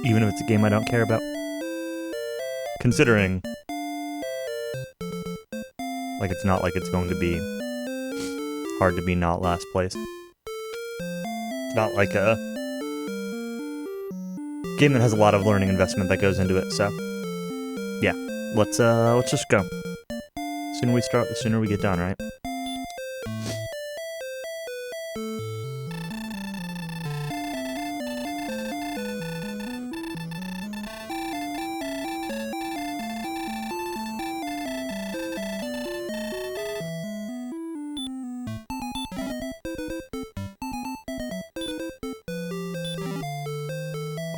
even if it's a game I don't care about. Considering, like, it's not like it's going to be hard to be not last place. It's not like a game that has a lot of learning investment that goes into it, so yeah, let's just go. The sooner we start, the sooner we get done, right?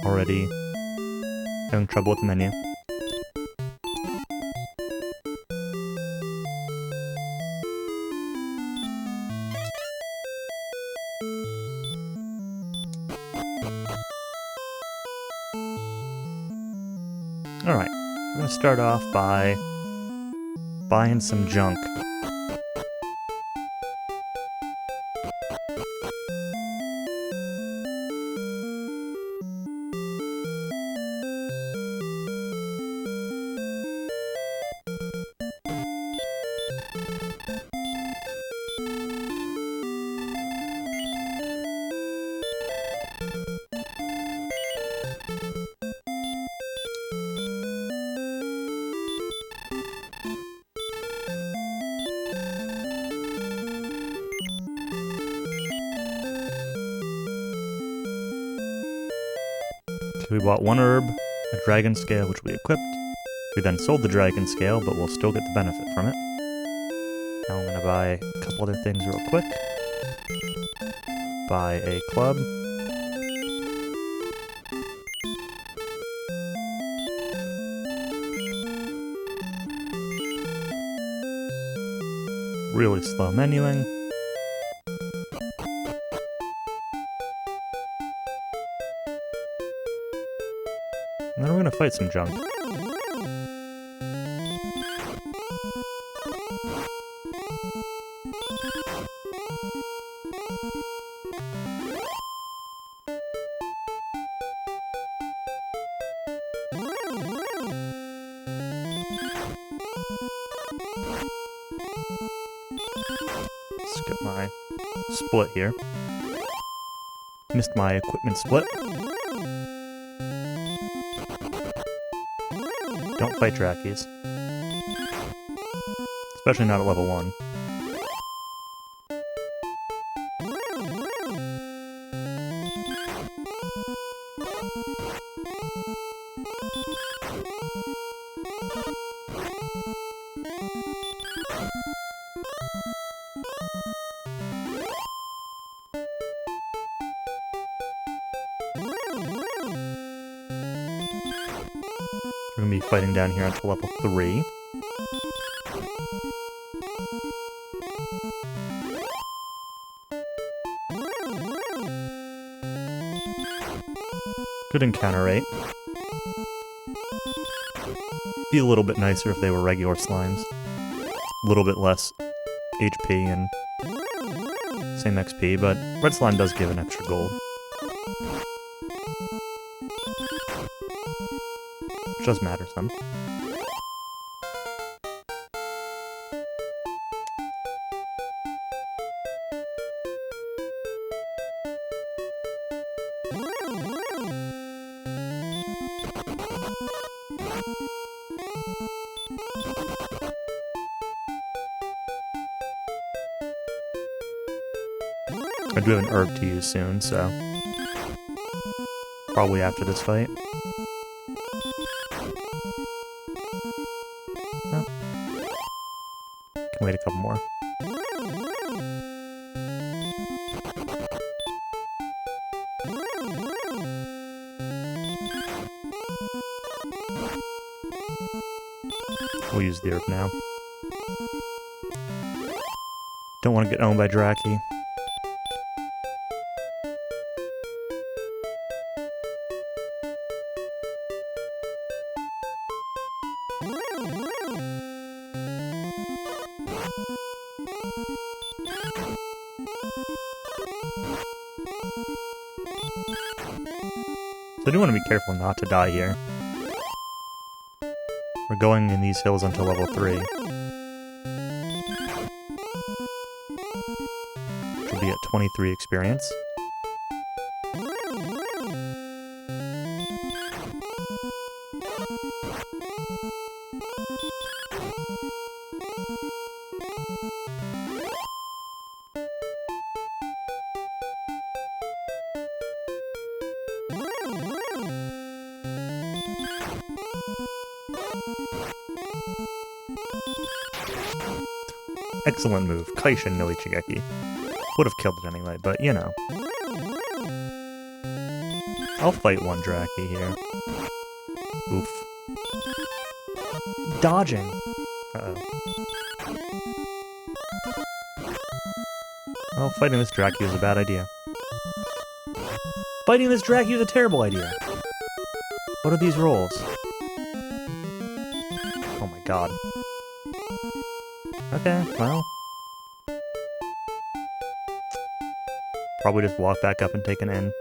Already having trouble with the menu. Alright, we're gonna start off by buying some junk. We bought one herb, a dragon scale, which we equipped. We then sold the dragon scale, but we'll still get the benefit from it. Now I'm gonna buy a couple other things real quick. Buy a club. Really slow menuing. And then we're gonna fight some junk. Skip my split here. Missed my equipment split. Don't fight Drakkies. Especially not at level 1. We're gonna be fighting down here until level 3. Good encounter rate. Be a little bit nicer if they were regular slimes. A little bit less HP and same XP, but red slime does give an extra gold. Which does matter some. I do have an herb to use soon, so probably after this fight. No. Can wait a couple more. We'll use the herb now. Don't want to get owned by Drakki. So I do want to be careful not to die here. We're going in these hills until level 3. Which will be at 23 experience. Excellent move. Kaishin no Ichigeki. Would have killed it anyway, but you know. I'll fight one Draki here. Oof. Dodging! Uh-oh. Well, fighting this Draki was a bad idea. Fighting this Draki was a terrible idea! What are these rolls? Oh my god. Okay, well. Probably just walk back up and take an inn.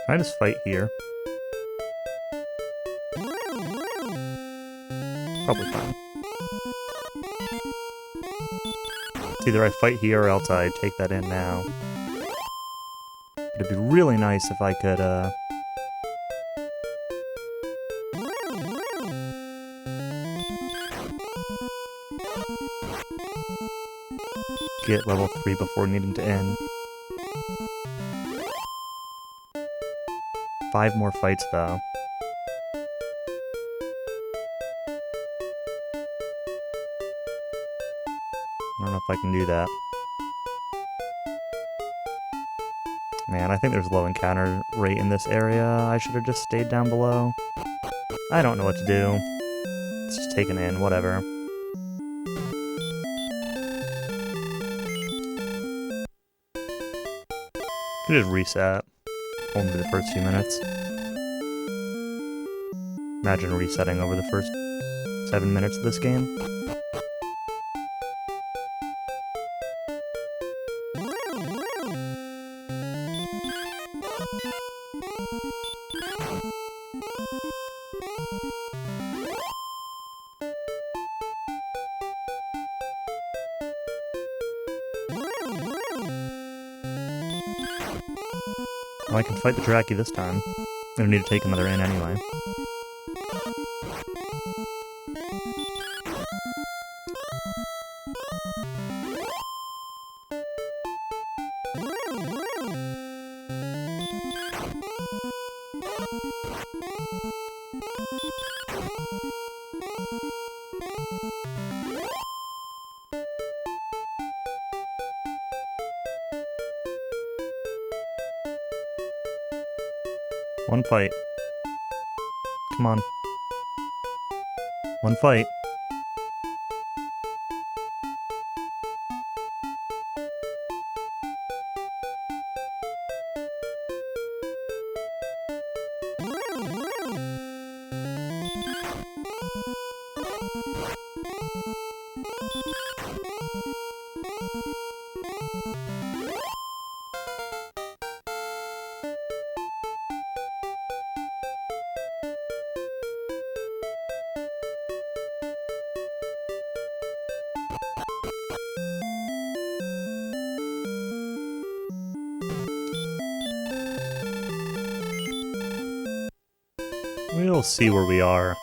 Can I just fight here? Probably fine. It's either I fight here or else I take that in now. But it'd be really nice if I could, get level 3 before needing to end. 5 more fights, though. I don't know if I can do that. Man, I think there's low encounter rate in this area. I should have just stayed down below. I don't know what to do. Let's just take an in, whatever. Could just reset. Only the first few minutes. Imagine resetting over the first 7 minutes of this game. Well, I can fight the Draki this time. I don't need to take another in anyway. One fight. Come on. One fight. We'll see where we are.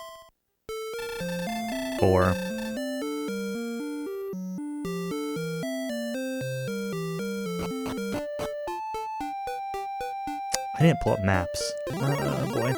4. I didn't pull up maps. Boy.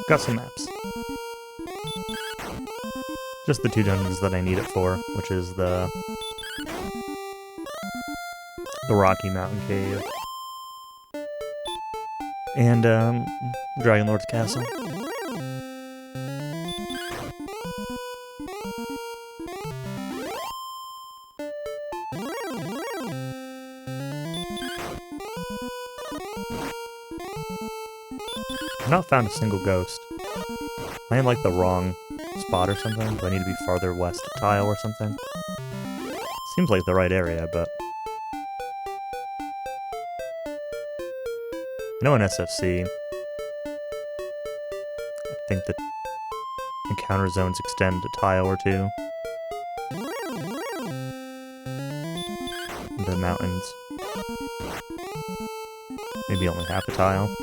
Got some maps. Just the two dungeons that I need it for, which is the Rocky Mountain Cave and Dragon Lord's Castle. I've not found a single ghost. Am I in like the wrong spot or something? Do I need to be farther west tile or something? Seems like the right area, but I know in SFC, I think that encounter zones extend a tile or two. The mountains. Maybe only half a tile.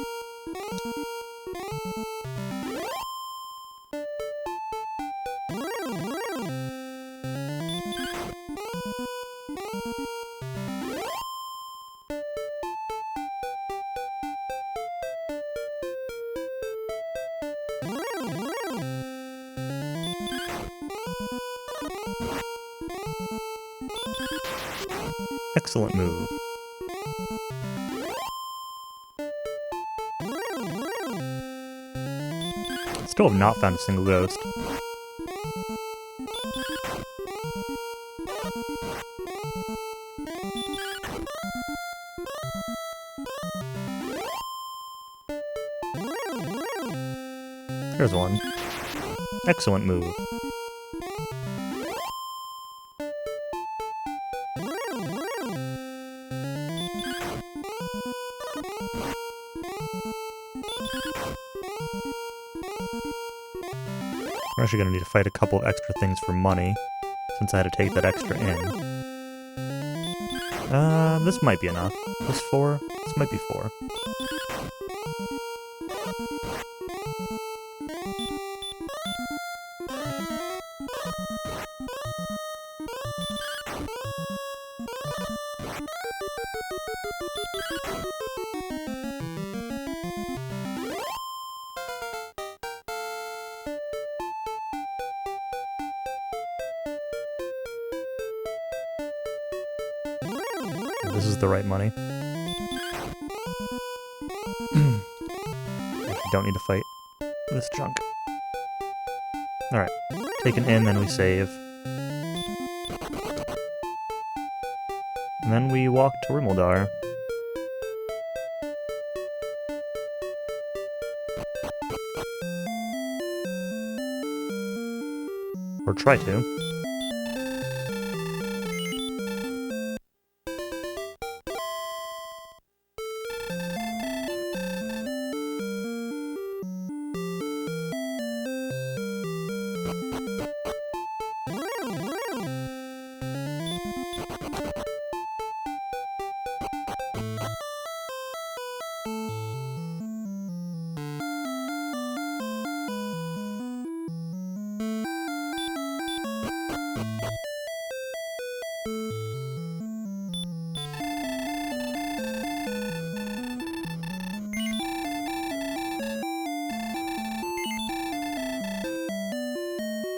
Excellent move. Still have not found a single ghost. There's one. Excellent move. We're actually going to need to fight a couple of extra things for money, since I had to take that extra in. This might be enough. This 4? This might be 4. This is the right money. Actually, don't need to fight this junk. Alright, take an in, then we save. And then we walk to Rimuldar. Or try to.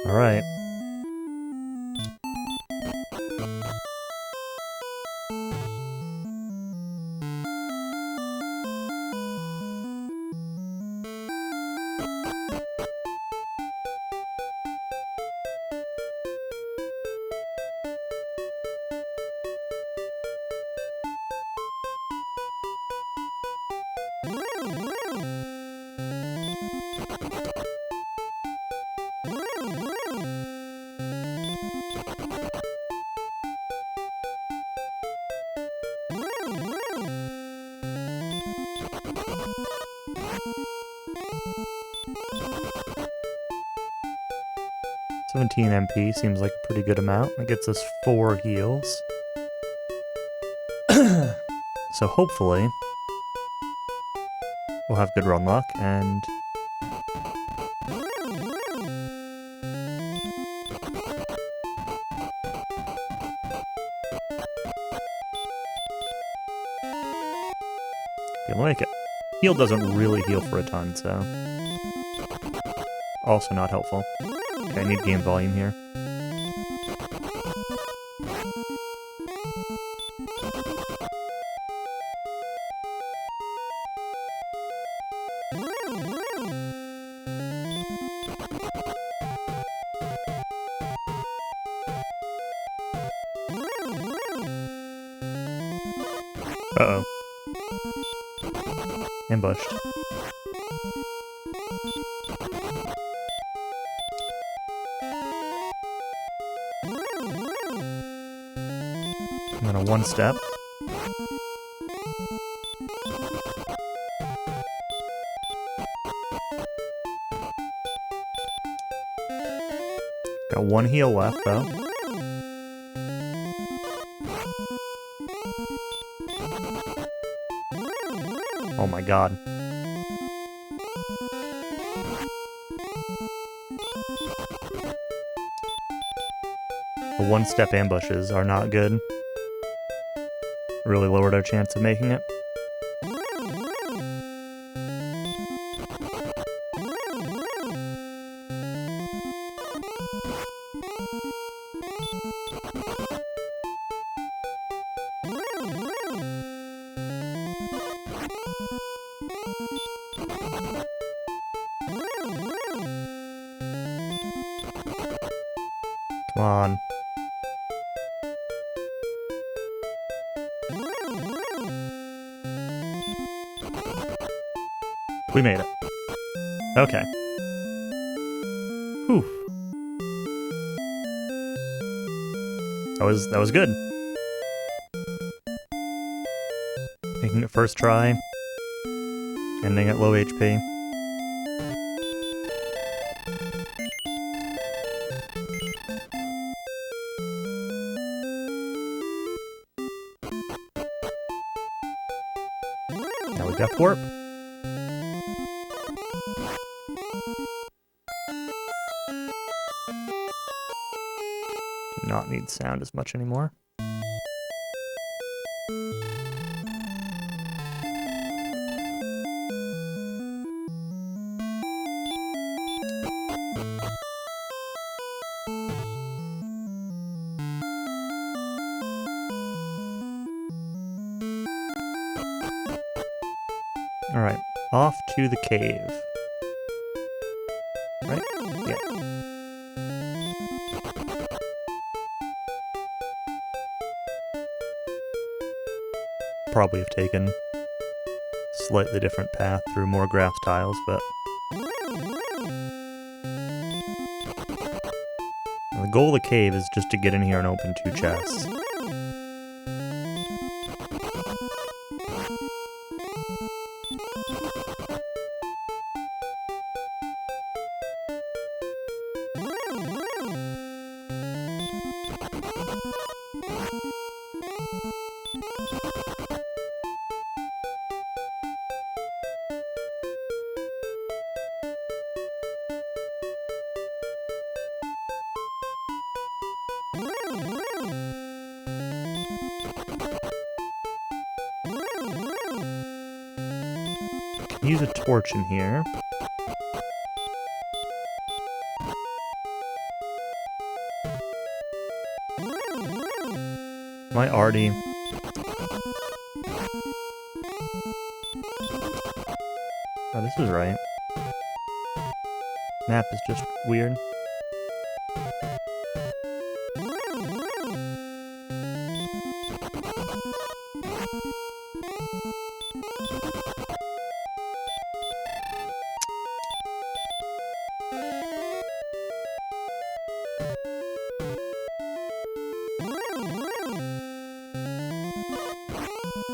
Alright. 17 MP seems like a pretty good amount. That gets us 4 heals. So hopefully we'll have good run luck and you'll make it. Heal doesn't really heal for a ton, so also not helpful. Okay, I need game volume here. Uh-oh. Ambushed. I'm gonna one step. Got 1 heal left though. Oh my god. The one-step ambushes are not good. Really lowered our chance of making it. Come on. We made it. Okay. Whew. That was good. Making it first try. Ending at low HP. Now we Death Warp. Do not need sound as much anymore. Alright, off to the cave. Right? Yeah. Probably have taken a slightly different path through more grass tiles, but the goal of the cave is just to get in here and open 2 chests. Use a torch in here. Am I already... Oh, this is right. Map is just weird.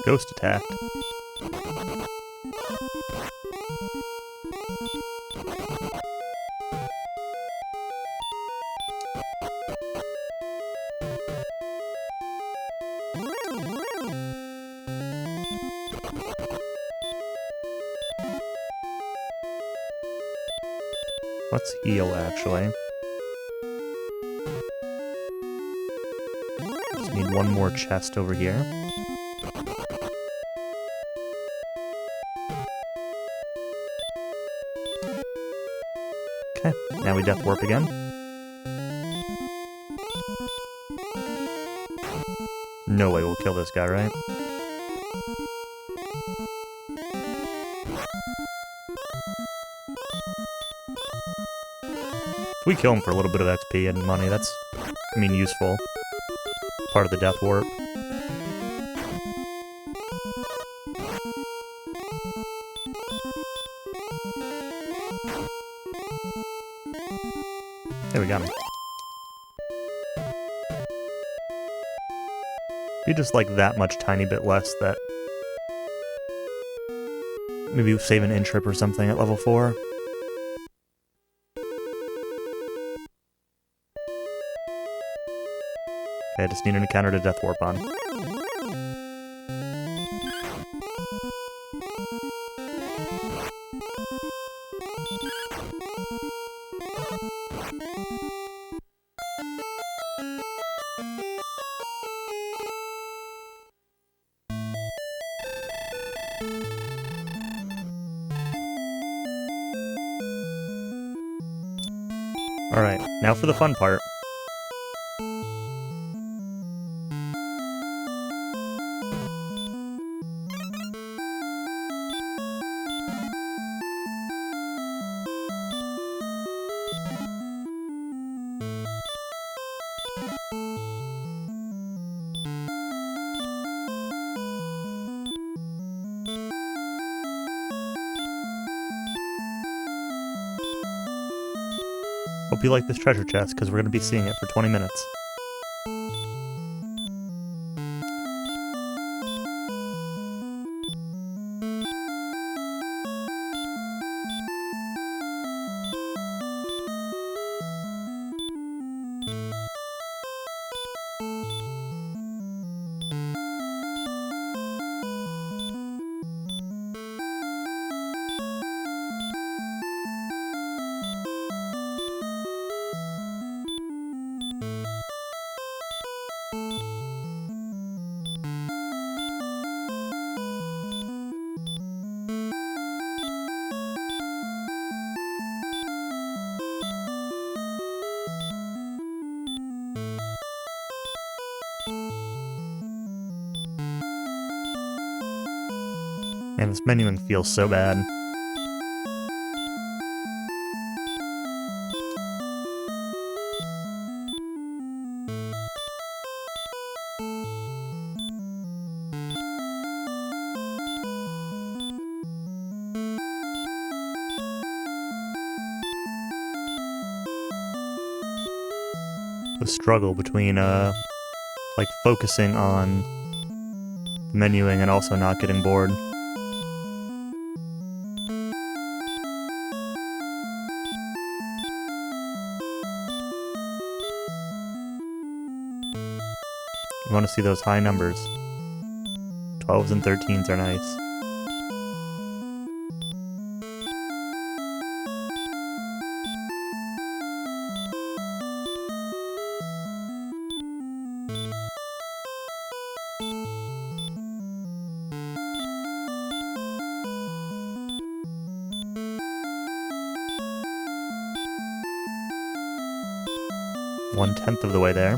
Ghost attacked. Let's heal, actually. Just need one more chest over here. Okay, now we Death Warp again. No way we'll kill this guy, right? If we kill him for a little bit of XP and money, that's, I mean, useful. Part of the Death Warp. There we got him. Be just like that much tiny bit less that... Maybe we'll save an in-trip or something at level 4. Okay, I just need an encounter to Death Warp on. Alright, now for the fun part. Hope you like this treasure chest, because we're going to be seeing it for 20 minutes. Man, this menuing feels so bad. The struggle between, like, focusing on menuing and also not getting bored. I want to see those high numbers. 12s and 13s are nice. One-tenth of the way there.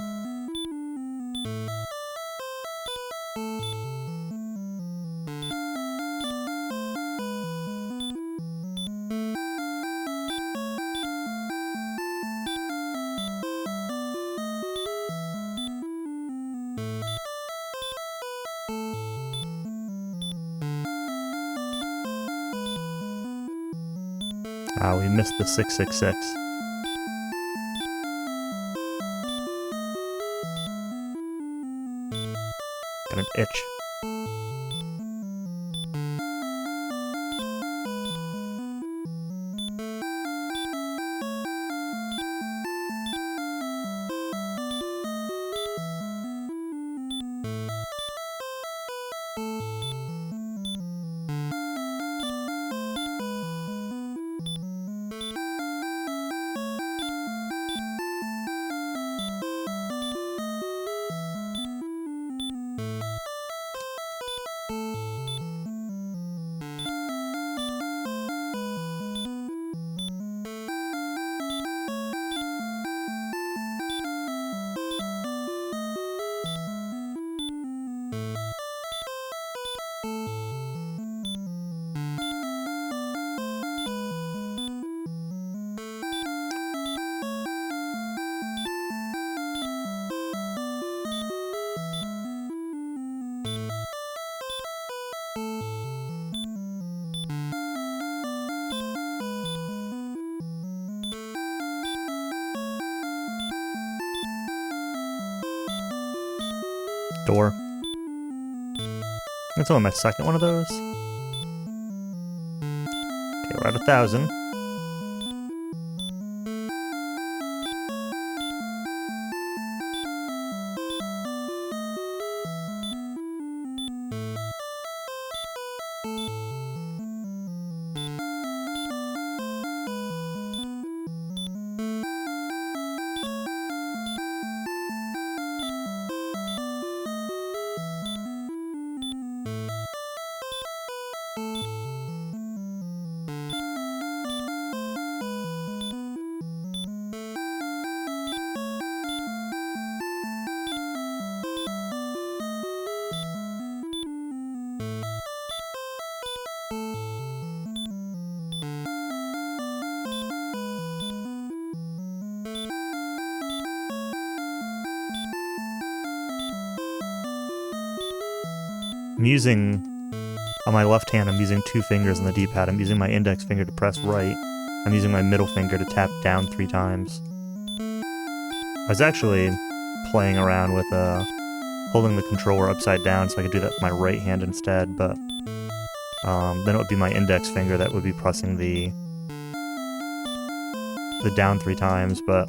Ah, we missed the 666. Got an itch. Door. That's only my second one of those. Okay, we're at 1,000. I'm using, on my left hand, I'm using 2 fingers on the D-pad. I'm using my index finger to press right. I'm using my middle finger to tap down 3 times. I was actually playing around with holding the controller upside down so I could do that with my right hand instead, but then it would be my index finger that would be pressing the down 3 times, but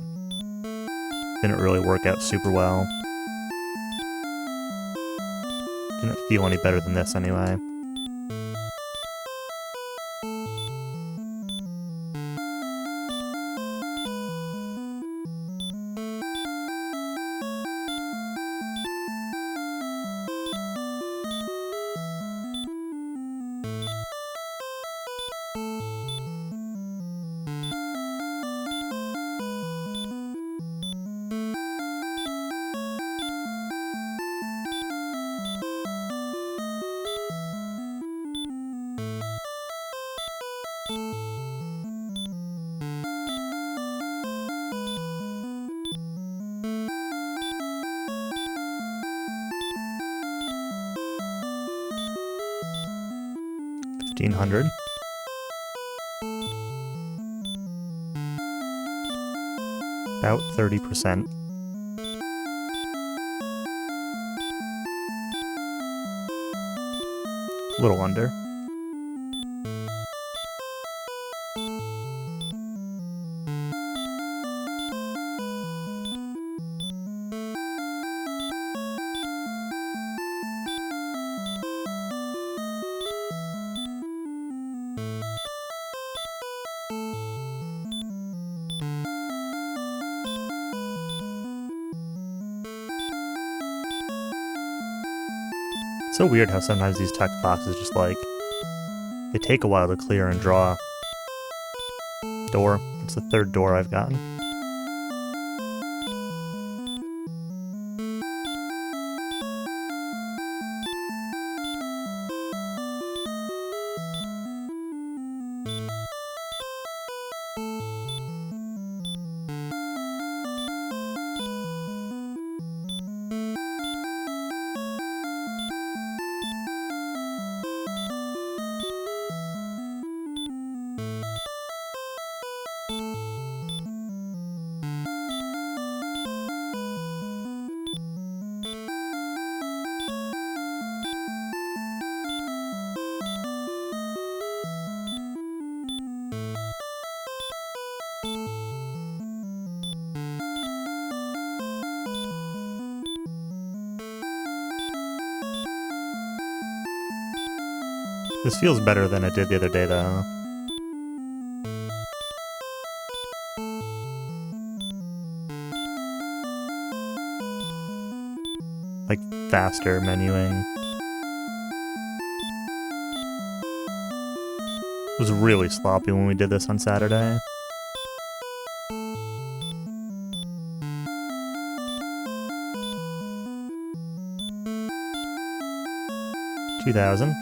didn't really work out super well. Didn't feel any better than this anyway. $1,500. About 30%. A little under. So weird how sometimes these text boxes just like, they take a while to clear and draw. Door. It's the 3rd door I've gotten. This feels better than it did the other day, though. Like, faster menuing. It was really sloppy when we did this on Saturday. $2,000.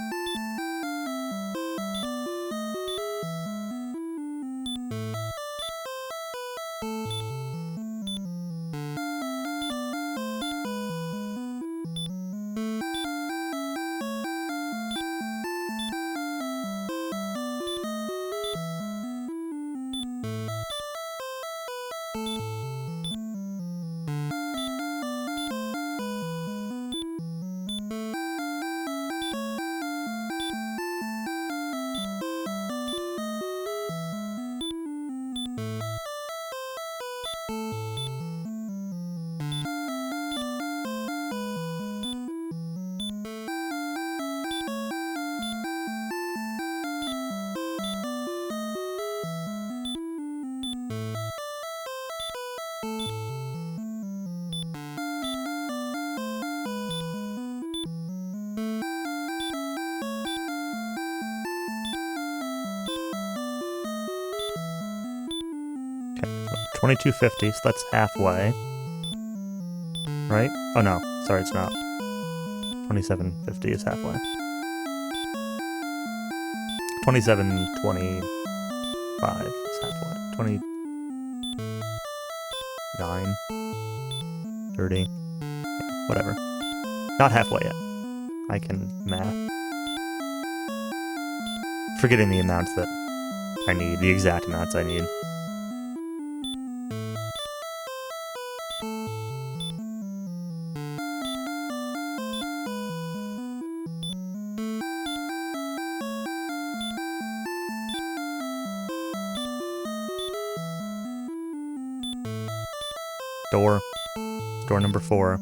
Okay, so 2250, so that's halfway. Right? Oh no, sorry, it's not. 2750 is halfway. 2725 is halfway. 29, 30, whatever. Not halfway yet. I can math. Forgetting the amounts that I need, the exact amounts I need. Door. Door number 4.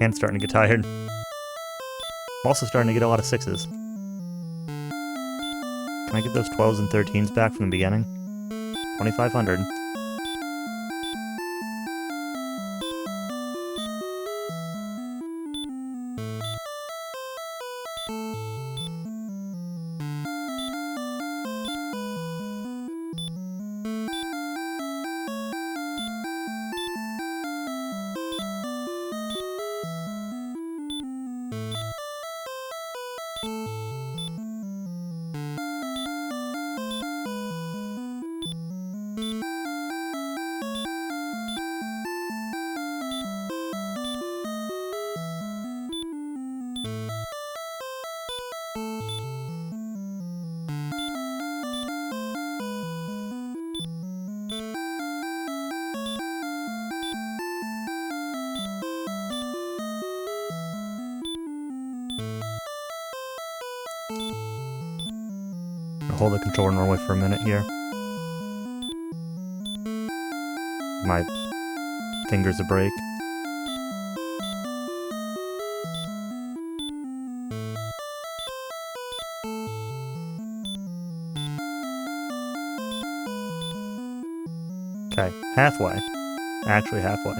Hand's starting to get tired. I'm also starting to get a lot of 6s. Can I get those 12s and 13s back from the beginning? 2500. I'll hold the controller normally for a minute here. My fingers a break. Okay, halfway. Actually halfway.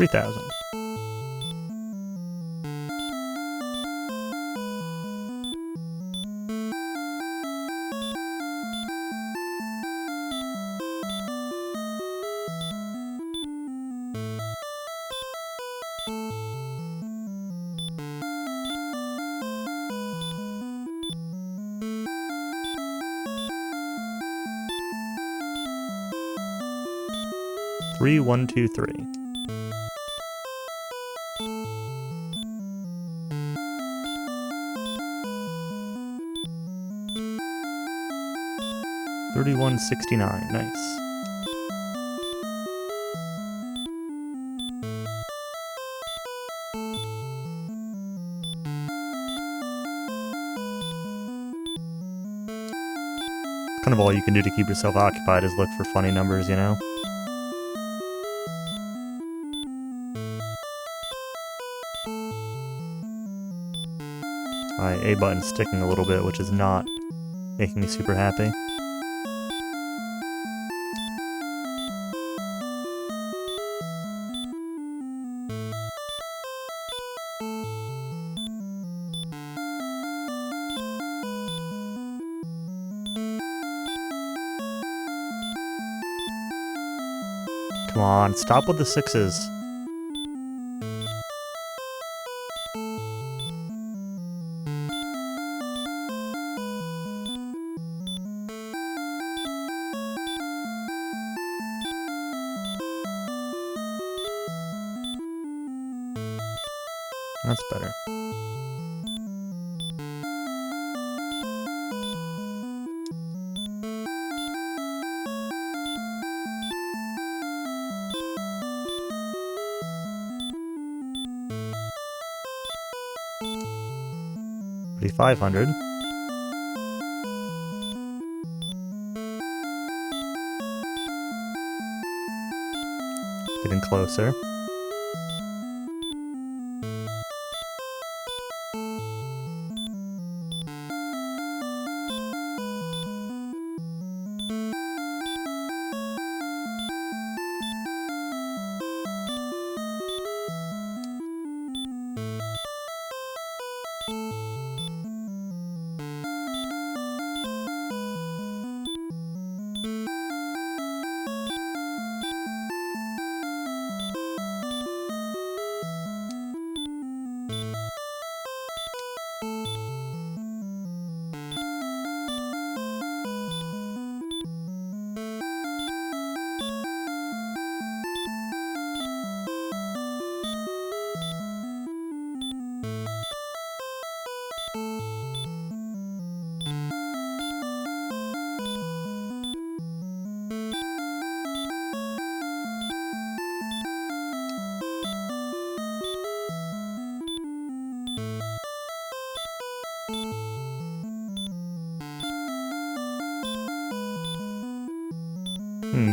$3,000. Three, 1, 2, 3. $31.69. Nice. Kind of all you can do to keep yourself occupied is look for funny numbers, you know? My A button's sticking a little bit, which is not making me super happy. Come on, stop with the 6s. That's better. $3,500. Getting closer.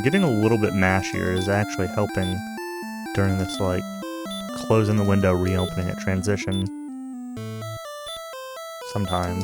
Getting a little bit mashier is actually helping during this, like, closing the window, reopening it transition. Sometimes.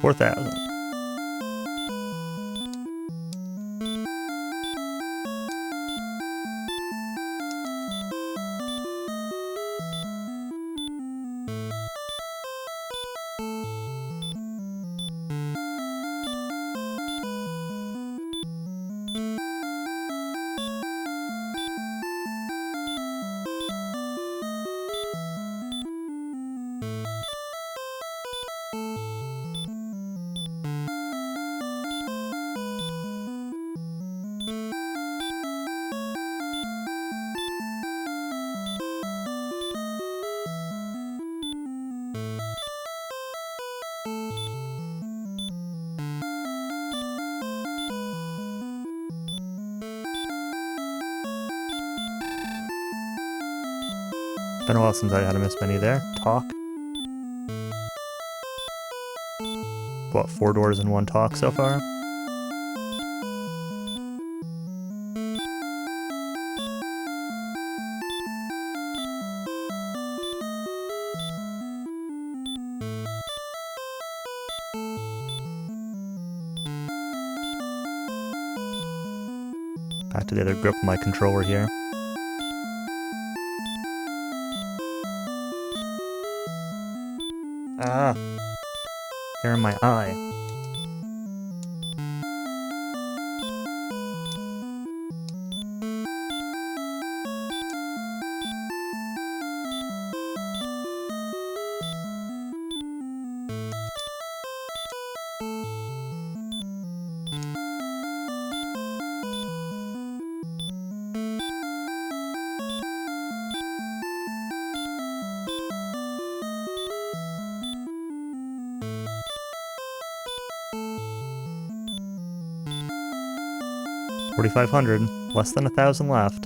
$4,000. Been a while since I had a miss many there. Talk. What, 4 doors and 1 talk so far? Back to the other grip of my controller here. Ah! They're in my eye. $4,500, less than 1,000 left.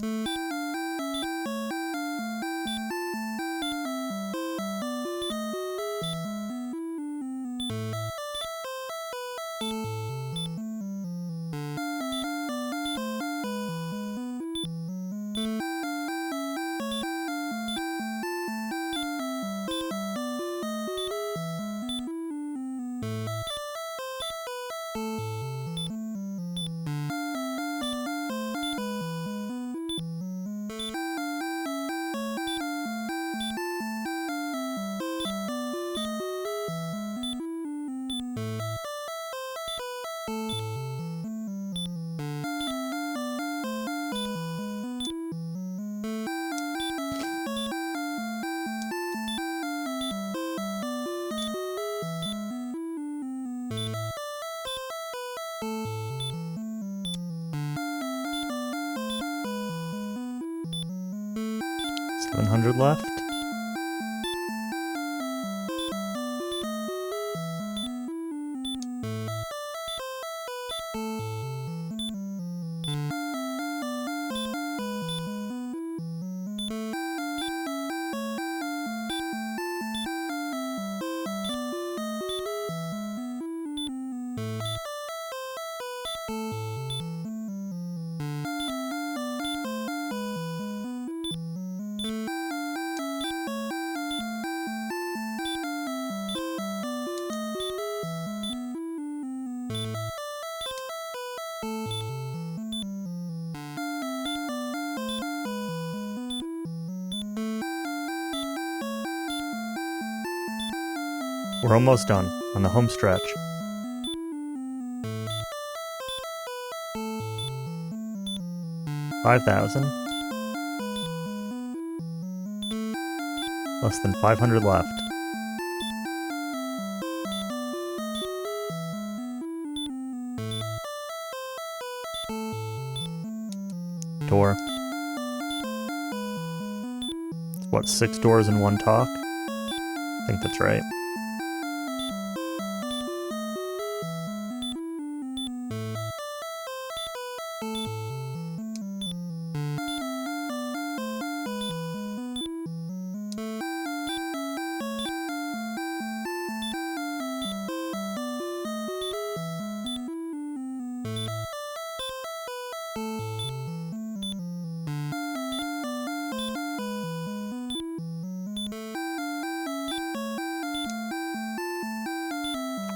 $700 left. We're almost done on the home stretch. $5,000. Less than 500 left. Door. It's what, 6 doors in one talk? I think that's right.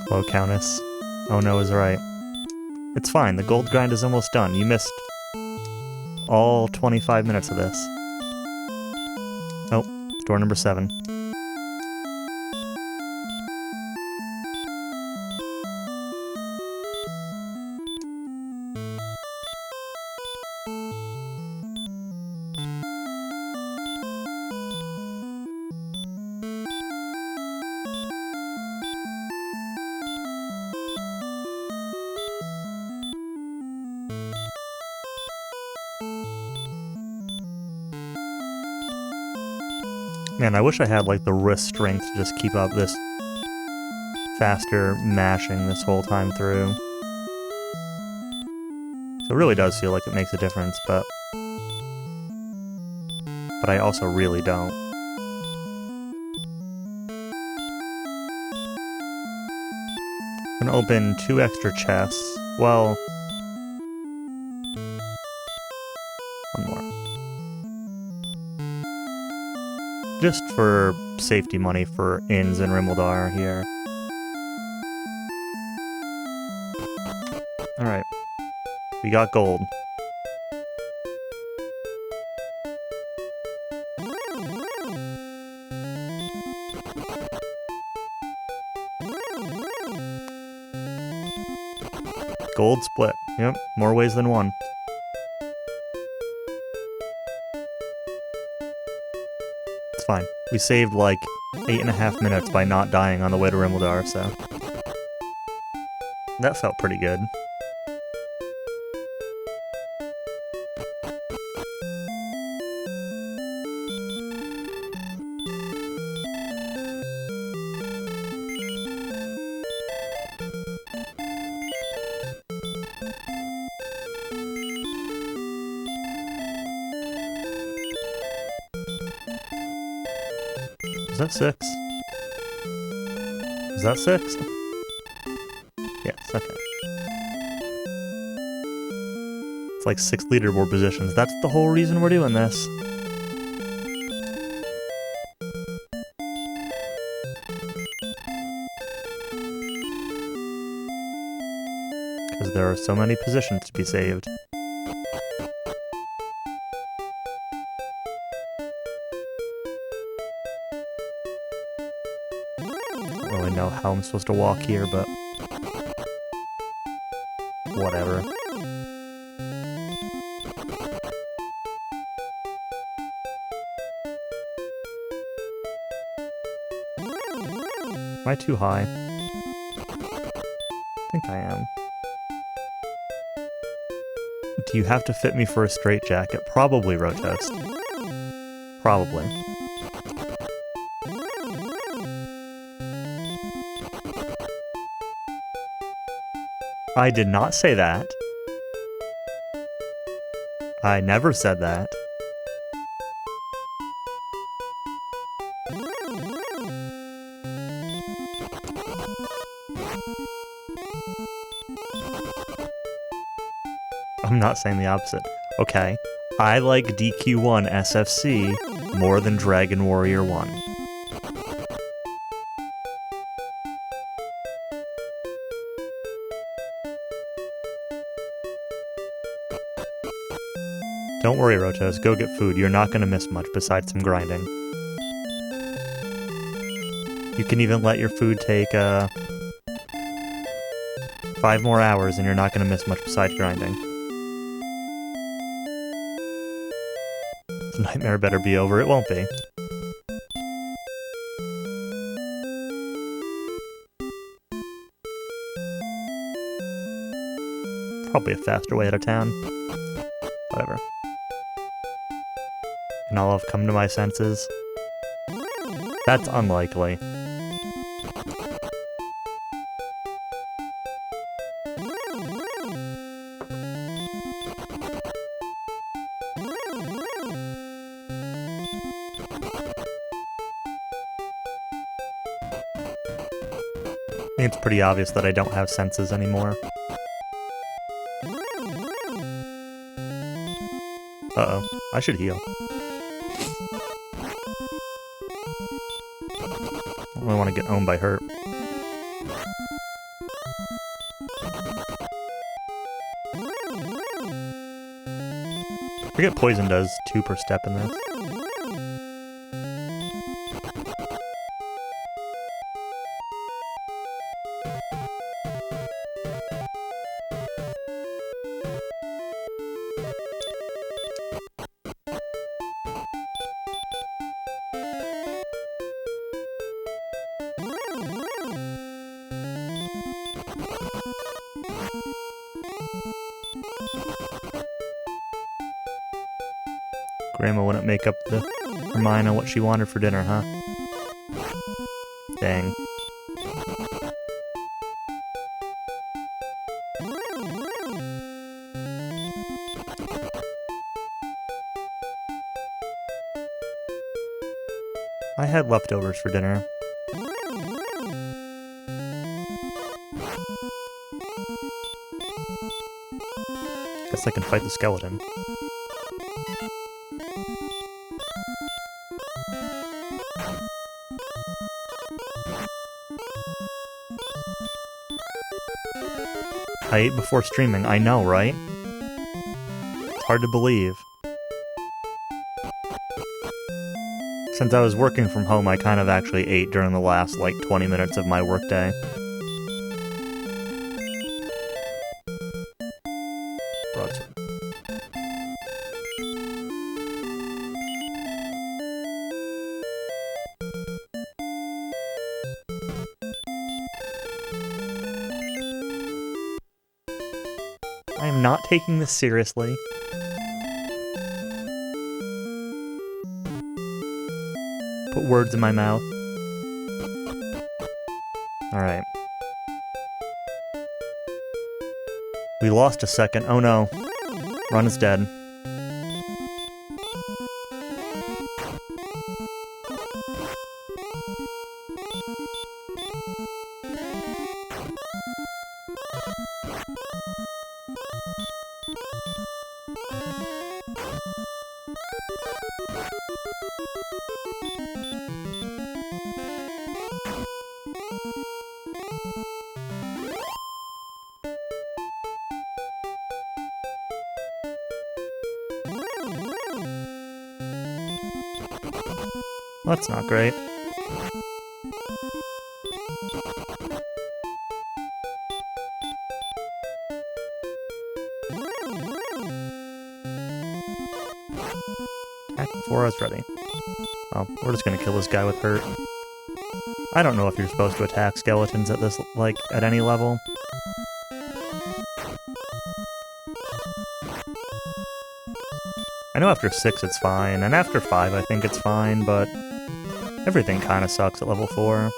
Hello, Countess. Oh no is right. It's fine, the gold grind is almost done. You missed all 25 minutes of this. Oh, door number 7. Man, I wish I had, like, the wrist strength to just keep up this faster mashing this whole time through. So it really does feel like it makes a difference, but I also really don't. I'm gonna open 2 extra chests. Well, one more. Just for safety money for inns in Rimuldar here. Alright. We got gold. Gold split. Yep, more ways than one. It's fine. We saved like 8.5 minutes by not dying on the way to Rimuldar, so that felt pretty good. Is that 6? Is that 6? Yes, okay. It's like 6 leaderboard positions. That's the whole reason we're doing this. Because there are so many positions to be saved. I don't really know how I'm supposed to walk here, but whatever. Am I too high? I think I am. Do you have to fit me for a straitjacket? Probably, Rotoast. Probably. I did not say that. I never said that. I'm not saying the opposite. Okay. I like DQ1 SFC more than Dragon Warrior 1. Don't worry, Rotos. Go get food. You're not going to miss much besides some grinding. You can even let your food take 5 more hours and you're not going to miss much besides grinding. This nightmare better be over. It won't be. Probably a faster way out of town. Whatever. And I'll have come to my senses. That's unlikely. I think it's pretty obvious that I don't have senses anymore. Uh-oh. I should heal. I don't want to get owned by Hurt. I forget Poison does 2 per step in this. Grandma wouldn't make up her mind on what she wanted for dinner, huh? Dang. I had leftovers for dinner. Guess I can fight the skeleton. I ate before streaming, I know, right? It's hard to believe. Since I was working from home, I kind of actually ate during the last, like, 20 minutes of my workday. Broadsword. I am not taking this seriously. Put words in my mouth. Alright. We lost a second. Oh no. Run is dead. That's not great. Attack before I was ready. Oh, we're just gonna kill this guy with Hurt. I don't know if you're supposed to attack skeletons at this, like, at any level. I know after 6 it's fine, and after 5 I think it's fine, but everything kinda sucks at level 4.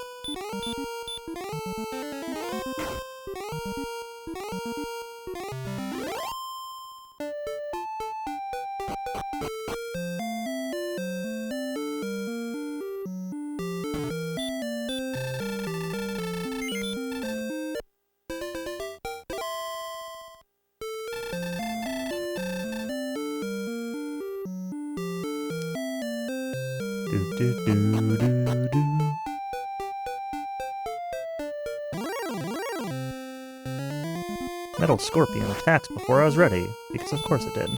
Metal Scorpion attacks before I was ready, because of course it did.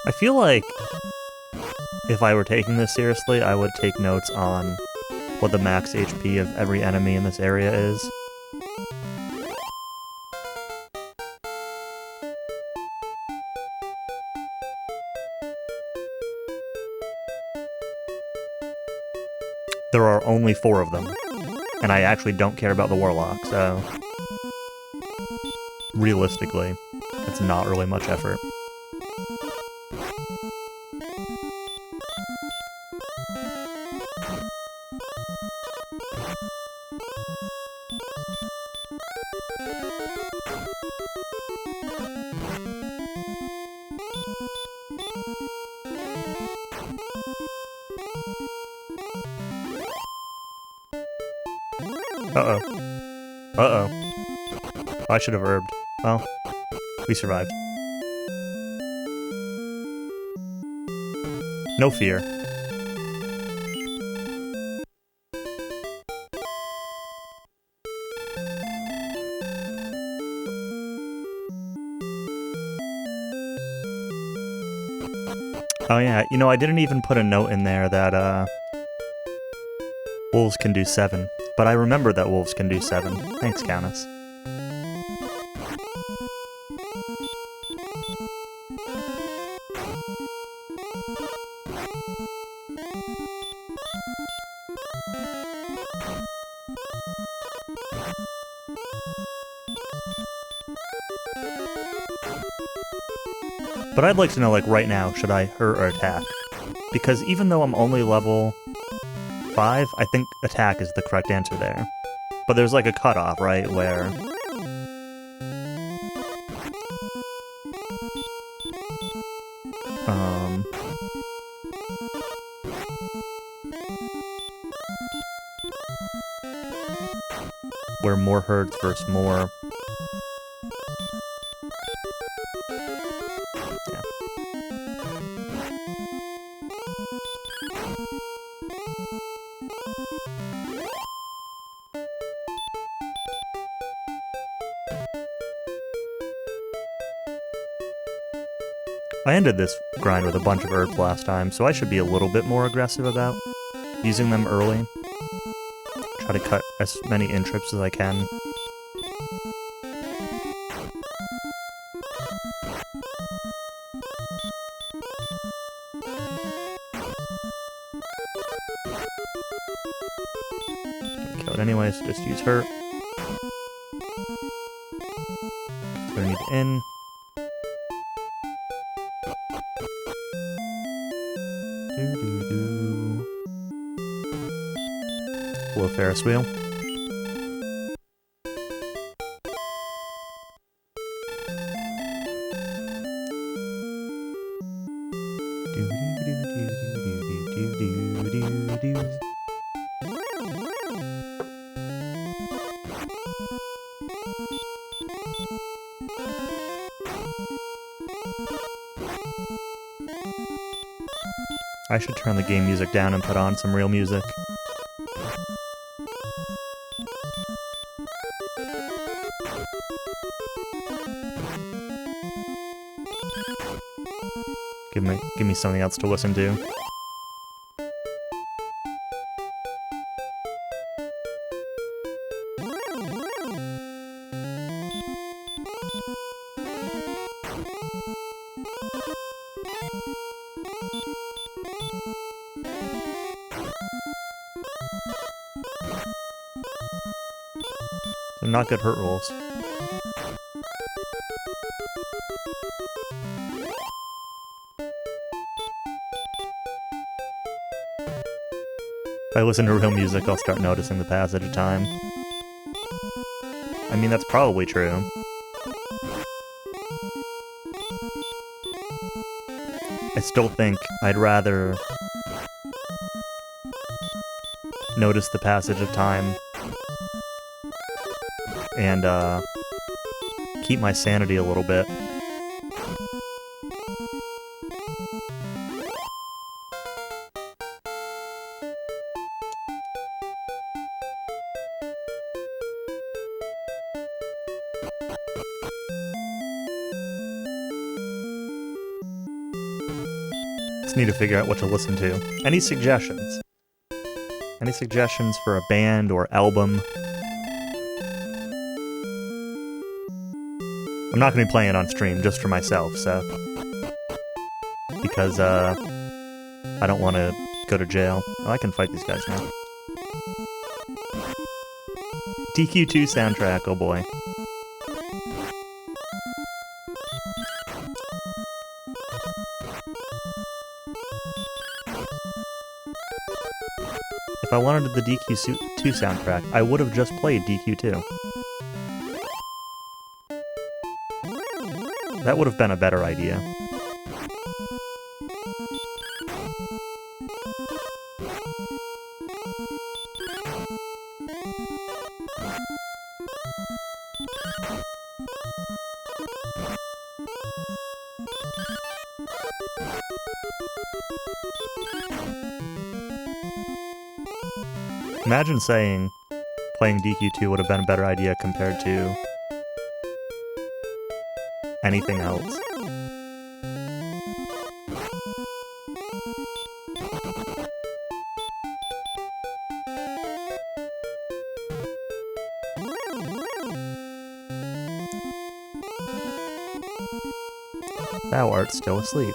I feel like if I were taking this seriously, I would take notes on what the max HP of every enemy in this area is. There are only 4 of them, and I actually don't care about the Warlock, so realistically, it's not really much effort. Uh-oh. Uh-oh. I should have herbed. Well, we survived. No fear. Oh yeah, you know, I didn't even put a note in there that, wolves can do 7. But I remember that wolves can do 7. Thanks, Countess. But I'd like to know, like, right now, should I hurt or attack? Because even though I'm only level 5, I think attack is the correct answer there. But there's like a cutoff, right, where where more hurts versus more. Yeah. I ended this grind with a bunch of herbs last time, so I should be a little bit more aggressive about using them early. Try to cut as many in-trips as I can. Kill it anyways, just use hurt. So I need in. Hello, Ferris wheel. I should turn the game music down and put on some real music. Give me something else to listen to. They're not good hurt rolls. If I listen to real music, I'll start noticing the passage of time. I mean, that's probably true. I still think I'd rather notice the passage of time and keep my sanity a little bit. Just need to figure out what to listen to. Any suggestions? Any suggestions for a band or album? I'm not going to be playing it on stream, just for myself, so... Because, I don't want to go to jail. Oh, I can fight these guys now. DQ2 soundtrack, oh boy. If I wanted the DQ2 soundtrack, I would have just played DQ2. That would have been a better idea. Imagine saying playing DQ2 would have been a better idea compared to anything else. Thou art still asleep.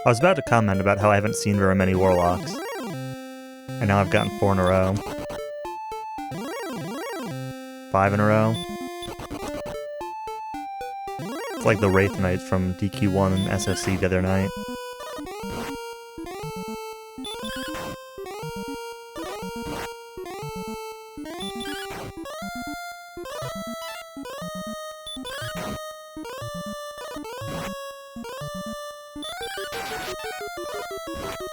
I was about to comment about how I haven't seen very many Warlocks. And now I've gotten 4 in a row. 5 in a row. It's like the Wraith Knights from DQ1 and SSC the other night.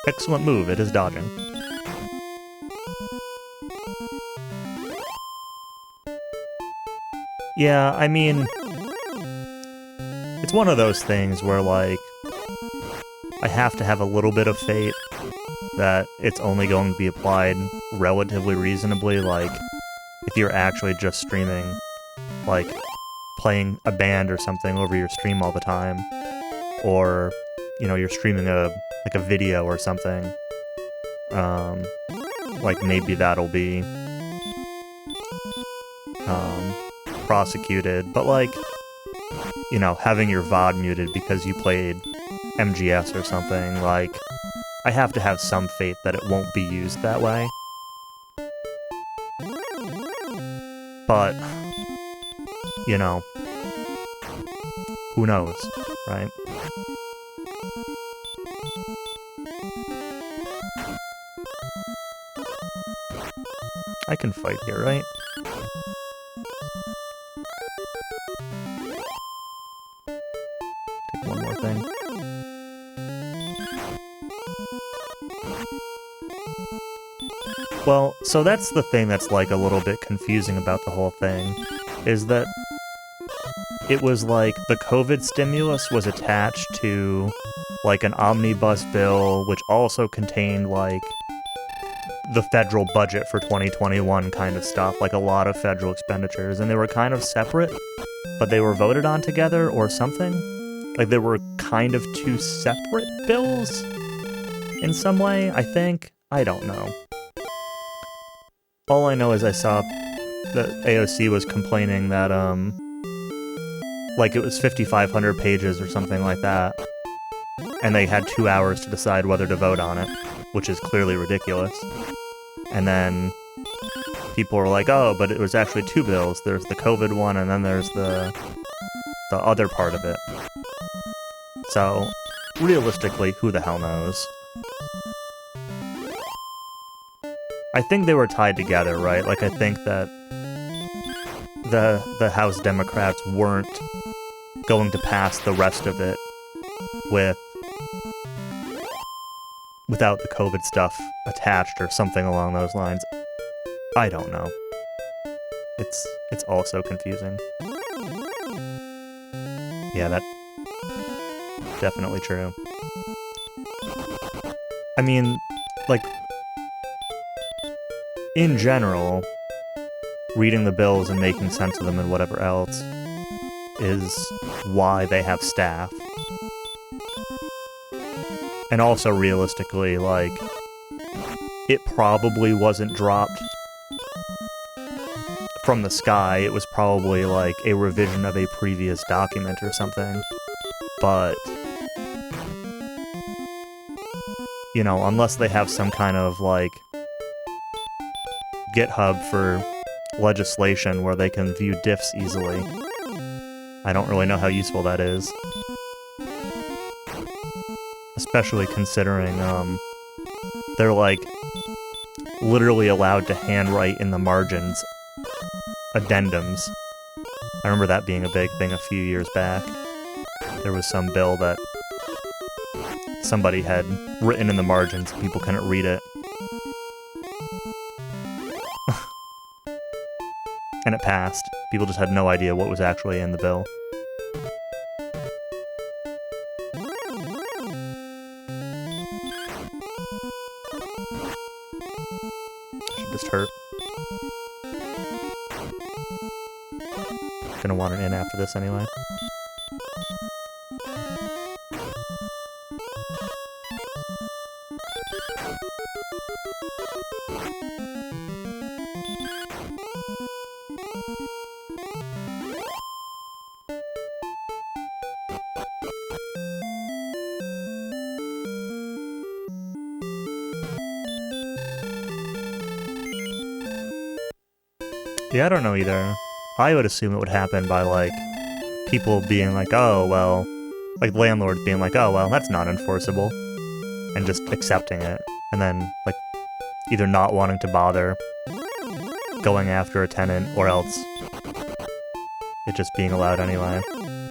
Excellent move, it is dodging. Yeah, I mean... It's one of those things where, like... I have to have a little bit of fate that it's only going to be applied relatively reasonably, like... If you're actually just streaming, like, playing a band or something over your stream all the time, or, you know, you're streaming a video or something, like, maybe that'll be, prosecuted, but, like, you know, having your VOD muted because you played MGS or something, like, I have to have some faith that it won't be used that way. But, you know, who knows, right? I can fight here, right? Take one more thing. Well, so that's the thing that's, like, a little bit confusing about the whole thing, is that it was like the COVID stimulus was attached to, like, an omnibus bill, which also contained, like, the federal budget for 2021 kind of stuff, like a lot of federal expenditures, and they were kind of separate, but they were voted on together or something. Like, they were kind of two separate bills in some way, I think. I don't know. All I know is I saw that AOC was complaining that, like, it was 5,500 pages or something like that. and they had 2 hours to decide whether to vote on it, which is clearly ridiculous. And then people were like, oh, but it was actually 2 bills. There's the COVID one, and then there's the other part of it. So, realistically, who the hell knows? I think they were tied together, right? Like, I think that the House Democrats weren't going to pass the rest of it without the COVID stuff attached or something along those lines. I don't know. It's also confusing. Yeah, that's definitely true. I mean, like, in general, reading the bills and making sense of them and whatever else is why they have staff. And also, realistically, like, it probably wasn't dropped from the sky. It was probably, like, a revision of a previous document or something. But, you know, unless they have some kind of, like, GitHub for legislation where they can view diffs easily, I don't really know how useful that is. Especially considering, they're, like, literally allowed to handwrite in the margins addendums. I remember that being a big thing a few years back. There was some bill that somebody had written in the margins, people couldn't read it. And it passed. People just had no idea what was actually in the bill. Should just hurt. Gonna want an in after this anyway. Yeah, I don't know either. I would assume it would happen by, like, people being like, oh, well, like, landlords being like, oh, well, that's not enforceable, and just accepting it, and then, like, either not wanting to bother going after a tenant, or else it just being allowed anyway.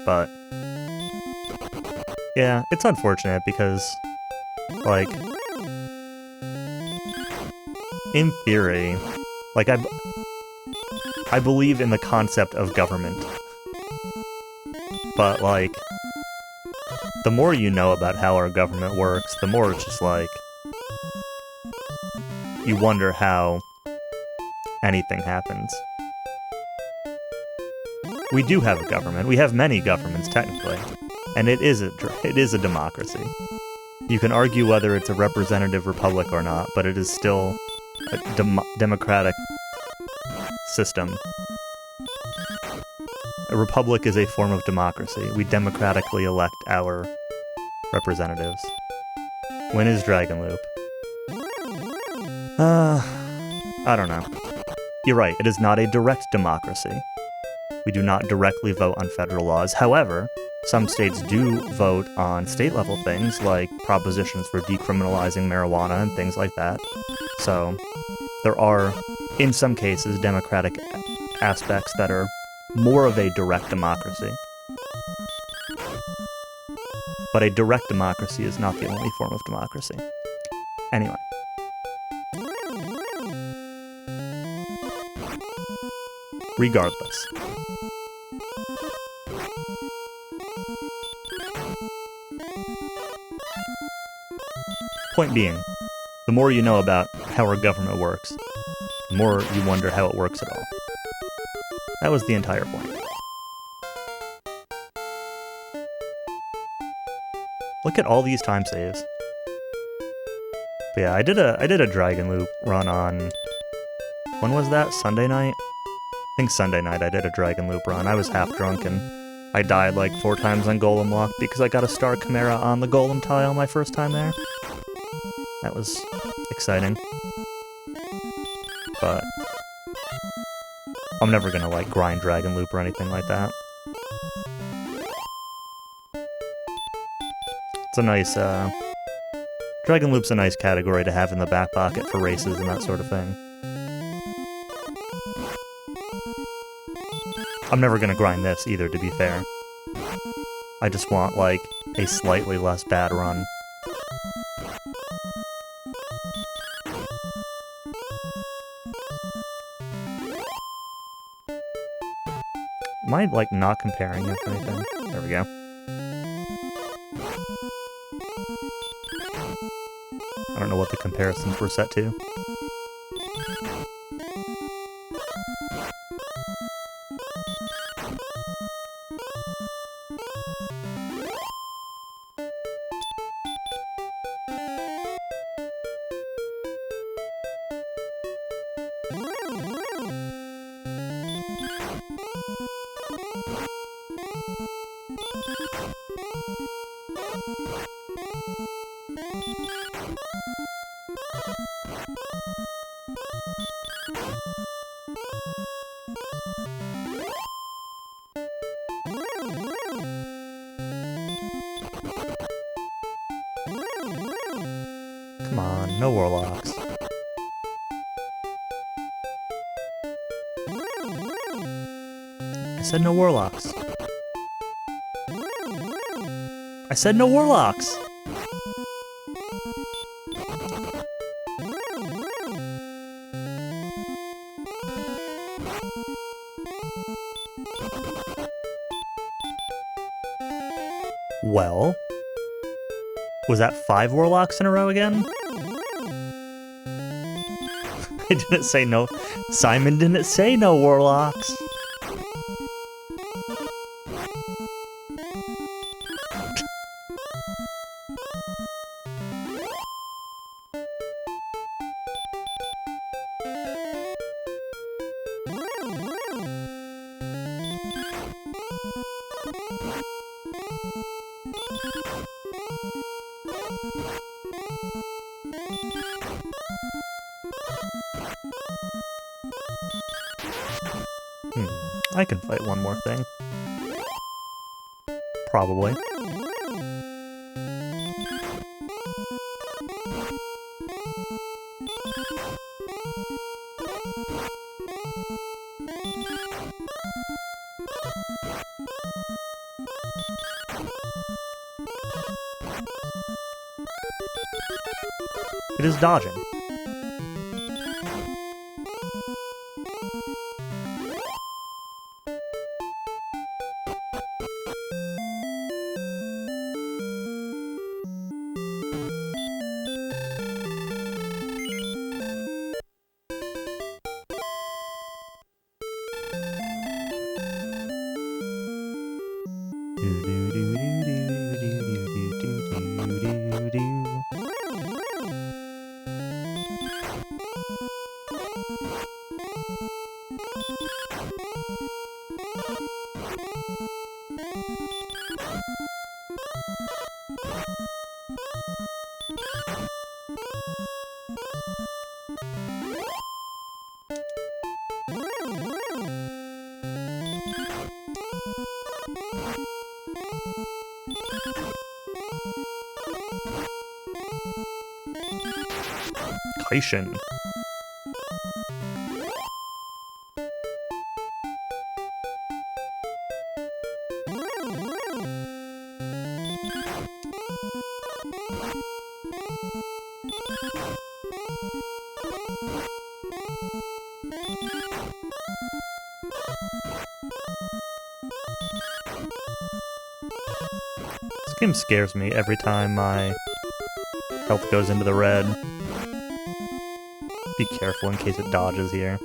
But, yeah, it's unfortunate because, like, in theory, like, I believe in the concept of government, but, like, the more you know about how our government works, the more it's just, like, you wonder how anything happens. We do have a government. We have many governments, technically, and it is a democracy. You can argue whether it's a representative republic or not, but it is still a democratic system. A republic is a form of democracy. We democratically elect our representatives. When is Dragon Loop? I don't know. You're right, it is not a direct democracy. We do not directly vote on federal laws. However, some states do vote on state-level things, like propositions for decriminalizing marijuana and things like that. So, there are, in some cases, democratic aspects that are more of a direct democracy. But a direct democracy is not the only form of democracy. Anyway. Regardless. Point being, the more you know about how our government works, the more you wonder how it works at all. That was the entire point. Look at all these time saves. But yeah, I did a Dragon Loop run on... When was that? Sunday night? I think Sunday night I did a Dragon Loop run. I was half drunk and I died like 4 times on Golem Lock because I got a Star Chimera on the Golem tile my first time there. That was exciting. But I'm never gonna like grind Dragon Loop or anything like that. It's a nice, Dragon Loop's a nice category to have in the back pocket for races and that sort of thing. I'm never gonna grind this either, to be fair. I just want, like, a slightly less bad run. Am I, like, not comparing it to anything? There we go. I don't know what the comparisons were set to. Come on, no Warlocks. I said no Warlocks. I said no Warlocks! Well... Was that 5 Warlocks in a row again? I didn't say no. Simon didn't say no Warlocks. I can fight one more thing. Probably. It is dodging. Kaishin. This game scares me every time my health goes into the red. Be careful in case it dodges here.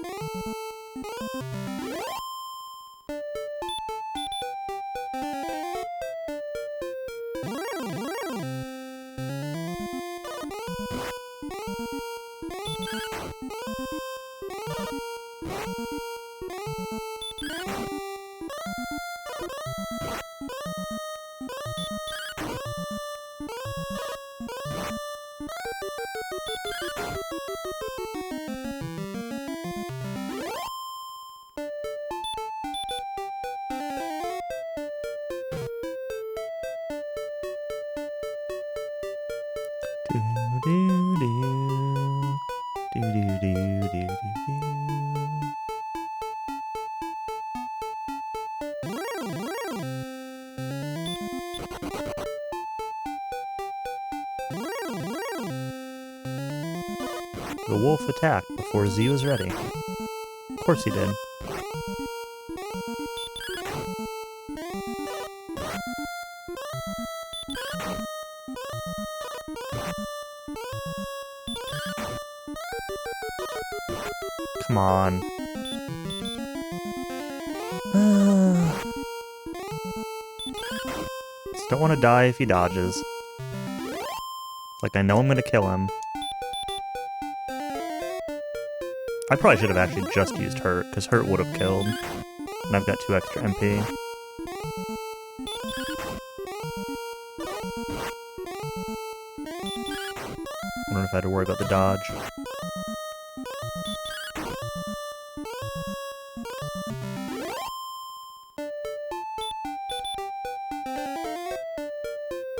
The wolf attacked before Z was ready. Of course he did. Come on. Just don't want to die if he dodges. Like, I know I'm gonna kill him. I probably should have actually just used Hurt, because Hurt would have killed. And I've got 2 extra MP. Wonder if I had to worry about the dodge.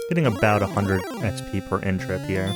Getting about 100 XP per in-trip here.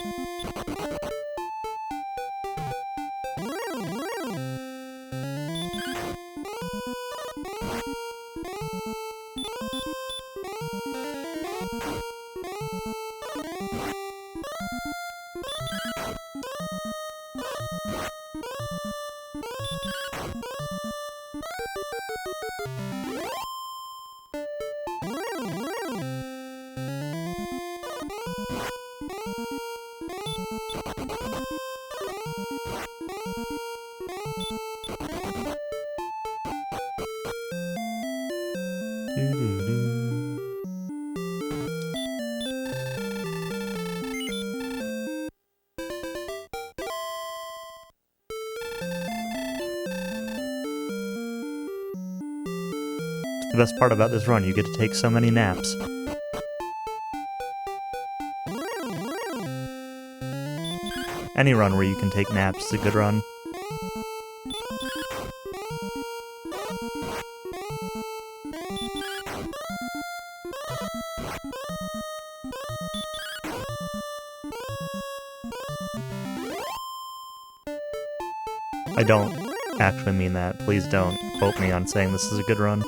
The best part about this run, you get to take so many naps. Any run where you can take naps is a good run. I don't actually mean that. Please don't quote me on saying this is a good run.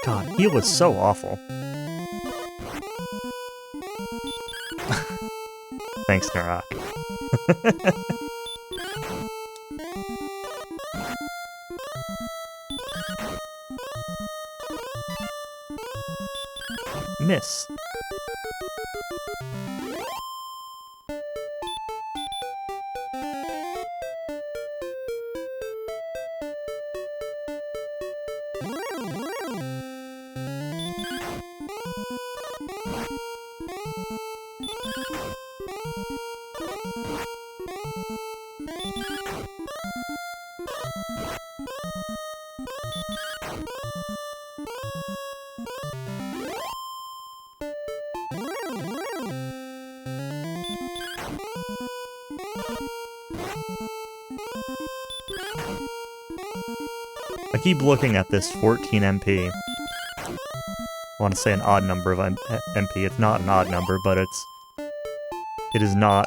God, he was so awful. Thanks, Narok. Miss. I keep looking at this 14 MP. I want to say an odd number of MP. It's not an odd number, but it is not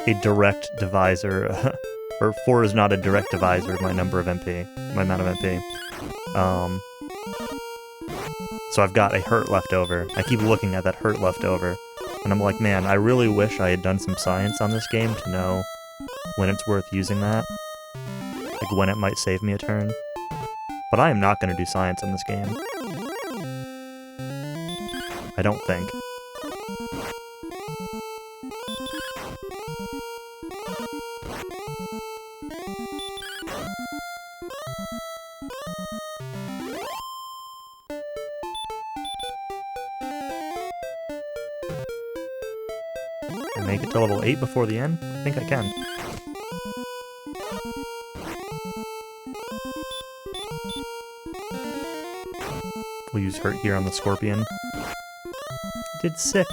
a direct divisor Or 4 is not a direct divisor of my number of MP, my amount of MP. So I've got a hurt left over. I keep looking at that hurt left over, and I'm like, man, I really wish I had done some science on this game to know when it's worth using that. Like, when it might save me a turn. But I am not going to do science in this game. I don't think. Can I make it to level 8 before the end? I think I can. We'll use hurt here on the scorpion. I did 6.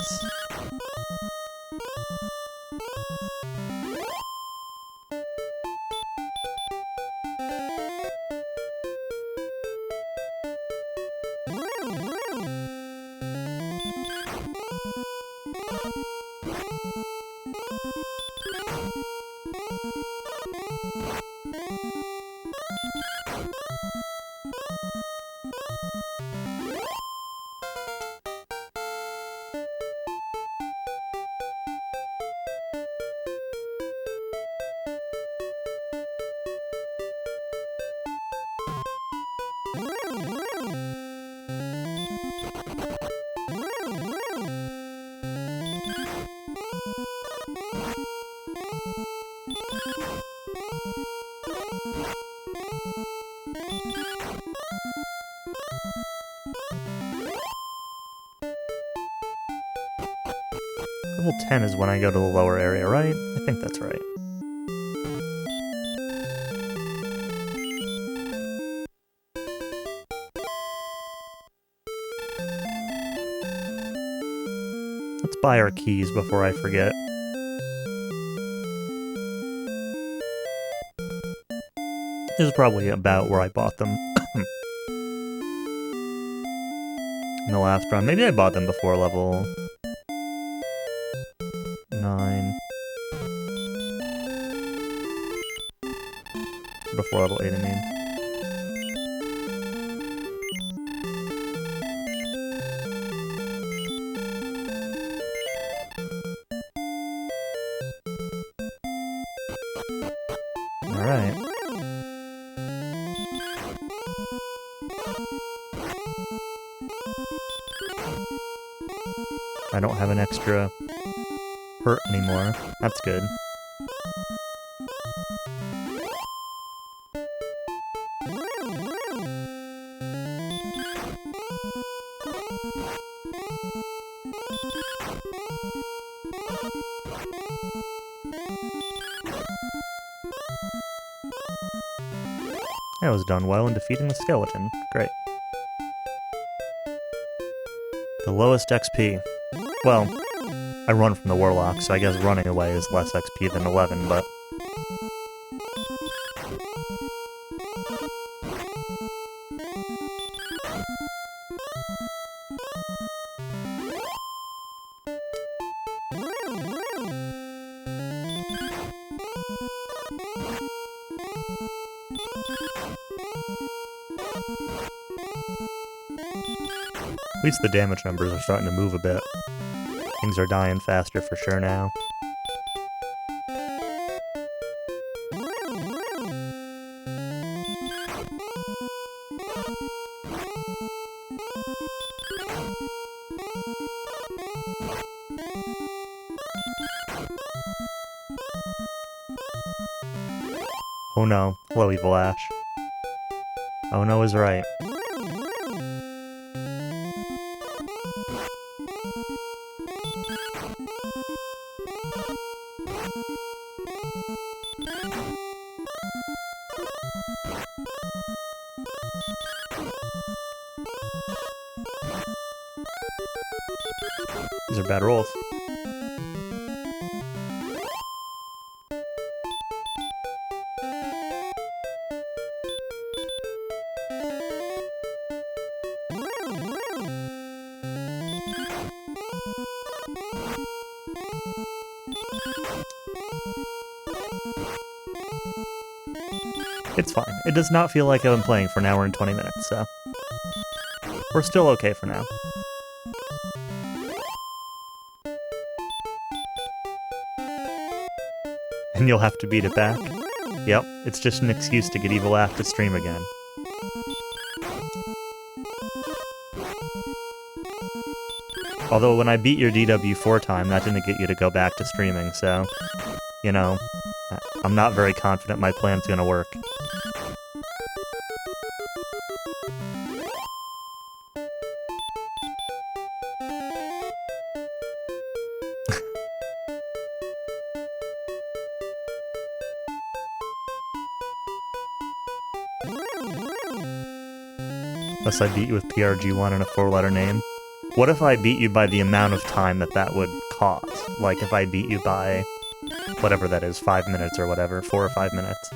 Level 10 is when I go to the lower area, right? I think that's right. Let's buy our keys before I forget. This is probably about where I bought them. In the last run. Maybe I bought them before level 9. Before level 8, I mean. Alright. I don't have an extra hurt anymore. That's good. That was done well in defeating the skeleton. Great. The lowest XP. Well, I run from the warlock, so I guess running away is less XP than 11, but... At least the damage numbers are starting to move a bit. Things are dying faster for sure now. Oh no, hello Evil Ash. Oh no is right. These are bad rolls. It's fine. It does not feel like I've been playing for an hour and 20 minutes, so we're still okay for now. And you'll have to beat it back? Yep, it's just an excuse to get Evil Aft to stream again. Although when I beat your DW4 time, that didn't get you to go back to streaming, so, you know, I'm not very confident my plan's gonna work. Unless I beat you with PRG1 and a 4-letter name. What if I beat you by the amount of time that would cost? Like if I beat you by whatever that is, 5 minutes or whatever, 4 or 5 minutes.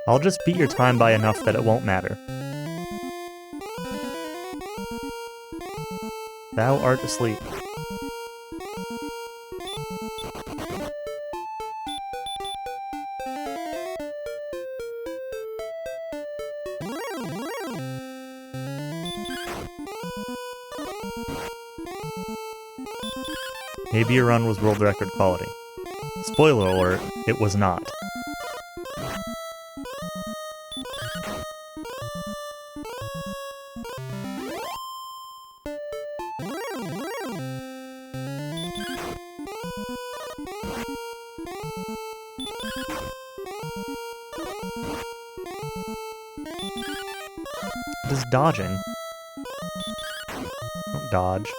I'll just beat your time by enough that it won't matter. Thou art asleep. Maybe your run was world record quality. Spoiler alert, it was not. What is dodging? Don't dodge.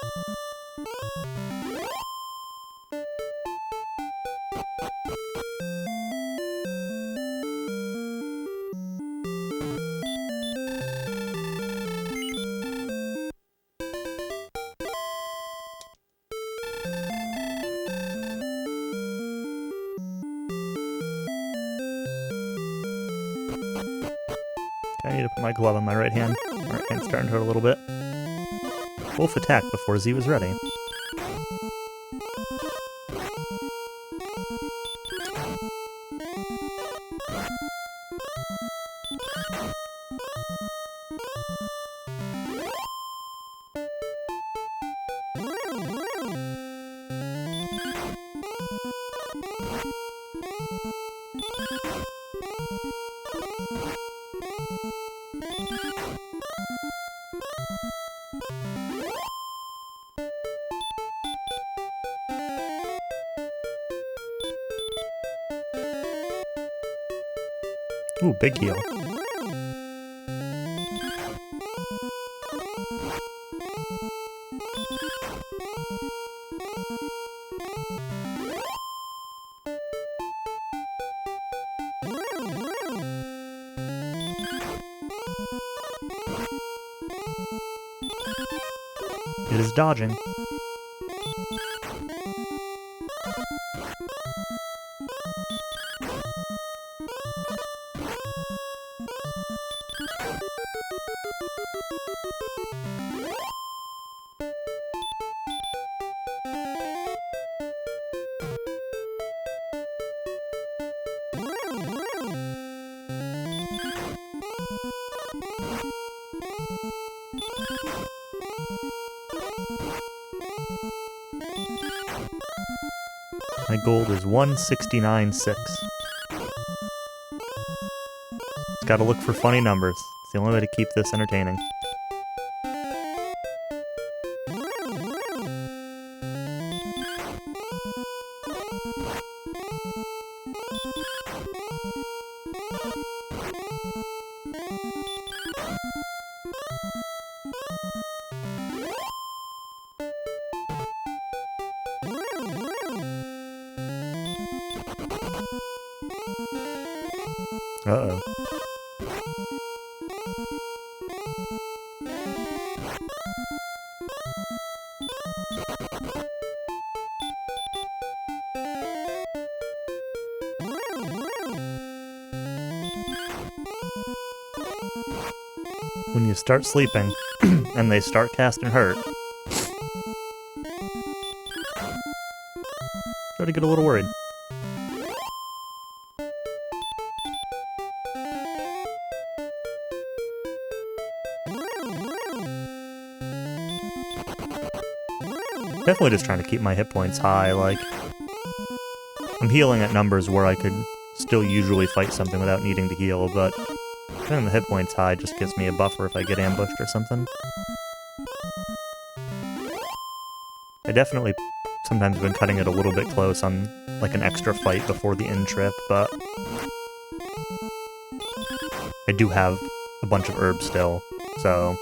I need to put my glove on my right hand. My right hand's starting to hurt a little bit. Wolf attacked before Z was ready. Ooh, big heal. It is dodging. My gold is 169.6. It's gotta look for funny numbers. It's the only way to keep this entertaining. Uh-oh. When you start sleeping, and they start casting hurt, start to get a little worried. Definitely just trying to keep my hit points high, like... I'm healing at numbers where I could still usually fight something without needing to heal, but having the hit points high just gives me a buffer if I get ambushed or something. I definitely sometimes been cutting it a little bit close on, like, an extra fight before the end trip, but... I do have a bunch of herbs still, so...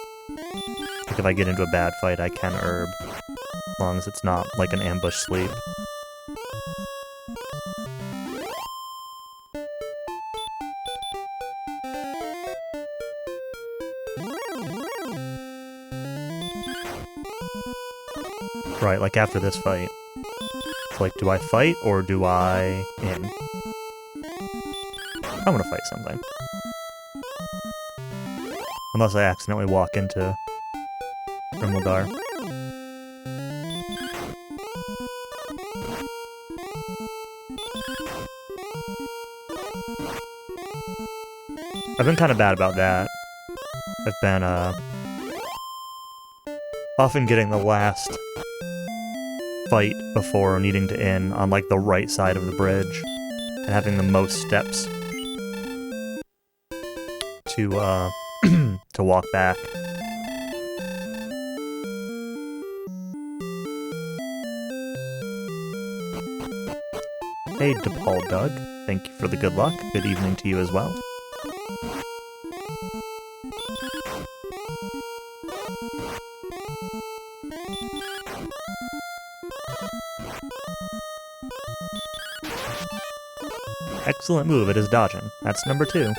like, if I get into a bad fight, I can herb. As long as it's not, like, an ambush sleep. Right, like after this fight. It's like, do I fight or do I in? I'm gonna fight something. Unless I accidentally walk into Grimildar. I've been kind of bad about that. I've been, often getting the last fight before needing to end on, like, the right side of the bridge, and having the most steps to, to walk back. Hey, DePaul Doug, thank you for the good luck. Good evening to you as well. Excellent move, it is dodging. That's number 2.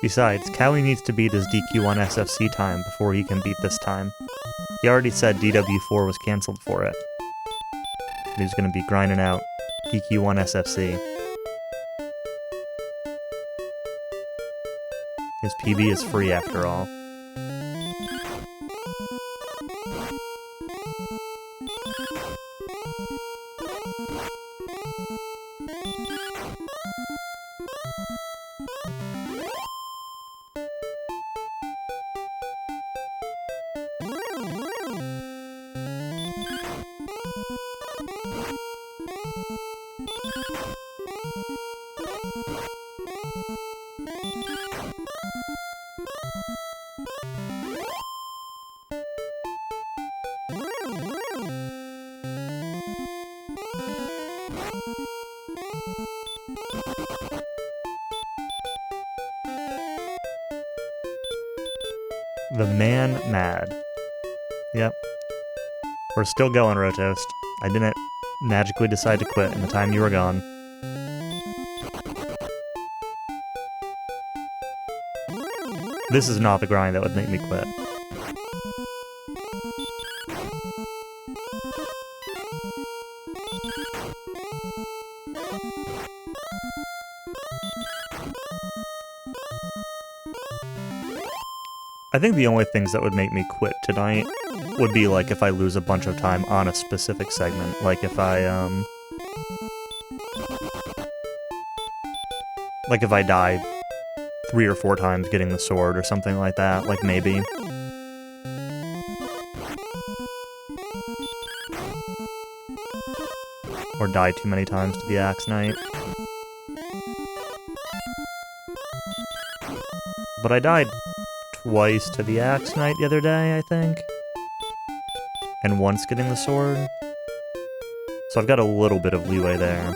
Besides, Cowie needs to beat his DQ1 SFC time before he can beat this time. He already said DW4 was cancelled for it. He's gonna be grinding out DQ1 SFC. His PB is free after all. The man mad. Yep. We're still going, Rotoast. I didn't magically decide to quit in the time you were gone. This is not the grind that would make me quit. I think the only things that would make me quit tonight would be, like, if I lose a bunch of time on a specific segment. Like, if I, like, if I die 3 or 4 times getting the sword or something like that, like, maybe. Or die too many times to the Axe Knight. But I died twice to the Axe Knight the other day, I think. And once getting the sword. So I've got a little bit of leeway there.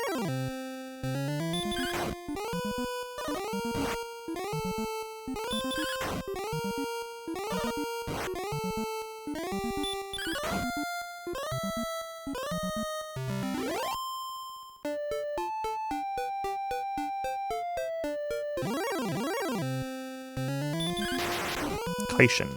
Kaishin.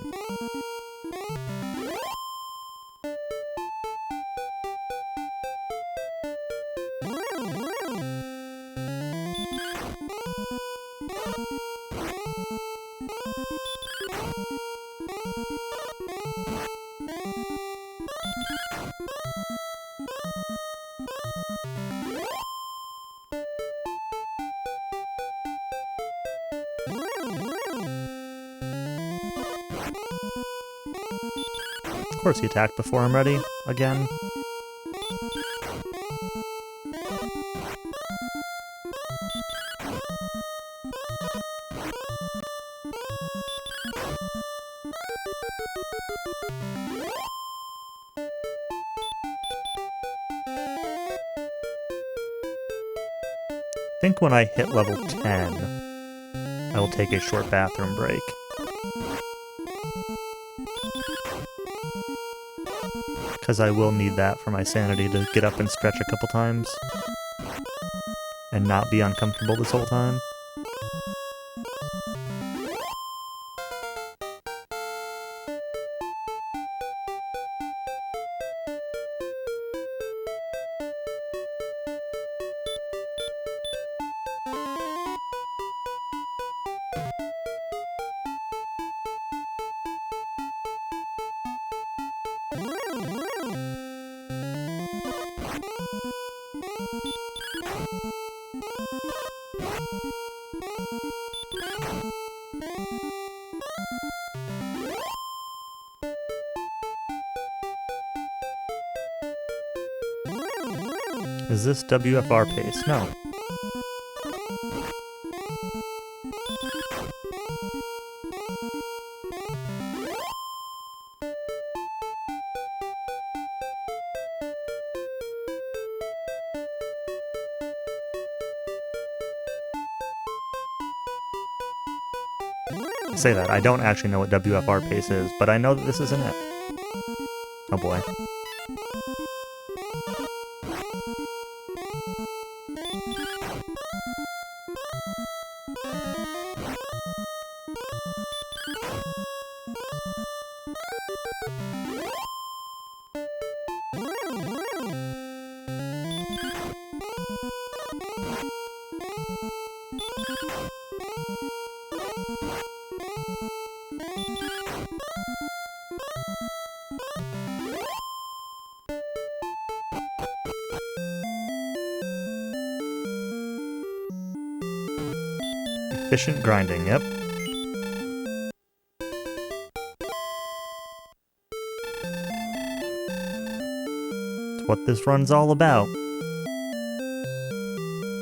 Of course he attacked before I'm ready, again. I think when I hit level 10, I will take a short bathroom break. Because I will need that for my sanity to get up and stretch a couple times. And not be uncomfortable this whole time. Is this WFR pace? No. I say that, I don't actually know what WFR pace is, but I know that this isn't it. Oh boy. Efficient grinding, yep. It's what this run's all about.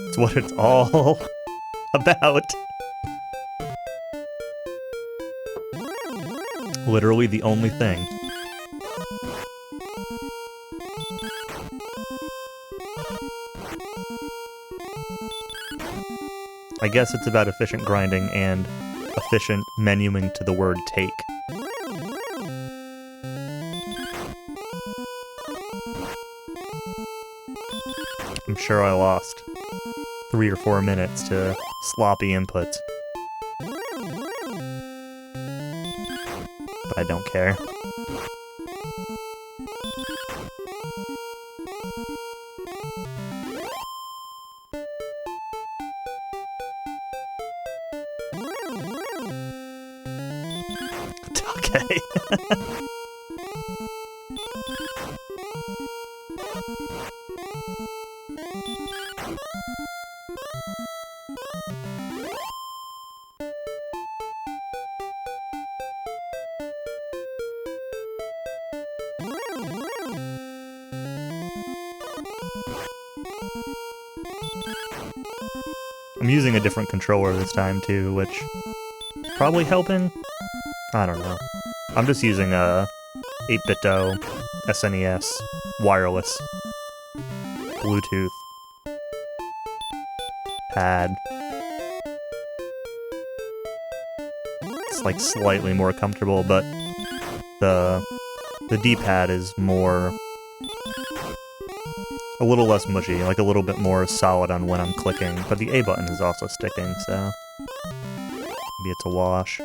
It's what it's all about. Literally the only thing. I guess it's about efficient grinding and efficient menuing to the word take. I'm sure I lost 3 or 4 minutes to sloppy inputs. But I don't care. Okay. I'm using a different controller this time too, which is probably helping. I don't know. I'm just using a 8BitDo SNES wireless Bluetooth pad. It's like slightly more comfortable, but the D-pad is more, a little less mushy, like a little bit more solid on when I'm clicking, but the A button is also sticking, so Maybe it's a wash.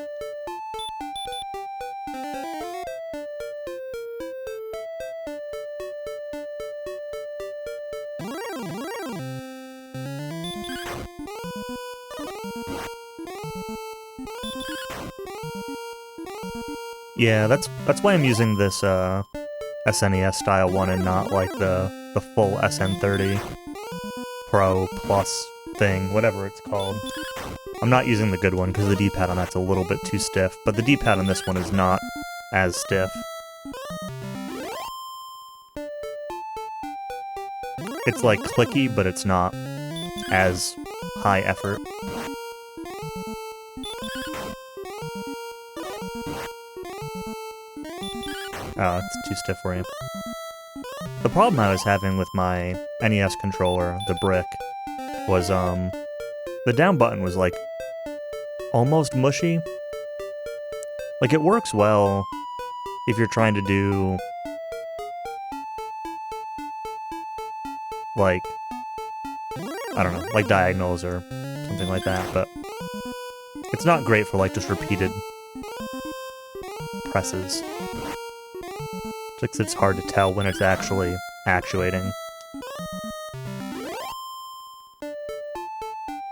Yeah, that's why I'm using this SNES style one and not like the full SN30 Pro Plus thing, whatever it's called. I'm not using the good one because the D-pad on that's a little bit too stiff, but the D-pad on this one is not as stiff. It's like clicky, but it's not as high effort. Oh, it's too stiff for you. The problem I was having with my NES controller, the brick, was the down button was like almost mushy. Like it works well if you're trying to do like, I don't know, like diagonals or something like that, but it's not great for like just repeated presses. It's hard to tell when it's actually actuating.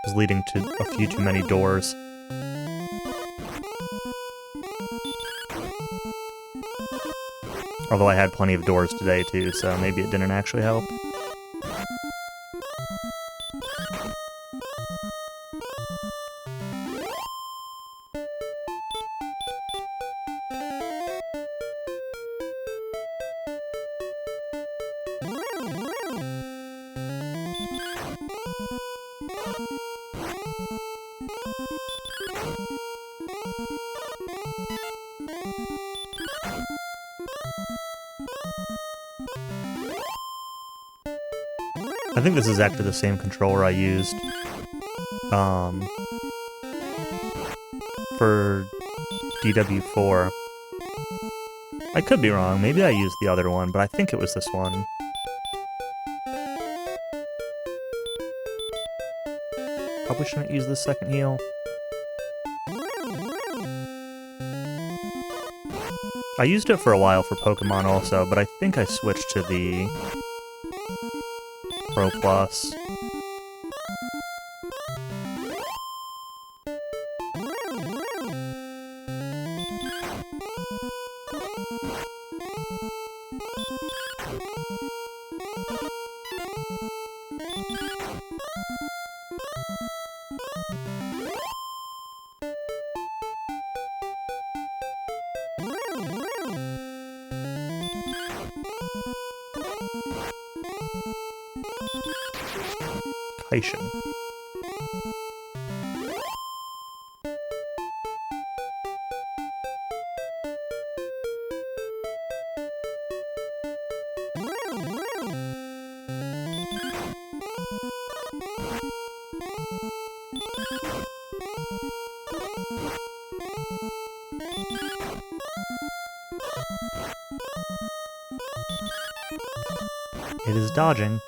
It's leading to a few too many doors. Although I had plenty of doors today too, so maybe it didn't actually help. I think this is actually the same controller I used for DW4. I could be wrong, maybe I used the other one, but I think it was this one. Probably shouldn't use the second heel. I used it for a while for Pokemon also, but I think I switched to the Pro Plus. Kaishin. It is dodging.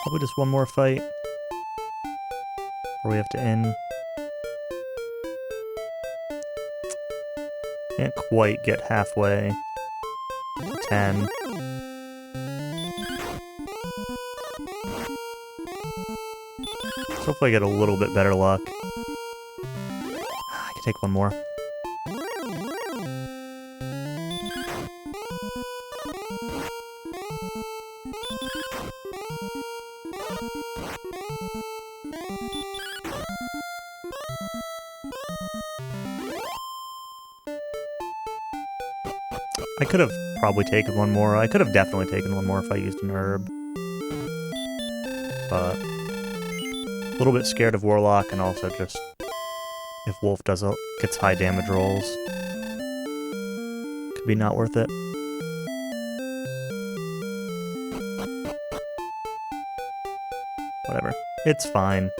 Probably just one more fight before we have to end. Can't quite get halfway to 10. So hopefully I get a little bit better luck. I can take one more. I could have probably taken one more. I could have definitely taken one more if I used an herb. But a little bit scared of Warlock, and also just if Wolf gets high damage rolls, could be not worth it. Whatever. It's fine.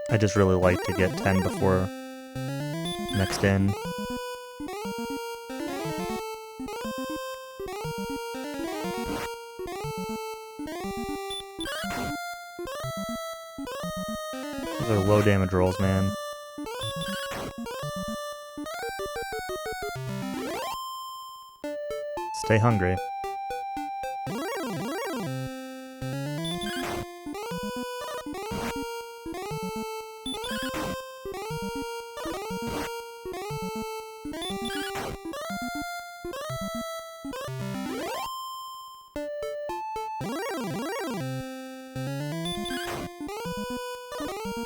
I just really like to get 10 before next end. Those are low damage rolls, man. Stay hungry.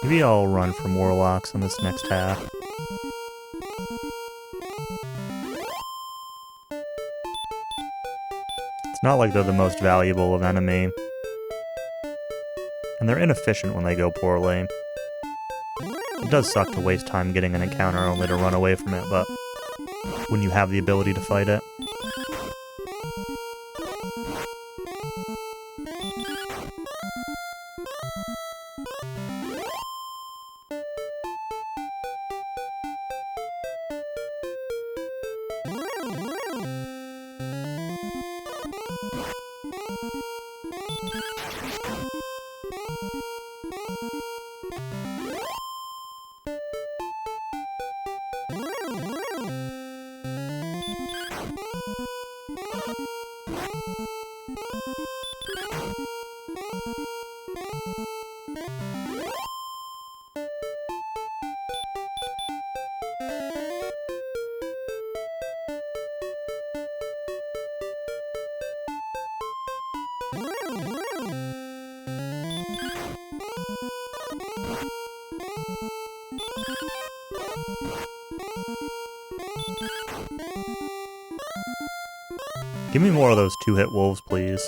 Maybe I'll run from Warlocks on this next half. It's not like they're the most valuable of enemy. And they're inefficient when they go poorly. It does suck to waste time getting an encounter only to run away from it, but when you have the ability to fight it. Give me more of those two-hit wolves, please.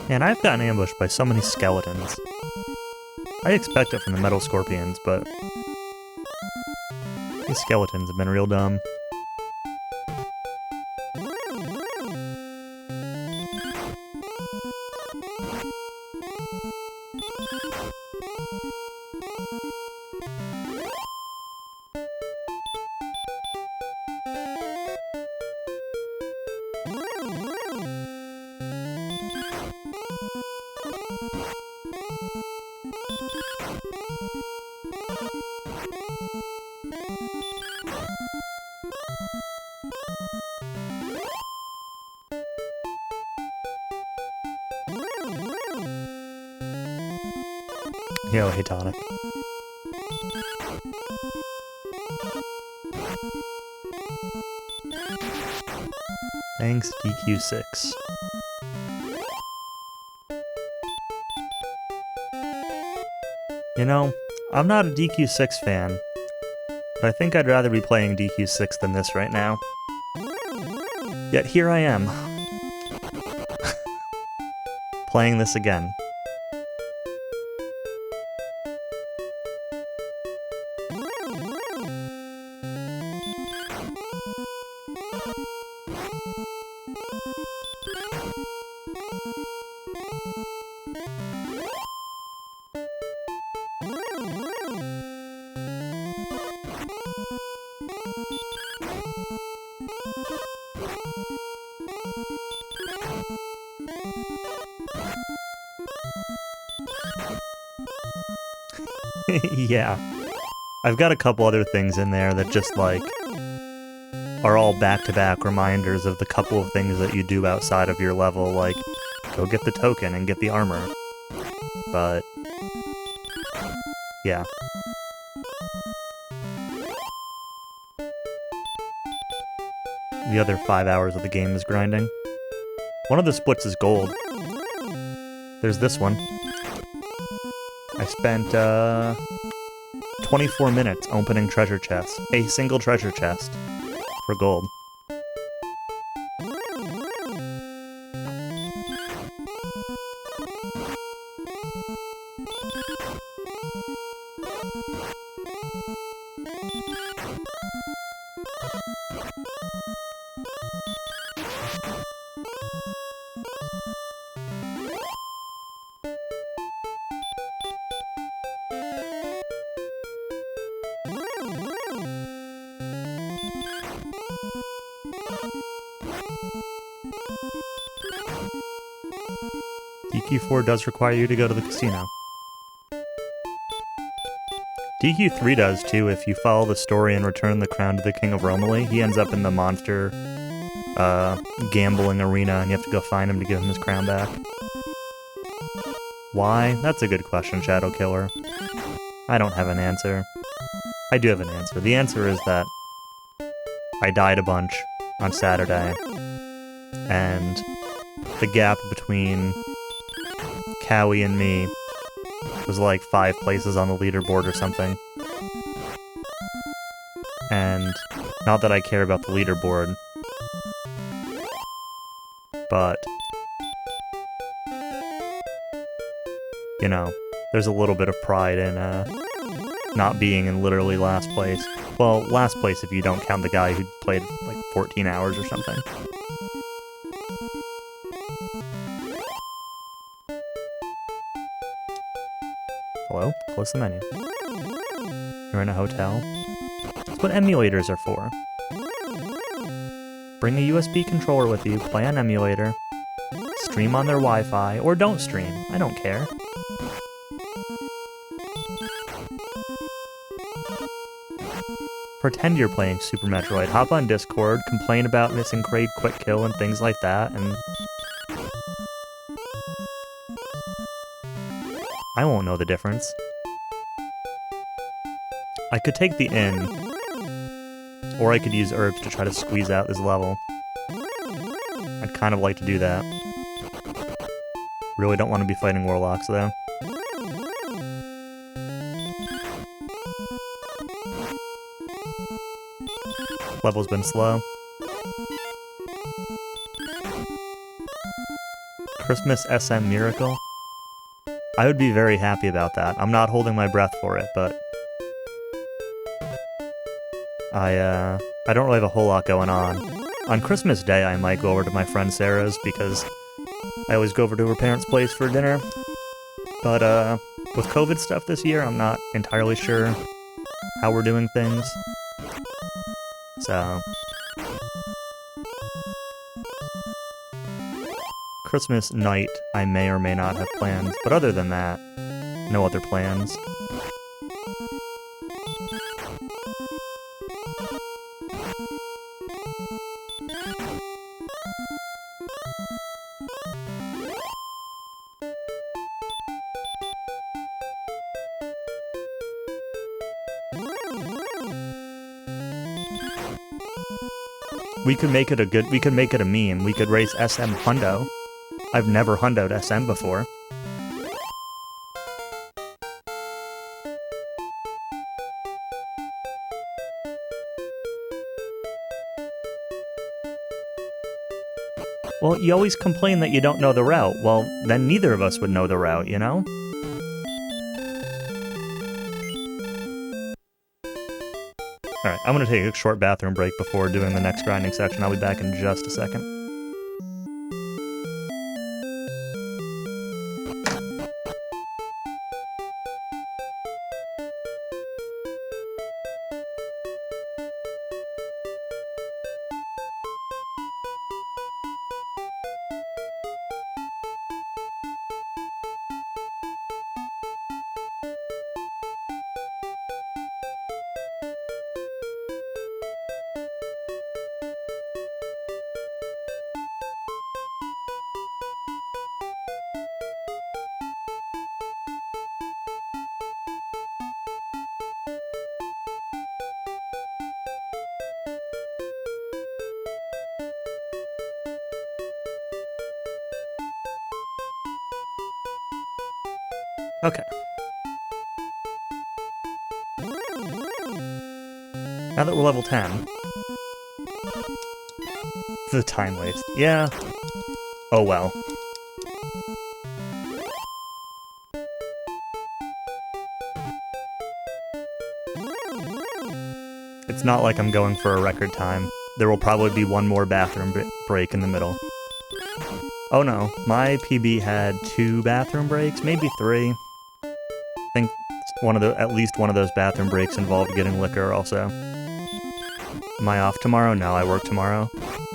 Man, I've gotten ambushed by so many skeletons. I expect it from the metal scorpions, but these skeletons have been real dumb. Yo, hey Tonic. Thanks, DQ6. You know, I'm not a DQ6 fan, but I think I'd rather be playing DQ6 than this right now. Yet here I am. Playing this again. Yeah. I've got a couple other things in there that just, like, are all back-to-back reminders of the couple of things that you do outside of your level, like go get the token and get the armor. But yeah. The other 5 hours of the game is grinding. One of the splits is gold. There's this one. I spent 24 minutes opening treasure chests. A single treasure chest for gold. DQ4 does require you to go to the casino. DQ3 does too if you follow the story and return the crown to the King of Romilly. He ends up in the monster gambling arena and you have to go find him to give him his crown back. Why? That's a good question, Shadow Killer. I don't have an answer. I do have an answer. The answer is that I died a bunch on Saturday, and the gap between Cowie and me was like 5 places on the leaderboard or something. And not that I care about the leaderboard, but you know, there's a little bit of pride in not being in literally last place. Well, last place if you don't count the guy who played like 14 hours or something. Hello? Close the menu. You're in a hotel? That's what emulators are for. Bring a USB controller with you, play on emulator, stream on their Wi-Fi, or don't stream. I don't care. Pretend you're playing Super Metroid. Hop on Discord, complain about missing Kraid Quick Kill and things like that, and I won't know the difference. I could take the inn, or I could use herbs to try to squeeze out this level. I'd kind of like to do that. Really don't want to be fighting Warlocks, though. Level's been slow. Christmas SM Miracle? I would be very happy about that. I'm not holding my breath for it, but I don't really have a whole lot going on. On Christmas Day, I might go over to my friend Sarah's because I always go over to her parents' place for dinner. But with COVID stuff this year, I'm not entirely sure how we're doing things. So Christmas night, I may or may not have plans, but other than that, no other plans. We could make it a meme. We could race SM Hundo. I've never hundoed SM before. Well, you always complain that you don't know the route. Well, then neither of us would know the route, you know? Alright, I'm gonna take a short bathroom break before doing the next grinding section. I'll be back in just a second. Okay. Now that we're level 10. The time waste. Yeah. Oh well. It's not like I'm going for a record time. There will probably be one more bathroom break in the middle. Oh no, my PB had 2 bathroom breaks, maybe 3. I think at least one of those bathroom breaks involved getting liquor also. Am I off tomorrow? No, I work tomorrow.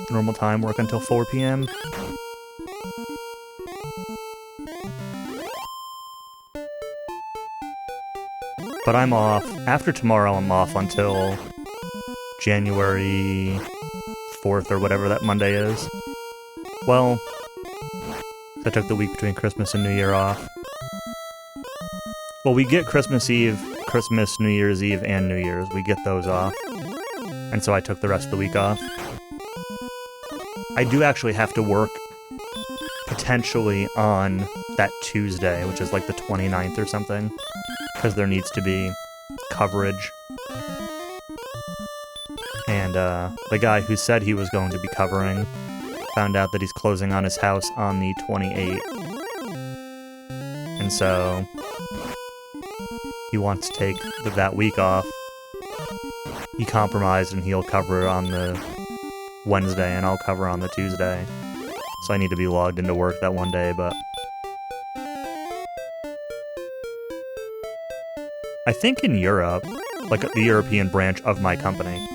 Normal time, work until 4 p.m. But I'm off. After tomorrow, I'm off until January 4th or whatever that Monday is. Well, I took the week between Christmas and New Year off. Well, we get Christmas Eve, Christmas, New Year's Eve, and New Year's. We get those off. And so I took the rest of the week off. I do actually have to work potentially on that Tuesday, which is like the 29th or something, because there needs to be coverage. And the guy who said he was going to be covering found out that he's closing on his house on the 28th. And so he wants to take that week off. He compromised and he'll cover on the Wednesday and I'll cover on the Tuesday. So I need to be logged into work that one day, but I think in Europe, like the European branch of my company,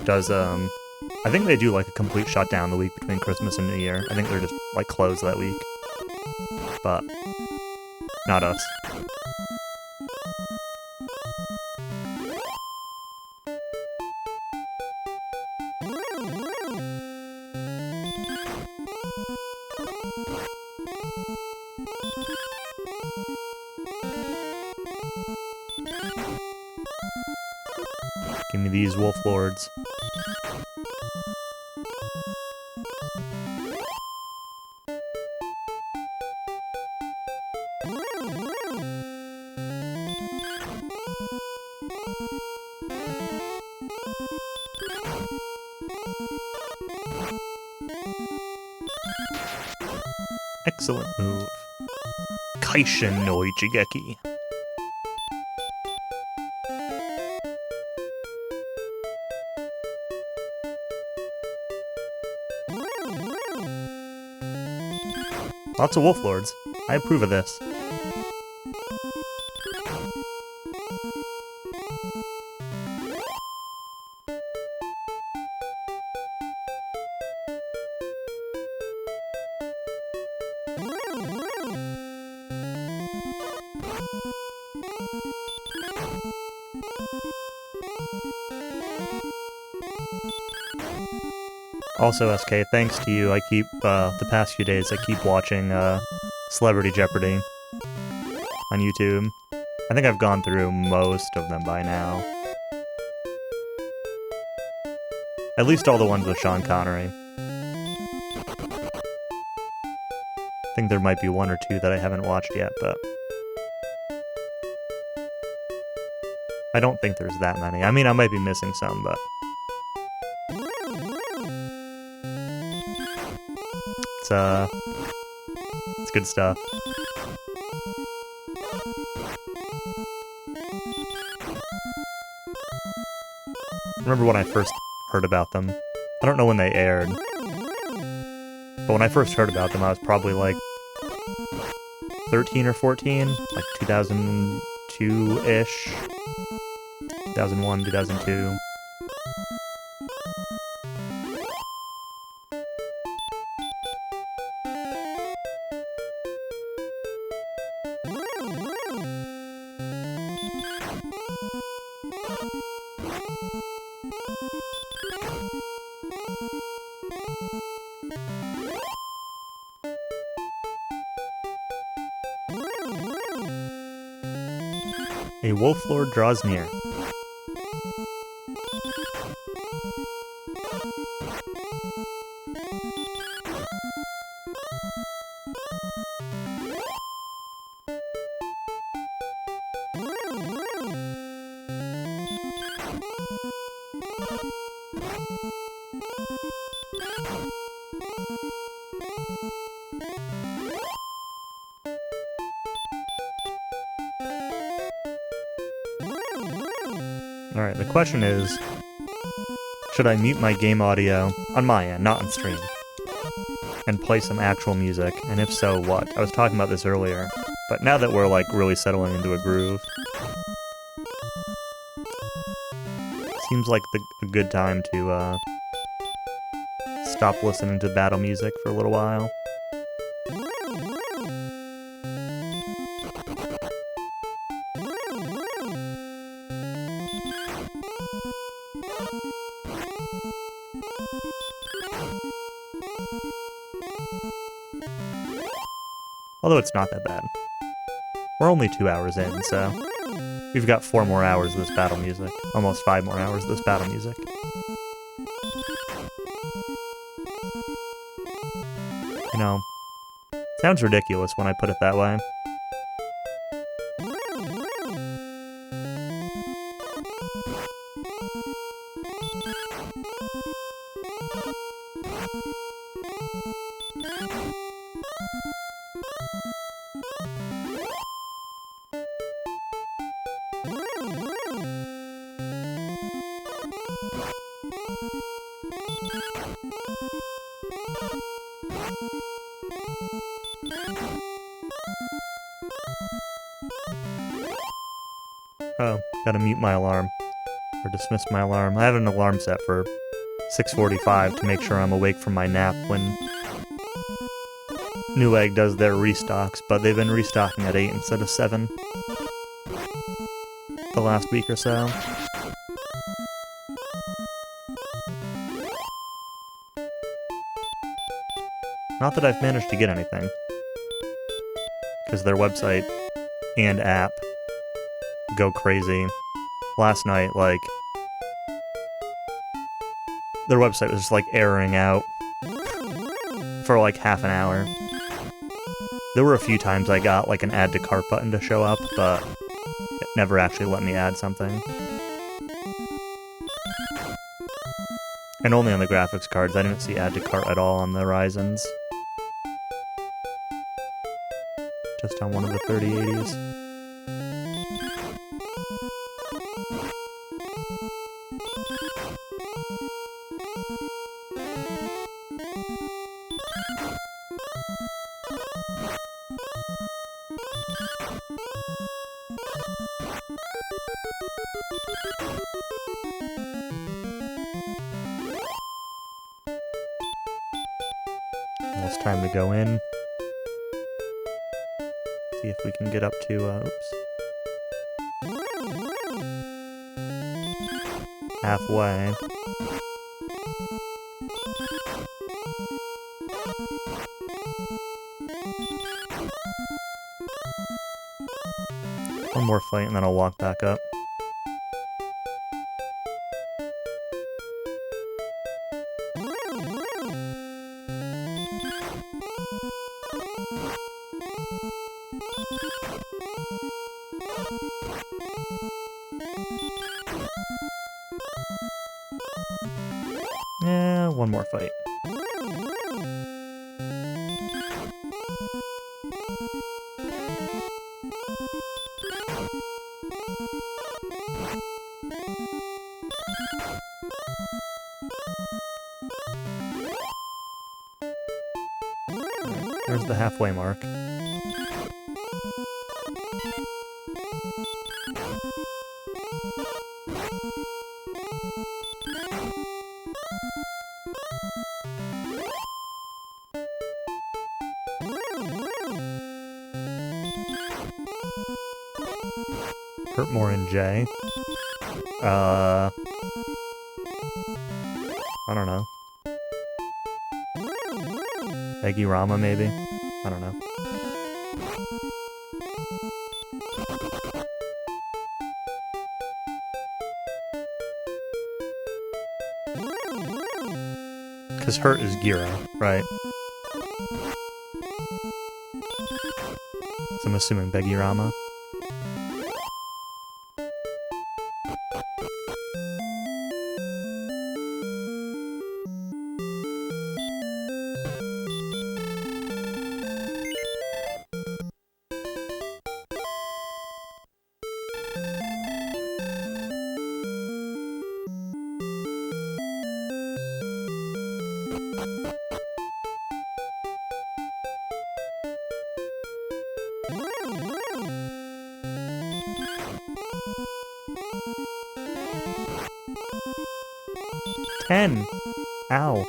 does, I think they do like a complete shutdown the week between Christmas and New Year. I think they're just like closed that week. But not us. Give me these wolf lords. Excellent move. Kaishin no Ichigeki. Lots of wolf lords. I approve of this. Also, SK, thanks to you, I keep, the past few days, I keep watching, Celebrity Jeopardy on YouTube. I think I've gone through most of them by now. At least all the ones with Sean Connery. I think there might be 1 or 2 that I haven't watched yet, but I don't think there's that many. I mean, I might be missing some, but it's good stuff. I remember when I first heard about them. I don't know when they aired, but when I first heard about them, I was probably like 13 or 14, like 2002-ish, 2001, 2002. A wolf lord draws near. Alright, the question is, should I mute my game audio on my end, not on stream, and play some actual music, and if so, what? I was talking about this earlier, but now that we're like really settling into a groove, seems like a good time to stop listening to battle music for a little while. Although it's not that bad. We're only 2 hours in, so we've got 4 more hours of this battle music. Almost 5 more hours of this battle music. You know, sounds ridiculous when I put it that way. Oh, gotta mute my alarm. Or dismiss my alarm. I have an alarm set for 6:45 to make sure I'm awake from my nap when Newegg does their restocks, but they've been restocking at 8 instead of 7 the last week or so. Not that I've managed to get anything, because their website and app go crazy. Last night, like, their website was just like erroring out for like half an hour. There were a few times I got like an add to cart button to show up, but it never actually let me add something. And only on the graphics cards. I didn't see add to cart at all on the Ryzens. Just on one of the 3080s. It's time to go in. See if we can get up to, oops. Halfway. One more fight and then I'll walk back up. Yeah, one more fight. There's the halfway mark. Hurtmore and J. I don't know. Eggy Rama, maybe? I don't know. Because Hurt is Gira, right? So I'm assuming Beggy Rama. 10. Ow.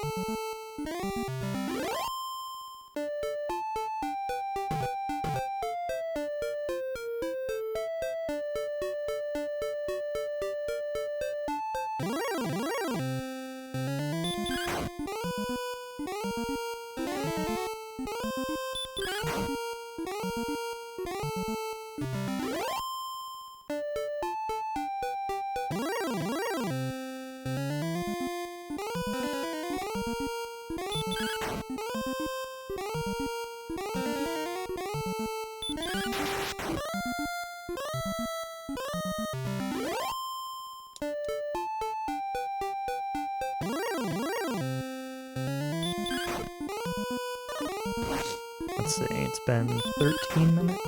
Let's see, it's been 13 minutes?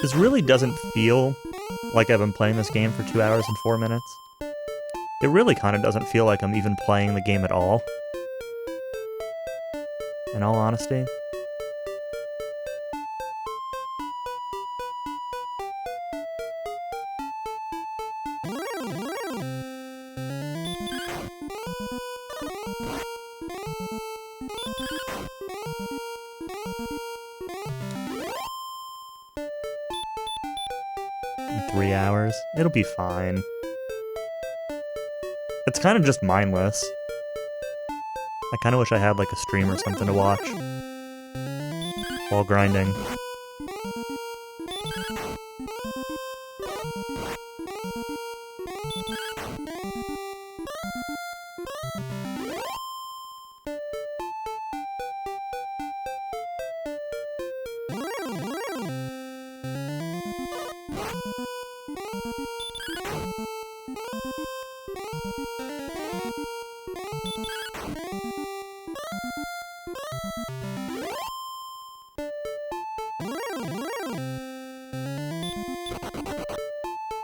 This really doesn't feel like I've been playing this game for 2 hours and 4 minutes. It really kind of doesn't feel like I'm even playing the game at all. In all honesty. In 3 hours, it'll be fine. It's kind of just mindless. I kind of wish I had like a stream or something to watch while grinding.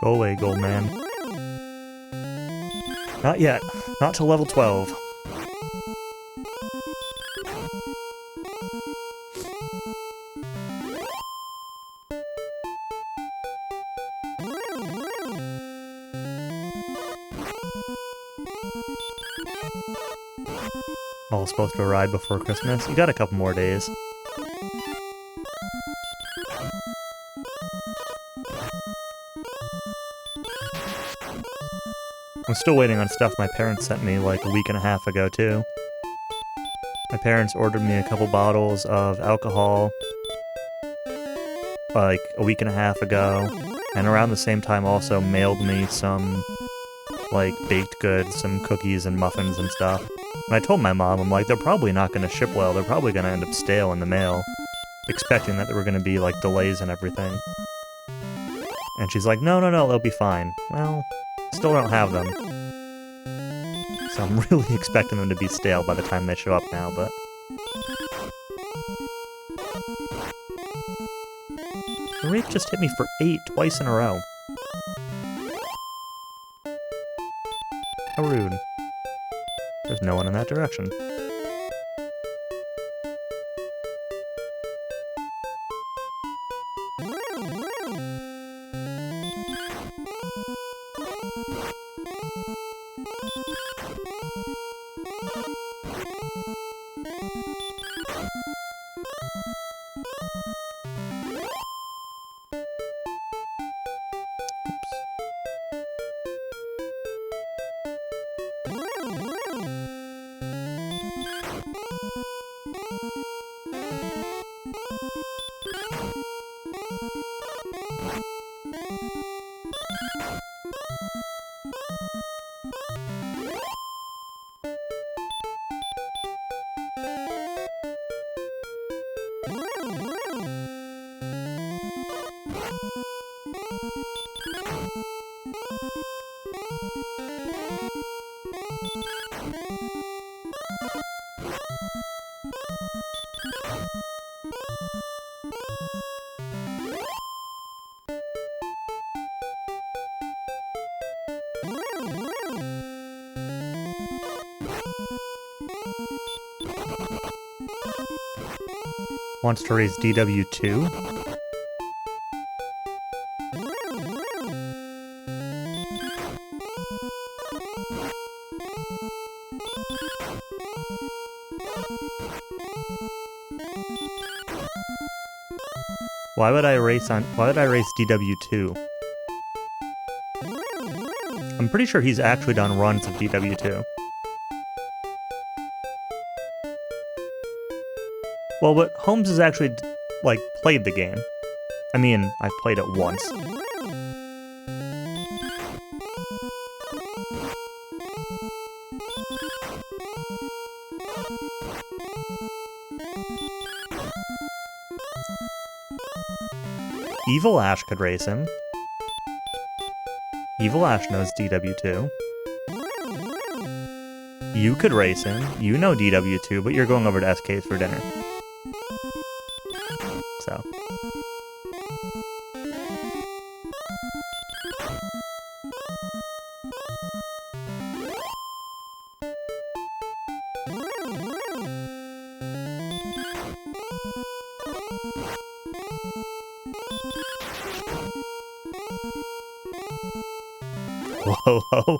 Go away, gold man. Not yet. Not till level 12. All supposed to arrive before Christmas. You got a couple more days. I'm still waiting on stuff my parents sent me like a week and a half ago, too. My parents ordered me a couple bottles of alcohol like a week and a half ago, and around the same time also mailed me some like baked goods, some cookies and muffins and stuff. And I told my mom, I'm like, they're probably not going to ship well, they're probably going to end up stale in the mail, expecting that there were going to be like delays and everything. And she's like, no, they'll be fine. Well, still don't have them. So I'm really expecting them to be stale by the time they show up now, but... The Wraith just hit me for 8 twice in a row. How rude. There's no one in that direction. Wants to raise DW2. Why would I race DW2? I'm pretty sure he's actually done runs of DW2. Well, but Holmes has actually, like, played the game. I mean, I've played it once. Evil Ash could race him. Evil Ash knows DW2. You could race him. You know DW2, but you're going over to SK's for dinner. So. Whoa, whoa.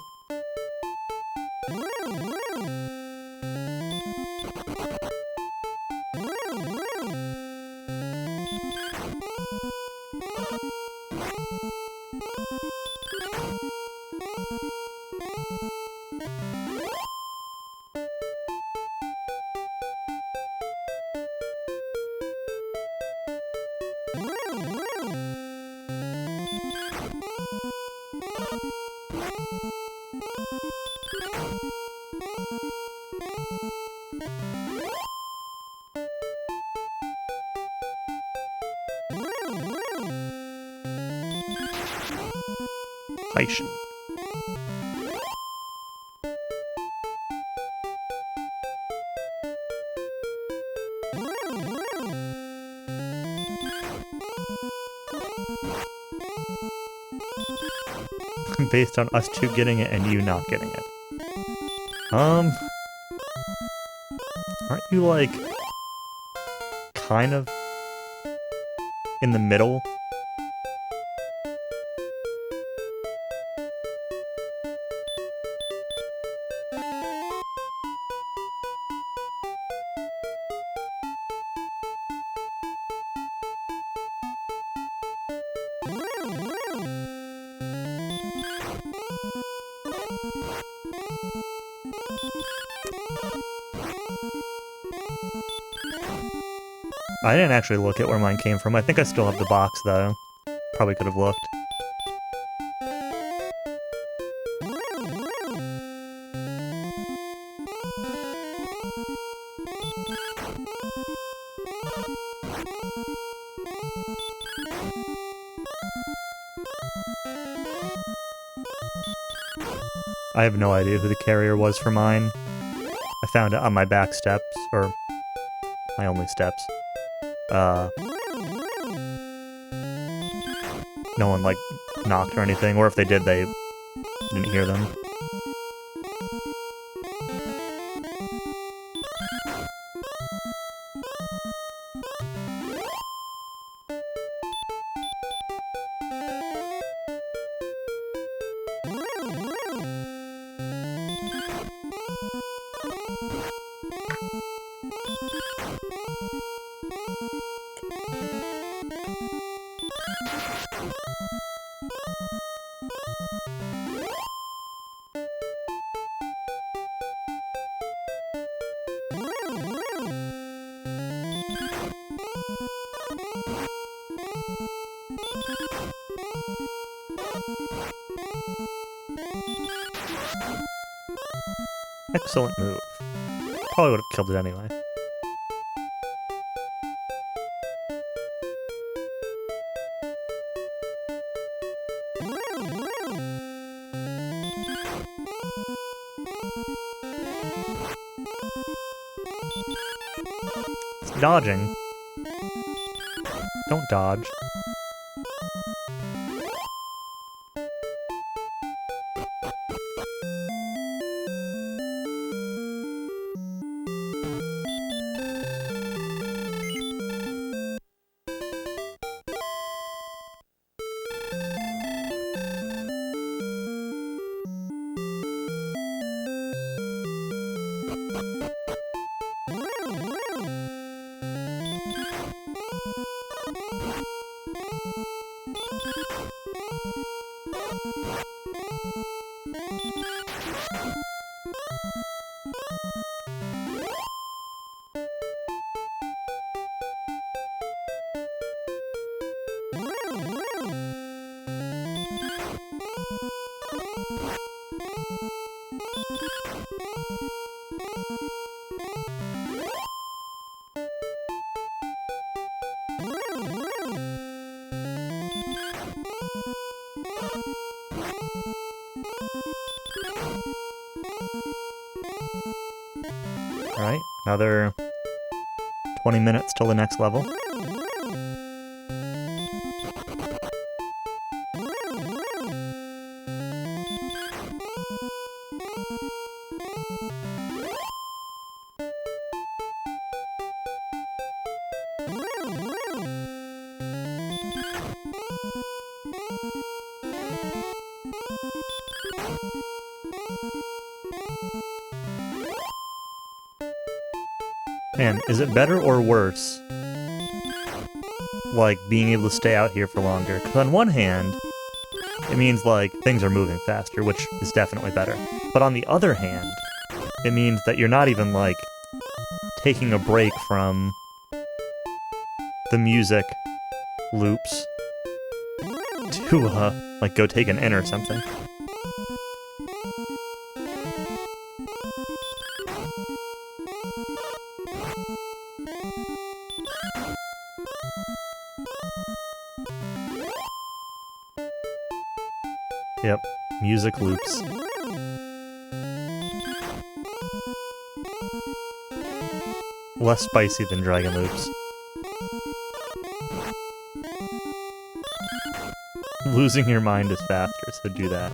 Patient. Based on us two getting it and you not getting it. Aren't you, like, kind of in the middle? I didn't actually look at where mine came from. I think I still have the box, though. Probably could have looked. I have no idea who the carrier was for mine. I found it on my back steps, or my only steps. No one, like, knocked or anything, or if they did, they didn't hear them. Excellent move. Probably would have killed it anyway. It's dodging. Don't dodge. Alright, another 20 minutes till the next level. Man, is it better or worse, like, being able to stay out here for longer? Because on one hand, it means, like, things are moving faster, which is definitely better. But on the other hand, it means that you're not even, like, taking a break from the music loops to, like, go take an in or something. Yep, music loops. Less spicy than Dragon Loops. Losing your mind is faster, so do that.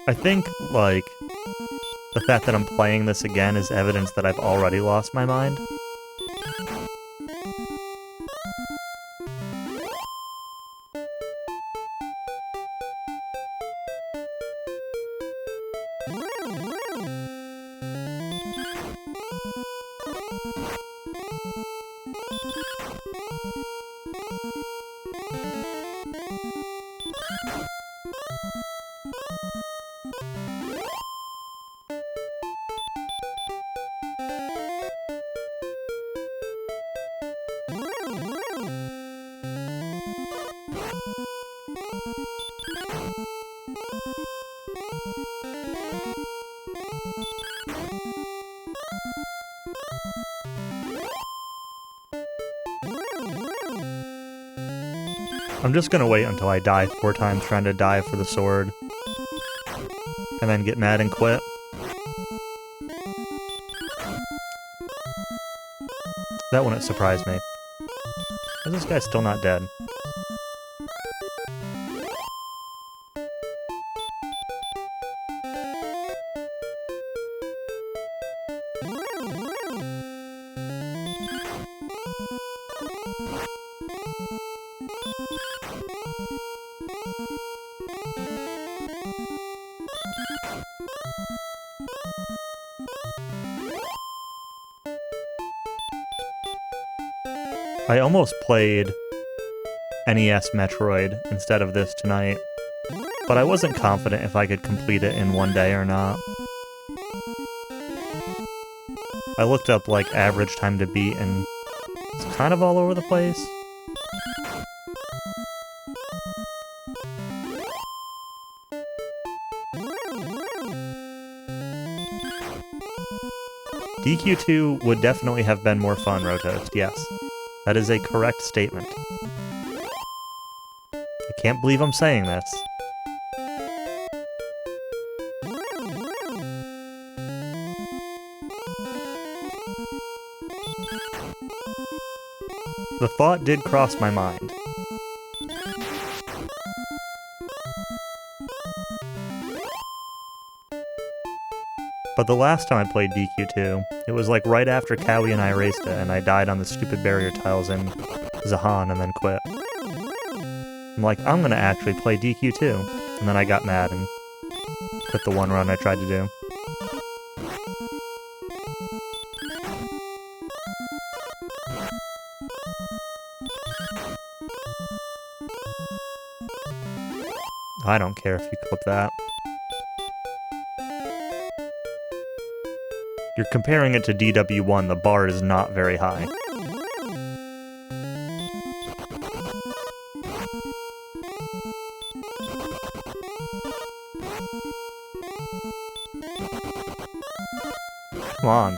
I think, like, the fact that I'm playing this again is evidence that I've already lost my mind. I'm just gonna wait until I die 4 times trying to dive for the sword. And then get mad and quit. That wouldn't surprise me. Why is this guy still not dead? I almost played NES Metroid instead of this tonight, but I wasn't confident if I could complete it in one day or not. I looked up, like, average time to beat, and it's kind of all over the place. DQ2 would definitely have been more fun, Rotoast, yes. That is a correct statement. I can't believe I'm saying this. The thought did cross my mind. But the last time I played DQ2, it was like right after Cowie and I raced it, and I died on the stupid barrier tiles in Zahan and then quit. I'm like, I'm gonna actually play DQ2. And then I got mad and quit the one run I tried to do. I don't care if you clip that. You're comparing it to DW1, the bar is not very high. Come on.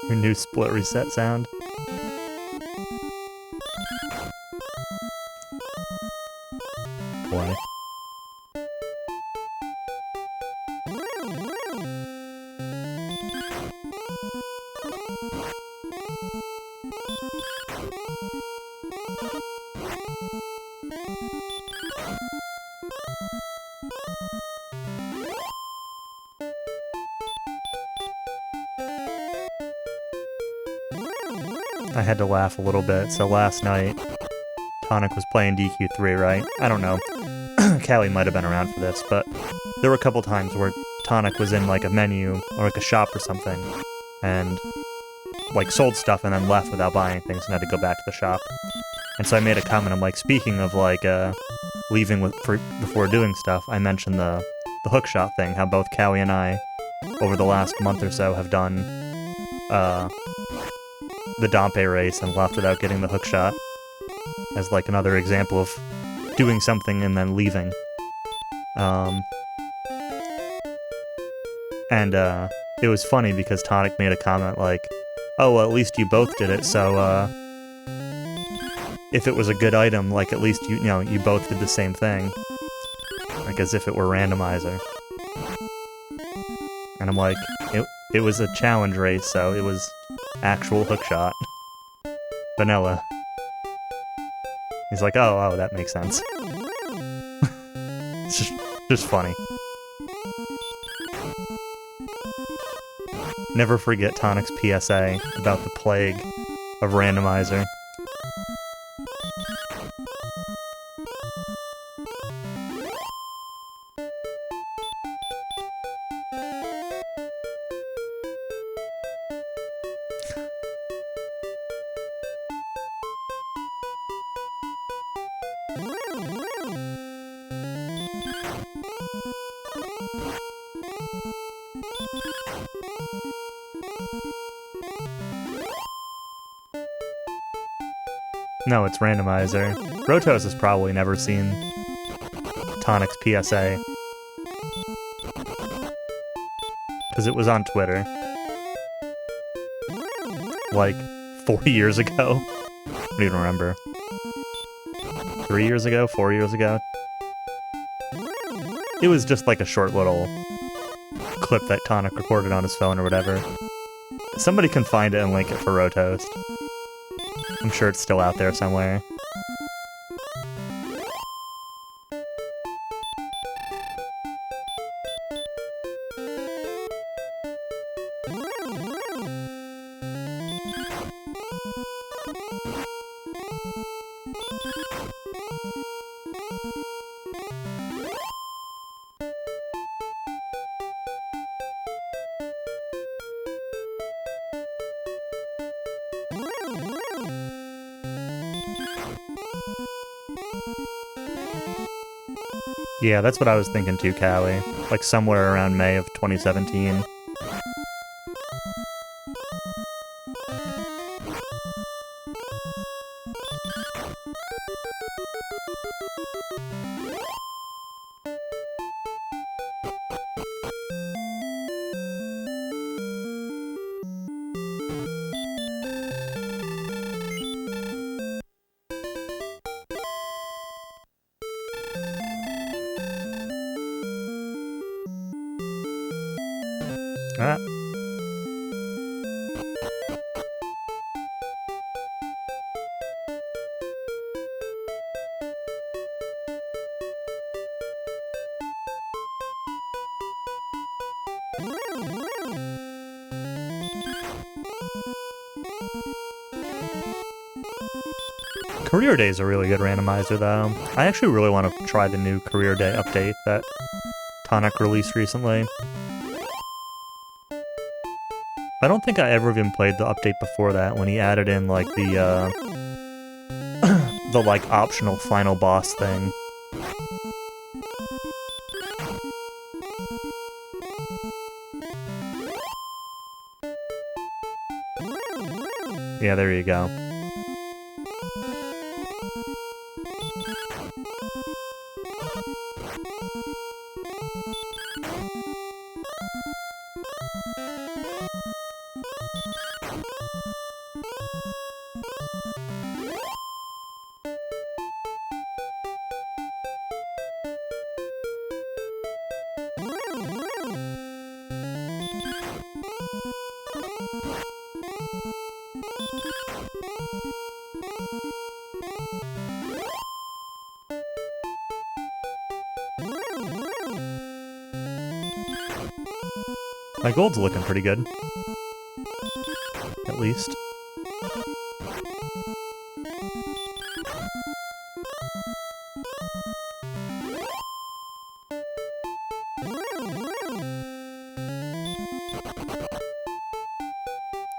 Your new split reset sound. Boy. I had to laugh a little bit, so last night, Tonic was playing DQ3, right? I don't know. Callie might have been around for this, but there were a couple times where Tonic was in like a menu or like a shop or something, and like sold stuff and then left without buying things and had to go back to the shop. And so I made a comment, I'm like, speaking of like leaving before doing stuff, I mentioned the hookshot thing, how both Callie and I, over the last month or so, have done the Dompe race and left without getting the hookshot, as like another example of doing something and then leaving. It was funny because Tonic made a comment like, oh, well, at least you both did it, so if it was a good item, like at least you know you both did the same thing, like as if it were randomizer. And I'm like, it was a challenge race, so it was actual hookshot. Vanilla. He's like, oh, that makes sense. It's just funny. Never forget Tonic's PSA about the plague of randomizer. No, it's randomizer. Rotos has probably never seen Tonic's PSA. Because it was on Twitter. Like, 4 years ago? I don't even remember. 3 years ago? 4 years ago? It was just like a short little clip that Tonic recorded on his phone or whatever. Somebody can find it and link it for Rotoast. I'm sure it's still out there somewhere. Yeah, that's what I was thinking too, Callie. Like somewhere around May of 2017. Ah. Career Day is a really good randomizer, though. I actually really want to try the new Career Day update that Tonic released recently. I don't think I ever even played the update before that, when he added in, like, the, the, like, optional final boss thing. Yeah, there you go. My gold's looking pretty good. At least.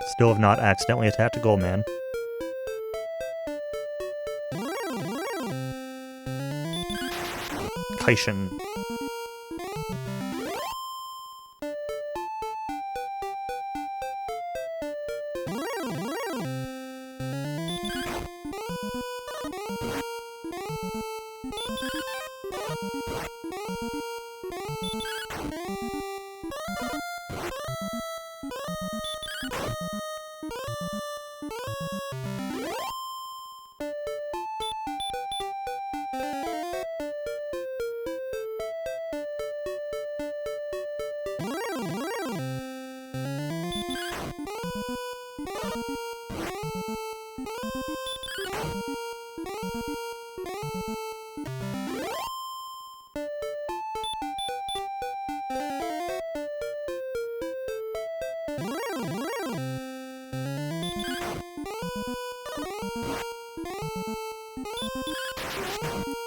Still have not accidentally attacked a gold man. Kaishin.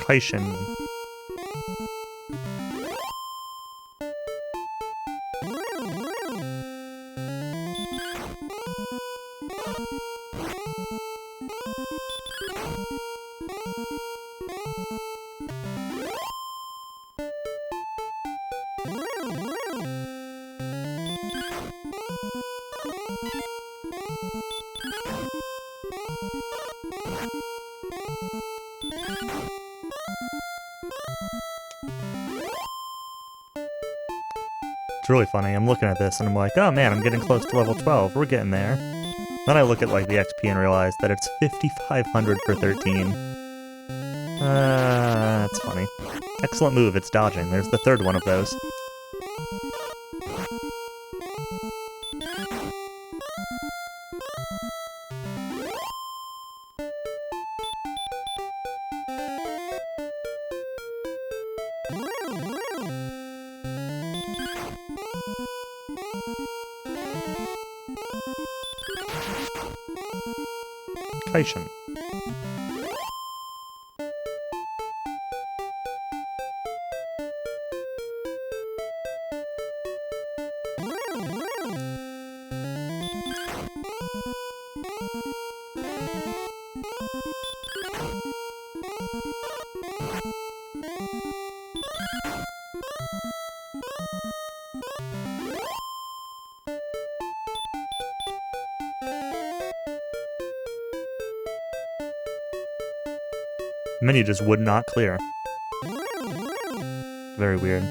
Kaishin. It's really funny. I'm looking at this and I'm like, oh man, I'm getting close to level 12. We're getting there. Then I look at like the XP and realize that it's 5,500 for 13. That's funny. Excellent move, it's dodging. There's the third one of those. Kaishin. The menu just would not clear. Very weird.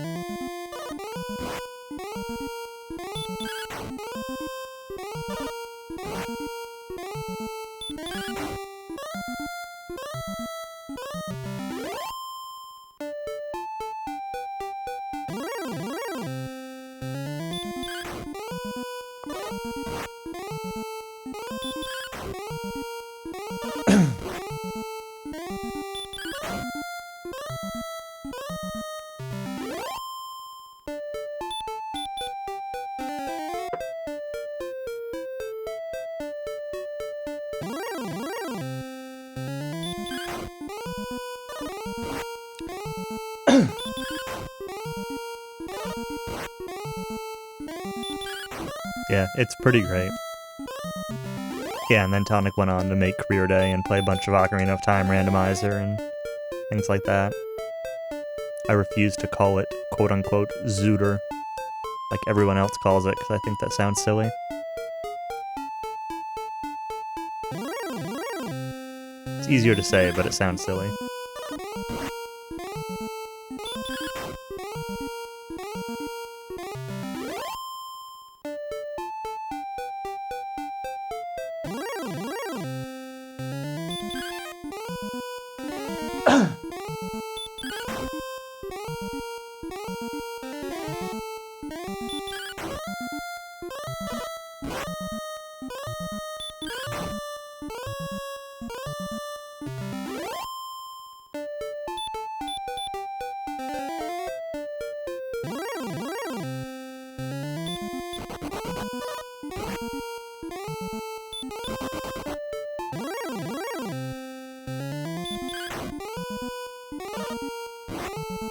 Yeah, it's pretty great. Yeah, and then Tonic went on to make Career Day and play a bunch of Ocarina of Time randomizer and things like that. I refuse to call it quote-unquote Zooter, like everyone else calls it, because I think that sounds silly. It's easier to say, but it sounds silly.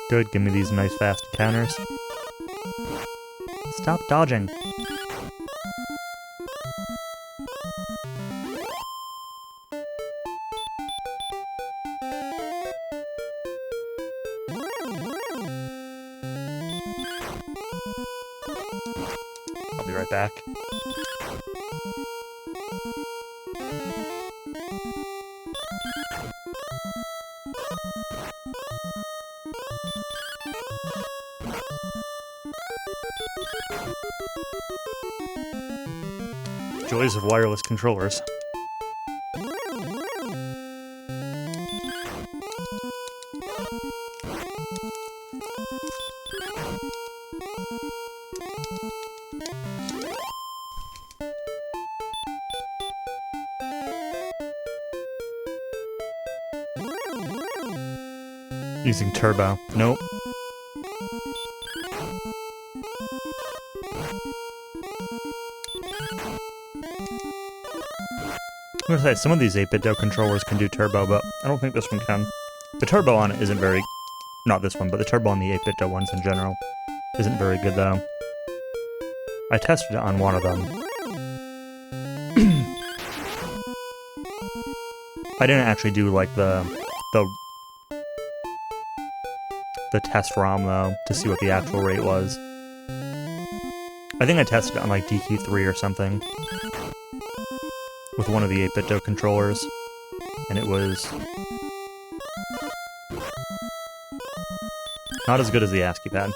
Good, give me these nice fast encounters. Stop dodging. I'll be right back. Joys of wireless controllers. Using turbo. Nope. I'm gonna say, some of these 8BitDo controllers can do turbo, but I don't think this one can. The turbo on it isn't very... Not this one, but the turbo on the 8BitDo ones in general isn't very good, though. I tested it on one of them. I didn't actually do, like, the test ROM, though, to see what the actual rate was. I think I tested it on, like, DQ3 or something. With one of the 8BitDo controllers, and it was not as good as the ASCII pad.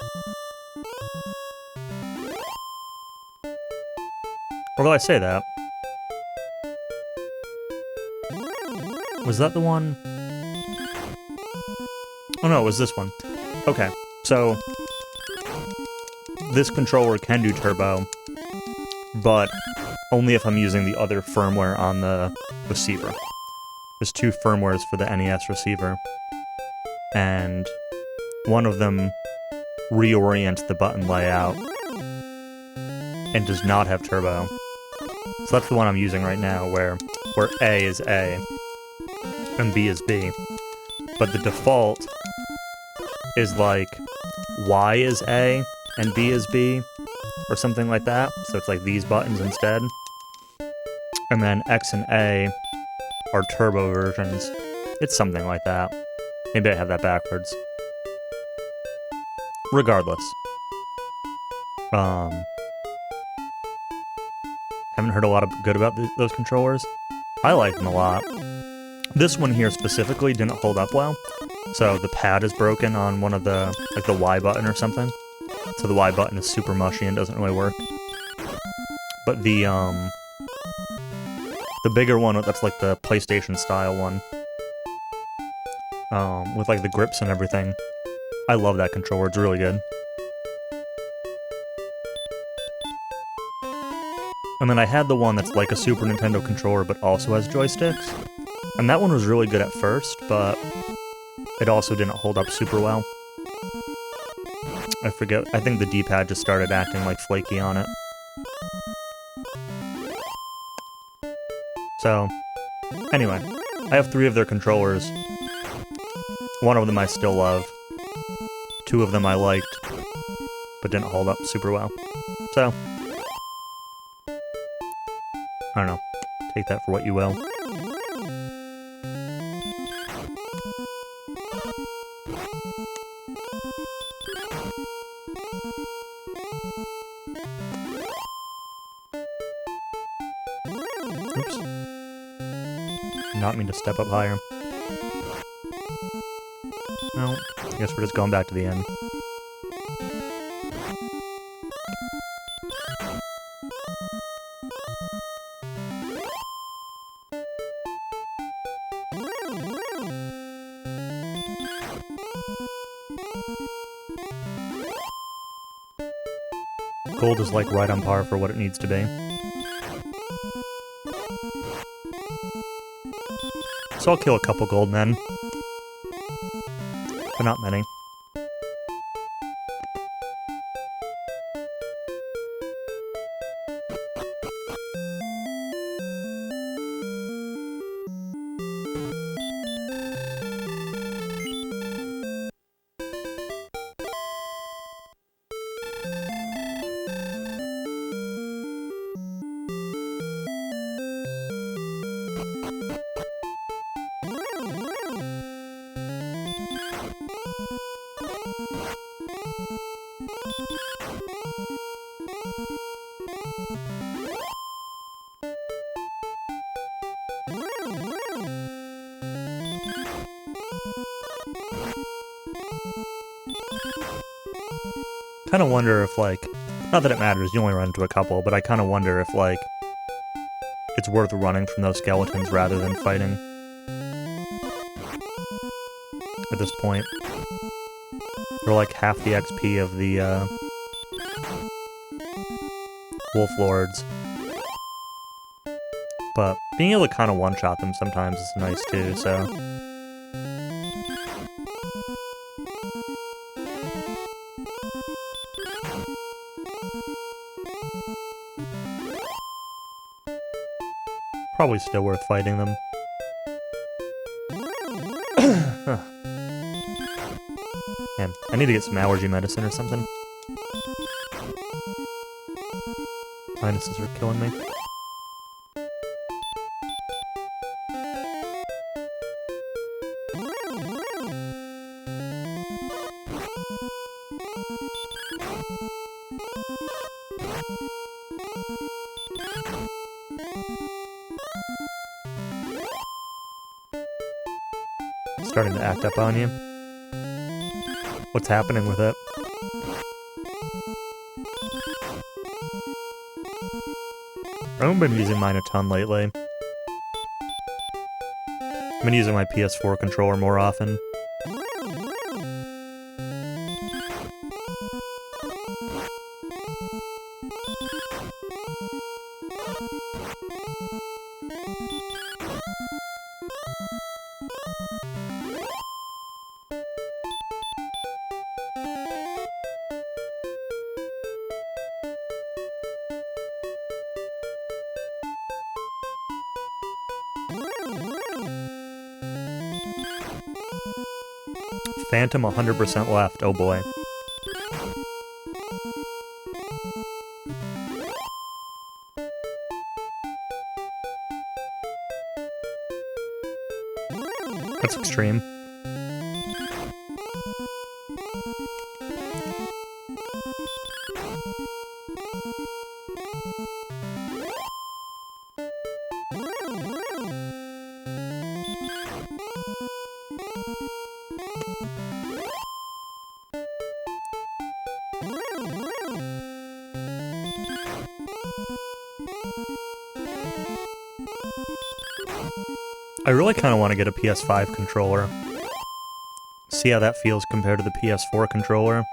Although I say that. Was that the one? Oh no, it was this one. Okay, so this controller can do turbo, but only if I'm using the other firmware on the receiver. There's two firmwares for the NES receiver, and one of them reorients the button layout and does not have turbo. So that's the one I'm using right now, where A is A and B is B. But the default is like Y is A and B is B, or something like that. So it's like these buttons instead. And then X and A are turbo versions. It's something like that. Maybe I have that backwards. Regardless. Haven't heard a lot of good about those controllers. I like them a lot. This one here specifically didn't hold up well. So the pad is broken on one of the, like the Y button or something. So the Y button is super mushy and doesn't really work. But the bigger one, that's like the PlayStation style one, with like the grips and everything, I love that controller, it's really good. And then I had the one that's like a Super Nintendo controller but also has joysticks. And that one was really good at first, but it also didn't hold up super well. I forget, I think the D-pad just started acting like flaky on it. So, anyway, I have 3 of their controllers. One of them I still love. 2 of them I liked, but didn't hold up super well. So, I don't know. Take that for what you will. Oops. Not mean to step up higher. No, I guess we're just going back to the end. Gold is like right on par for what it needs to be. So I'll kill a couple gold men. But not many. Kind of wonder if, like, not that it matters, you only run into a couple, but I kind of wonder if, like, it's worth running from those skeletons rather than fighting. At this point. They're like half the XP of the, Wolf Lords. But being able to kind of one-shot them sometimes is nice too, so... Probably still worth fighting them. Man, I need to get some allergy medicine or something. Sinuses are killing me. Starting to act up on you. What's happening with it? I haven't been using mine a ton lately. I've been using my PS4 controller more often. Phantom 100% left, oh boy. That's extreme. I really kind of want to get a PS5 controller. See how that feels compared to the PS4 controller.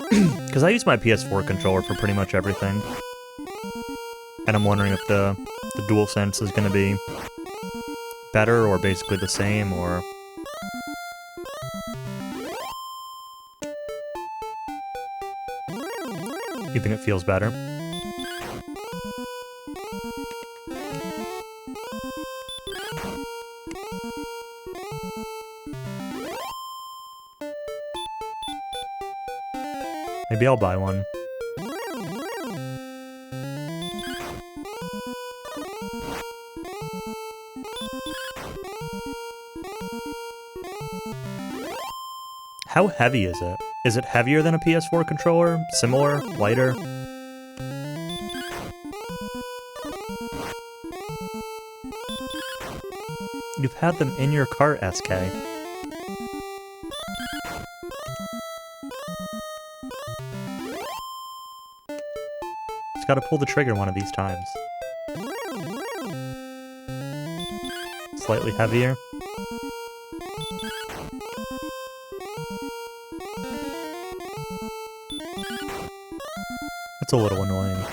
Because I use my PS4 controller for pretty much everything. And I'm wondering if the DualSense is going to be better or basically the same, or... You think it feels better? Maybe I'll buy one. How heavy is it? Is it heavier than a PS4 controller? Similar? Lighter? You've had them in your cart, SK. Just gotta pull the trigger one of these times. Slightly heavier. That's a little annoying.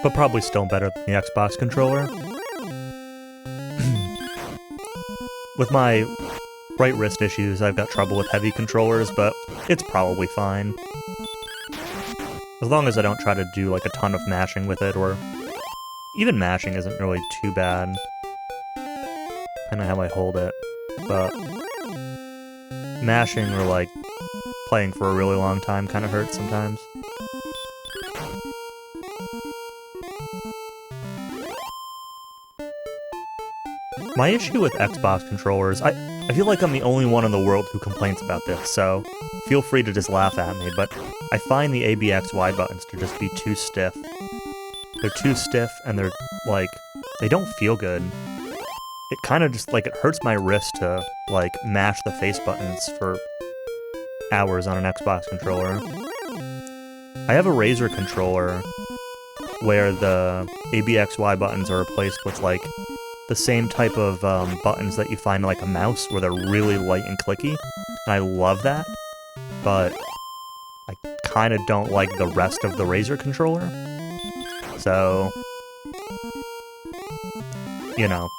But probably still better than the Xbox controller. With my right wrist issues, I've got trouble with heavy controllers, but it's probably fine. As long as I don't try to do like a ton of mashing with it, or even mashing isn't really too bad. Depending on how I hold it, but mashing or like playing for a really long time kind of hurts sometimes. My issue with Xbox controllers, I feel like I'm the only one in the world who complains about this, so feel free to just laugh at me, but I find the ABXY buttons to just be too stiff. They're too stiff, and they're, like, they don't feel good. It kind of just, like, it hurts my wrist to, like, mash the face buttons for hours on an Xbox controller. I have a Razer controller where the ABXY buttons are replaced with, like, the same type of buttons that you find like a mouse, where they're really light and clicky. And I love that, but I kind of don't like the rest of the Razer controller. So, you know.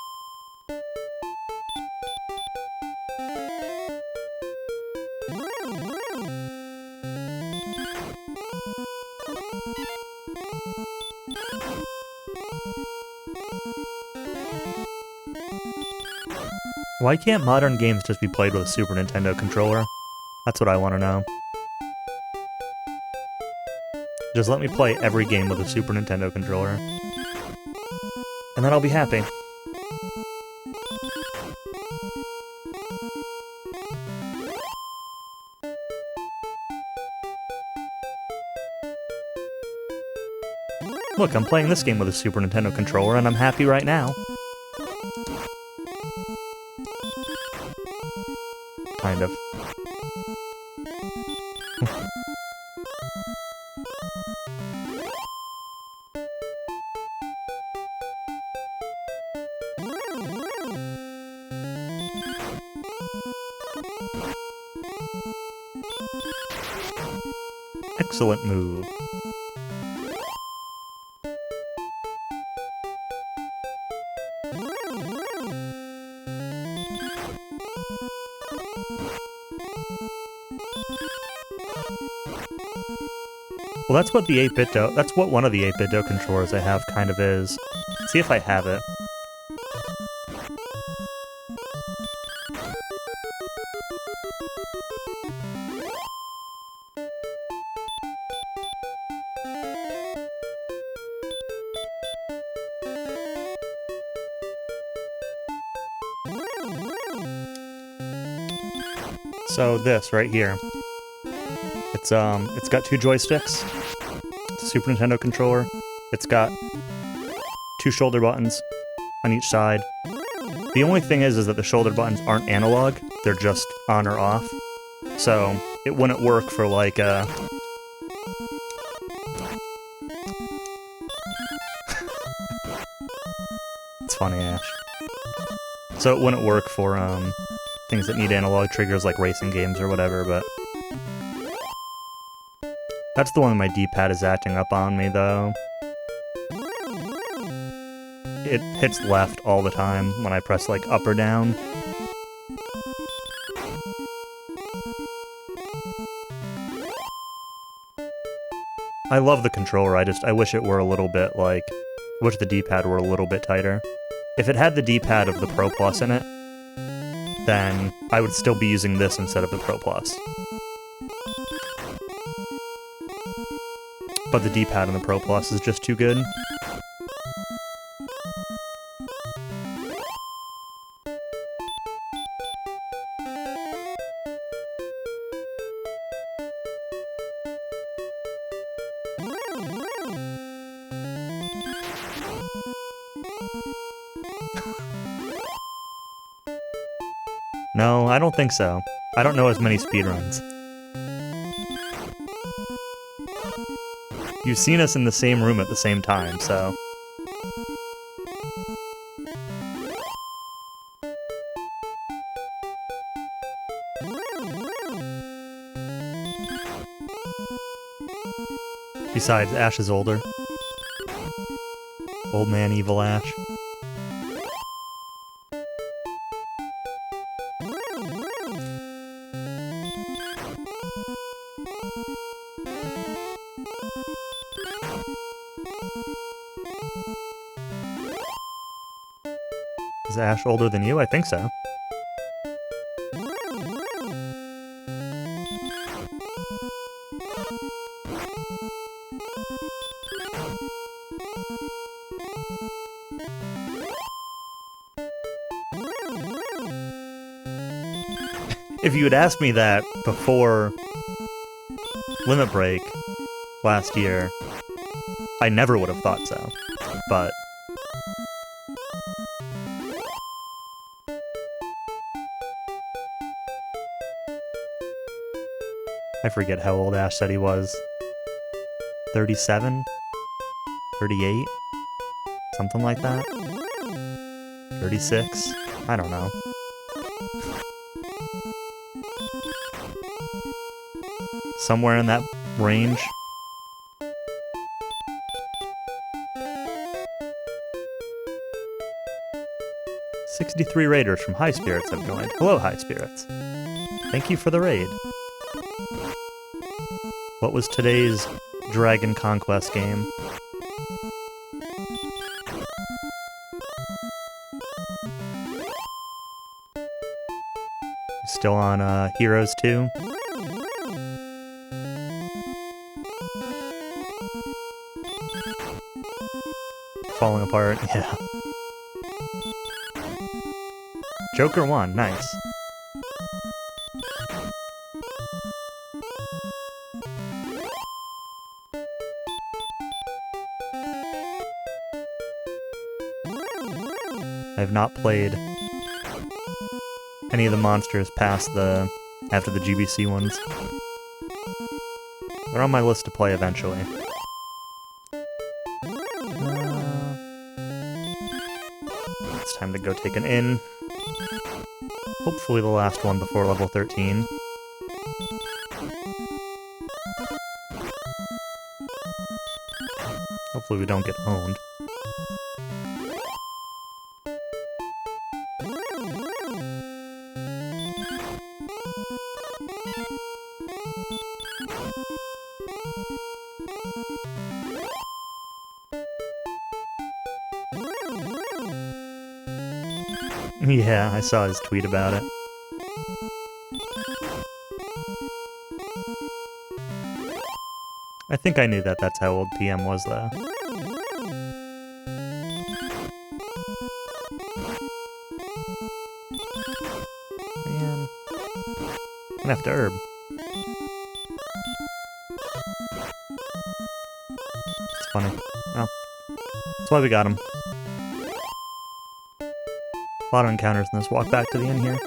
Why can't modern games just be played with a Super Nintendo controller? That's what I want to know. Just let me play every game with a Super Nintendo controller. And then I'll be happy. Look, I'm playing this game with a Super Nintendo controller, and I'm happy right now. Kind of. Excellent move. Well, that's what the 8BitDo, that's what one of the 8BitDo controllers I have kind of is. Let's see if I have it. So this right here. It's got two joysticks. the Super Nintendo controller. It's got 2 shoulder buttons on each side. The only thing is that the shoulder buttons aren't analog, they're just on or off. So it wouldn't work for like a... It's funny, Ash. So it wouldn't work for things that need analog triggers like racing games or whatever, but... That's the one my D-pad is acting up on me, though. It hits left all the time when I press, like, up or down. I love the controller, I wish it were a little bit, like... I wish the D-pad were a little bit tighter. If it had the D-pad of the Pro Plus in it, then I would still be using this instead of the Pro Plus. But the D-pad on the Pro Plus is just too good. No, I don't think so. I don't know as many speedruns. You've seen us in the same room at the same time, so... Besides, Ash is older. Old man evil Ash. Is Ash older than you? I think so. If you had asked me that before Limit Break last year, I never would have thought so, but... I forget how old Ash said he was. 37? 38? Something like that? 36? I don't know. Somewhere in that range. "63 Raiders from High Spirits have joined. Hello, High Spirits. Thank you for the raid. What was today's Dragon Conquest game?" Still on Heroes 2? Falling apart, yeah. Joker won, nice. I have not played any of the monsters past after the GBC ones. They're on my list to play eventually. It's time to go take an inn. Hopefully the last one before level 13. Hopefully we don't get owned. Yeah, I saw his tweet about it. I think I knew that that's how old PM was, though. Man. I'm gonna have to herb. funny. Oh. That's why we got him. A lot of encounters in this. Walk back to the inn here.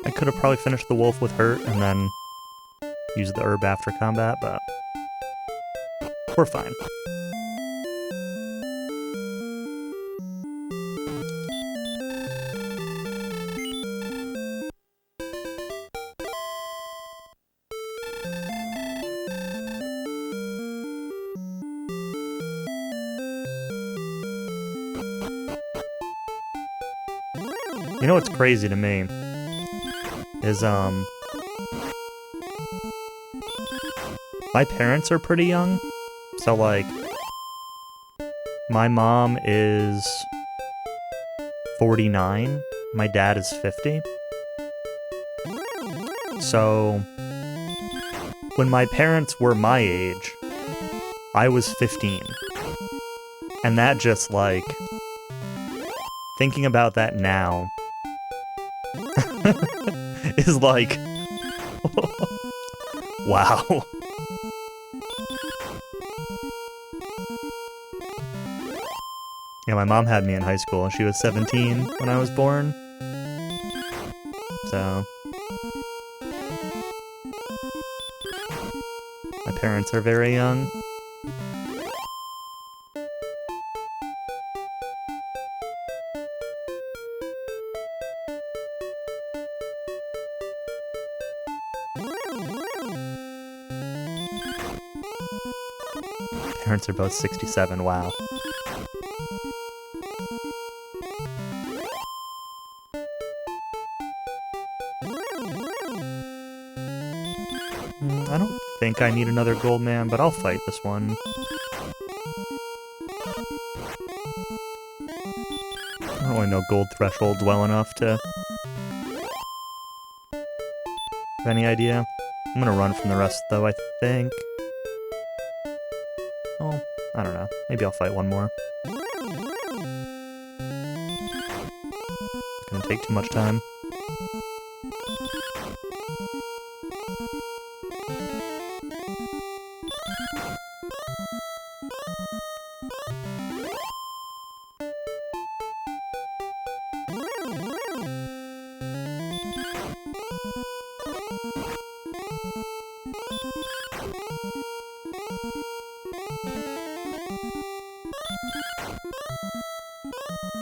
I could have probably finished the wolf with hurt and then used the herb after combat, but we're fine. You know what's crazy to me is, my parents are pretty young, so, like, my mom is 49, my dad is 50. So, when my parents were my age, I was 15. And that just, like, thinking about that now is like, wow. Yeah, my mom had me in high school. She was 17 when I was born. So, my parents are very young. Parents are both 67, wow. I don't think I need another gold man, but I'll fight this one. I don't really know gold thresholds well enough to have any idea. I'm gonna run from the rest though, I think. Oh, I don't know. Maybe I'll fight one more. It's gonna take too much time.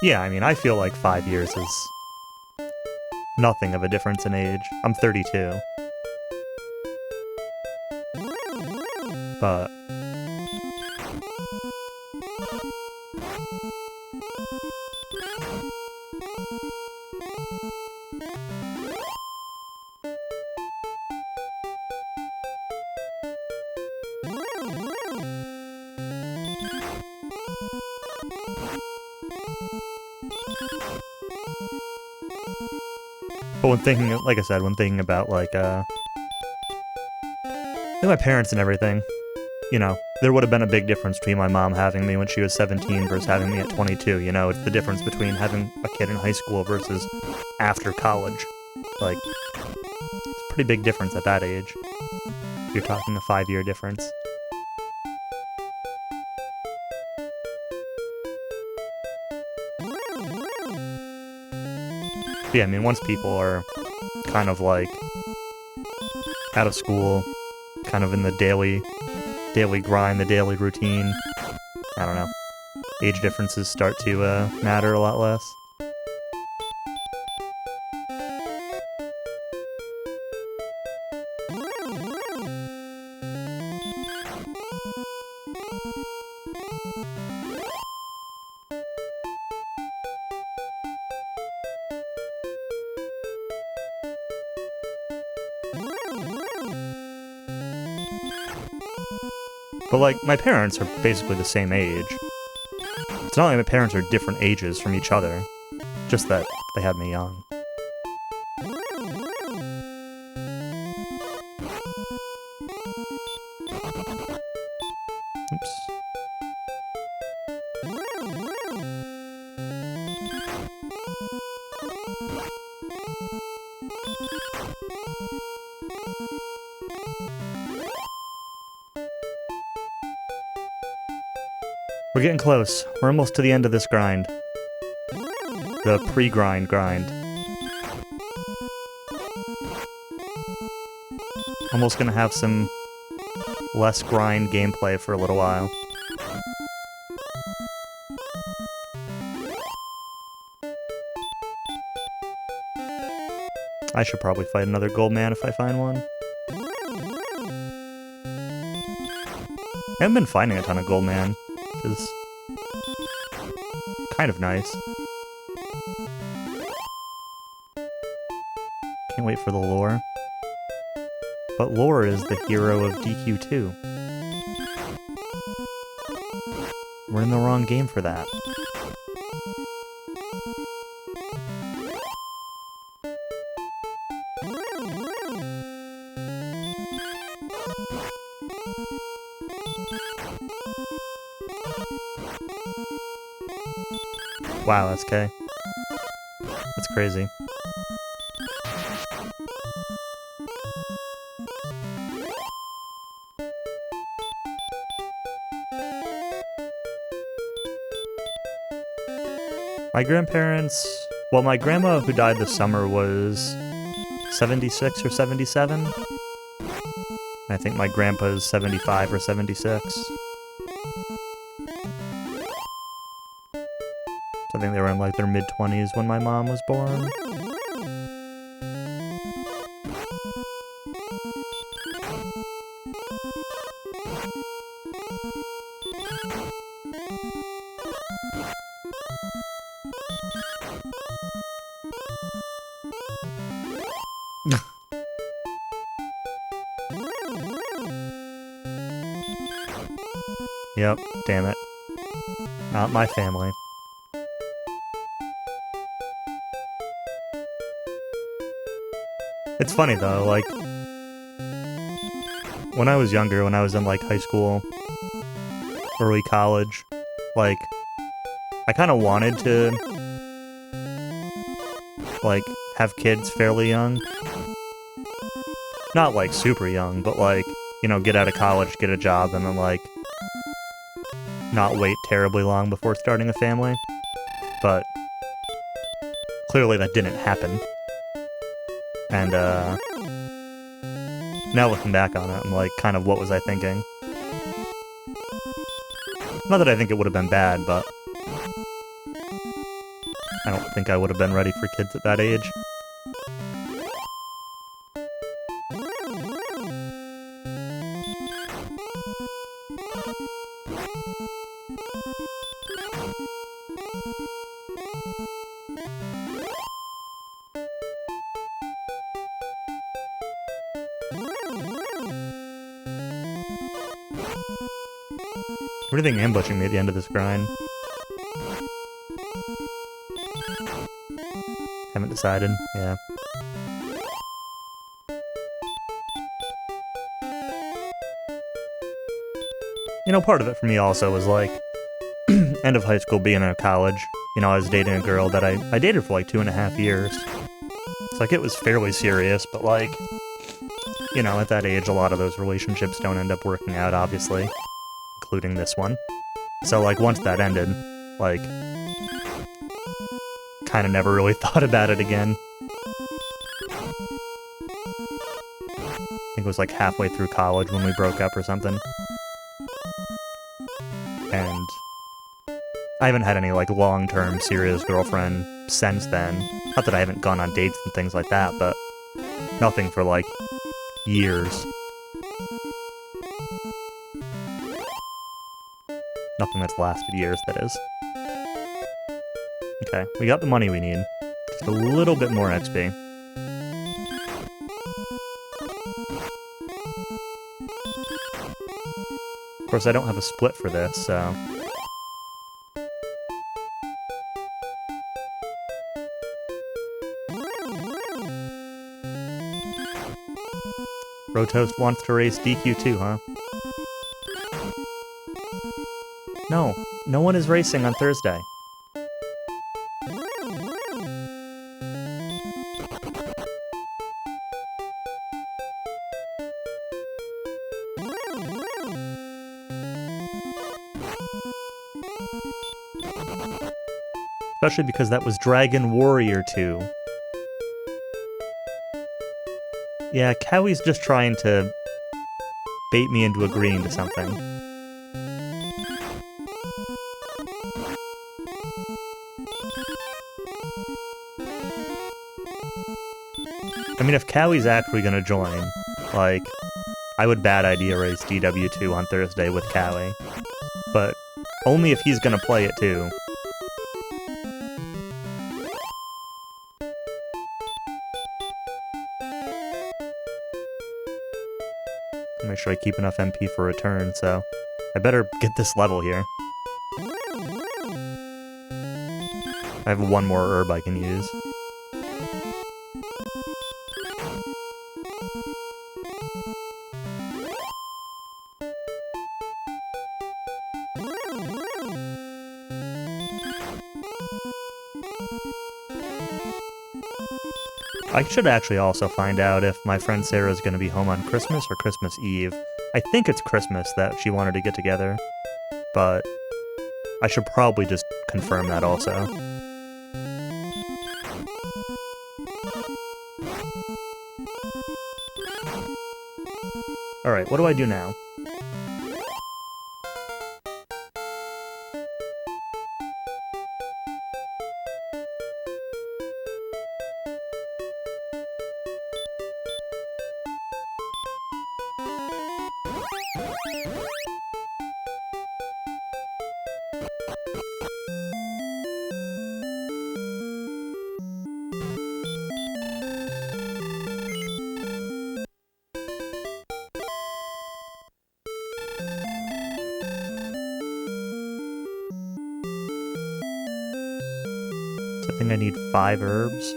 Yeah, I mean, I feel like 5 years is nothing of a difference in age. I'm 32. But when thinking, like I said, when thinking about, like, my parents and everything, you know, there would have been a big difference between my mom having me when she was 17 versus having me at 22, you know? It's the difference between having a kid in high school versus after college. Like, it's a pretty big difference at that age. You're talking a 5-year difference. Yeah, I mean, once people are kind of, like, out of school, kind of in the daily grind, the daily routine, I don't know, age differences start to matter a lot less. But, like, my parents are basically the same age. It's not like my parents are different ages from each other, just that they had me young. Oops. We're getting close. We're almost to the end of this grind. The pre-grind grind. Almost gonna have some less grind gameplay for a little while. I should probably fight another gold man if I find one. I haven't been finding a ton of gold man, which is kind of nice. Can't wait for the lore. But lore is the hero of DQ2. We're in the wrong game for that. Wow, that's K. That's crazy. My grandparents... Well, my grandma who died this summer was 76 or 77. I think my grandpa's 75 or 76. I think they were in like their mid-20s when my mom was born. Yep, damn it. Not my family. It's funny though, like, when I was younger, when I was in like high school, early college, like, I kind of wanted to, like, have kids fairly young. Not like super young, but like, you know, get out of college, get a job, and then like, not wait terribly long before starting a family. But clearly that didn't happen. And, now looking back on it, I'm like, kind of what was I thinking? Not that I think it would have been bad, but I don't think I would have been ready for kids at that age. What do you think ambushing me at the end of this grind? Haven't decided, yeah. You know, part of it for me also was like, end of high school, being in college. You know, I was dating a girl that I dated for like 2.5 years. It's like, it was fairly serious, but like, you know, at that age, a lot of those relationships don't end up working out, obviously. Including this one. So, like, once that ended, like, kind of never really thought about it again. I think it was like halfway through college when we broke up or something. And I haven't had any, like, long-term serious girlfriend since then. Not that I haven't gone on dates and things like that, but nothing for, like, years. Nothing that's lasted years, that is. Okay, we got the money we need. Just a little bit more XP. Of course, I don't have a split for this, so... Rotoast wants to race DQ2, huh? No, no one is racing on Thursday. Especially because that was Dragon Warrior 2. Yeah, Cowie's just trying to bait me into agreeing to something. I mean, if Cowie's actually gonna join, like, I would bad idea race DW2 on Thursday with Cowie. But only if he's gonna play it too. Make sure I keep enough MP for return, so I better get this level here. I have one more herb I can use. I should actually also find out if my friend Sarah's going to be home on Christmas or Christmas Eve. I think it's Christmas that she wanted to get together, but I should probably just confirm that also. Alright, what do I do now? I think I need 5 herbs.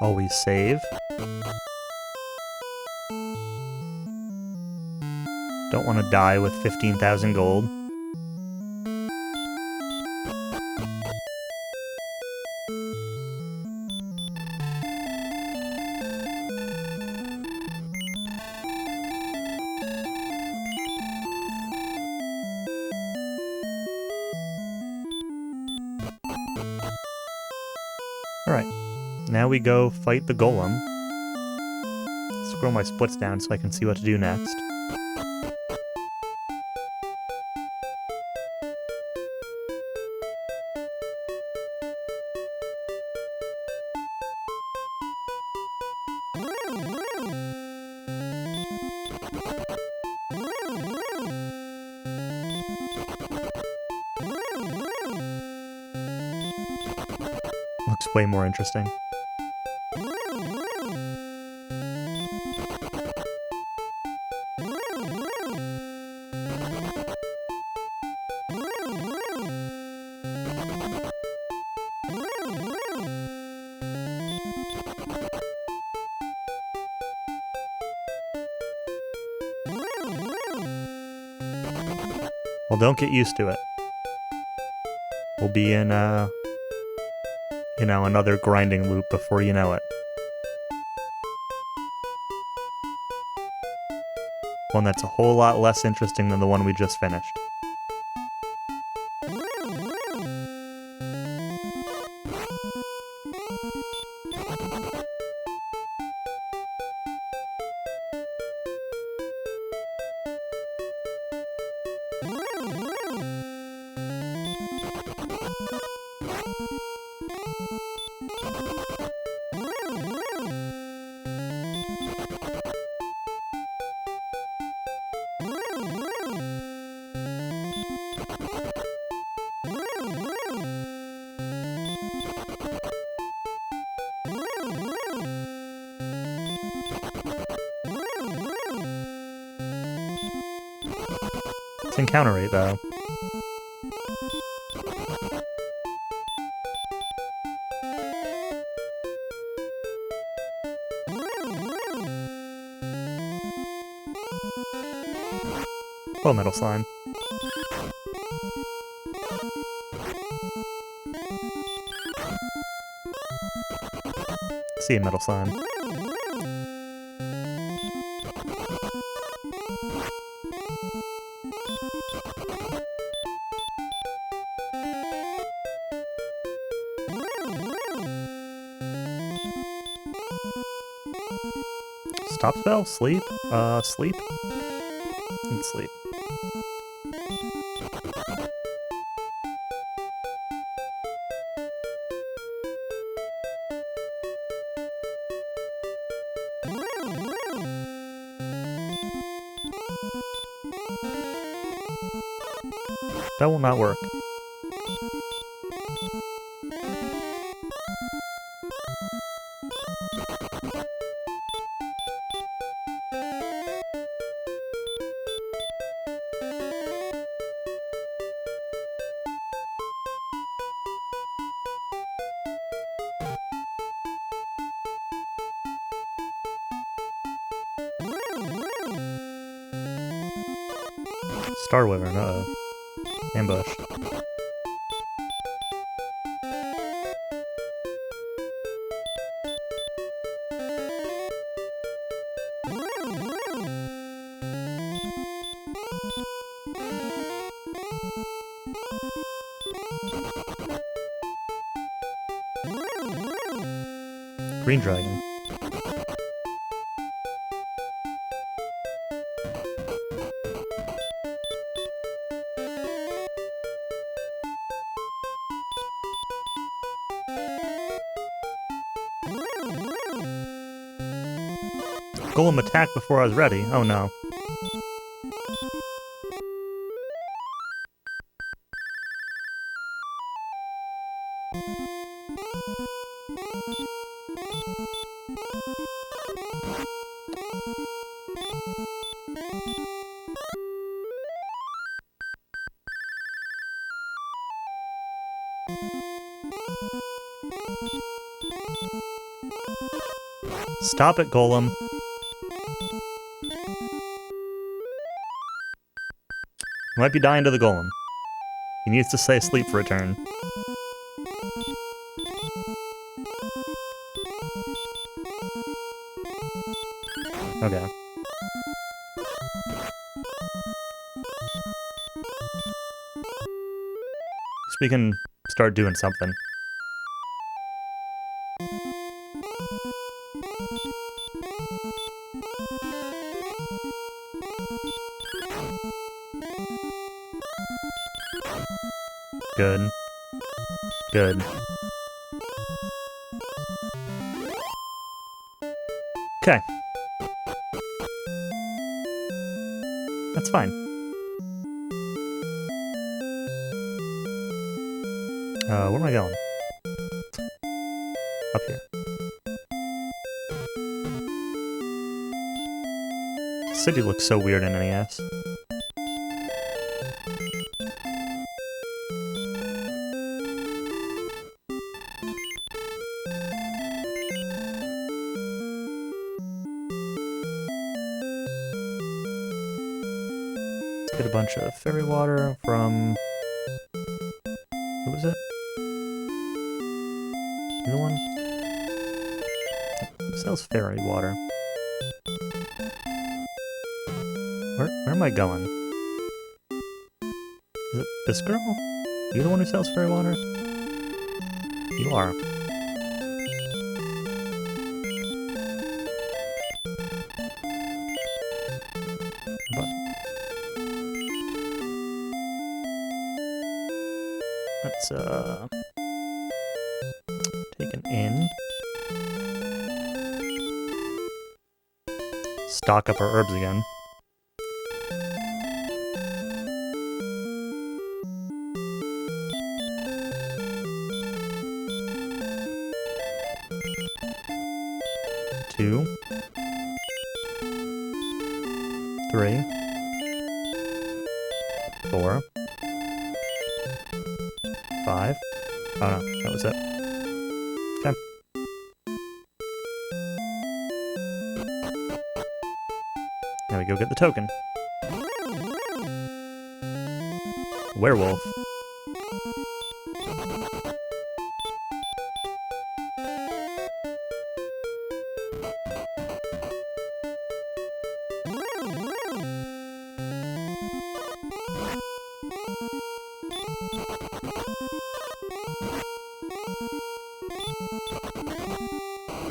Always save. Don't want to die with 15,000 gold. Alright. Now we go fight the golem. Scroll my splits down so I can see what to do next. Looks way more interesting. Well, don't get used to it. We'll be in, another grinding loop before you know it. One that's a whole lot less interesting than the one we just finished. It's encounter rate, though. Oh, metal slime. See a metal slime. Stop spell? Sleep? Sleep? And sleep. That will not work. Star Wyvern, uh-oh. Ambush. Green Dragon. Golem attacked before I was ready. Oh no. Stop it, Golem. You might be dying to the Golem. He needs to stay asleep for a turn. Okay. So we can start doing something. Good. Good. Okay. That's fine. Where am I going? Up here. The city looks so weird in NES. Get a bunch of fairy water from... Who was it? The one? Who sells fairy water? Where am I going? Is it this girl? You the one who sells fairy water? You are. Let's, take an inn. Stock up our herbs again. Two. 3. 4. 5. Oh no, that was it. Okay. Now we go get the token. Werewolf.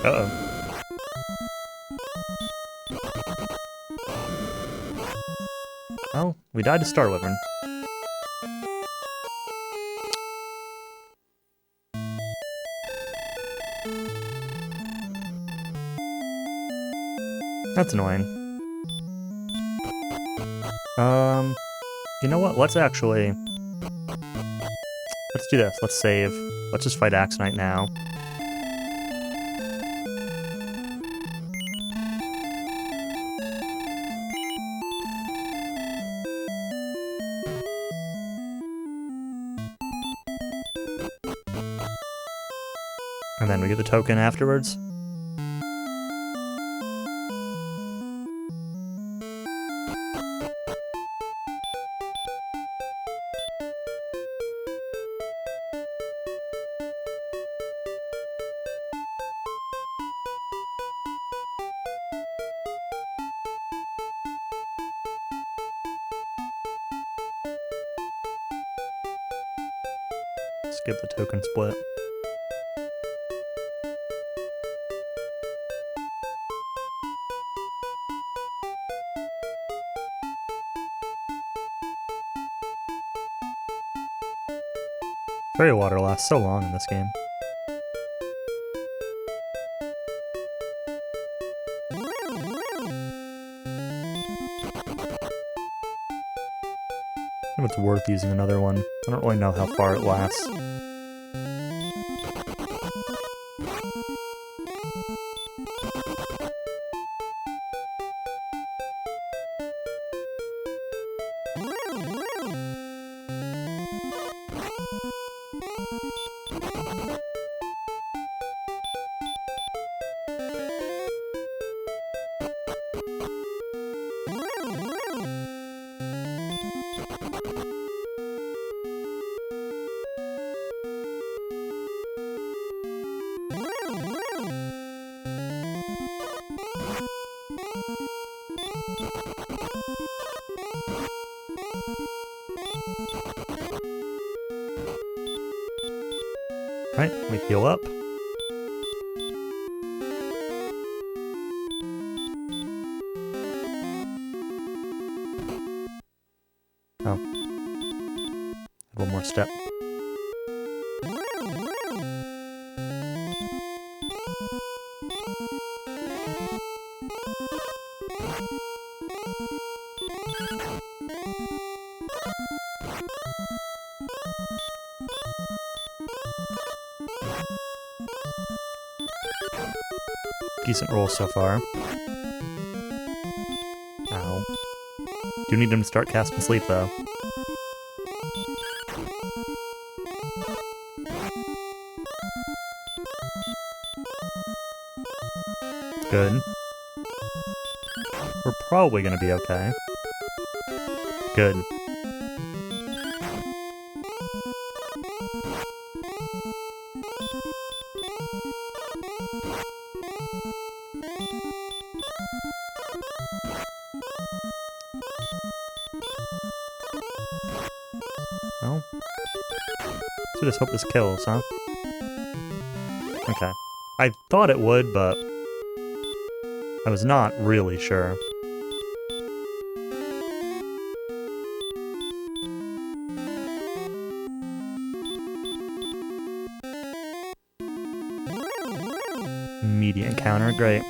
Uh-oh. Oh, we died to Star Wyvern. That's annoying. You know what? Let's do this. Let's save. Let's just fight Axe Knight now. And then we get the token afterwards. Skip the token split. Fairy water lasts so long in this game. If it's worth using another one. I don't really know how far it lasts. Right, we heal up. Oh. One more step. Decent roll so far. Ow. Do need him to start casting sleep though. Good. We're probably gonna be okay. Good. Well, so just hope this kills, huh? Okay. I thought it would, but I was not really sure. Media encounter, great.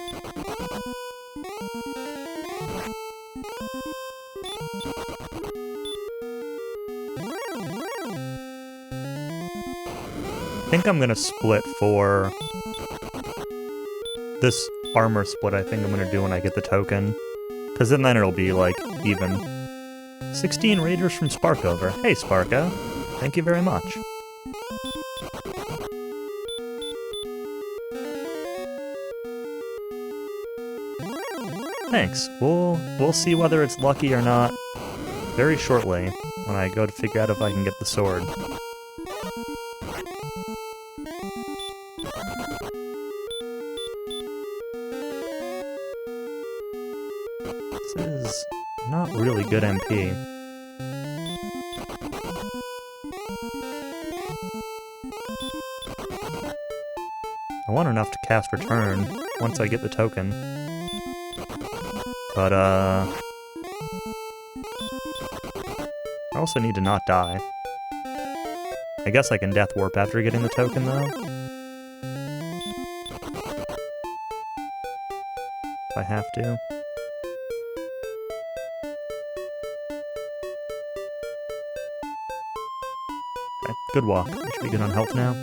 I think I'm gonna split for this armor split. I think I'm gonna do when I get the token, because then it'll be like even. 16 raiders from Sparkover. Hey Sparko, thank you very much. Thanks. We'll see whether it's lucky or not very shortly when I go to figure out if I can get the sword. This is not really good MP. I want enough to cast Return once I get the token. But, I also need to not die. I guess I can Death Warp after getting the token, though. If I have to. Okay, good walk. I should be good on health now.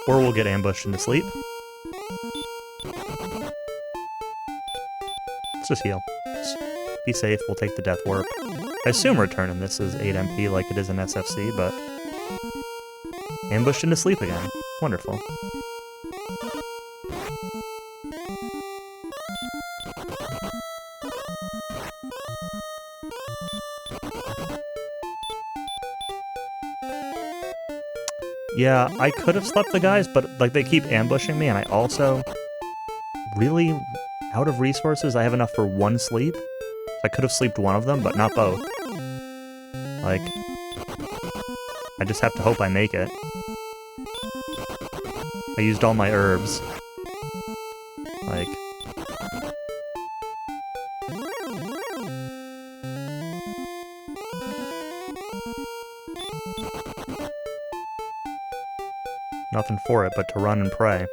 Or we'll get ambushed into sleep. Let's just heal. Just be safe, we'll take the Death Warp. I assume Return in this is 8 MP like it is in SFC, but... ambushed into sleep again. Wonderful. Yeah, I could have slept the guys, but like they keep ambushing me, and I also really out of resources. I have enough for one sleep. I could have sleeped one of them, but not both. Like, I just have to hope I make it. I used all my herbs. Like, nothing for it but to run and pray.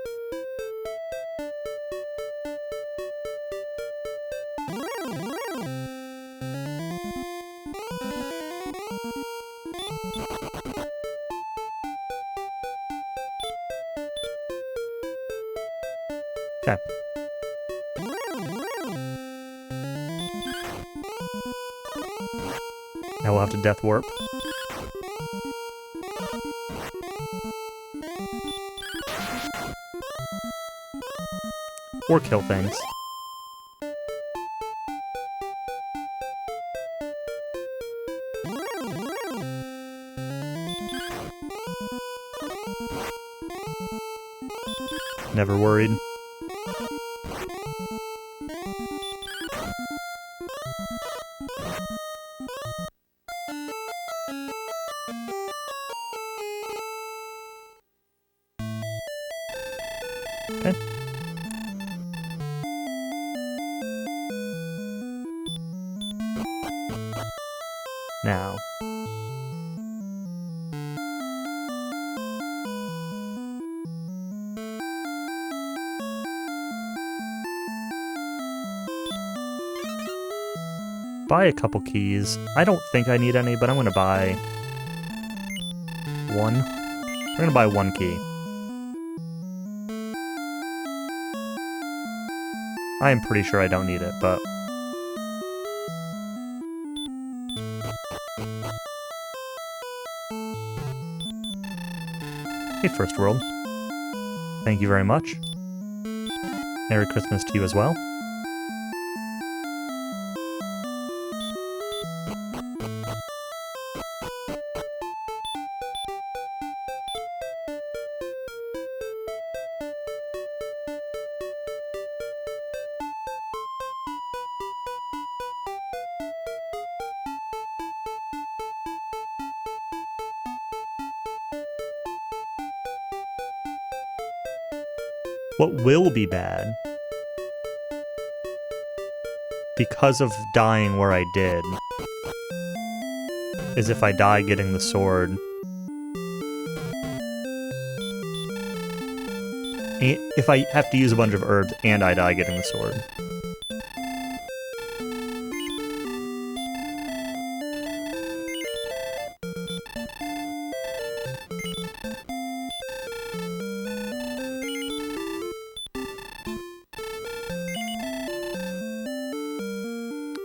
Okay. Now we'll have to Death Warp. Or kill things. Never worried. Okay. Now. Buy a couple keys. I don't think I need any, but I'm gonna buy one. I'm gonna buy one key. I am pretty sure I don't need it, but... Hey, First World. Thank you very much. Merry Christmas to you as well. What will be bad, because of dying where I did, is if I die getting the sword. If I have to use a bunch of herbs and I die getting the sword.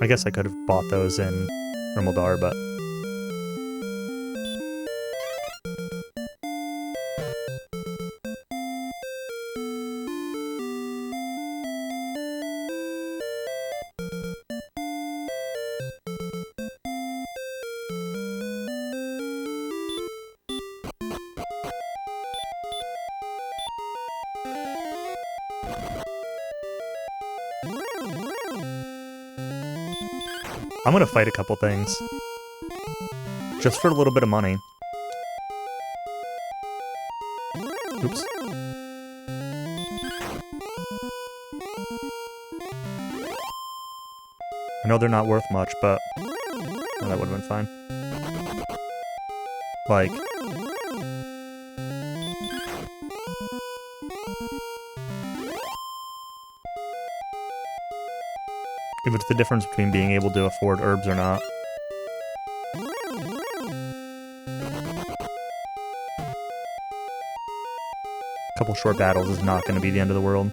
I guess I could have bought those in Rimuldar, but I'm gonna fight a couple things. Just for a little bit of money. Oops. I know they're not worth much, but oh, that would have been fine. Like, if it's the difference between being able to afford herbs or not. A couple short battles is not going to be the end of the world.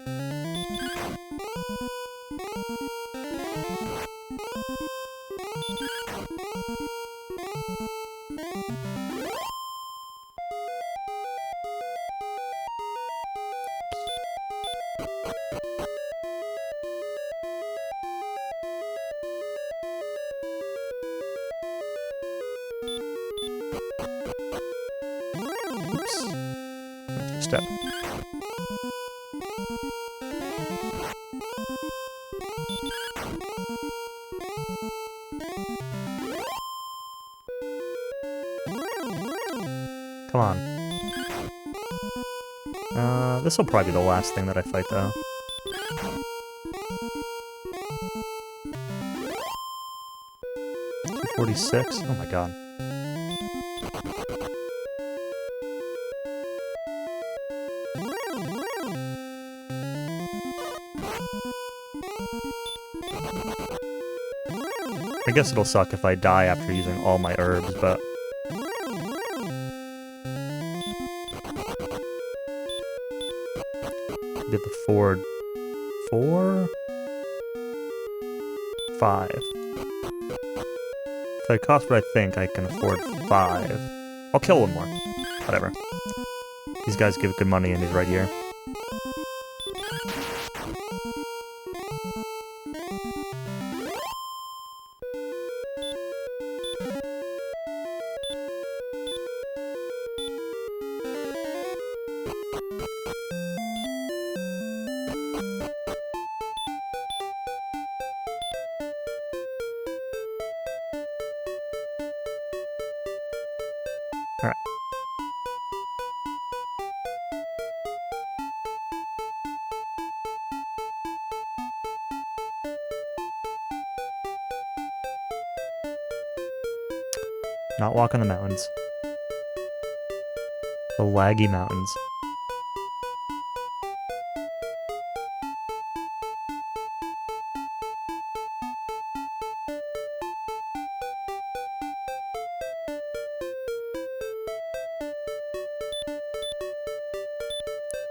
Oops. Step. Come on. This will probably be the last thing that I fight, though. $246? Oh my god. I guess it'll suck if I die after using all my herbs, but... Did the Ford 4? 5. If I cost what I think, I can afford 5. I'll kill one more. Whatever. These guys give good money and he's right here. Alright. Not walking the mountains. The laggy mountains.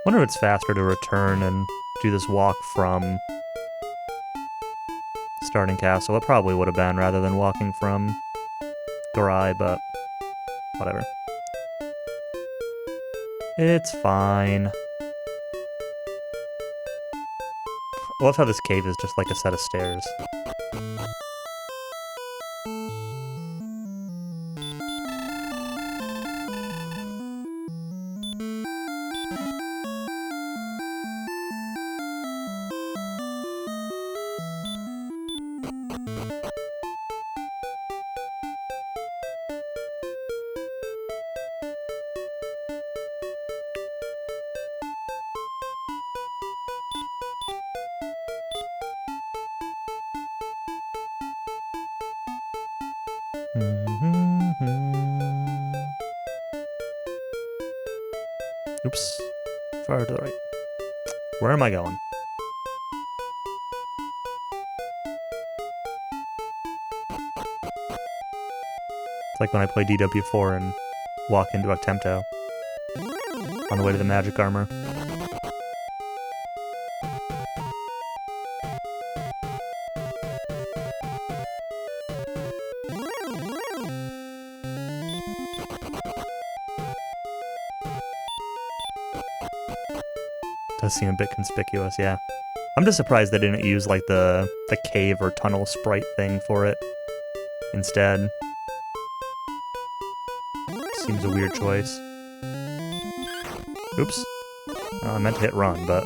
Wonder if it's faster to return and do this walk from starting castle. It probably would have been rather than walking from Garai, but whatever. It's fine. I love how this cave is just like a set of stairs. Oops. Far to the right. Where am I going? It's like when I play DW4 and walk into Octemto on the way to the magic armor. Does seem a bit conspicuous, yeah. I'm just surprised they didn't use like the cave or tunnel sprite thing for it instead. Seems a weird choice. Oops. I meant to hit run, but...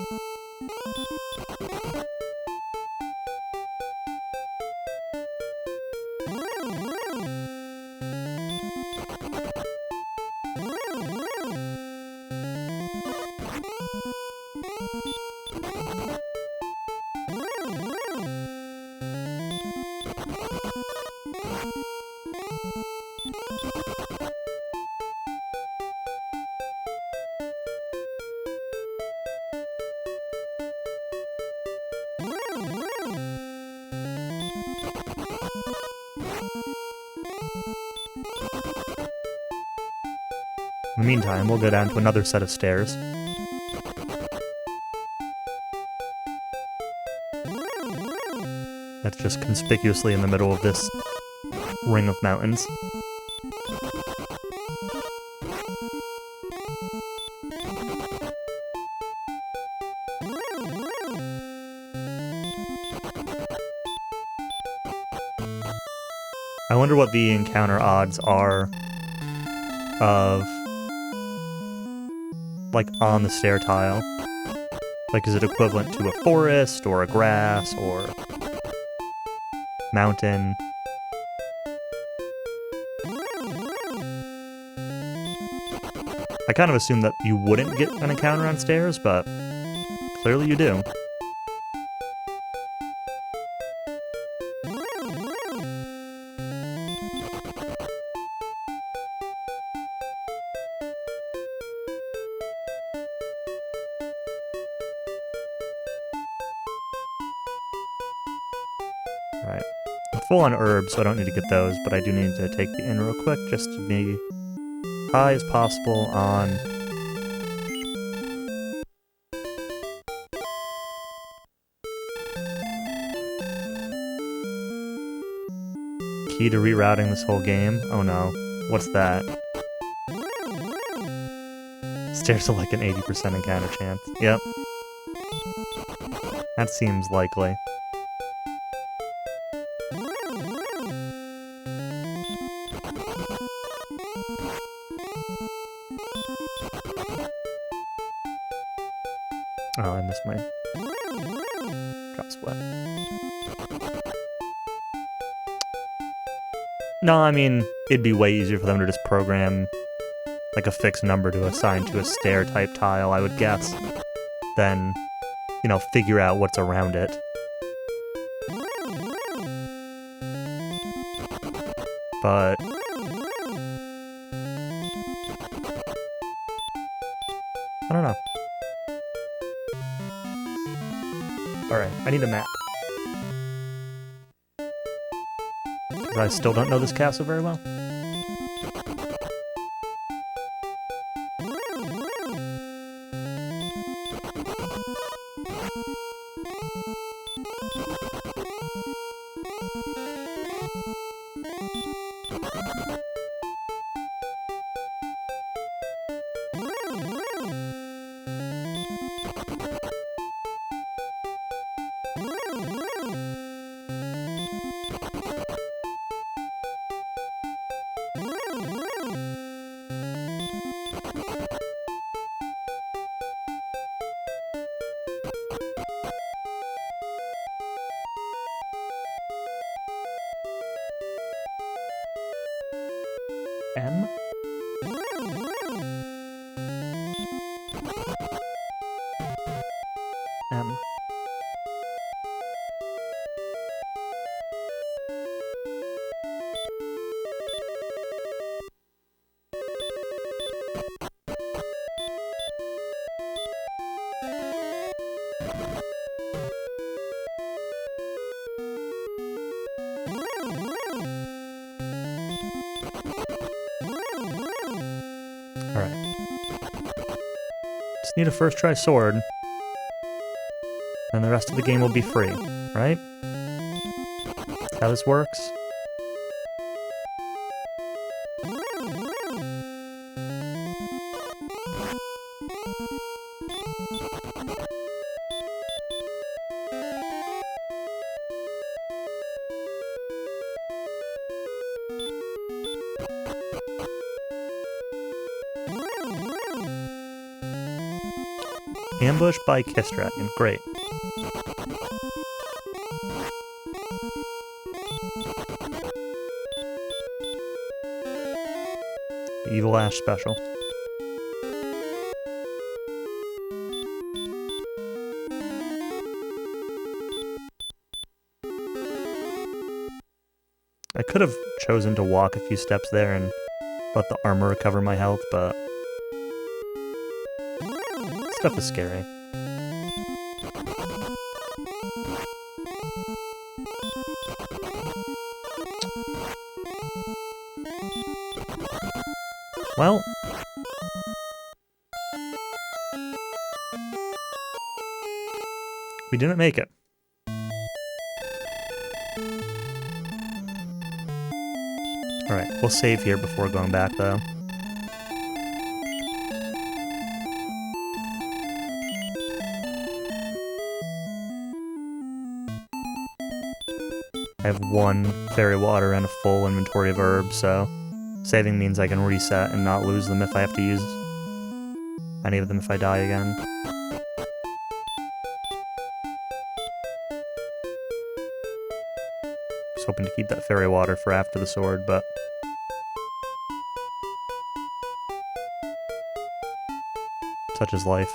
In the meantime, we'll go down to another set of stairs. That's just conspicuously in the middle of this ring of mountains. I wonder what the encounter odds are of, like, on the stair tile. Like, is it equivalent to a forest, or a grass, or mountain? I kind of assumed that you wouldn't get an encounter on stairs, but clearly you do. Alright. I'm full on herbs, so I don't need to get those, but I do need to take the inn real quick just to be high as possible on key to rerouting this whole game. Oh no. What's that? Stairs are like an 80% encounter chance. Yep. That seems likely. Oh, I missed my drop sweat. No, I mean, it'd be way easier for them to just program like a fixed number to assign to a stair type tile, I would guess, than, you know, figure out what's around it. But I don't know. Alright, I need a map. Because I still don't know this castle very well. M? M. Alright. Just need a first try sword. And the rest of the game will be free, right? That's how this works. Ambushed by Kiss Dragon. Great. The Evil Ash special. I could have chosen to walk a few steps there and let the armor recover my health, but stuff is scary. Well, we didn't make it. Alright, we'll save here before going back, though. I have 1 fairy water and a full inventory of herbs, so saving means I can reset and not lose them if I have to use any of them if I die again. I was hoping to keep that fairy water for after the sword, but such is life.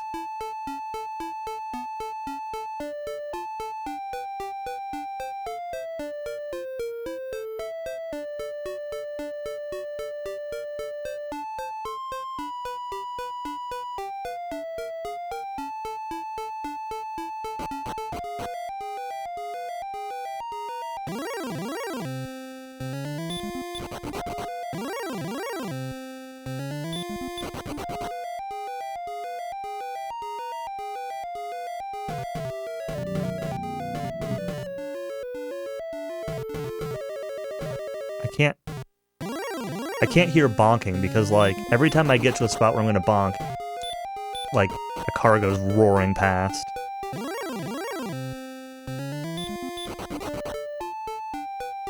I can't hear bonking because, like, every time I get to a spot where I'm gonna bonk, like, a car goes roaring past.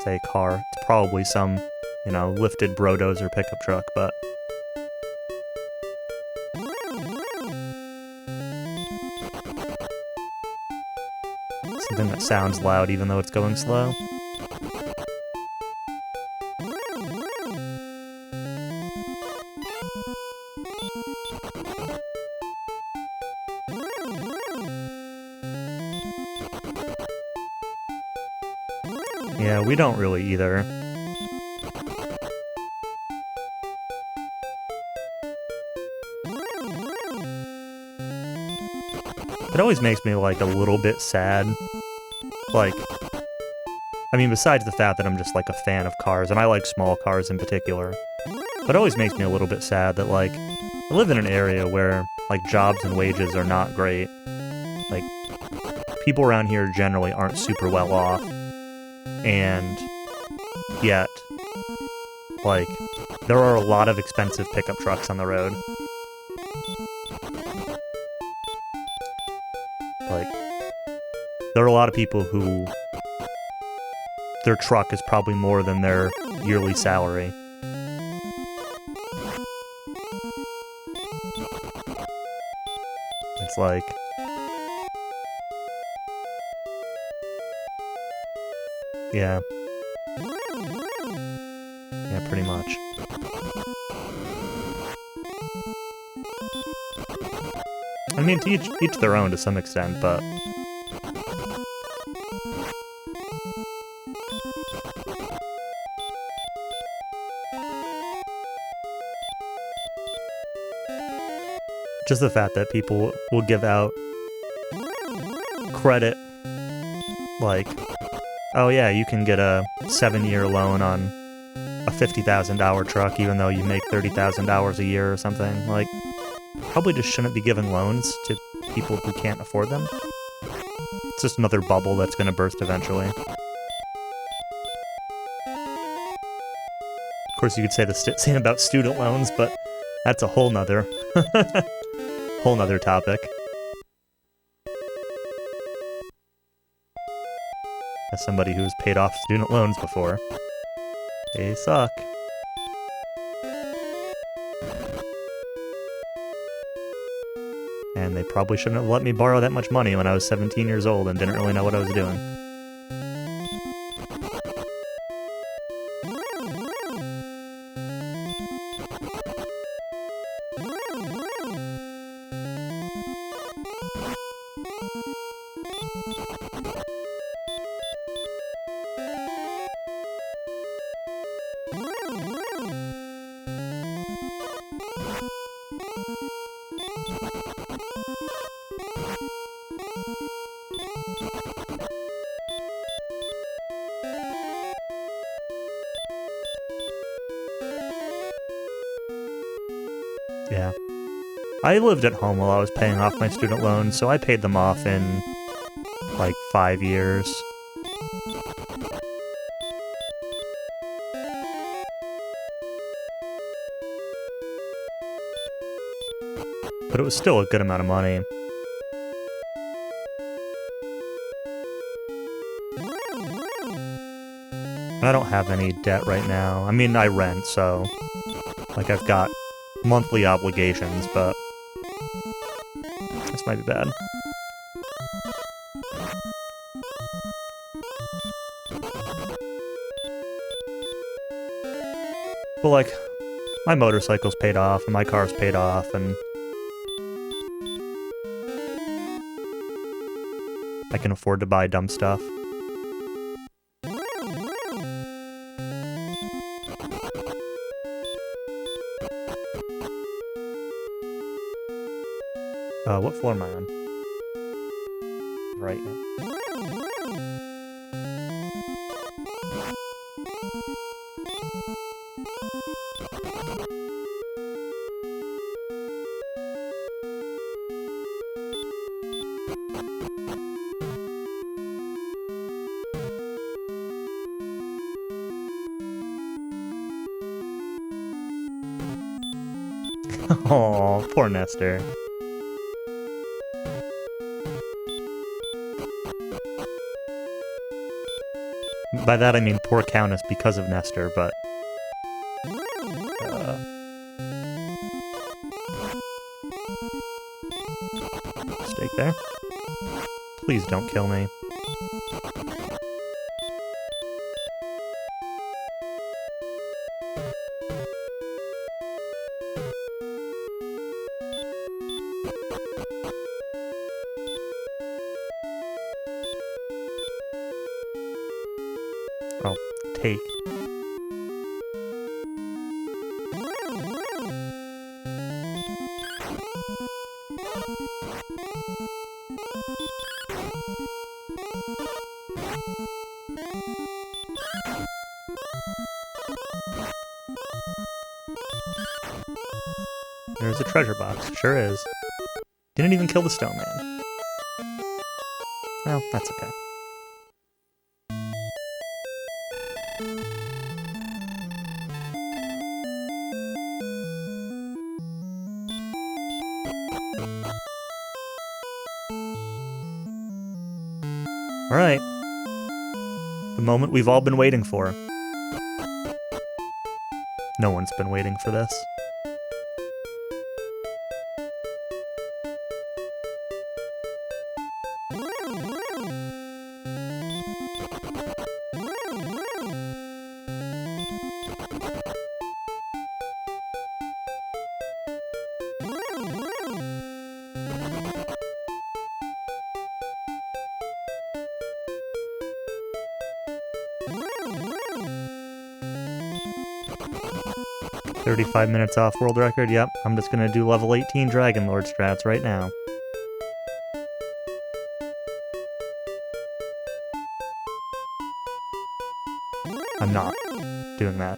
Say car. It's probably some, you know, lifted brodozer pickup truck, but something that sounds loud even though it's going slow. Yeah, we don't really either. It always makes me, like, a little bit sad. Like, I mean, besides the fact that I'm just, like, a fan of cars, and I like small cars in particular, but it always makes me a little bit sad that, like, I live in an area where, like, jobs and wages are not great. Like, people around here generally aren't super well off. And yet, like, there are a lot of expensive pickup trucks on the road. Like, there are a lot of people who their truck is probably more than their yearly salary. It's like, yeah. Yeah, pretty much. I mean, to each their own to some extent, but just the fact that people will give out credit, like, oh yeah, you can get a 7-year loan on a $50,000 truck even though you make $30,000 a year or something. Like, probably just shouldn't be giving loans to people who can't afford them. It's just another bubble that's going to burst eventually. Of course, you could say the same about student loans, but that's a whole nother topic. As somebody who's paid off student loans before, they suck. And they probably shouldn't have let me borrow that much money when I was 17 years old and didn't really know what I was doing. Yeah. I lived at home while I was paying off my student loans, so I paid them off in, like, 5 years. But it was still a good amount of money. I don't have any debt right now. I mean, I rent, so, like, I've got monthly obligations, but this might be bad. But, like, my motorcycle's paid off, and my car's paid off, and I can afford to buy dumb stuff. What floor am I on? Right now. Oh, poor Nestor. By that I mean poor Countess because of Nestor, but... Stake there. Please don't kill me. I'll take. There's a treasure box, sure is. Didn't even kill the stone man. Well, that's okay. Alright. The moment we've all been waiting for. No one's been waiting for this. "35 minutes off world record." Yep, I'm just gonna do level 18 Dragon Lord strats right now. I'm not doing that.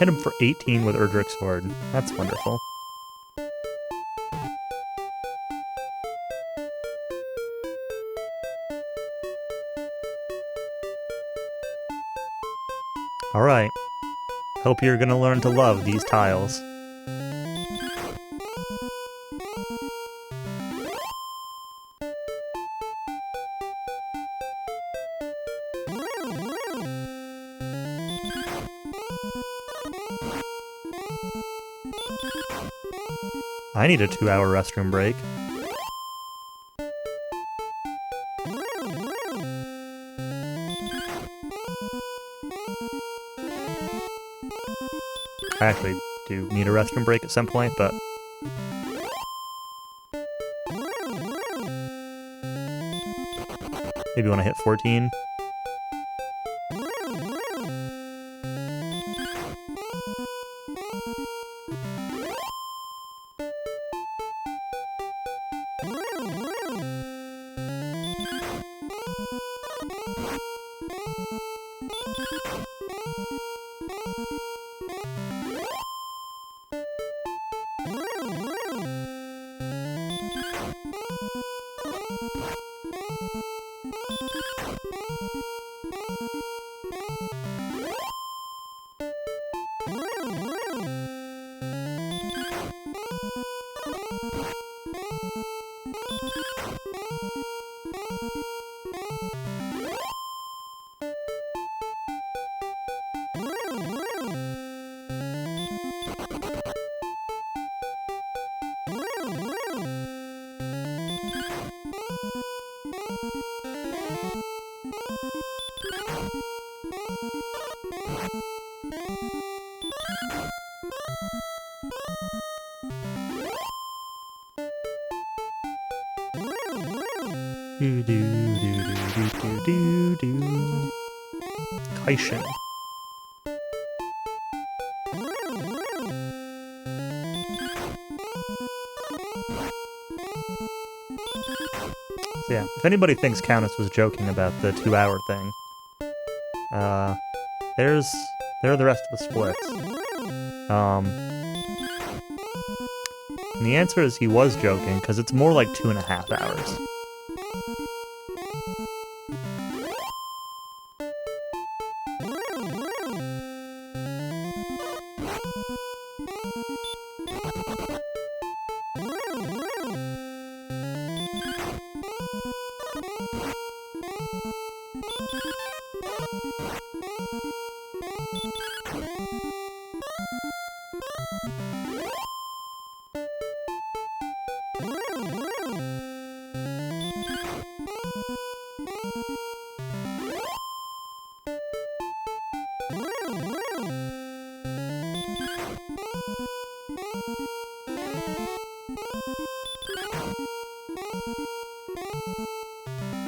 Hit him for 18 with Erdrick's Sword. That's wonderful. Alright. Hope you're gonna learn to love these tiles. I need a 2-hour restroom break. I actually do need a restroom break at some point, but... Maybe when I hit 14. Do do do do do do do. Kaishin. So yeah, if anybody thinks Countess was joking about the 2-hour thing, there are the rest of the splits. And the answer is he was joking, because it's more like 2.5 hours.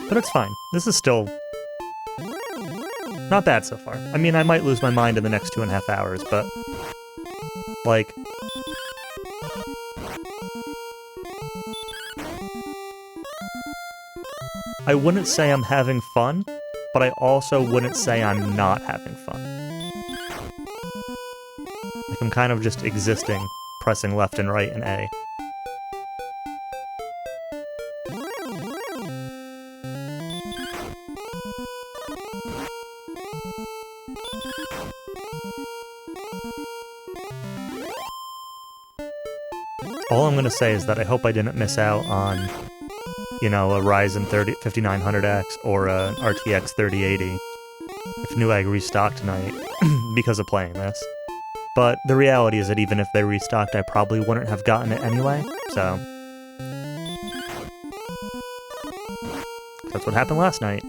But it's fine. This is still not bad so far. I mean, I might lose my mind in the next 2.5 hours, but like, I wouldn't say I'm having fun, but I also wouldn't say I'm not having fun. Like, I'm kind of just existing, pressing left and right in A. All I'm going to say is that I hope I didn't miss out on, you know, a Ryzen 5900X or a RTX 3080 if Newegg restocked tonight because of playing this. But the reality is that even if they restocked, I probably wouldn't have gotten it anyway, so that's what happened last night.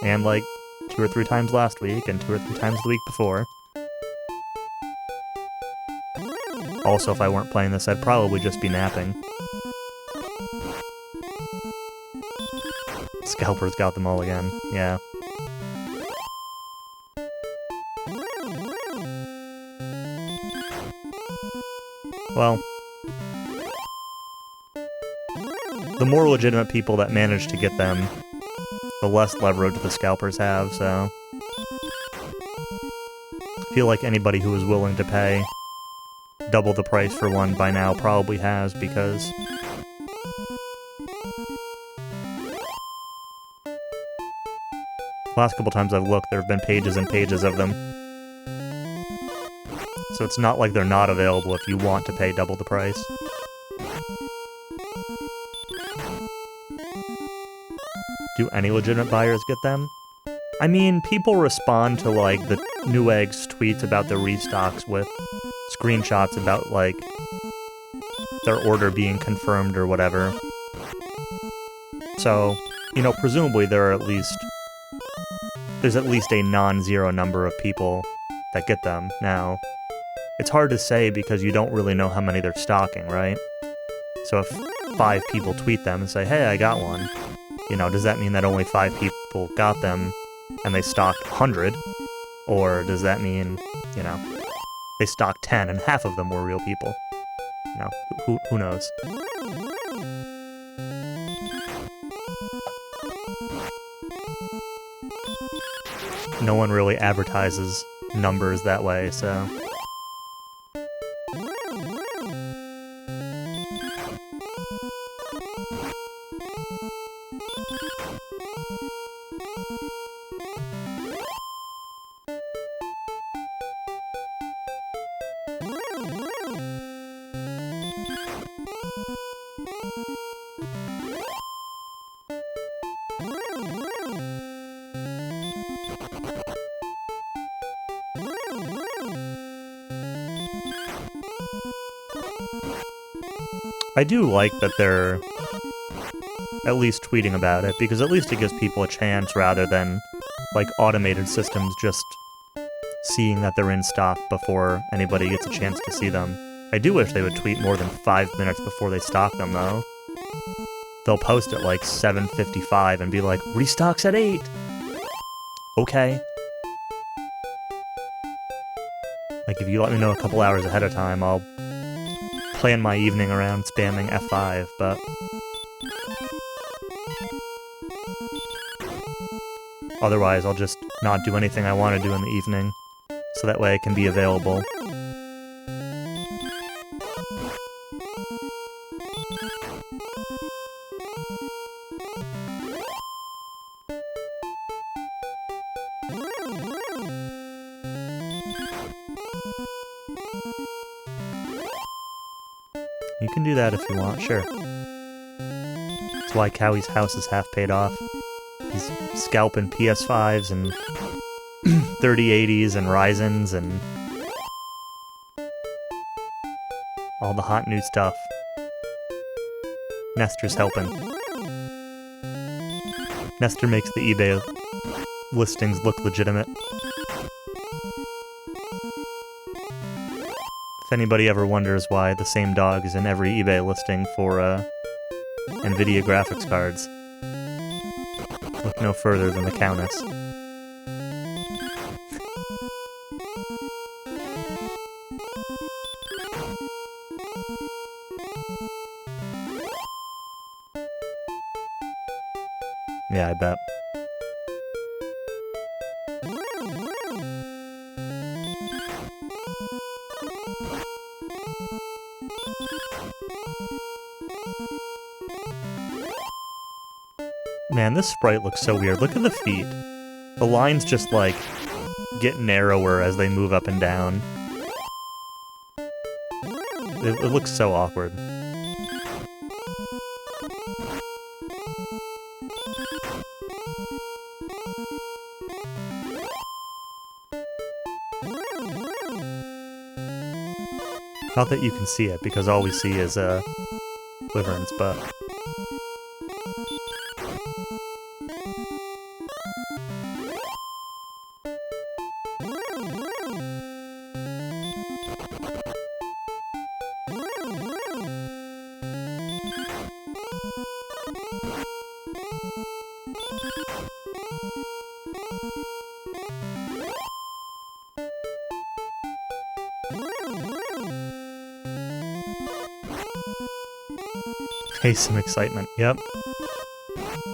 And like 2 or 3 times last week, and 2 or 3 times the week before. Also, if I weren't playing this, I'd probably just be napping. Scalper's got them all again, yeah. Well, the more legitimate people that manage to get them, the less leverage the scalpers have, so I feel like anybody who is willing to pay double the price for one by now probably has, because last couple times I've looked, there have been pages and pages of them. So it's not like they're not available if you want to pay double the price. Do any legitimate buyers get them? I mean, people respond to, like, the Newegg's tweets about the restocks with screenshots about, like, their order being confirmed or whatever. So, you know, presumably there's at least a non-zero number of people that get them. Now, it's hard to say because you don't really know how many they're stocking, right? So if 5 people tweet them and say, hey, I got one, you know, does that mean that only 5 people got them and they stocked 100? Or does that mean, you know, they stocked 10 and half of them were real people? You know, who knows? No one really advertises numbers that way, so... I do like that they're at least tweeting about it, because at least it gives people a chance rather than, like, automated systems just seeing that they're in stock before anybody gets a chance to see them. I do wish they would tweet more than 5 minutes before they stock them, though. They'll post at, like, 7:55 and be like, restocks at 8! Okay. Like, if you let me know a couple hours ahead of time, I'll plan my evening around spamming F5, but... otherwise, I'll just not do anything I want to do in the evening, so that way it can be available. You can do that if you want, sure. That's why Cowie's house is half paid off. He's scalping PS5s and 3080s and Ryzens and all the hot new stuff. Nestor's helping. Nestor makes the eBay listings look legitimate. If anybody ever wonders why the same dog is in every eBay listing for NVIDIA graphics cards, look no further than the Countess. Yeah, I bet. Man, this sprite looks so weird. Look at the feet. The lines just, like, get narrower as they move up and down. It looks so awkward. Not that you can see it, because all we see is, wyverns, but... Hey, some excitement. Yep.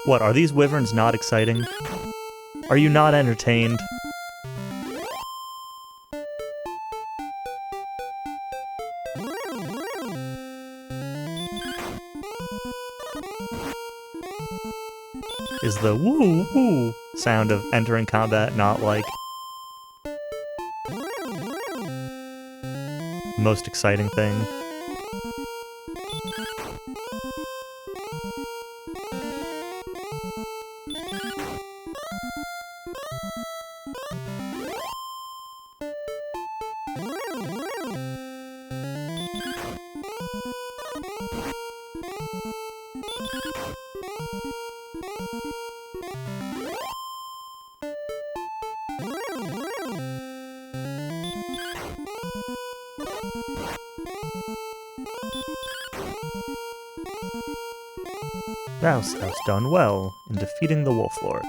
What, are these wyverns not exciting? Are you not entertained? Is the woo woo sound of entering combat not like the most exciting thing? Thou hast done well in defeating the Wolf Lord.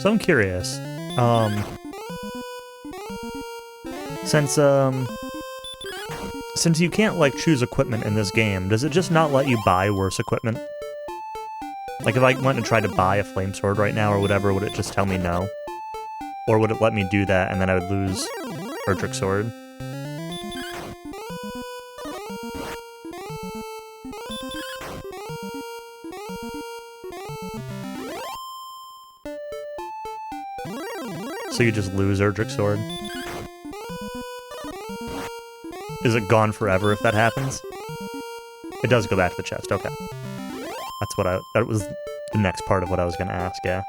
So I'm curious, since you can't, like, choose equipment in this game, does it just not let you buy worse equipment? Like, if I went and tried to buy a flame sword right now or whatever, would it just tell me no? Or would it let me do that and then I would lose Erdrick Sword? So you just lose Erdrick Sword? Is it gone forever if that happens? It does go back to the chest, okay. That was the next part of what I was gonna ask, yeah.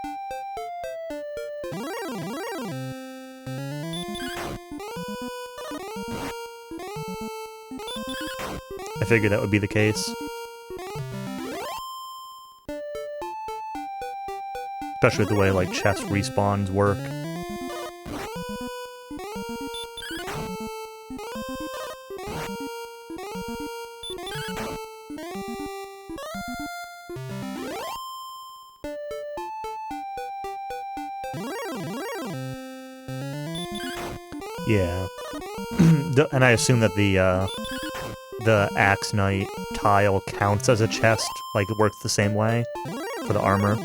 I figured that would be the case. Especially with the way, like, chest respawns work. Yeah. And I assume that the Axe Knight tile counts as a chest, like it works the same way for the armor.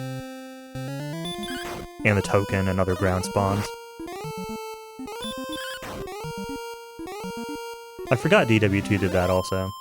And the token and other ground spawns. I forgot DW2 did that also.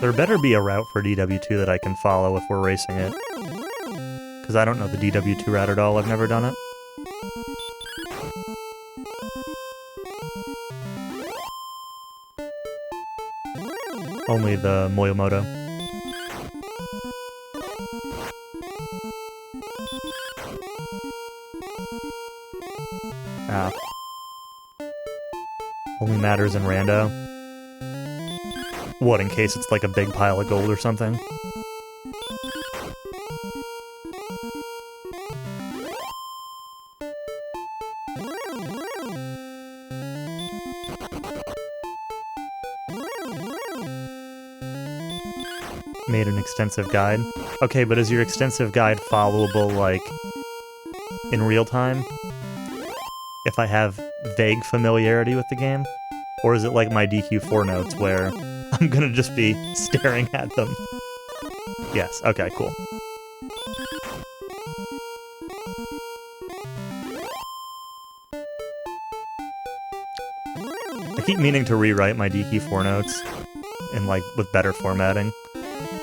There better be a route for DW2 that I can follow if we're racing it. Because I don't know the DW2 route at all, I've never done it. Only the Moyomoto. Ah. Only matters in rando. What, in case it's like a big pile of gold or something? Made an extensive guide. Okay, but is your extensive guide followable, like, in real time? If I have vague familiarity with the game? Or is it like my DQ4 notes where I'm gonna just be staring at them? Yes, okay, cool. I keep meaning to rewrite my DQ4 notes in, like, with better formatting.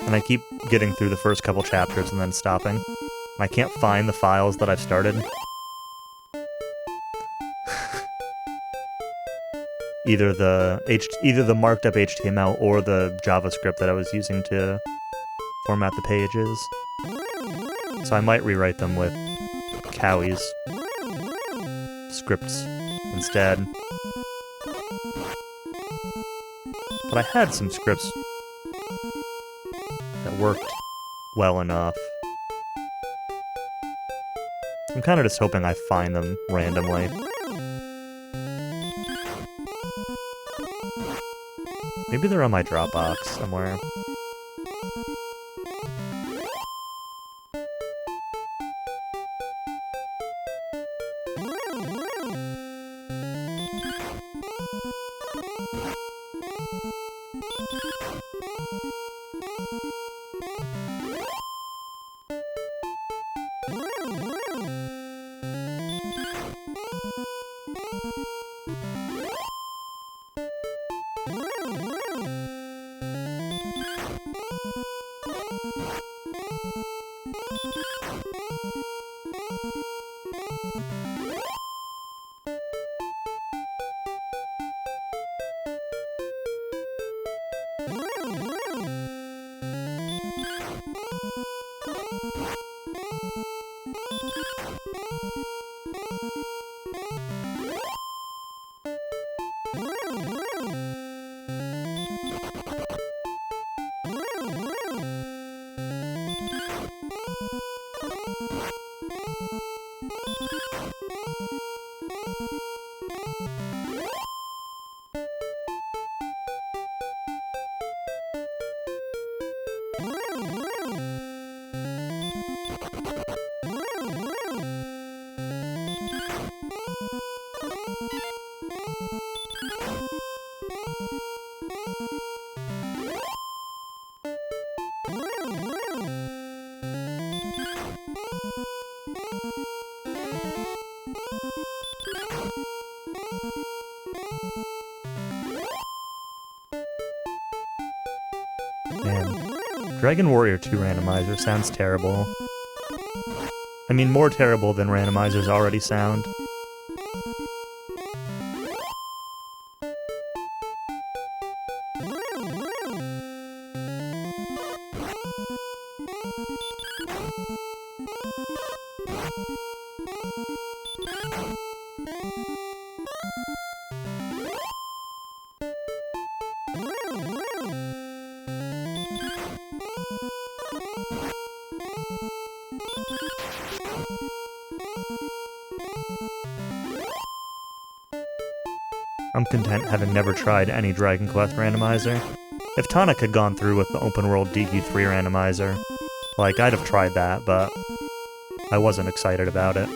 And I keep getting through the first couple chapters and then stopping. And I can't find the files that I've started. Either the marked up HTML or the JavaScript that I was using to format the pages. So I might rewrite them with Cowie's scripts instead. But I had some scripts that worked well enough. I'm kind of just hoping I find them randomly. Maybe they're on my Dropbox somewhere. Man, Dragon Warrior 2 randomizer sounds terrible. I mean, more terrible than randomizers already sound. I'm content having never tried any Dragon Quest randomizer. If Tonic had gone through with the open world DQ3 randomizer, like, I'd have tried that, but I wasn't excited about it.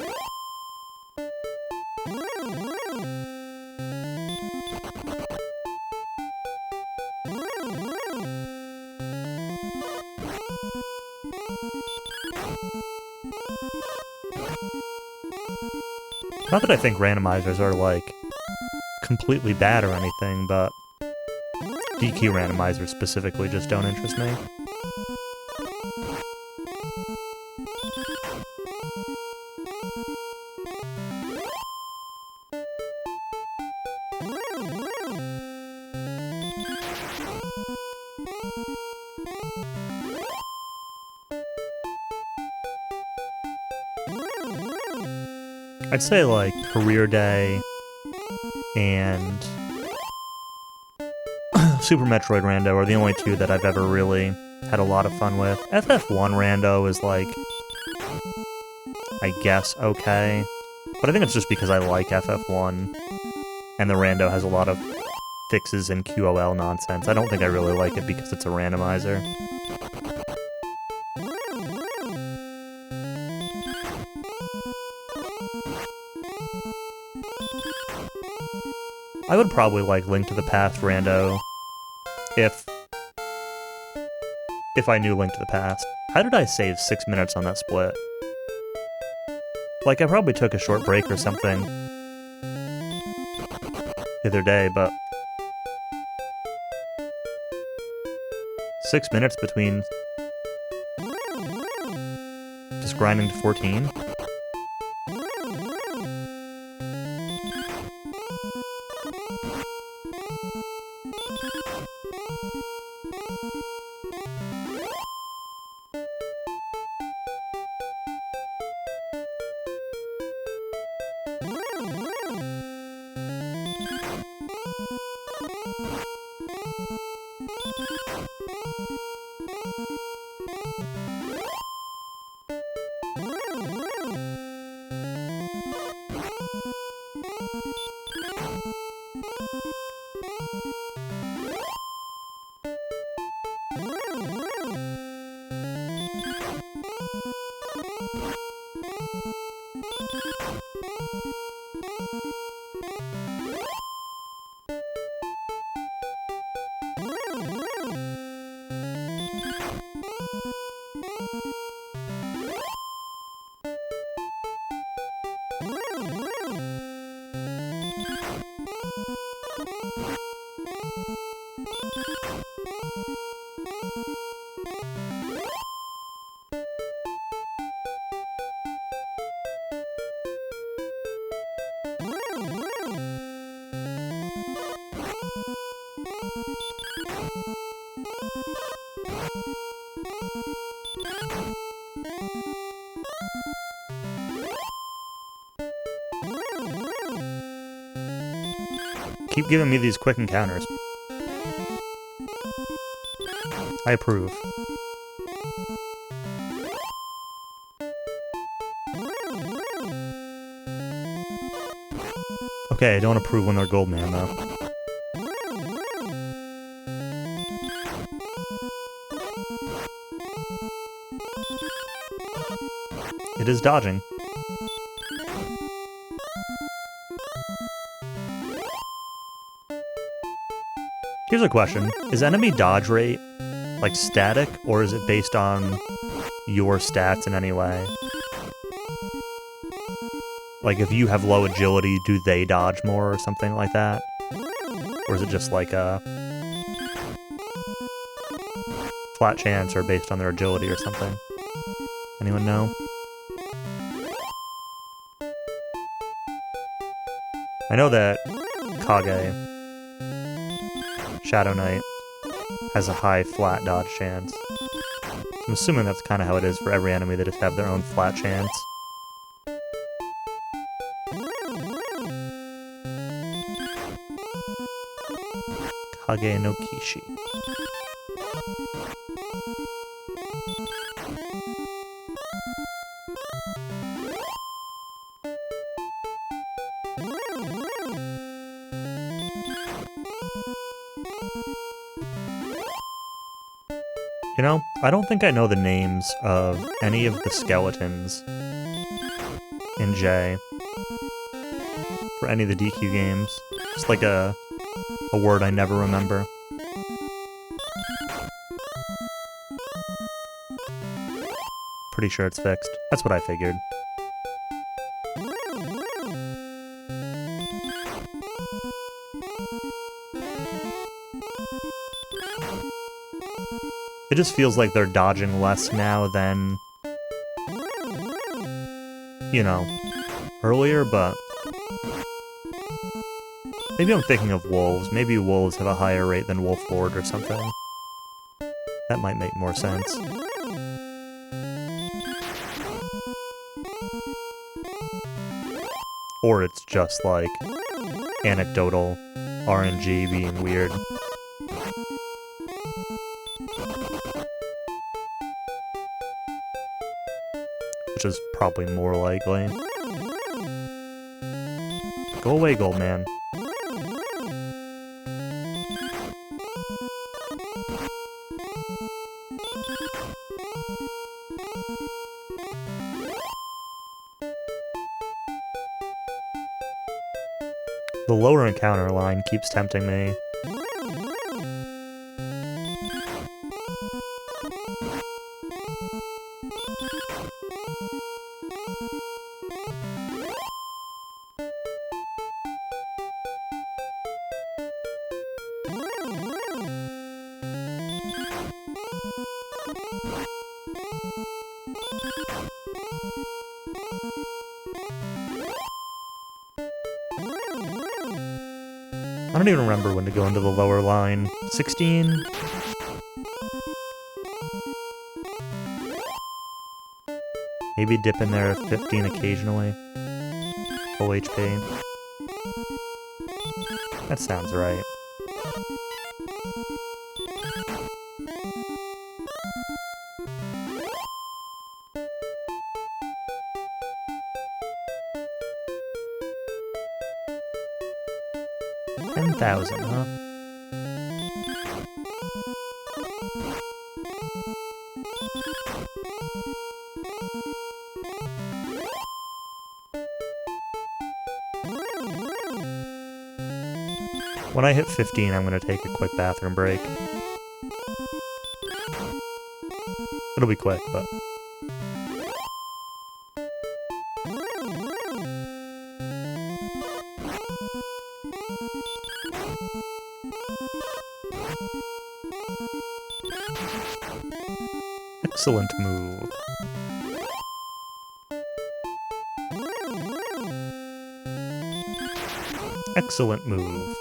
Not that I think randomizers are, like, completely bad or anything, but DQ randomizers specifically just don't interest me. I'd say, like, Career Day and Super Metroid Rando are the only two that I've ever really had a lot of fun with. FF1 Rando is, like, I guess okay, but I think it's just because I like FF1, and the Rando has a lot of fixes and QOL nonsense. I don't think I really like it because it's a randomizer. I would probably like Link to the Past Rando if I knew Link to the Past. How did I save 6 minutes on that split? Like, I probably took a short break or something the other day, but 6 minutes between just grinding to 14? Keep giving me these quick encounters. I approve. Okay, I don't approve when they're gold man, though. It is dodging. Here's a question. Is enemy dodge rate, like, static, or is it based on your stats in any way? Like, if you have low agility, do they dodge more or something like that? Or is it just like a flat chance or based on their agility or something? Anyone know? I know that Kage, Shadow Knight, has a high flat dodge chance. I'm assuming that's kind of how it is for every enemy, they just have their own flat chance. Kage no Kishi. You know, I don't think I know the names of any of the skeletons in J for any of the DQ games. Just like a word I never remember. Pretty sure it's fixed. That's what I figured. It just feels like they're dodging less now than, you know, earlier, but maybe I'm thinking of wolves. Maybe wolves have a higher rate than Wolf Lord or something. That might make more sense. Or it's just like anecdotal RNG being weird. Which is probably more likely. Go away, Goldman. The lower encounter line keeps tempting me. I don't even remember when to go into the lower line. 16? Maybe dip in there at 15 occasionally. Full HP. That sounds right. $10,000, huh? When I hit 15, I'm gonna take a quick bathroom break. It'll be quick, but... Excellent move. Excellent move.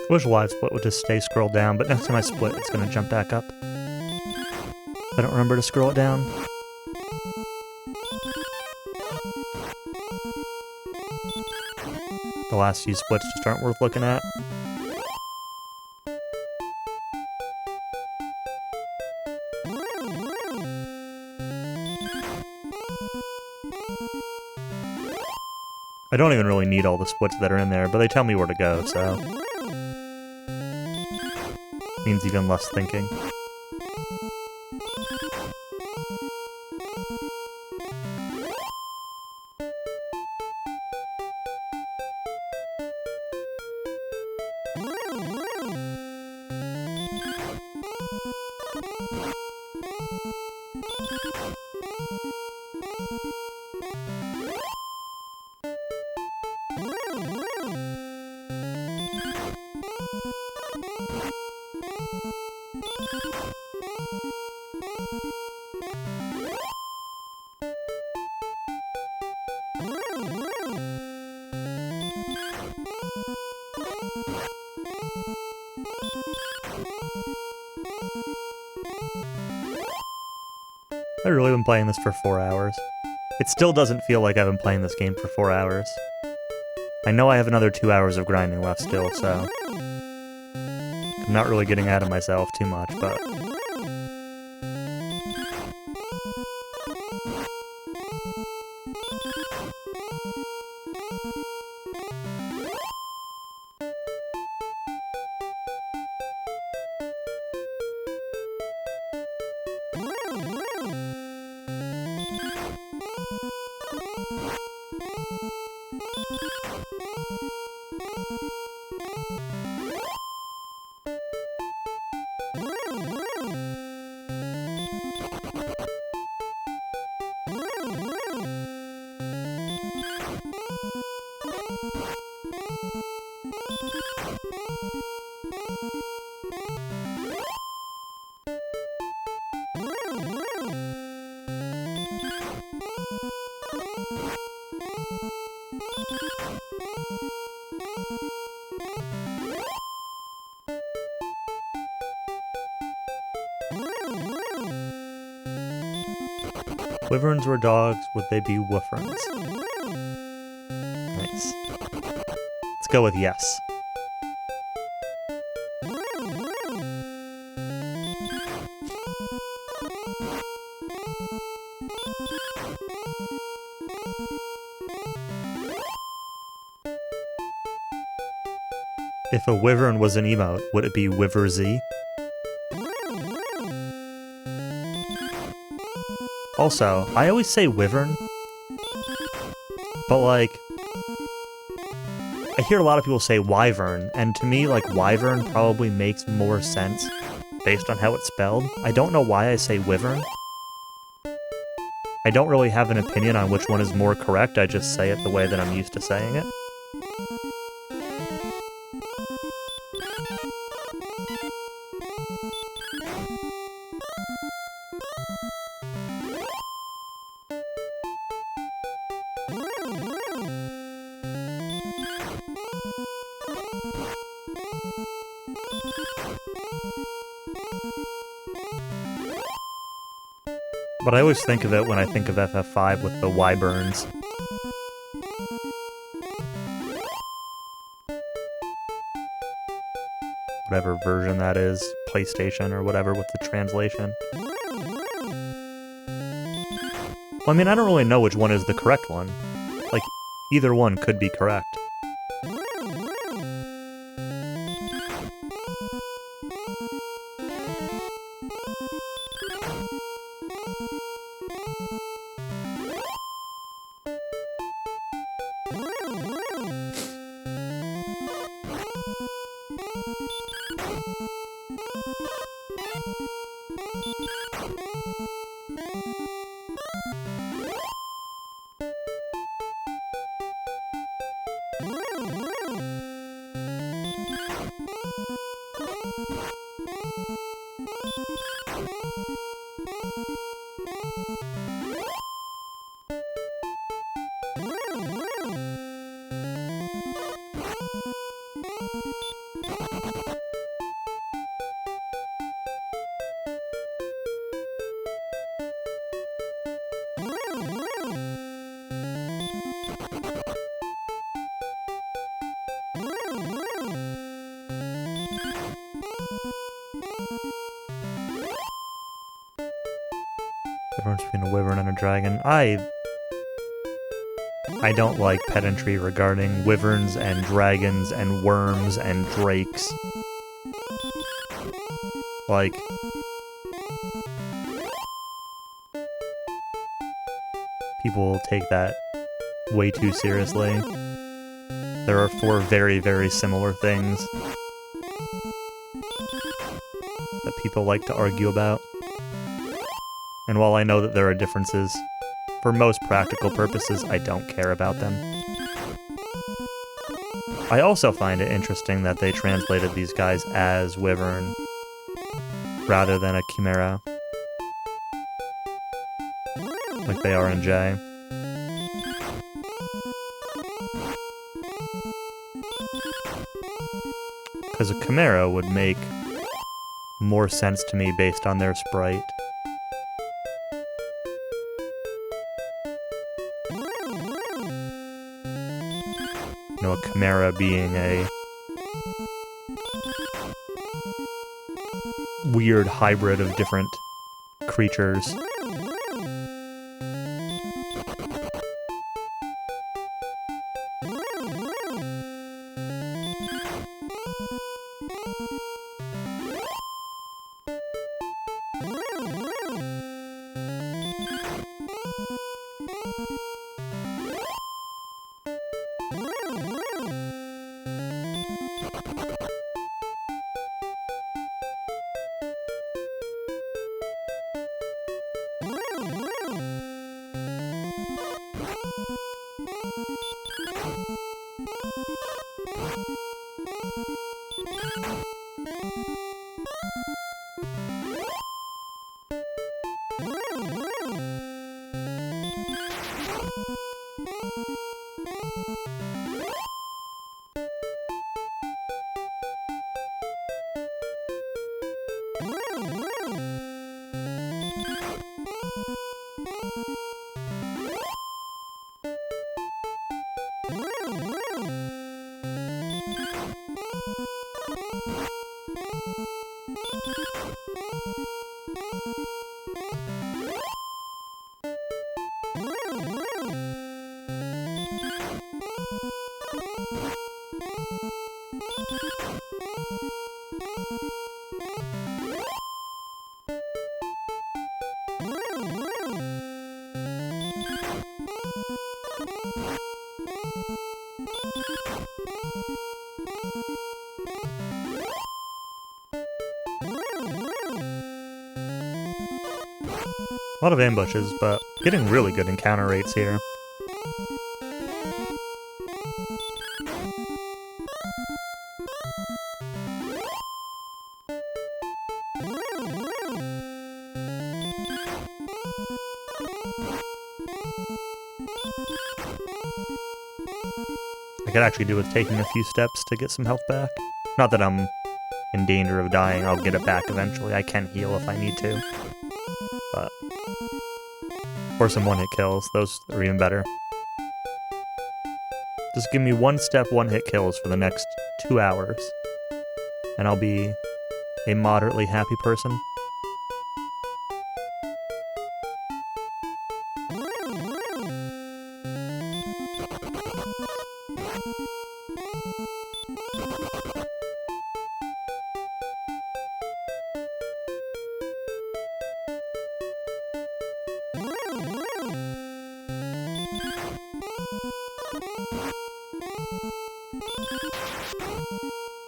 I wish live split would just stay scrolled down, but next time I split, it's gonna jump back up. I don't remember to scroll it down. The last few splits just aren't worth looking at. I don't even really need all the splits that are in there, but they tell me where to go, so... means even less thinking. I've really been playing this for 4 hours. It still doesn't feel like I've been playing this game for 4 hours. I know I have another 2 hours of grinding left still, so... I'm not really getting out of myself too much, but... Wyverns were dogs, would they be wooferns? Nice. Let's go with yes. If a wyvern was an emote, would it be Wyverzy? Also, I always say wyvern, but like, I hear a lot of people say wyvern, and to me, like, wyvern probably makes more sense based on how it's spelled. I don't know why I say wyvern. I don't really have an opinion on which one is more correct, I just say it the way that I'm used to saying it. But I always think of it when I think of FF5 with the wyverns. Whatever version that is, PlayStation or whatever with the translation. Well, I mean, I don't really know which one is the correct one. Like, either one could be correct. Difference between a wyvern and a dragon. I don't like pedantry regarding wyverns and dragons and worms and drakes. Like, people take that way too seriously. There are four very, very similar things that people like to argue about. And while I know that there are differences, for most practical purposes, I don't care about them. I also find it interesting that they translated these guys as wyvern rather than a chimera, like they are in J. Because a chimera would make more sense to me based on their sprite. You know, a chimera being a weird hybrid of different creatures. A lot of ambushes, but getting really good encounter rates here. I could actually do with taking a few steps to get some health back. Not that I'm in danger of dying, I'll get it back eventually. I can heal if I need to. But or some one-hit kills, those are even better. Just give me one step, one-hit kills for the next 2 hours, and I'll be a moderately happy person.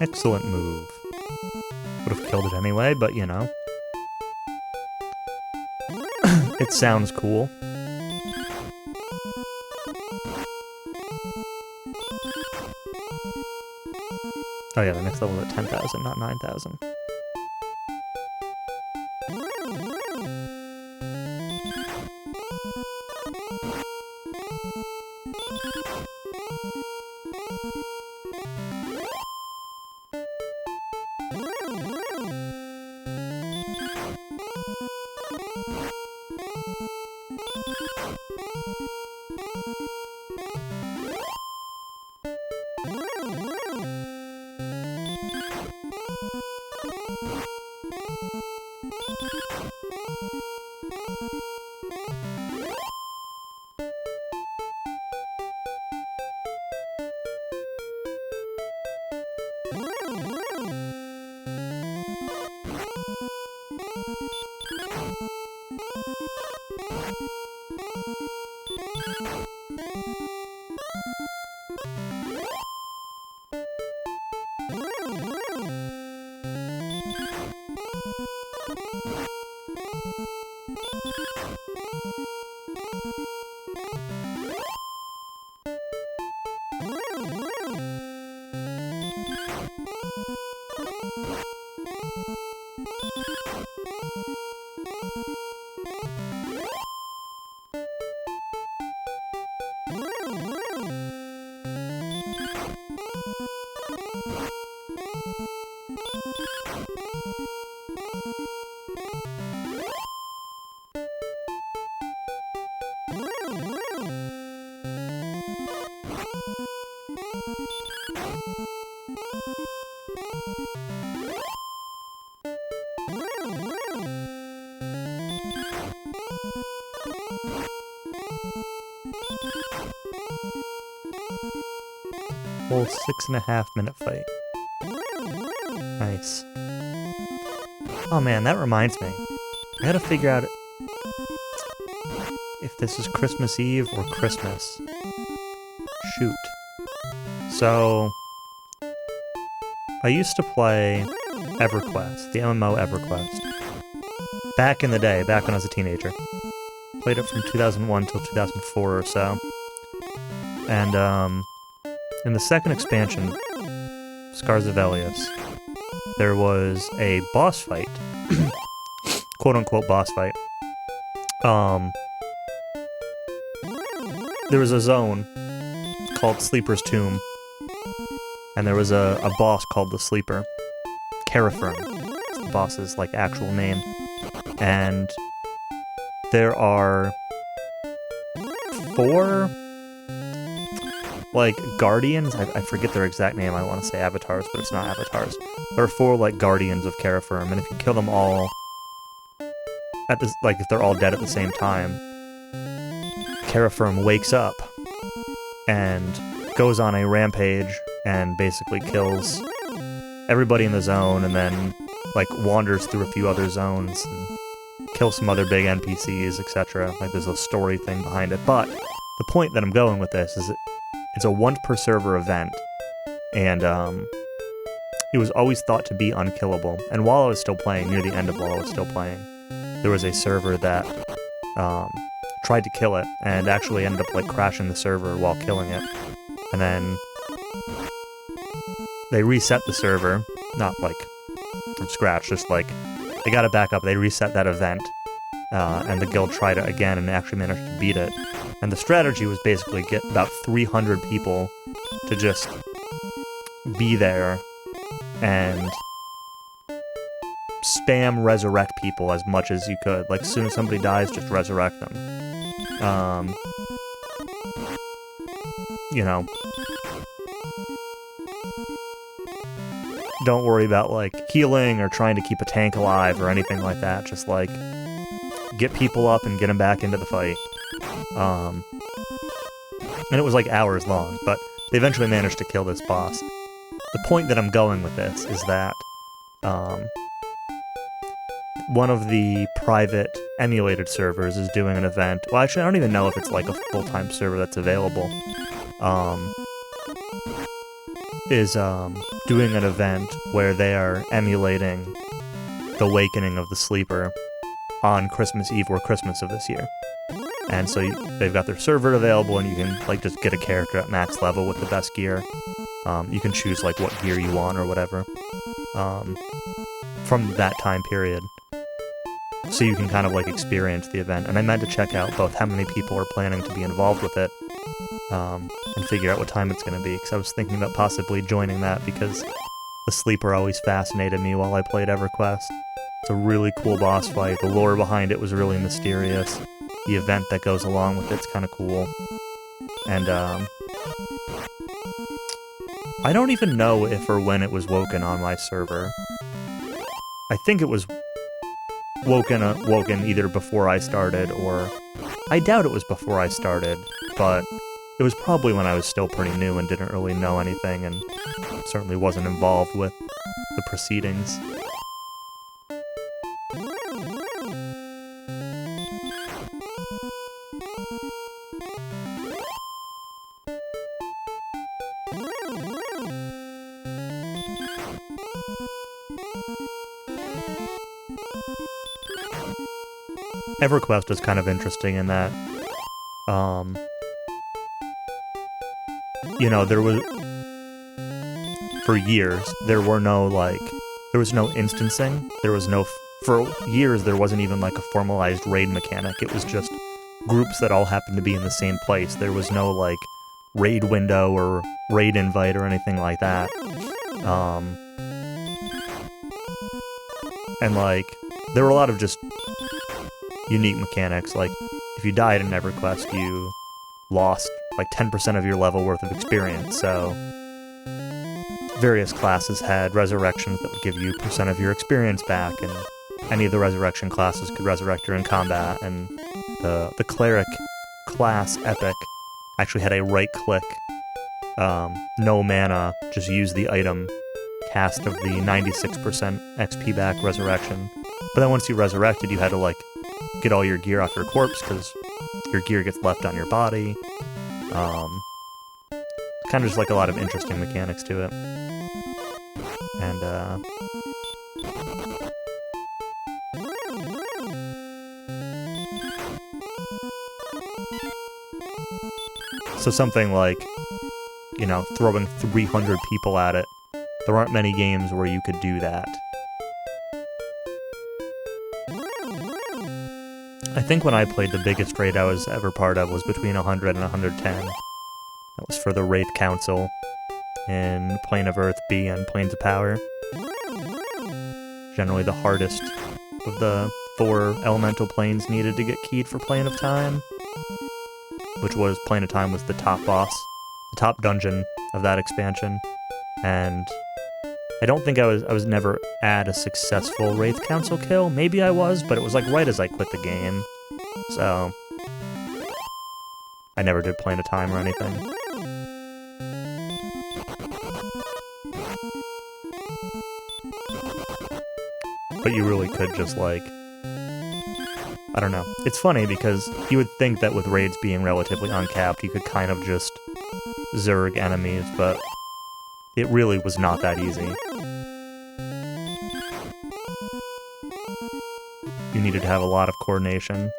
Excellent move. Would have killed it anyway, but you know. It sounds cool. Oh yeah, the next level is at 10,000, not 9,000. Whole 6.5-minute fight. Nice. Oh man, that reminds me. I gotta figure out if this is Christmas Eve or Christmas. Shoot. So, I used to play EverQuest, the MMO EverQuest. Back in the day, back when I was a teenager. Played it from 2001 till 2004 or so. And, in the second expansion, Scars of Elios, there was a boss fight. Quote-unquote boss fight. There was a zone called Sleeper's Tomb, and there was a boss called the Sleeper. Carafern. It's the boss's, like, actual name. And there are 4... like, guardians, I forget their exact name, I want to say avatars, but it's not avatars. There are 4, like, guardians of Carafern, and if you kill them all at this, like, if they're all dead at the same time, Carafern wakes up and goes on a rampage and basically kills everybody in the zone, and then, like, wanders through a few other zones and kills some other big NPCs, etc. Like, there's a story thing behind it, but the point that I'm going with this is it's a once-per-server event, and it was always thought to be unkillable. And while I was still playing, near the end of while I was still playing, there was a server that tried to kill it, and actually ended up, like, crashing the server while killing it. And then they reset the server, not, like, from scratch, just, like, they got it back up, they reset that event, and the guild tried it again and actually managed to beat it. And the strategy was basically get about 300 people to just be there and spam resurrect people as much as you could. Like, as soon as somebody dies, just resurrect them. You know, don't worry about, like, healing or trying to keep a tank alive or anything like that. Just, like, get people up and get them back into the fight. And it was like hours long, but they eventually managed to kill this boss. The point that I'm going with this is that one of the private emulated servers is doing an event. Well, actually, I don't even know if it's like a full-time server that's available. is doing an event where they are emulating the Awakening of the Sleeper on Christmas Eve or Christmas of this year. And so they've got their server available, and you can like just get a character at max level with the best gear. You can choose like what gear you want or whatever from that time period. So you can kind of like experience the event. And I meant to check out both how many people are planning to be involved with it and figure out what time it's going to be, because I was thinking about possibly joining that because the Sleeper always fascinated me while I played EverQuest. It's a really cool boss fight. The lore behind it was really mysterious. The event that goes along with it's kind of cool. And I don't even know if or when it was woken on my server. I think it was woken either before I started, or I doubt it was before I started, but it was probably when I was still pretty new and didn't really know anything, and certainly wasn't involved with the proceedings. EverQuest is kind of interesting in that, you know, there was, for years, there was no instancing, for years there wasn't even like a formalized raid mechanic. It was just groups that all happened to be in the same place. There was no like raid window or raid invite or anything like that. And like, there were a lot of just unique mechanics. Like, if you died in EverQuest, you lost like 10% of your level worth of experience, so various classes had resurrections that would give you % of your experience back, and any of the resurrection classes could resurrect you in combat, and the cleric class epic actually had a right-click, no mana, just use the item cast of the 96% XP back resurrection. But then once you resurrected, you had to like get all your gear off your corpse, because your gear gets left on your body. Kind of just like a lot of interesting mechanics to it. And so something like, you know, throwing 300 people at it, there aren't many games where you could do that. I think when I played, the biggest raid I was ever part of was between 100 and 110. That was for the Wraith Council in Plane of Earth B and Planes of Power. Generally the hardest of the 4 elemental planes needed to get keyed for Plane of Time, which was Plane of Time was the top boss, the top dungeon of that expansion, and I don't think I was never at a successful Wraith Council kill. Maybe I was, but it was like right as I quit the game. So I never did Plane of Time or anything. But you really could just like, I don't know. It's funny because you would think that with raids being relatively uncapped, you could kind of just Zerg enemies, but it really was not that easy. You needed to have a lot of coordination.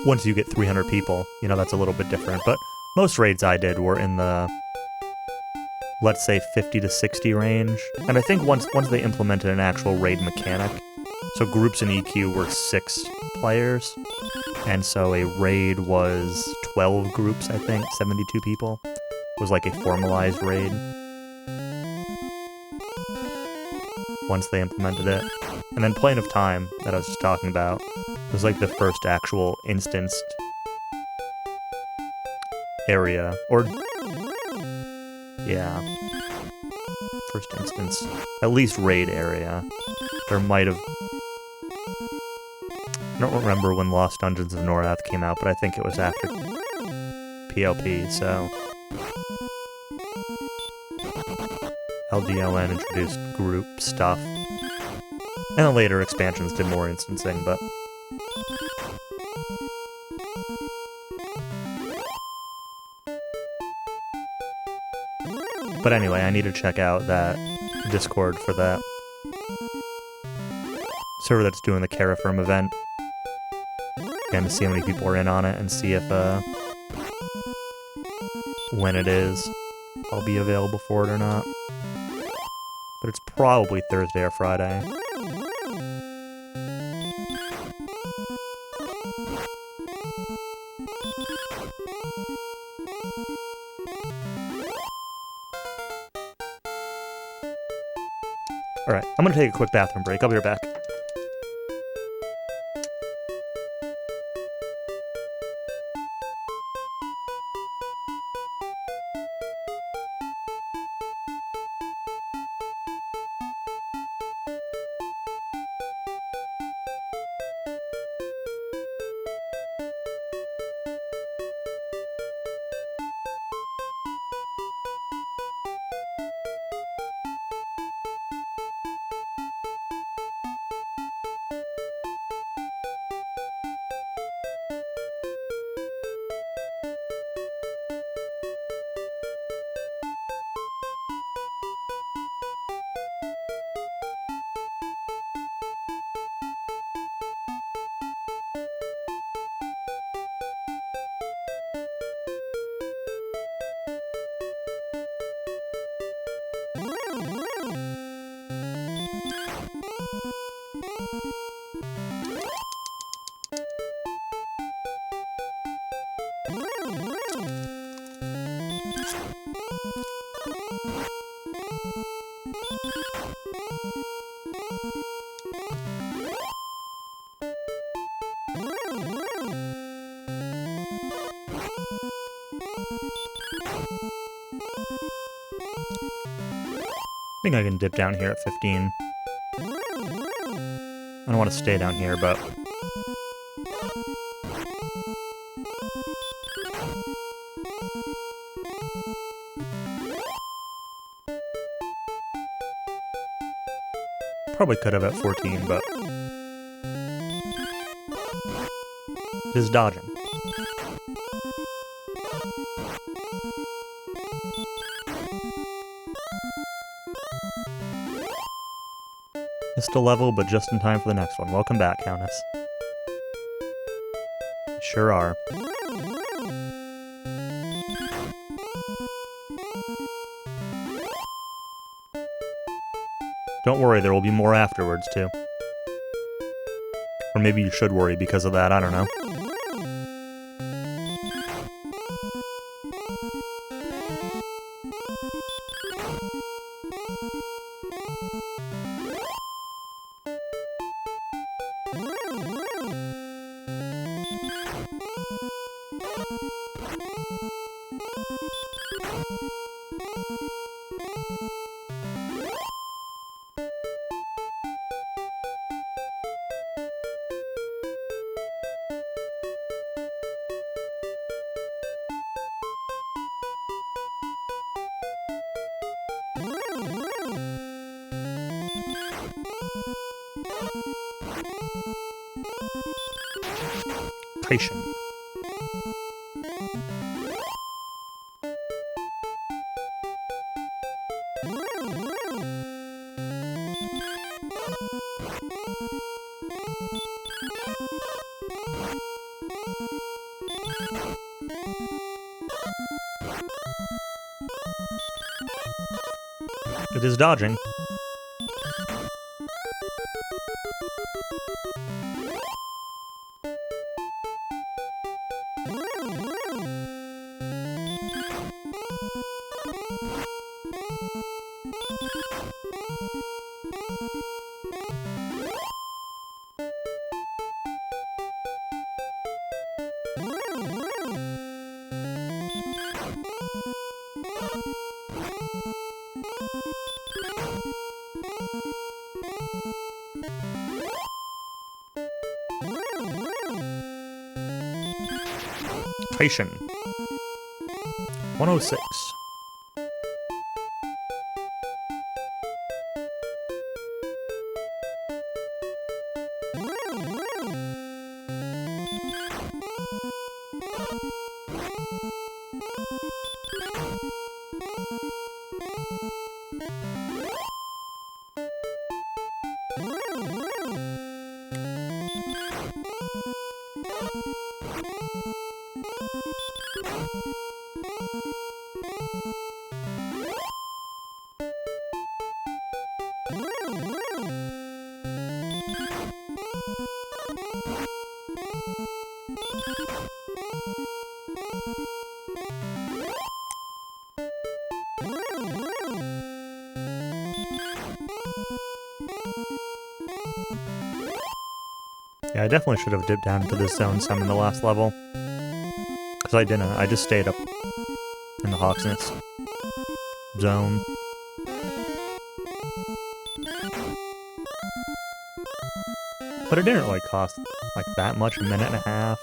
Once you get 300 people, you know, that's a little bit different, but most raids I did were in the, let's say, 50 to 60 range. And I think once they implemented an actual raid mechanic, so groups in EQ were 6 players, and so a raid was 12 groups, I think, 72 people. It was like a formalized raid. Once they implemented it. And then Plane of Time, that I was just talking about, was like the first actual instanced area, or yeah, first instance, at least raid area. There might have, I don't remember when Lost Dungeons of Norath came out, but I think it was after PLP, so LGLN introduced group stuff. And then later expansions did more instancing, but... But anyway, I need to check out that Discord for that server that's doing the Carafirm event. Again, to see how many people are in on it and see if, when it is, I'll be available for it or not. But it's probably Thursday or Friday. Alright, I'm gonna take a quick bathroom break. I'll be right back. I think I can dip down here at 15. I don't want to stay down here, but... Probably could have at 14, but... It is dodging. Missed a level, but just in time for the next one. Welcome back, Countess. Sure are. Don't worry, there will be more afterwards, too. Or maybe you should worry because of that, I don't know. Taishan. It is dodging. Taishan. 106. Yeah, I definitely should have dipped down into this zone some in the last level. Because I didn't. I just stayed up in the Hawksnest zone. But it didn't, like, cost, like, that much, a minute and a half.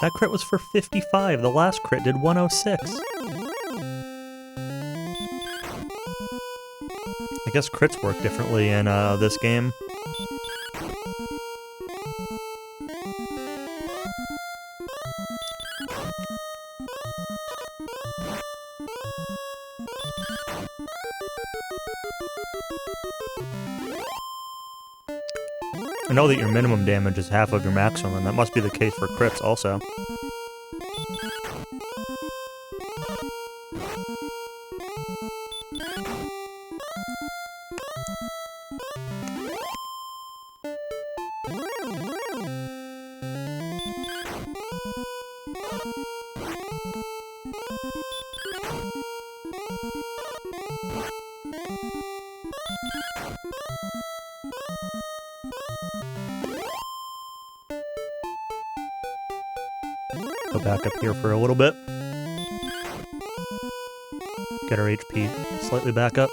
That crit was for 55. The last crit did 106. I guess crits work differently in this game. I know that your minimum damage is half of your maximum, and that must be the case for crits also. Go back up here for a little bit. Get our HP slightly back up.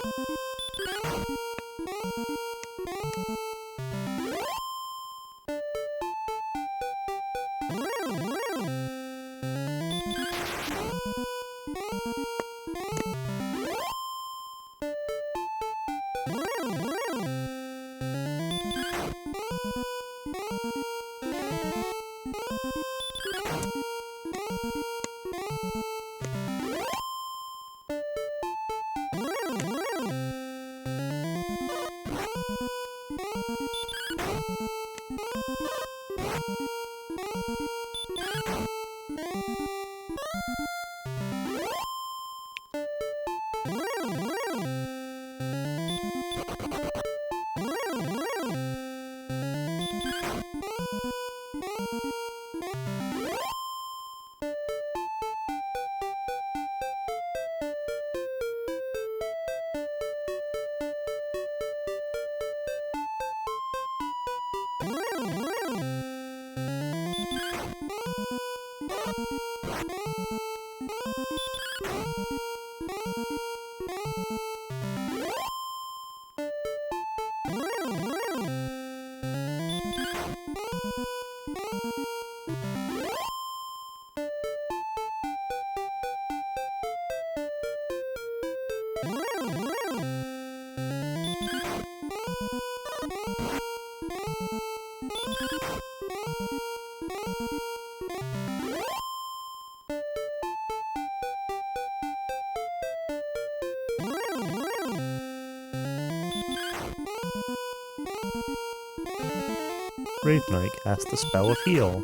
Wraith Knight cast the spell of Heal.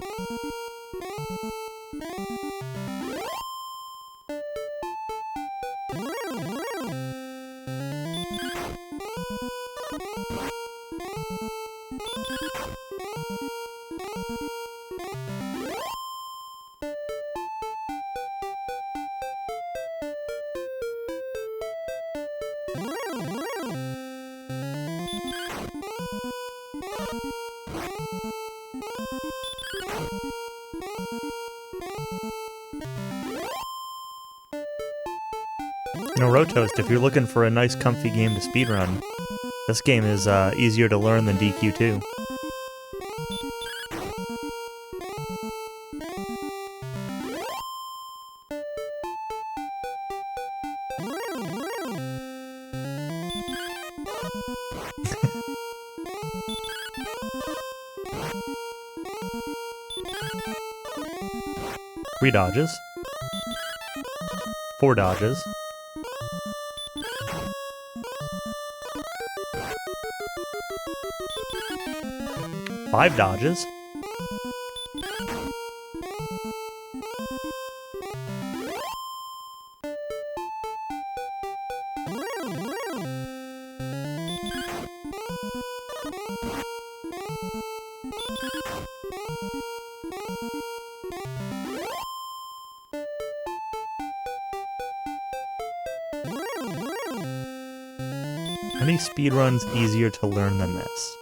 You know, Rotoast, if you're looking for a nice comfy game to speedrun, this game is easier to learn than DQ2. Three dodges. 4 dodges. 5 dodges. Any speedrun's easier to learn than this?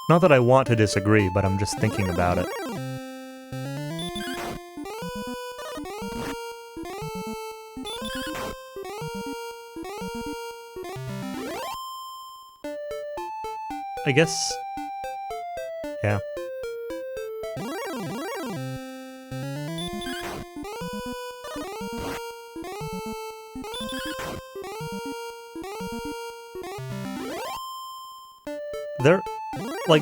Not that I want to disagree, but I'm just thinking about it. I guess... yeah. There... like...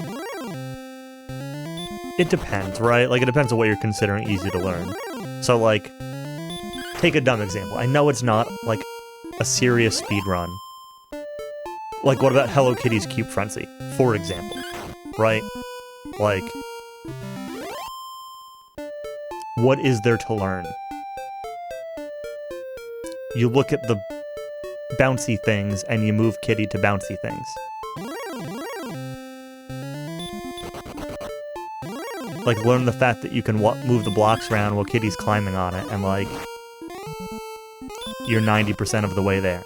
it depends, right? Like, it depends on what you're considering easy to learn. So, like... take a dumb example. I know it's not, like, a serious speedrun. Like, what about Hello Kitty's Cube Frenzy, for example? Right? Like... what is there to learn? You look at the bouncy things, and you move Kitty to bouncy things. Like, learn the fact that you can move the blocks around while Kitty's climbing on it, and, like... you're 90% of the way there.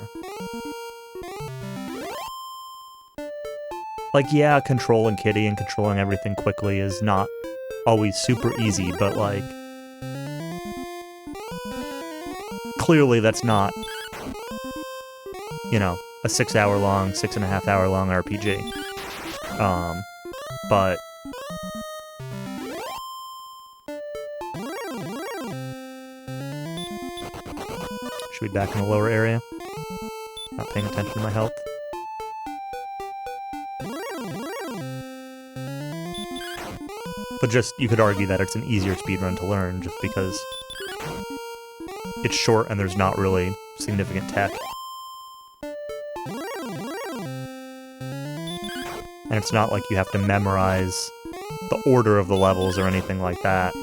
Like, yeah, controlling Kitty and controlling everything quickly is not always super easy, but, like... clearly that's not, you know, a 6-hour-long, 6.5-hour-long RPG. But... should be back in the lower area. Not paying attention to my health. But just, you could argue that it's an easier speedrun to learn just because it's short and there's not really significant tech. And it's not like you have to memorize the order of the levels or anything like that.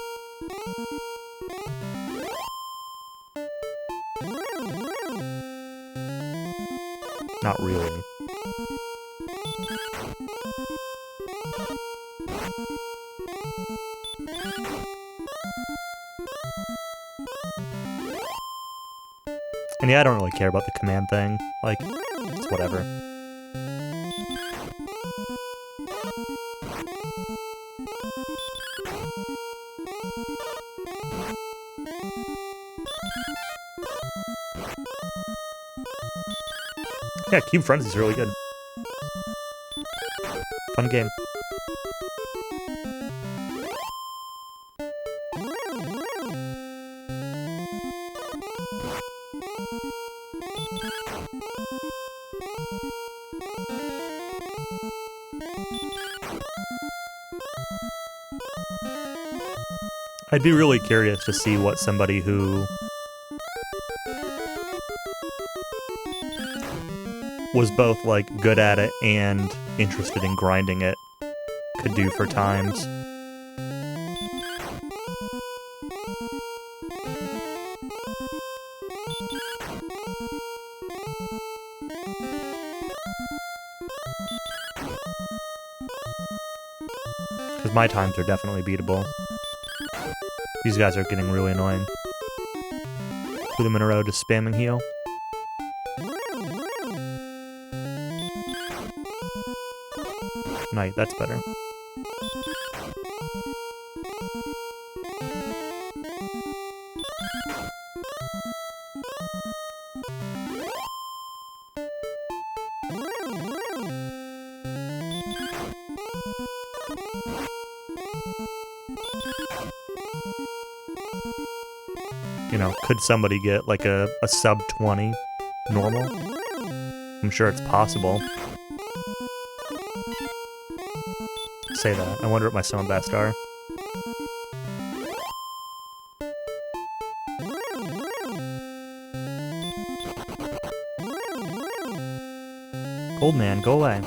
Not really. And yeah, I don't really care about the command thing. Like, it's whatever. Yeah, Cube Frenzy is really good. Fun game. I'd be really curious to see what somebody who was both, like, good at it and interested in grinding it could do for times. Because my times are definitely beatable. These guys are getting really annoying. Put them in a row, just spamming heal. Knight, that's better. You know, could somebody get like a sub 20 normal? I'm sure it's possible. Say that. I wonder what my summon best are. Old man, go away.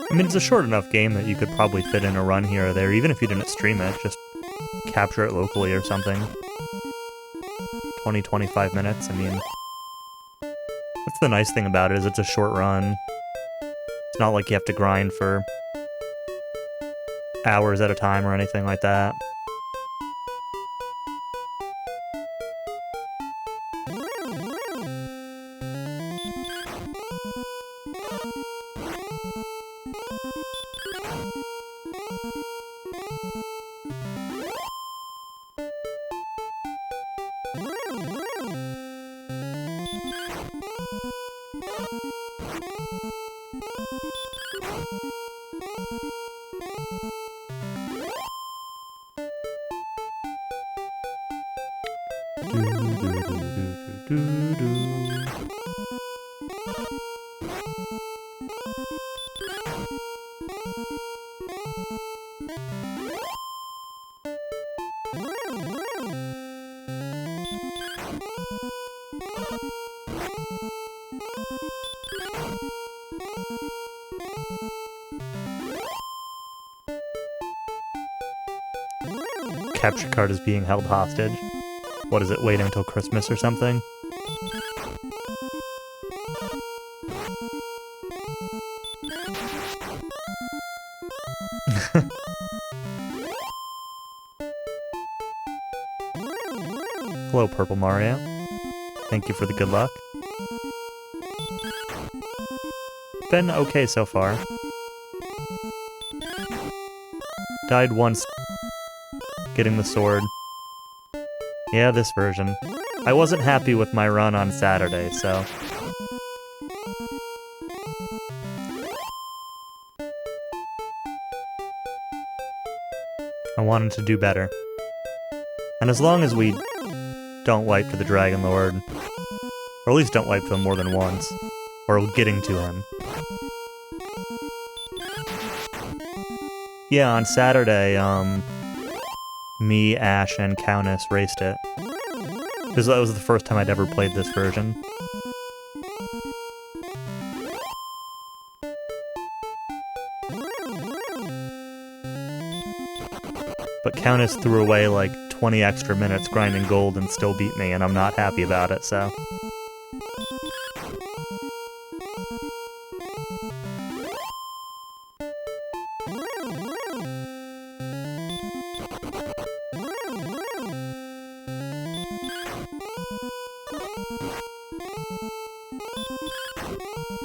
I mean, it's a short enough game that you could probably fit in a run here or there, even if you didn't stream it, just capture it locally or something. 20, 25 minutes, I mean... That's the nice thing about it, is it's a short run. It's not like you have to grind for hours at a time or anything like that. Capture card is being held hostage. What is it, waiting until Christmas or something? Hello, Purple Mario. Thank you for the good luck. Been okay so far. Died once getting the sword. Yeah, this version. I wasn't happy with my run on Saturday, so... I wanted to do better. And as long as we don't wipe to the Dragon Lord, or at least don't wipe to him more than once, or getting to him. Yeah, on Saturday, me, Ash, and Countess raced it. Because that was the first time I'd ever played this version. But Countess threw away like 20 extra minutes grinding gold and still beat me, and I'm not happy about it, so...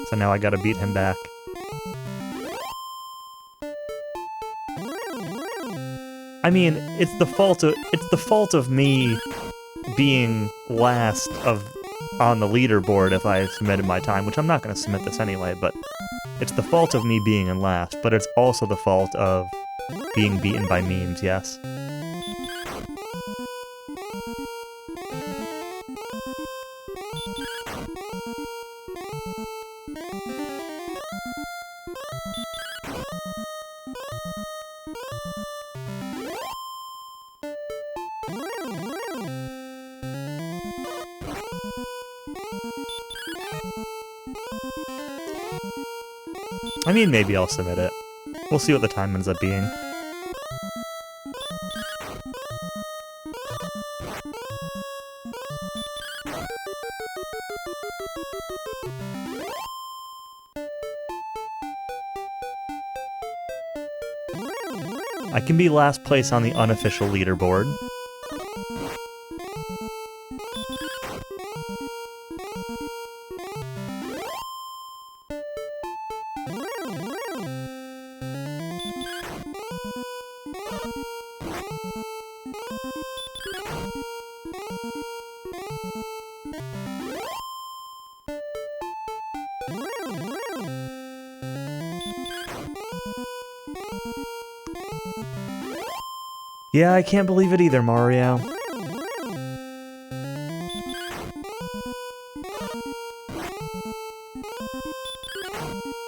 So now I gotta beat him back. I mean, it's the fault of me being last on the leaderboard if I submitted my time, which I'm not going to submit this anyway, but it's the fault of me being in last, but it's also the fault of being beaten by memes, yes. I mean, maybe I'll submit it. We'll see what the time ends up being. I can be last place on the unofficial leaderboard. Yeah, I can't believe it either, Mario.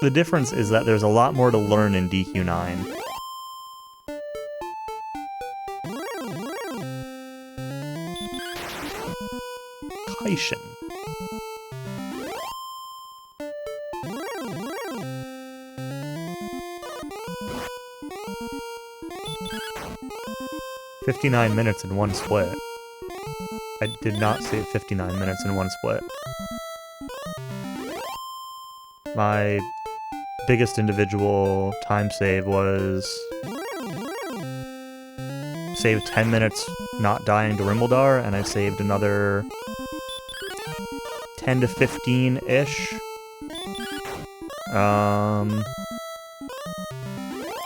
The difference is that there's a lot more to learn in DQ9. Kaishin. "59 minutes in one split." I did not save 59 minutes in one split. My biggest individual time save was saved 10 minutes not dying to Rimbledar, and I saved another 10 to 15-ish.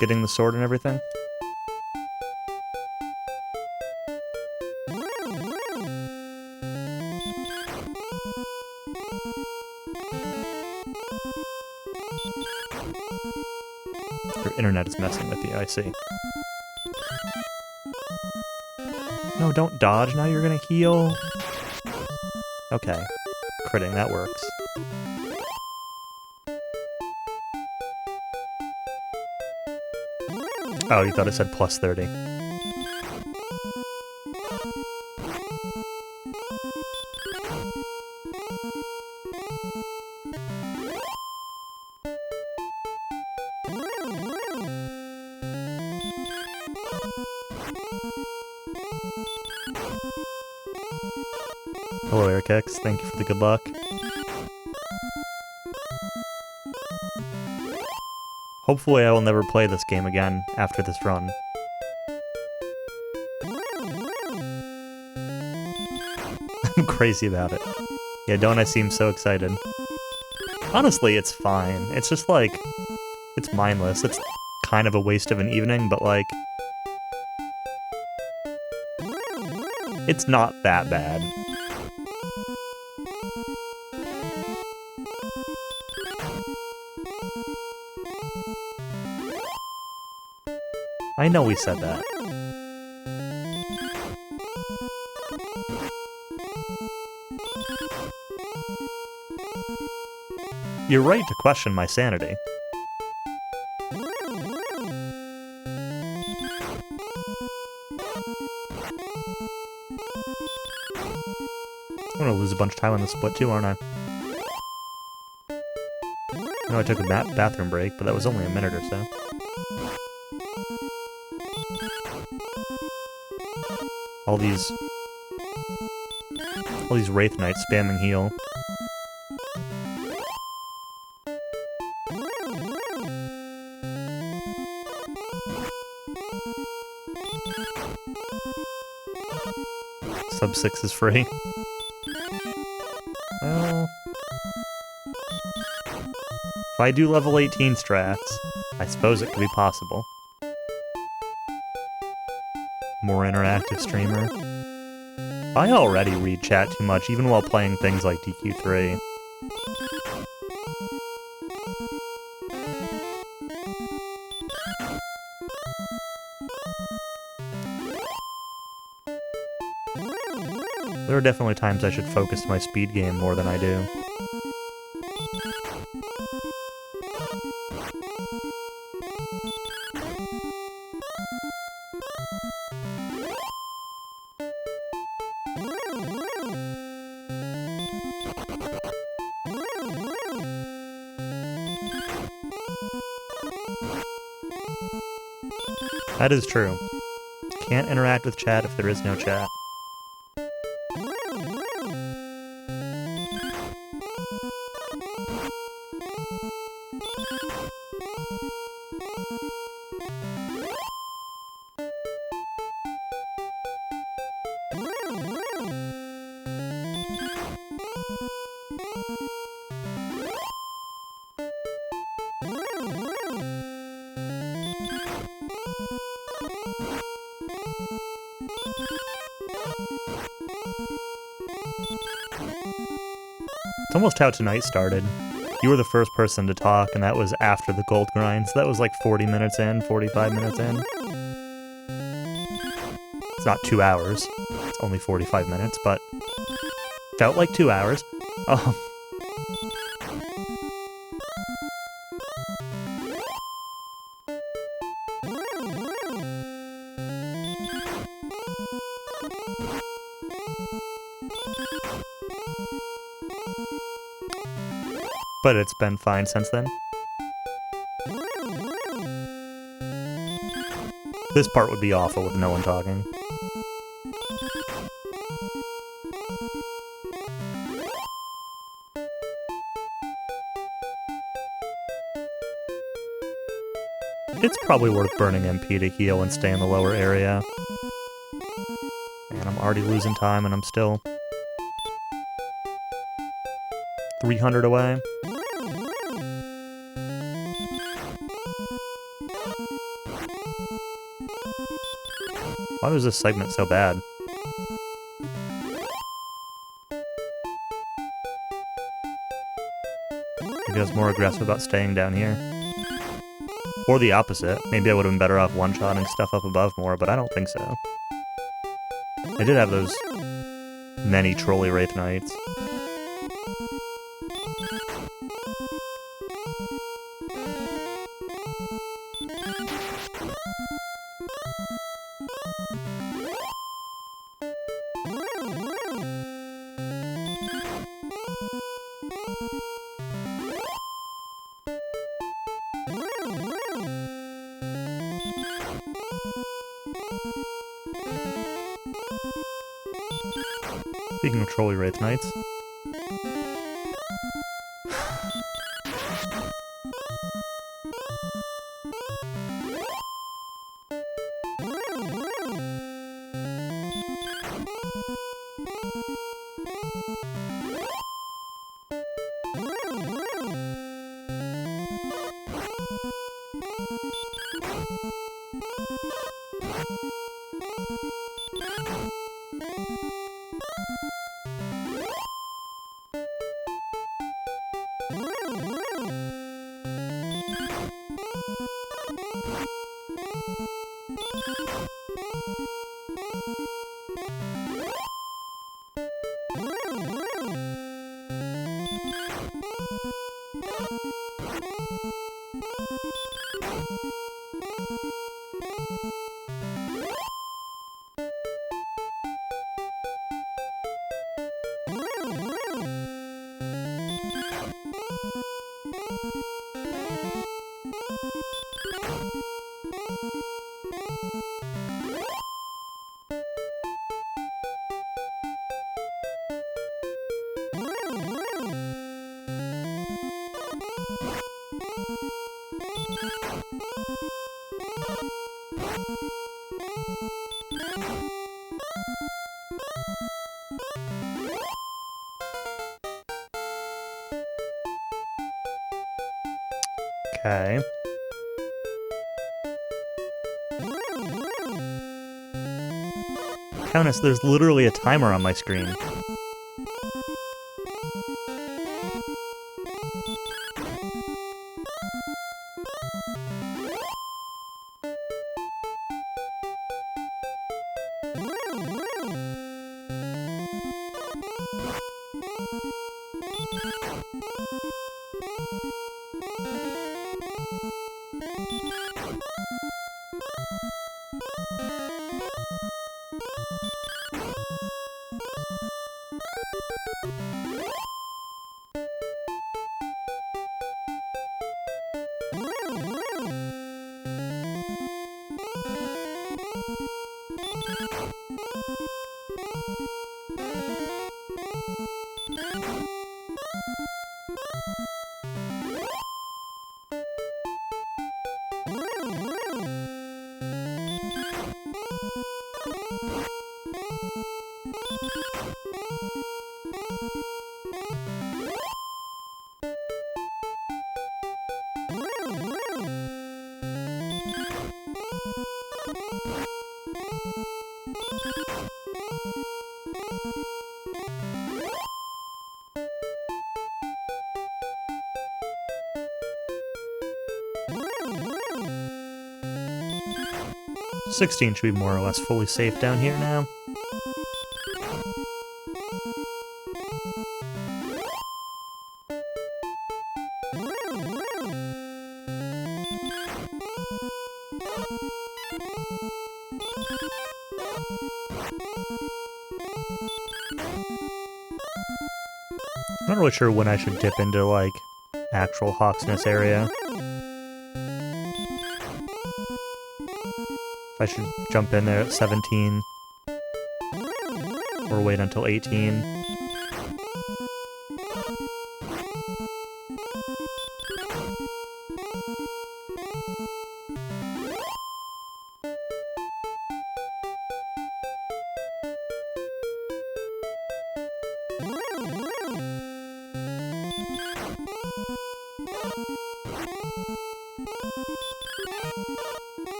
Getting the sword and everything. Your internet is messing with you, I see. No, don't dodge, now you're gonna heal. Okay. Critting, that works. Oh, you thought it said plus 30. Hello, Airkex. Thank you for the good luck. Hopefully I will never play this game again after this run. I'm crazy about it. Yeah, don't I seem so excited? Honestly, it's fine. It's just like, it's mindless. It's kind of a waste of an evening, but like, it's not that bad. I know we said that. You're right to question my sanity. I'm gonna lose a bunch of time on the split too, aren't I? I know I took a bathroom break, but that was only a minute or so. All these Wraith Knights spamming heal. Sub 6 is free. Well, I do level 18 strats, I suppose it could be possible. More interactive streamer. I already read chat too much, even while playing things like DQ3. There are definitely times I should focus my speed game more than I do. That is true. Can't interact with chat if there is no chat. It's almost how tonight started. You were the first person to talk, and that was after the gold grind, so that was like 40 minutes in, 45 minutes in. It's not 2 hours, it's only 45 minutes, but felt like 2 hours. But it's been fine since then. This part would be awful with no one talking. It's probably worth burning MP to heal and stay in the lower area. And I'm already losing time and I'm still 300 away. Why was this segment so bad? Maybe I was more aggressive about staying down here. Or the opposite. Maybe I would have been better off one-shotting stuff up above more, but I don't think so. I did have those many trolley wraith knights. Speaking of trolley wraith knights. Okay. Countess, there's literally a timer on my screen. $16 should be more or less fully safe down here now. I'm not really sure when I should dip into, like, actual Hawksness area. If I should jump in there at 17. Or wait until 18.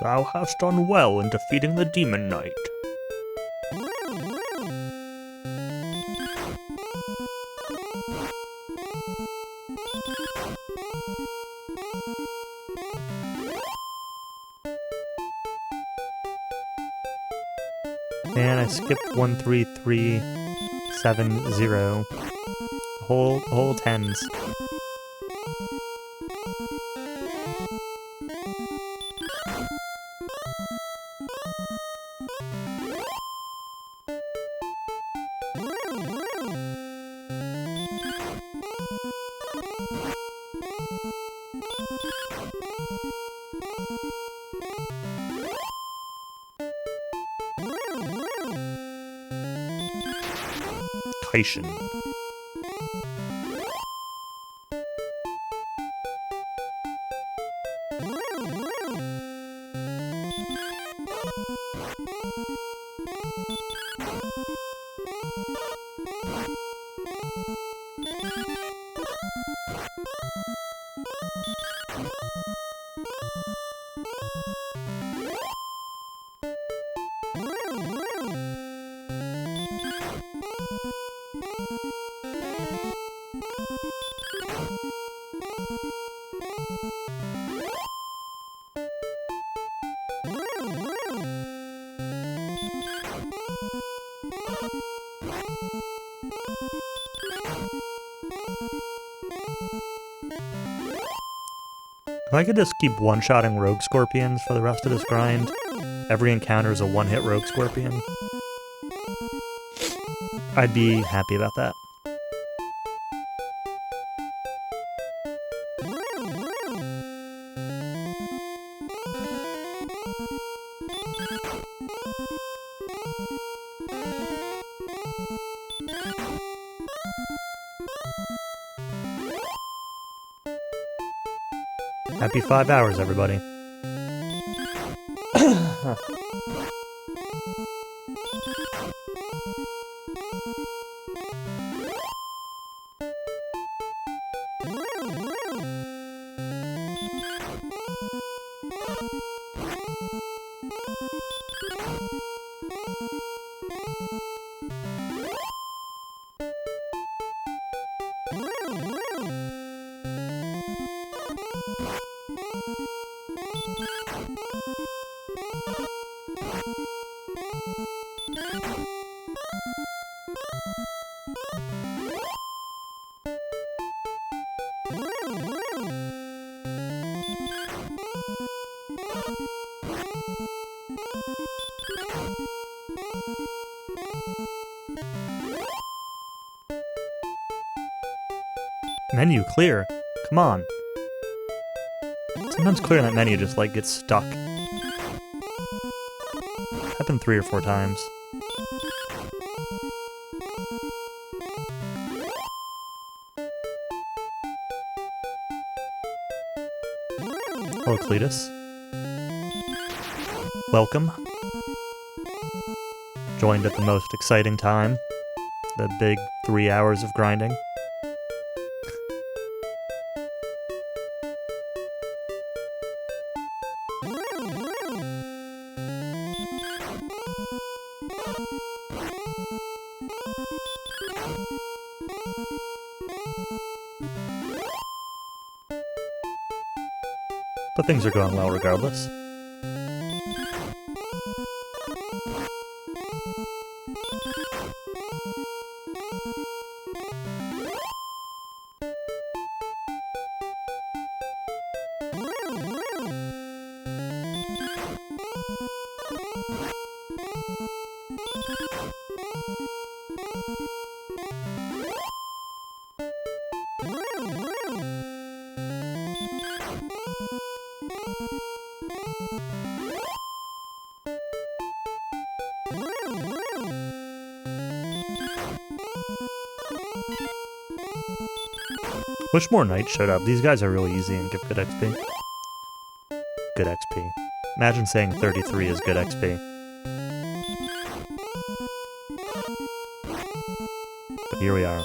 Thou hast done well in defeating the Demon Knight. And I skipped 13370. Whole tens. Kaishin. If I could just keep one-shotting Rogue Scorpions for the rest of this grind, every encounter is a one-hit Rogue Scorpion, I'd be happy about that. Happy 5 hours, everybody. Menu clear. Come on. Sometimes clearing that menu just, like, gets stuck. Happened 3 or 4 times. Hello, Cletus. Welcome. Joined at the most exciting time. The big 3 hours of grinding. But things are going well regardless. Wish more knights showed up. These guys are really easy and give good XP. Good XP. Imagine saying 33 is good XP. But here we are.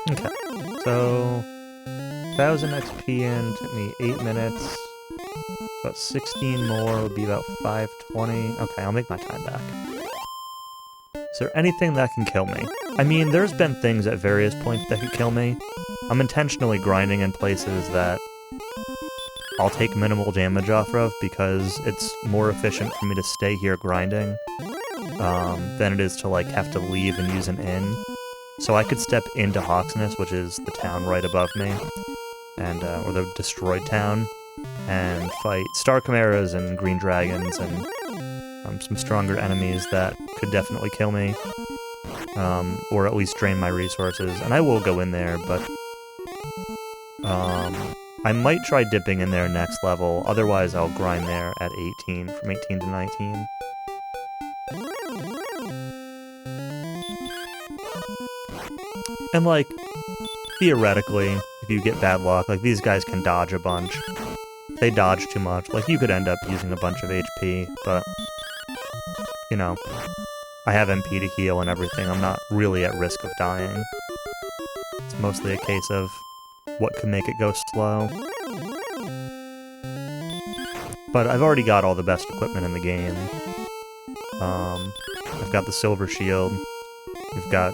Okay, so 1000 XP in took me 8 minutes. About 16 more would be about 520. Okay, I'll make my time back. Is there anything that can kill me? I mean, there's been things at various points that could kill me. I'm intentionally grinding in places that I'll take minimal damage off of because it's more efficient for me to stay here grinding than it is to like have to leave and use an inn. So I could step into Hawksness, which is the town right above me, and or the destroyed town, and fight Star Chimeras and Green Dragons and some stronger enemies that could definitely kill me, or at least drain my resources. And I will go in there, but I might try dipping in there next level. Otherwise, I'll grind there at 18, from 18 to 19. And, like, theoretically, if you get bad luck, like, these guys can dodge a bunch. They dodge too much. Like, you could end up using a bunch of HP, but, you know, I have MP to heal and everything. I'm not really at risk of dying. It's mostly a case of what could make it go slow. But I've already got all the best equipment in the game. I've got the Silver Shield. We've got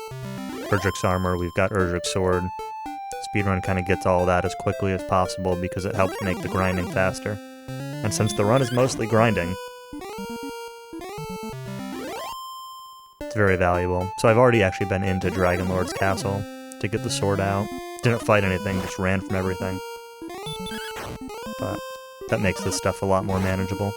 Erdrick's Armor, we've got Erdrick's Sword. Speedrun kind of gets all that as quickly as possible because it helps make the grinding faster. And since the run is mostly grinding, it's very valuable. So I've already actually been into Dragonlord's Castle to get the sword out. Didn't fight anything, just ran from everything. But that makes this stuff a lot more manageable.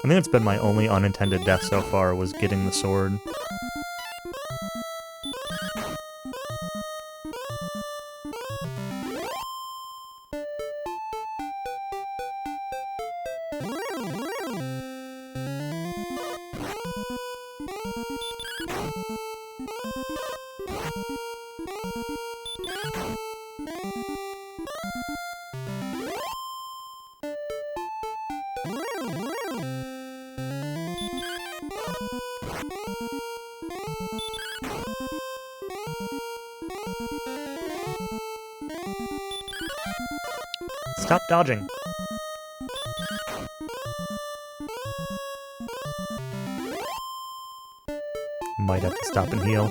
I think it's been my only unintended death so far, was getting the sword. Stop dodging. Might have to stop and heal.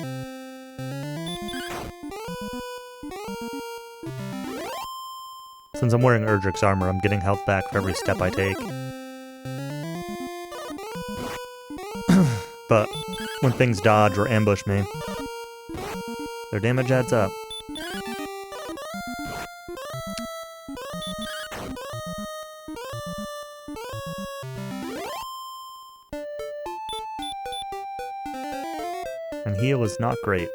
Since I'm wearing Erdrick's armor, I'm getting health back for every step I take. But when things dodge or ambush me, their damage adds up. And heal is not great.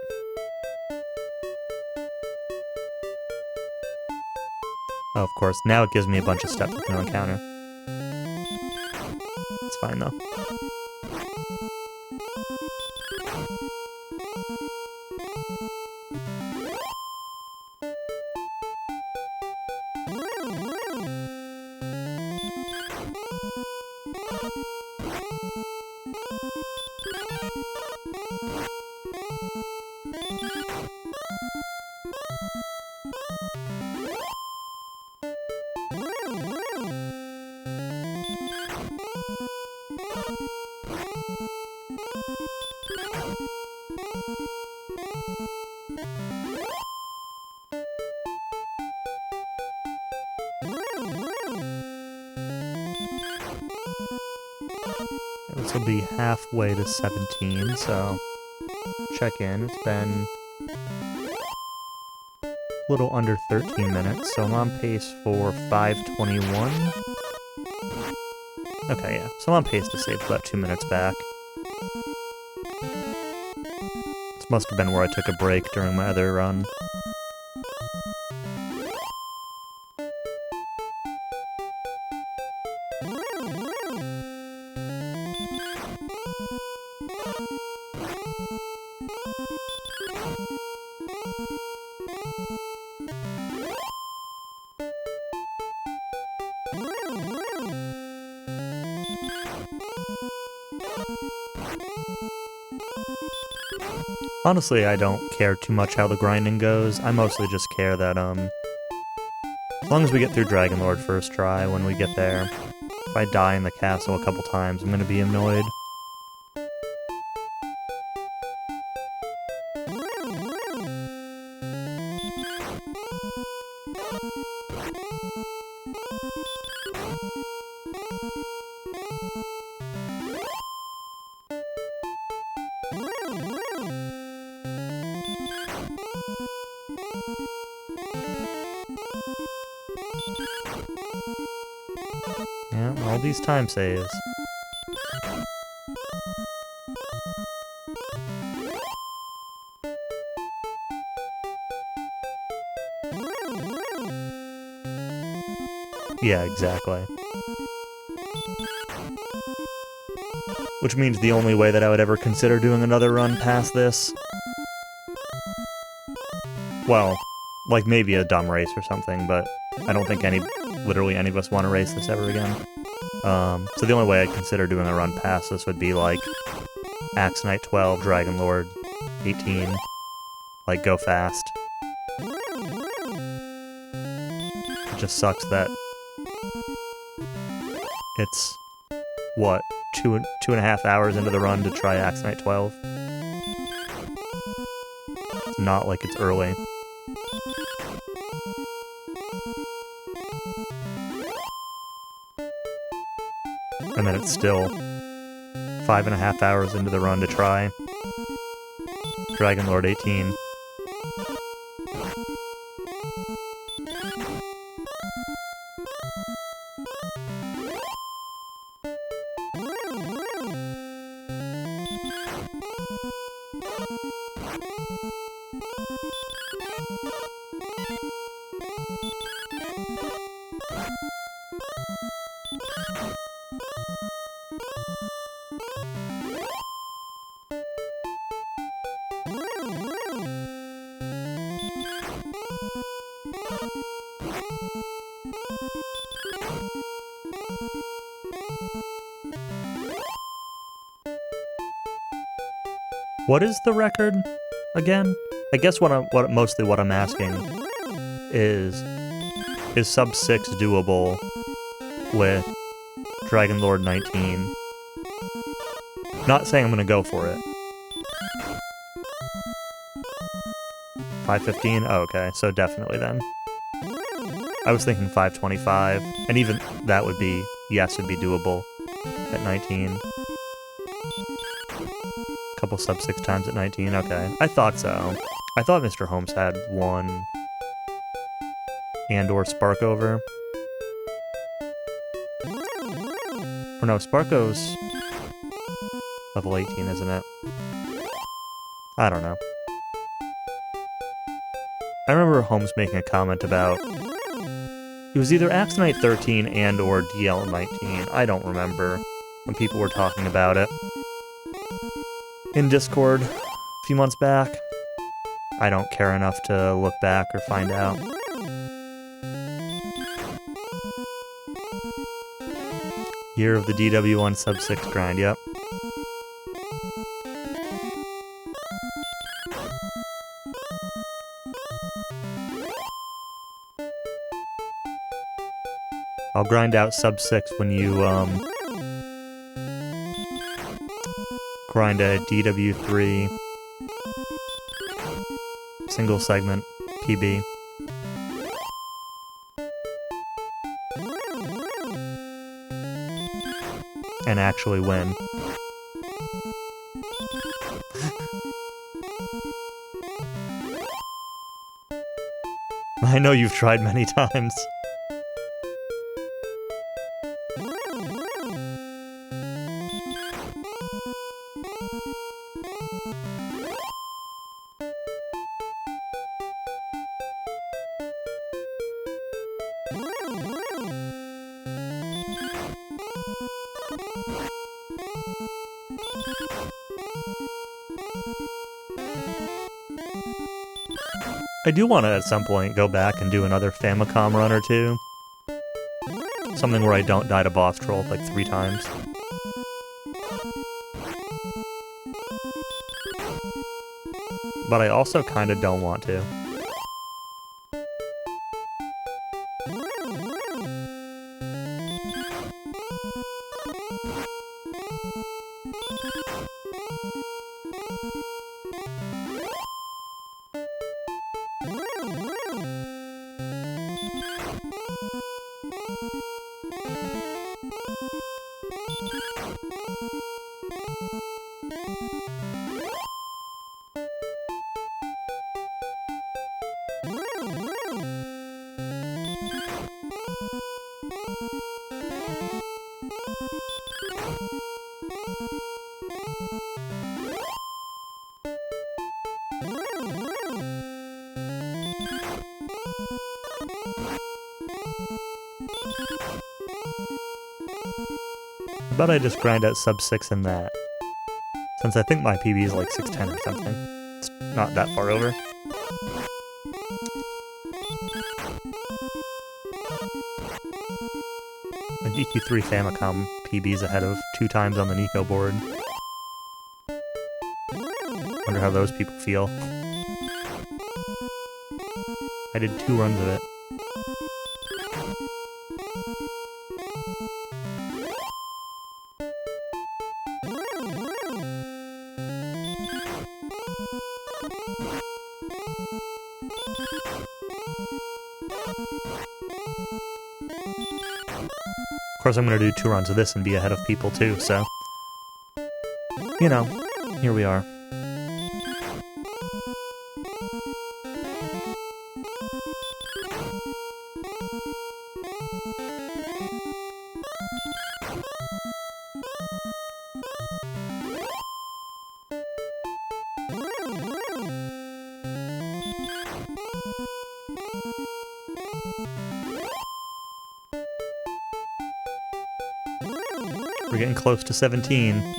Oh, of course, now it gives me a bunch of steps with no encounter. It's fine, though. This will be halfway to 17, so check in. It's been a little under 13 minutes, so I'm on pace for 5:21. Okay, yeah, so I'm on pace to save about 2 minutes back. This must have been where I took a break during my other run. Honestly, I don't care too much how the grinding goes. I mostly just care that, as long as we get through Dragonlord first try when we get there. If I die in the castle a couple times, I'm gonna be annoyed. Yeah, all these time saves. Yeah, exactly. Which means the only way that I would ever consider doing another run past this... Well, like maybe a dumb race or something, but I don't think literally any of us want to race this ever again. So the only way I'd consider doing a run past this would be like Axe Knight 12, Dragonlord 18, like go fast. It just sucks that it's, what, two and a half hours into the run to try Axe Knight 12? It's not like it's early. And then it's still 5.5 hours into the run to try Dragonlord 18. What is the record again? I guess what I'm asking is sub 6 doable with Dragon Lord 19? Not saying I'm gonna go for it. 515? Oh, okay, so definitely then. I was thinking 525, and even that would be, yes, would be doable at 19. Couple sub 6 times at 19, okay. I thought so. I thought Mr. Holmes had one and or Sparkover. Or no, Sparko's level 18, isn't it? I don't know. I remember Holmes making a comment about it was either Axonite 13 and or DL 19. I don't remember when people were talking about it in Discord a few months back. I don't care enough to look back or find out. Year of the DW1 sub 6 grind, yep. I'll grind out sub 6 when you grind a DW3 single segment PB. And actually win. I know you've tried many times. I do want to, at some point, go back and do another Famicom run or two. Something where I don't die to boss troll like 3 times. But I also kind of don't want to. But I just grind out sub 6 in that. Since I think my PB is like 610 or something. It's not that far over. My DQ3 Famicom PB is ahead of 2 times on the Nico board. Wonder how those people feel. I did 2 runs of it. Of course, I'm going to do 2 runs of this and be ahead of people too, so... You know, here we are. We're getting close to 17.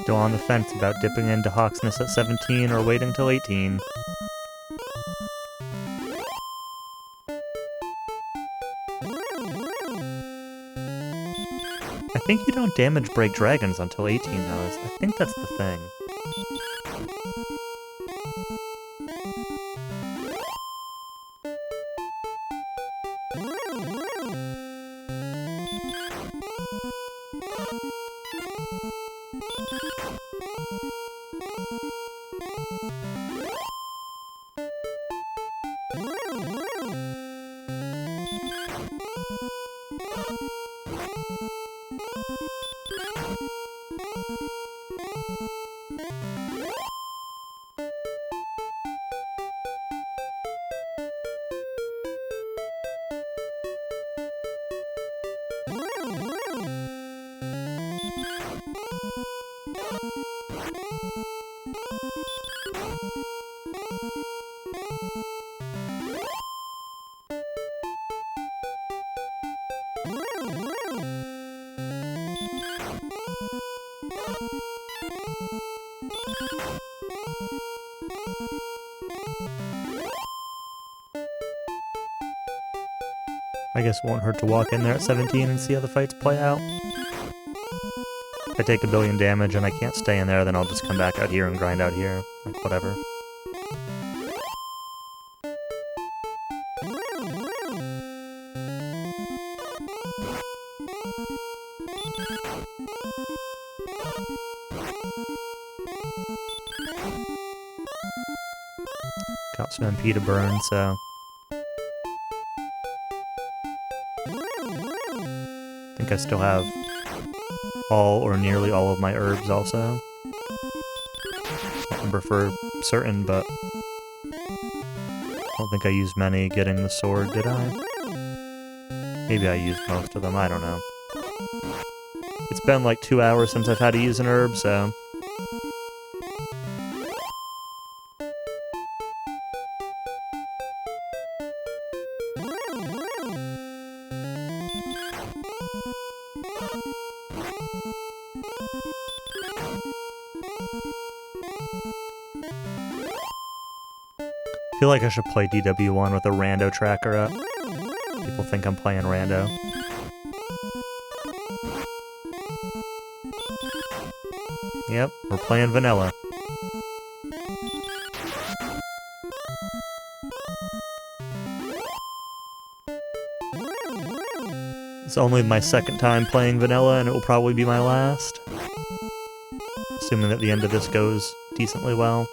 Still on the fence about dipping into Hawksness at 17 or waiting till 18. I think you don't damage break dragons until 18 though. I think that's the thing. I guess it won't hurt to walk in there at 17 and see how the fights play out. If I take a billion damage and I can't stay in there, then I'll just come back out here and grind out here. Like, whatever. Got some MP to burn, so... I think I still have all or nearly all of my herbs also. Don't remember for certain, but I don't think I used many getting the sword, did I? Maybe I used most of them, I don't know. It's been like 2 hours since I've had to use an herb, so... I feel like I should play DW1 with a rando tracker up. People think I'm playing rando. Yep, we're playing vanilla. It's only my second time playing vanilla, and it will probably be my last. Assuming that the end of this goes decently well.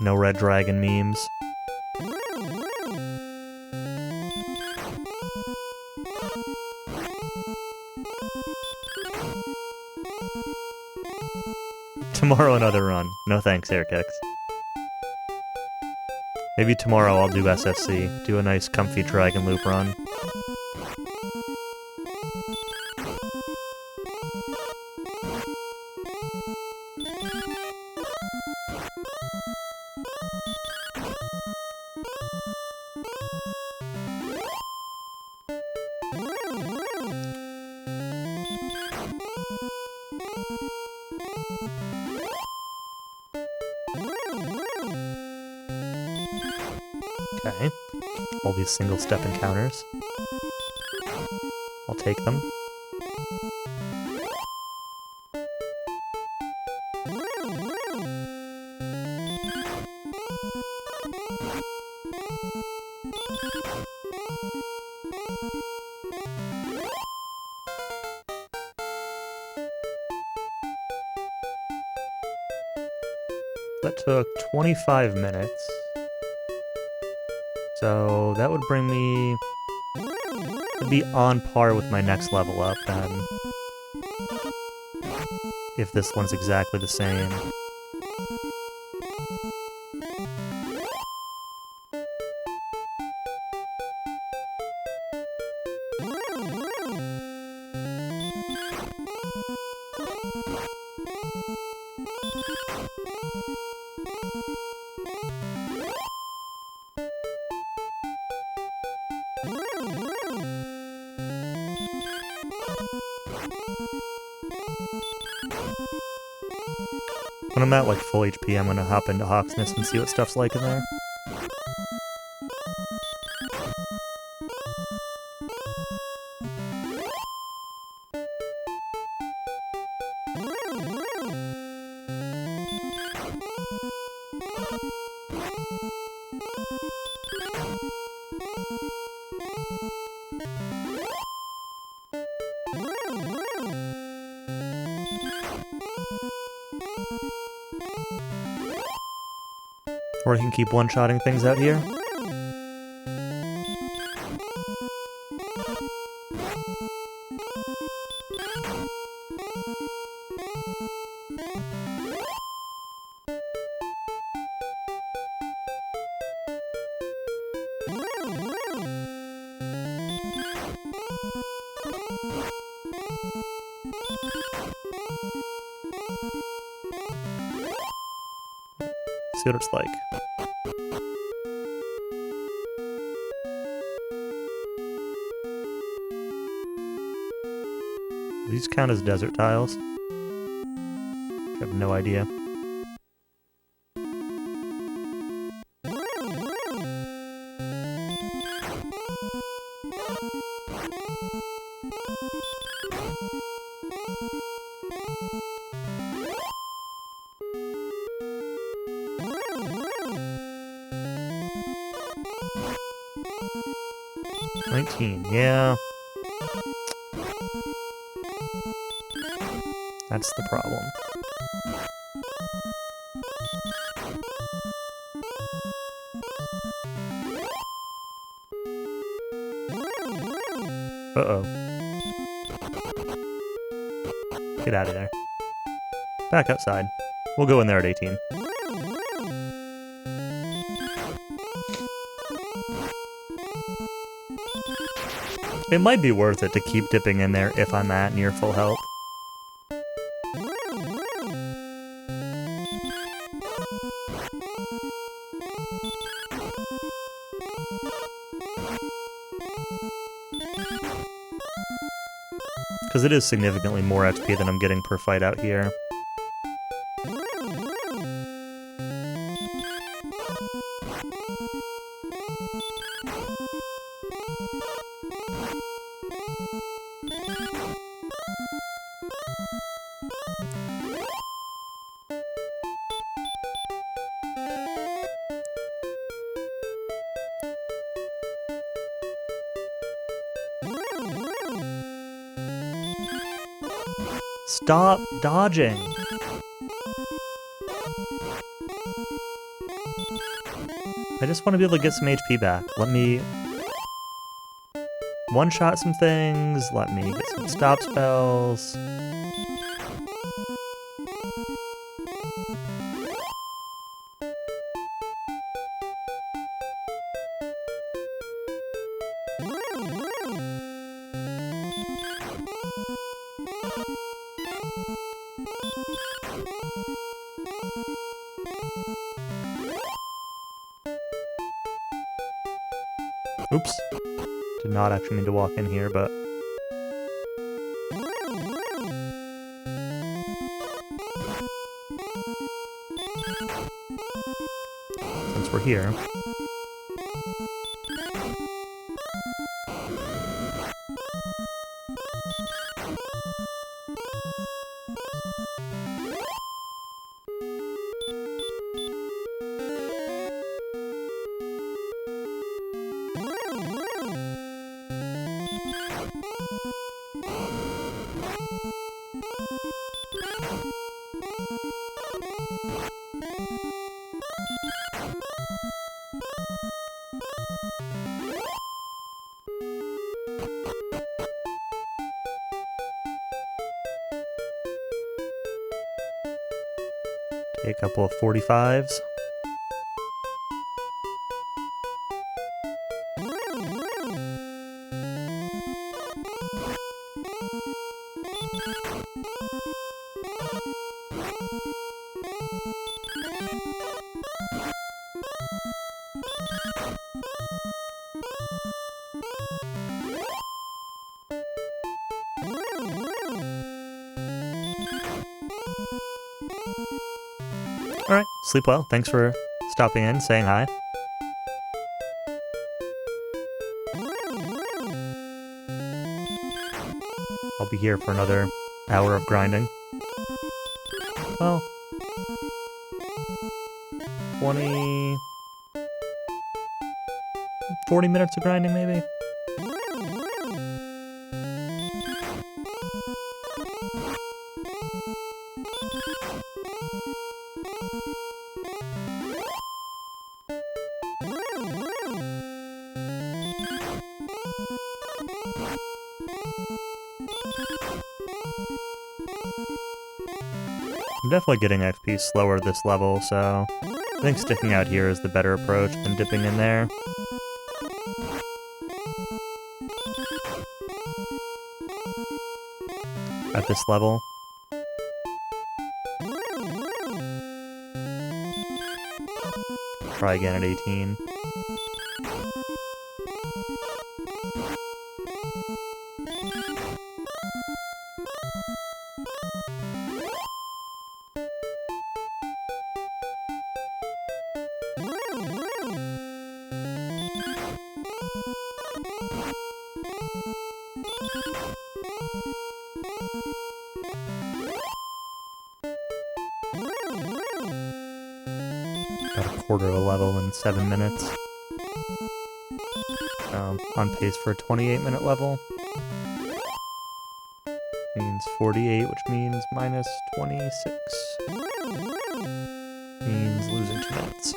No red dragon memes. Tomorrow another run. No thanks, Airkix. Maybe tomorrow I'll do SFC. Do a nice comfy dragon loop run. Okay. All these single step encounters. I'll take them. That took 25 minutes. So that would bring me to be on par with my next level up then. If this one's exactly the same. When I'm at like full HP, I'm gonna hop into Hawksnest and see what stuff's like in there. Or I can keep one-shotting things out here. See what it's like. These count as desert tiles? I have no idea. Yeah. That's the problem. Uh-oh. Get out of there. Back outside. We'll go in there at 18. It might be worth it to keep dipping in there if I'm at near full health. Because it is significantly more XP than I'm getting per fight out here. Stop dodging! I just want to be able to get some HP back. Let me one-shot some things, let me get some stop spells. Oops. Did not actually mean to walk in here, but... since we're here... a couple of 45s. sleep well. Thanks for stopping in, saying hi. I'll be here for another hour of grinding. Well, 40 minutes of grinding, maybe? I'm definitely getting XP slower this level, so I think sticking out here is the better approach than dipping in there. At this level. Try again at 18. About a quarter of a level in 7 minutes. On pace for a 28-minute level. Means 48, which means minus 26. Means losing 2 minutes.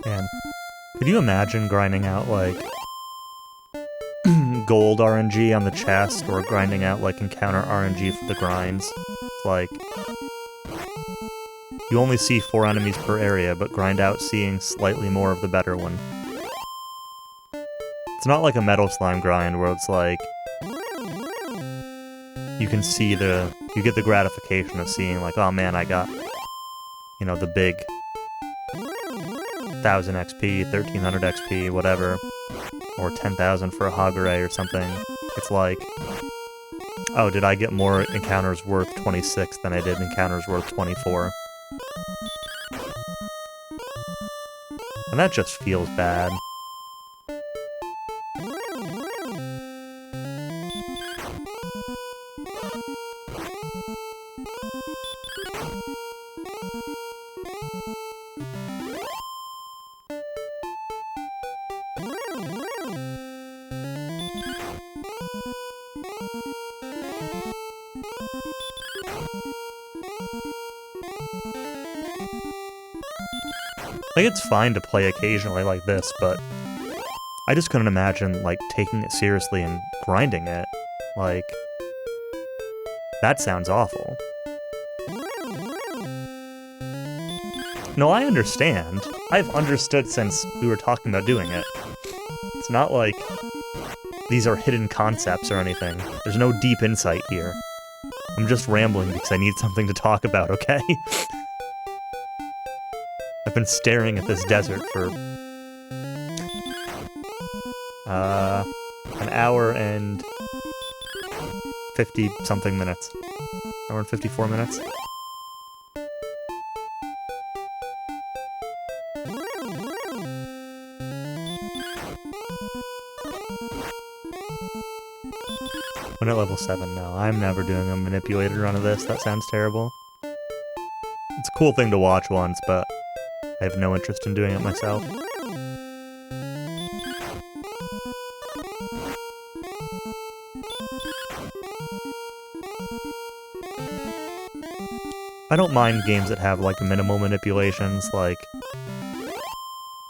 Man, could you imagine grinding out, like, gold RNG on the chest, or grinding out, like, encounter RNG for the grinds? Like, you only see 4 enemies per area, but grind out seeing slightly more of the better one. It's not like a Metal Slime grind, where it's like, you can see you get the gratification of seeing, like, oh man, I got, you know, the big 1,000 XP, 1,300 XP, whatever, or 10,000 for a Hagure or something. It's like, oh, did I get more encounters worth 26 than I did encounters worth 24? And that just feels bad. Like, it's fine to play occasionally like this, but I just couldn't imagine, like, taking it seriously and grinding it. Like, that sounds awful. No, I understand. I've understood since we were talking about doing it. It's not like these are hidden concepts or anything. There's no deep insight here. I'm just rambling because I need something to talk about, okay? I've been staring at this desert for an hour and 50-something minutes. Hour and 54 minutes. When at level 7, no. I'm never doing a manipulated run of this. That sounds terrible. It's a cool thing to watch once, but I have no interest in doing it myself. I don't mind games that have, like, minimal manipulations, like...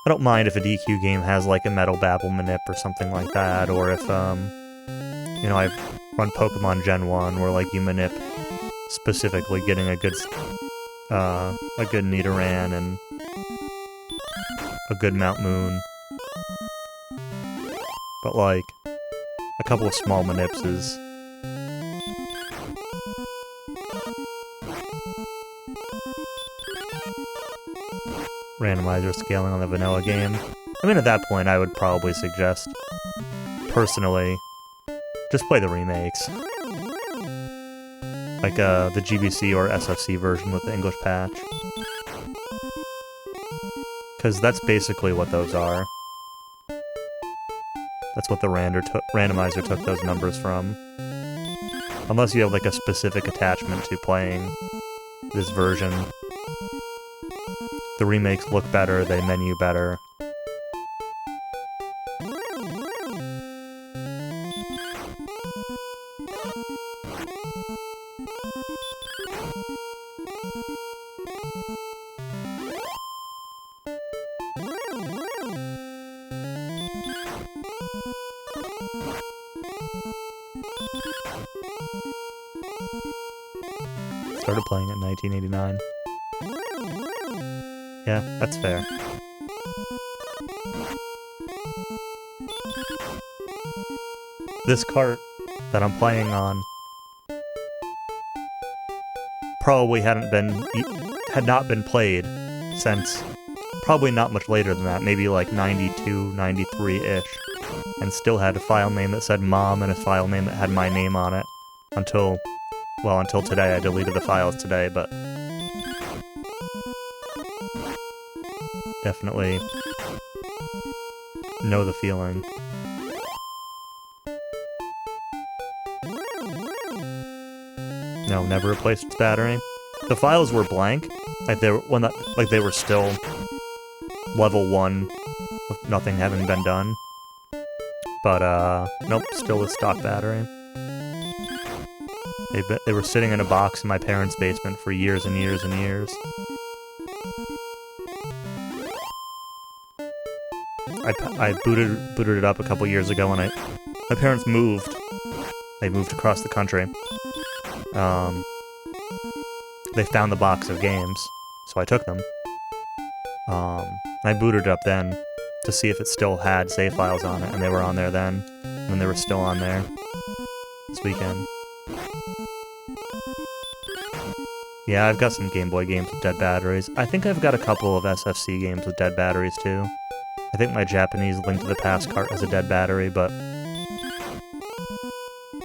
I don't mind if a DQ game has, like, a Metal Babble manip or something like that, or if, you know, I've run Pokemon Gen 1 where, like, you manip specifically getting a good Nidoran and a good Mount Moon. But, like, a couple of small manips is Randomizer scaling on the vanilla game. I mean, at that point, I would probably suggest, personally, just play the remakes. Like the GBC or SFC version with the English patch. Because that's basically what those are. That's what the randomizer took those numbers from. Unless you have like a specific attachment to playing this version. The remakes look better, they menu better. Started playing it in 1989. Yeah, that's fair. This cart that I'm playing on probably had not been played since probably not much later than that, maybe like 92, 93-ish, and still had a file name that said Mom and a file name that had my name on it until today. I deleted the files today, but definitely know the feeling. No, never replaced its battery. The files were blank, like they were still level 1 with nothing having been done. But nope, still with stock battery. They were sitting in a box in my parents' basement for years and years and years. I booted it up a couple years ago when my parents moved. They moved across the country. They found the box of games, so I took them. I booted it up then to see if it still had save files on it, and they were on there then, and they were still on there this weekend. Yeah, I've got some Game Boy games with dead batteries. I think I've got a couple of SFC games with dead batteries too. I think my Japanese Link to the Past cart has a dead battery, but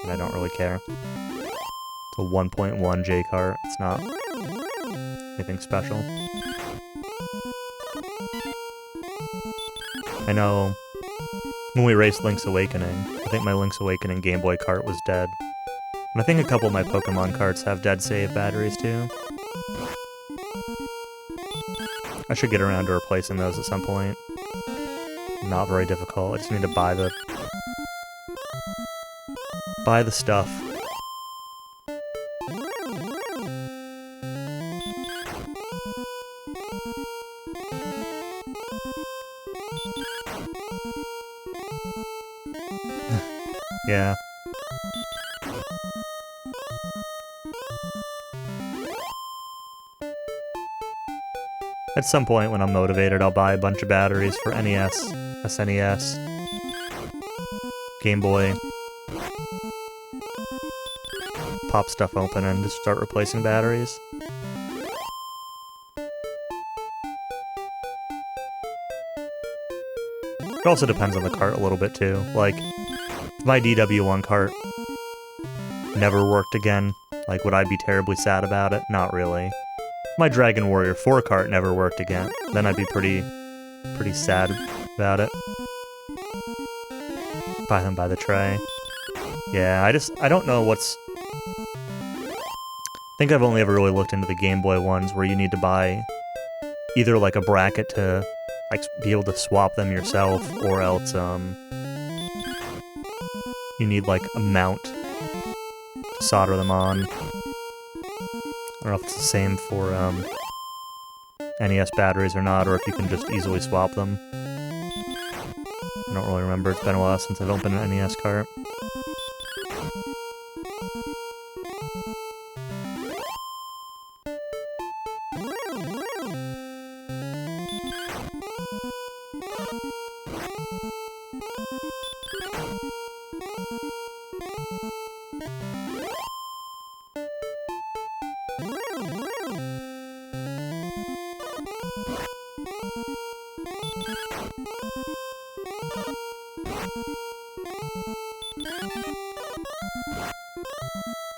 I don't really care. It's a 1.1 J cart. It's not anything special. I know when we raced Link's Awakening, I think my Link's Awakening Game Boy cart was dead. And I think a couple of my Pokemon carts have dead save batteries too. I should get around to replacing those at some point. Not very difficult. I just need to buy the stuff. Yeah. At some point when I'm motivated, I'll buy a bunch of batteries for NES, SNES, Game Boy, pop stuff open and just start replacing batteries. It also depends on the cart a little bit too. Like, if my DW1 cart never worked again, like, would I be terribly sad about it? Not really. If my Dragon Warrior 4 cart never worked again, then I'd be pretty sad about it. Buy them by the tray. Yeah, I don't know what's... I think I've only ever really looked into the Game Boy ones where you need to buy either like a bracket to like be able to swap them yourself, or else you need like a mount to solder them on. I don't know if it's the same for NES batteries or not, or if you can just easily swap them. I don't really remember. It's been a while since I've opened an NES cart.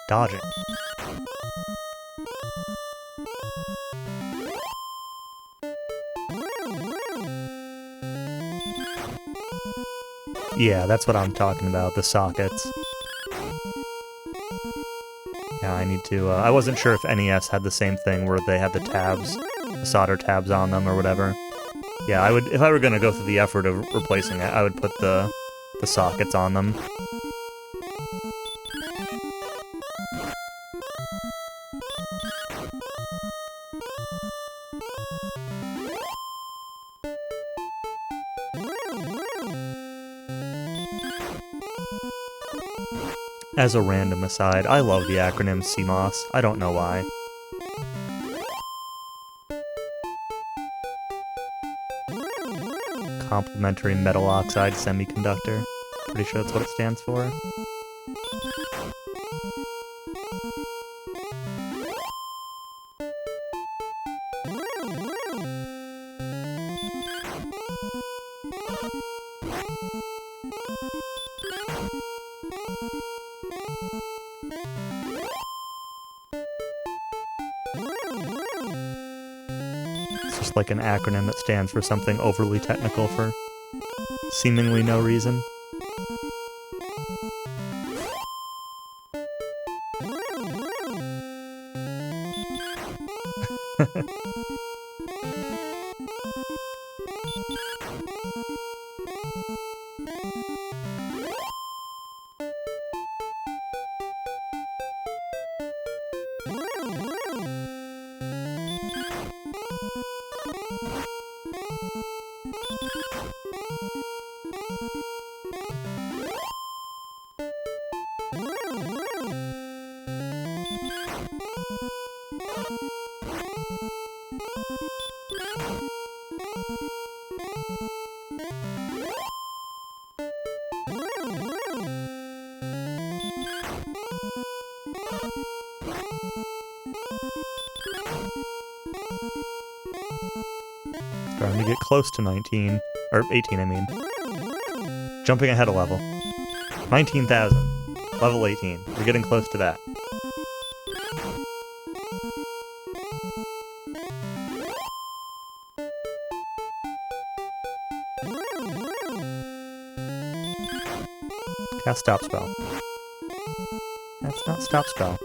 Dodging. Yeah, that's what I'm talking about, the sockets. Yeah, I need to, I wasn't sure if NES had the same thing where they had the tabs, the solder tabs on them or whatever. Yeah, I would, if I were gonna go through the effort of replacing it, I would put the sockets on them. As a random aside, I love the acronym CMOS. I don't know why. Complementary metal oxide semiconductor. Pretty sure that's what it stands for. It's just like an acronym that stands for something overly technical for seemingly no reason. Starting to get close to 19. Or 18, I mean. Jumping ahead a level. 19,000. Level 18. We're getting close to that. Cast stop spell. That's not stop spell.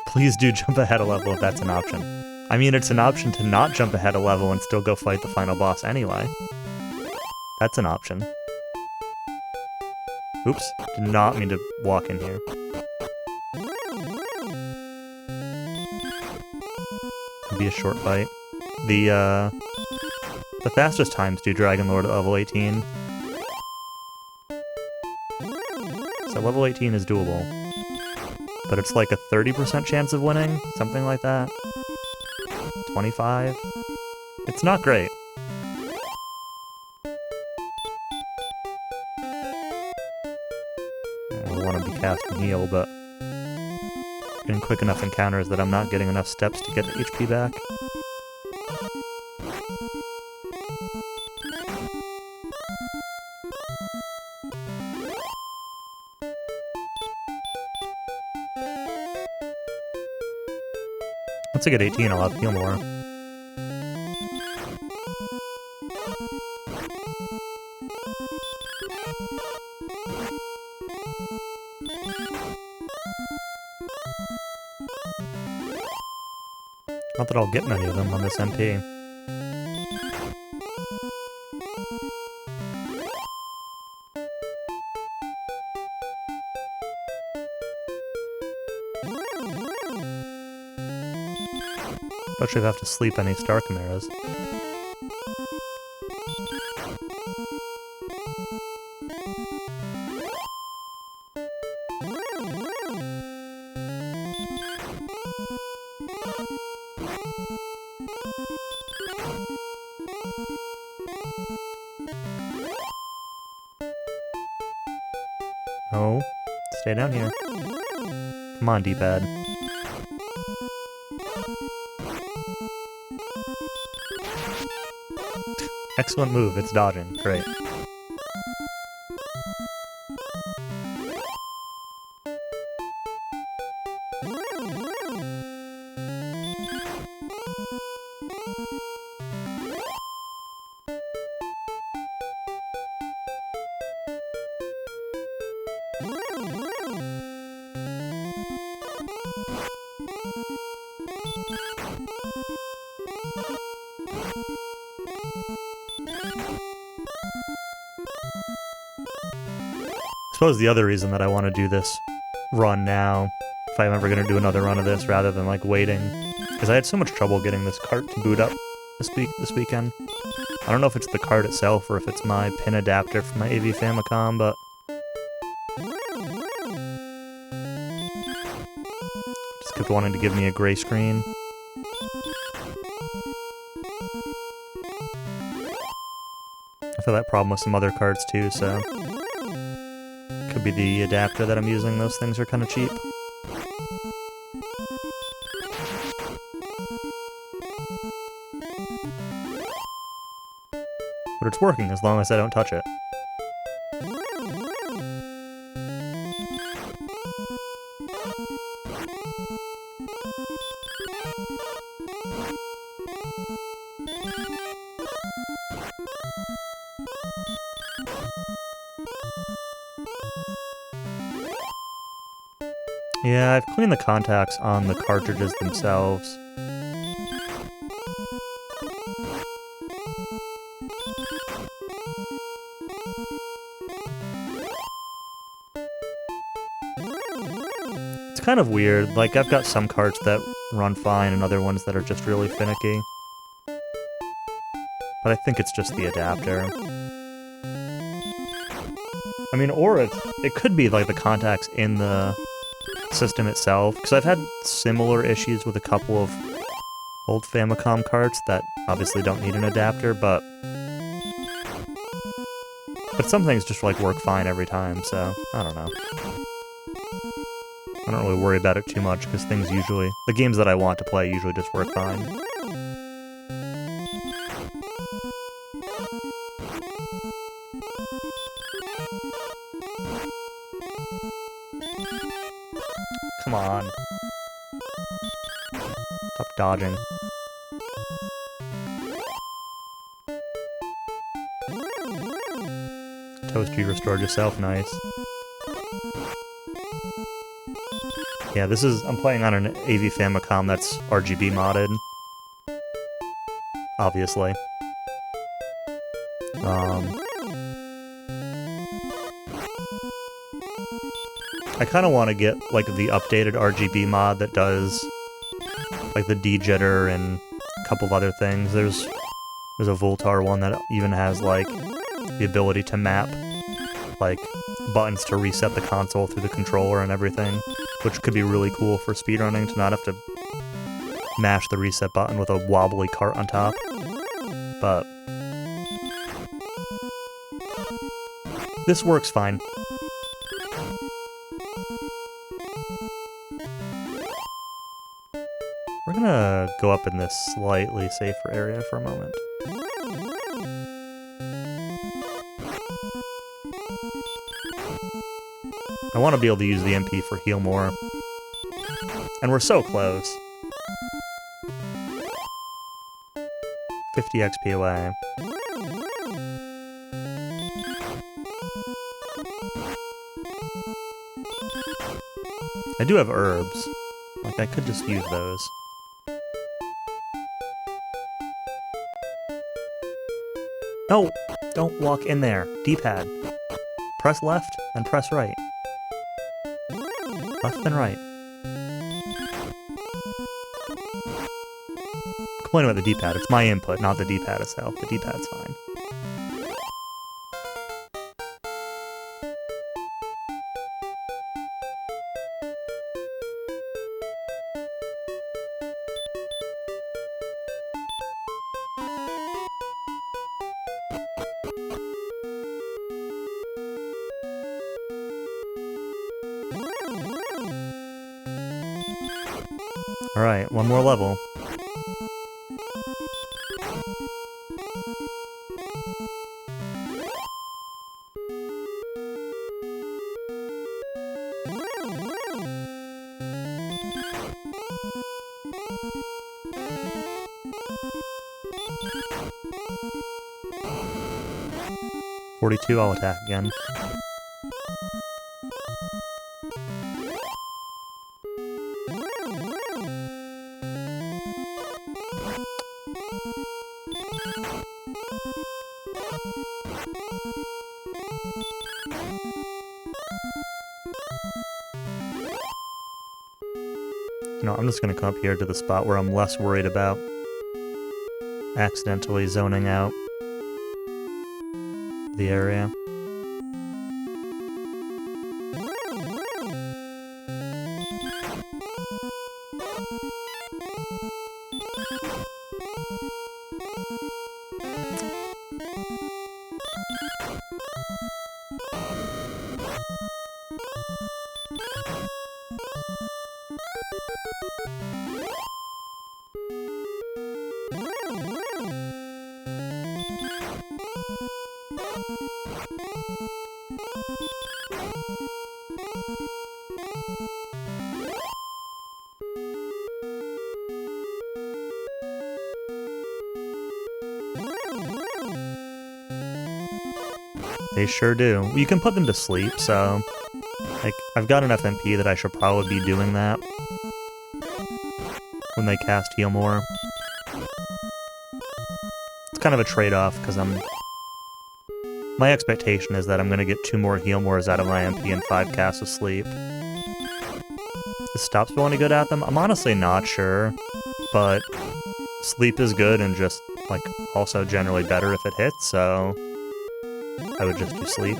Please do jump ahead a level if that's an option. I mean, it's an option to not jump ahead a level and still go fight the final boss anyway. That's an option. Oops, did not mean to walk in here. Could be a short fight. The fastest times do Dragon Lord at level 18. So level 18 is doable. But it's like a 30% chance of winning, something like that. 25? It's not great. I want to be casting heal, but getting quick enough encounters that I'm not getting enough steps to get the HP back. Once I get 18, I'll have heal more. Not that I'll get many of them on this MP. Especially if I have to sleep any Star Chimeras. No. Stay down here. Come on, D-pad. Excellent move, it's dodging. Great. I suppose the other reason that I want to do this run now, if I'm ever going to do another run of this rather than like waiting, because I had so much trouble getting this cart to boot up this weekend. I don't know if it's the cart itself or if it's my pin adapter for my AV Famicom, but just kept wanting to give me a gray screen. I feel that problem with some other carts too, so could be the adapter that I'm using. Those things are kind of cheap. But it's working as long as I don't touch it. Yeah, I've cleaned the contacts on the cartridges themselves. It's kind of weird, like I've got some carts that run fine and other ones that are just really finicky. But I think it's just the adapter. I mean, or it could be like the contacts in the system itself, because I've had similar issues with a couple of old Famicom carts that obviously don't need an adapter, but some things just like work fine every time, so I don't know. I don't really worry about it too much, because things usually, the games that I want to play usually just work fine. Come on. Stop dodging. Toast, you restored yourself, nice. Yeah, I'm playing on an AV Famicom that's RGB modded. Obviously. I kind of want to get, like, the updated RGB mod that does, like, the D-jitter and a couple of other things. There's a Voltar one that even has, like, the ability to map, like, buttons to reset the console through the controller and everything, which could be really cool for speedrunning, to not have to mash the reset button with a wobbly cart on top. But this works fine. We're gonna go up in this slightly safer area for a moment. I want to be able to use the MP for heal more. And we're so close. 50 XP away. I do have herbs. Like, I could just use those. No! Don't walk in there. D-pad. Press left, and press right. Left and right. Complain about the D-pad. It's my input, not the D-pad itself. The D-pad's fine. Alright, one more level. $42, I'll attack again. No, I'm just gonna come up here to the spot where I'm less worried about accidentally zoning out the area. They sure do. You can put them to sleep, so... Like, I've got enough MP that I should probably be doing that when they cast Heal More. It's kind of a trade-off, because my expectation is that I'm going to get 2 more Heal Mores out of my MP and 5 casts of Sleep. Is Stop Spell any good at them? I'm honestly not sure, but Sleep is good and just, like, also generally better if it hits, so I would just do Sleep.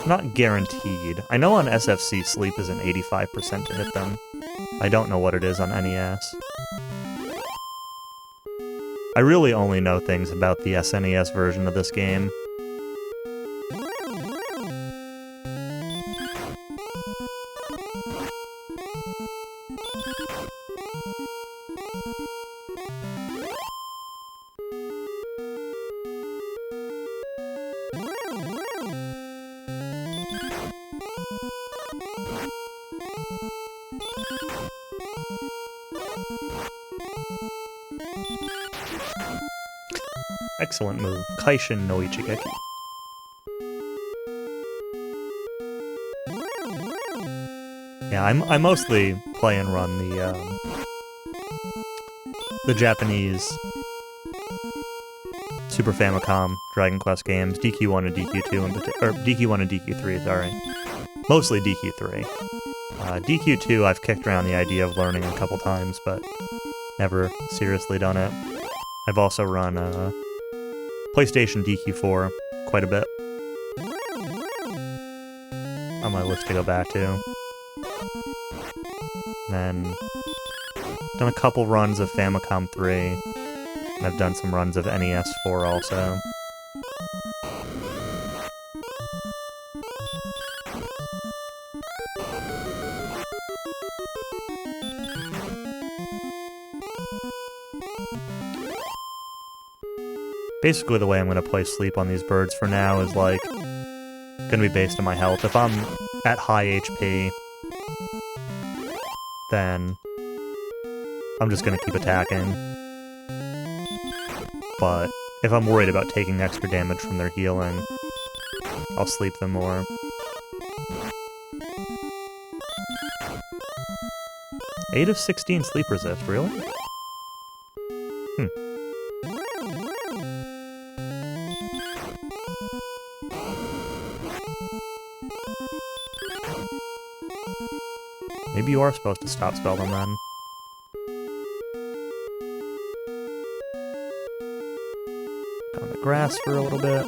Not guaranteed. I know on SFC Sleep is an 85% to hit them. I don't know what it is on NES. I really only know things about the SNES version of this game. Excellent move. Kaishin no Ichigeki. Yeah, I mostly play and run the Japanese Super Famicom Dragon Quest games, DQ1 and DQ2 or DQ1 and DQ3, sorry. Mostly DQ3. DQ2 I've kicked around the idea of learning a couple times, but never seriously done it. I've also run PlayStation DQ4 quite a bit. On my list to go back to. Then done a couple runs of Famicom 3. And I've done some runs of NES 4 also. Basically, the way I'm going to play Sleep on these birds for now is, like, going to be based on my health. If I'm at high HP, then I'm just going to keep attacking. But if I'm worried about taking extra damage from their healing, I'll sleep them more. Eight of 16 sleep resist, really? Maybe you are supposed to stop spell them then. On the grass for a little bit.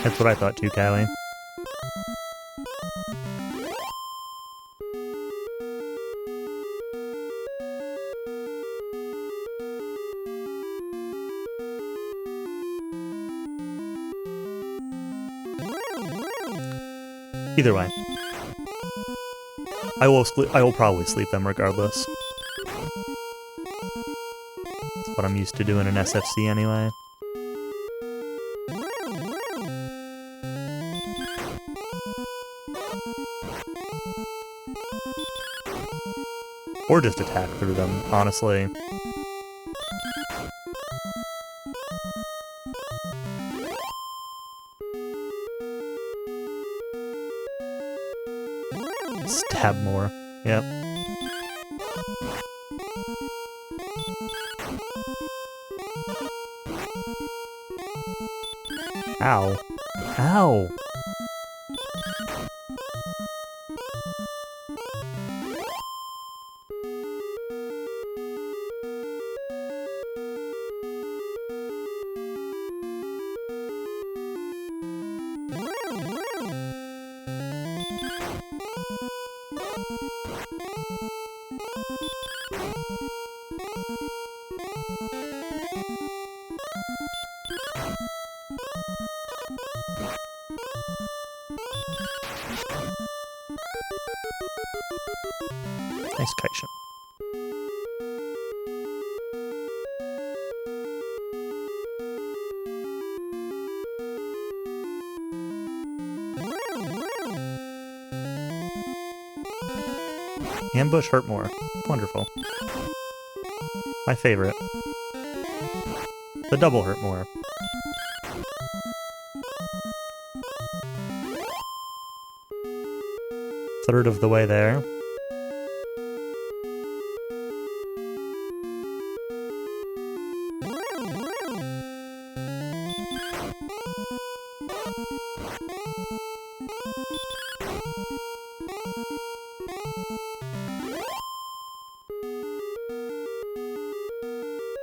That's what I thought too, Callie. Either way. I will probably sleep them regardless. That's what I'm used to doing in SFC anyway. Or just attack through them, honestly. Stab more. Yep. Ow. Ow! Nice Kaisha. Ambush hurt more. Wonderful. My favorite. The double hurt more. Third of the way there.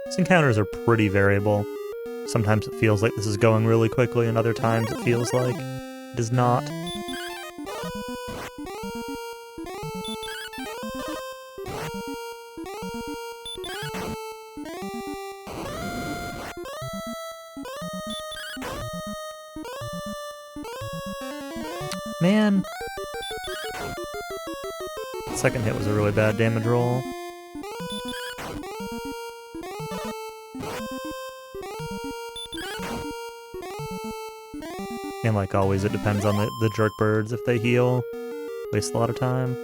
These encounters are pretty variable. Sometimes it feels like this is going really quickly, and other times it feels like it is not. Man! Second hit was a really bad damage roll. And like always, it depends on the jerk birds. If they heal, waste a lot of time.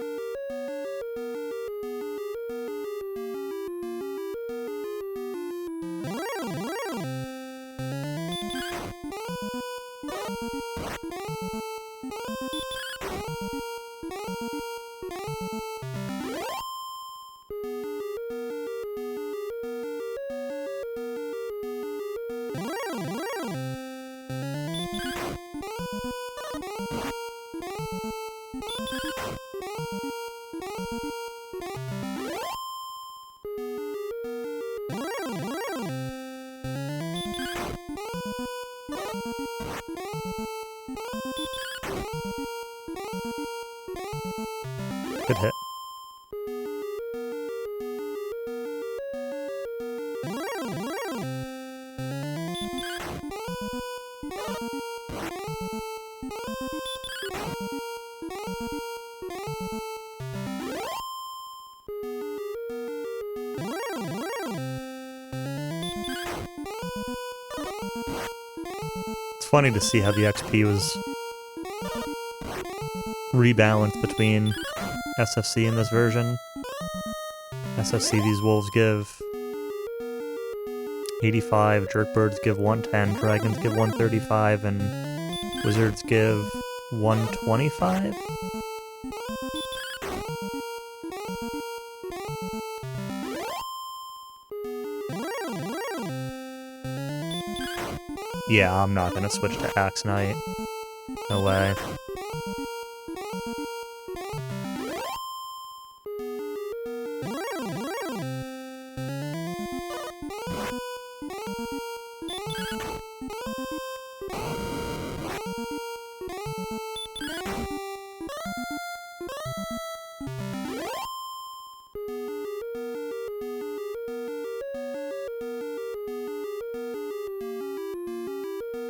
Good hit. It's funny to see how the XP was rebalanced between SFC in this version. SFC, these wolves give 85, jerkbirds give 110, dragons give 135, and wizards give 125? Yeah, I'm not gonna switch to Axe Knight. No way.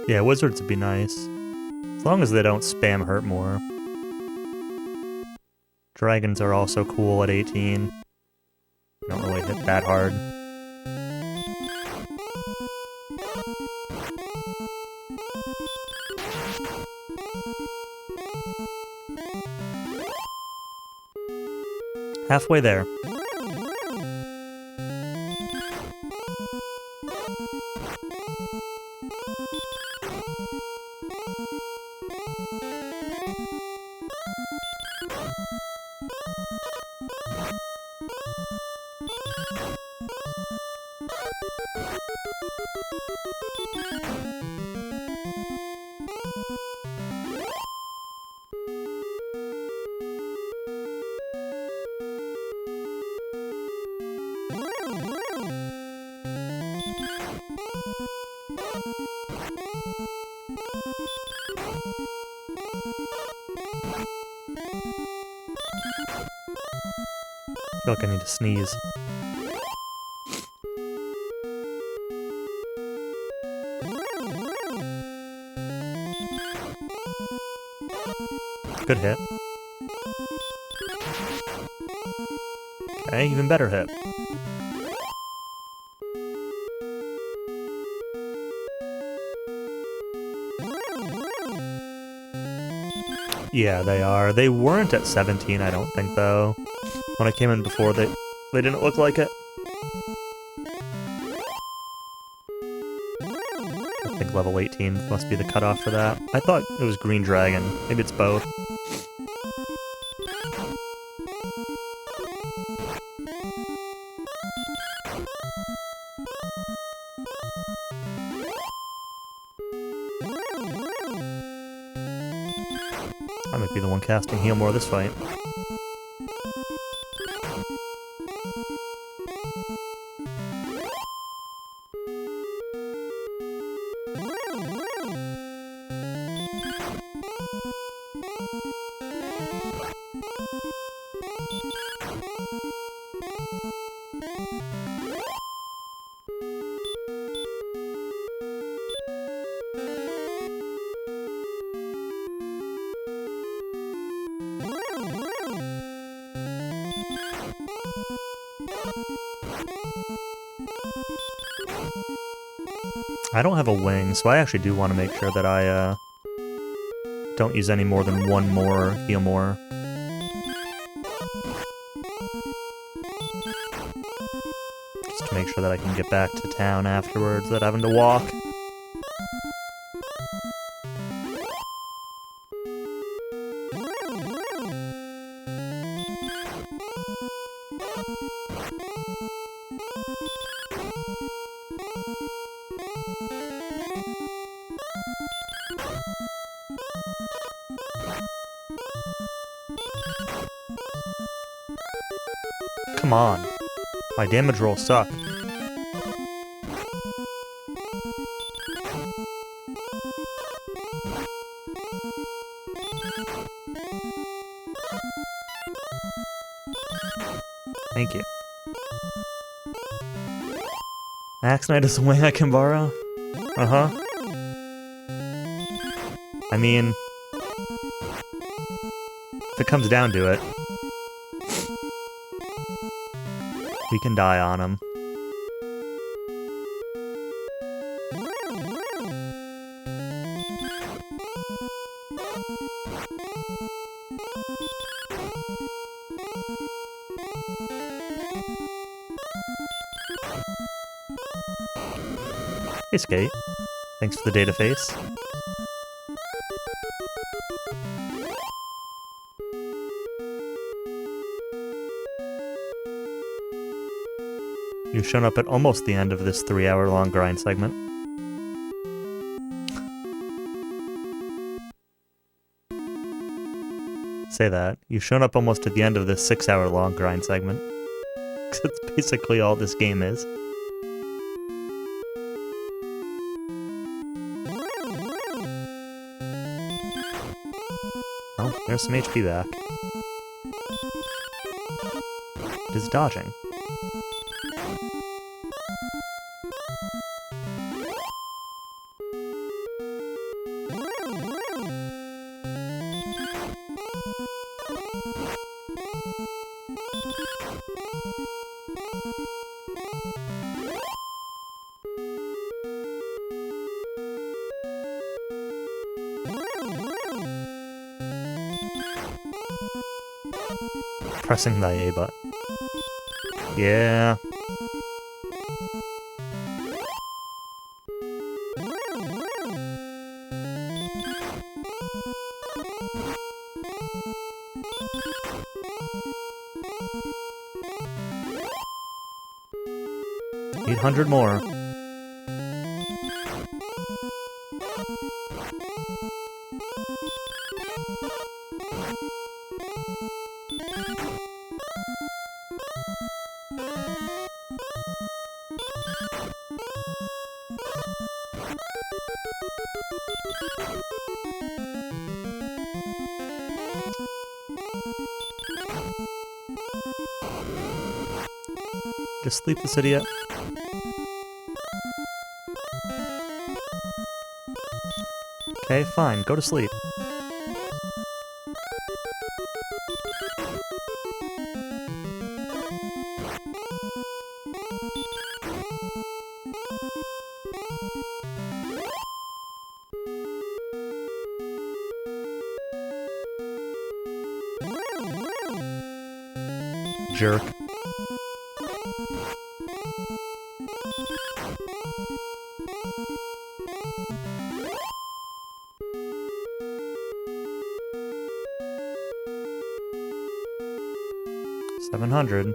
Yeah, wizards would be nice. As long as they don't spam hurt more. Dragons are also cool at 18. Don't really hit that hard. Halfway there. I feel like I need to sneeze. Good hit. Okay, even better hit. Yeah, they are. They weren't at 17, I don't think, though. When I came in before, they didn't look like it. I think level 18 must be the cutoff for that. I thought it was Green Dragon. Maybe it's both. I might be the one casting Heal More this fight. I don't have a wing, so I actually do want to make sure that I don't use any more than one more Heal More. Just to make sure that I can get back to town afterwards without having to walk. Come on. My damage rolls suck. Thank you. Axe Knight is the wing I can borrow? Uh-huh. I mean, if it comes down to it, we can die on him. Hey, Skate. Thanks for the data face. You've shown up at almost the end of this 3-hour-long grind segment. Say that. You've shown up almost to the end of this 6-hour-long grind segment. That's basically all this game is. Oh, there's some HP back. It is dodging. Pressing the A button. Yeah. $800 more. Just sleep the city up. Okay, fine. Go to sleep. Jerk. $700.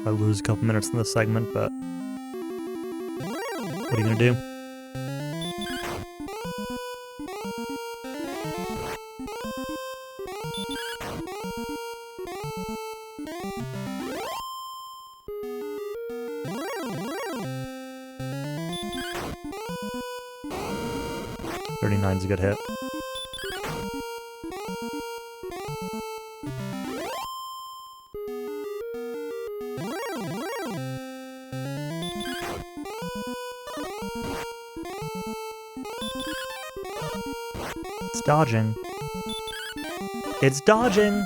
Probably lose a couple minutes in this segment, but what are you gonna do? $39's a good hit. It's dodging. It's dodging!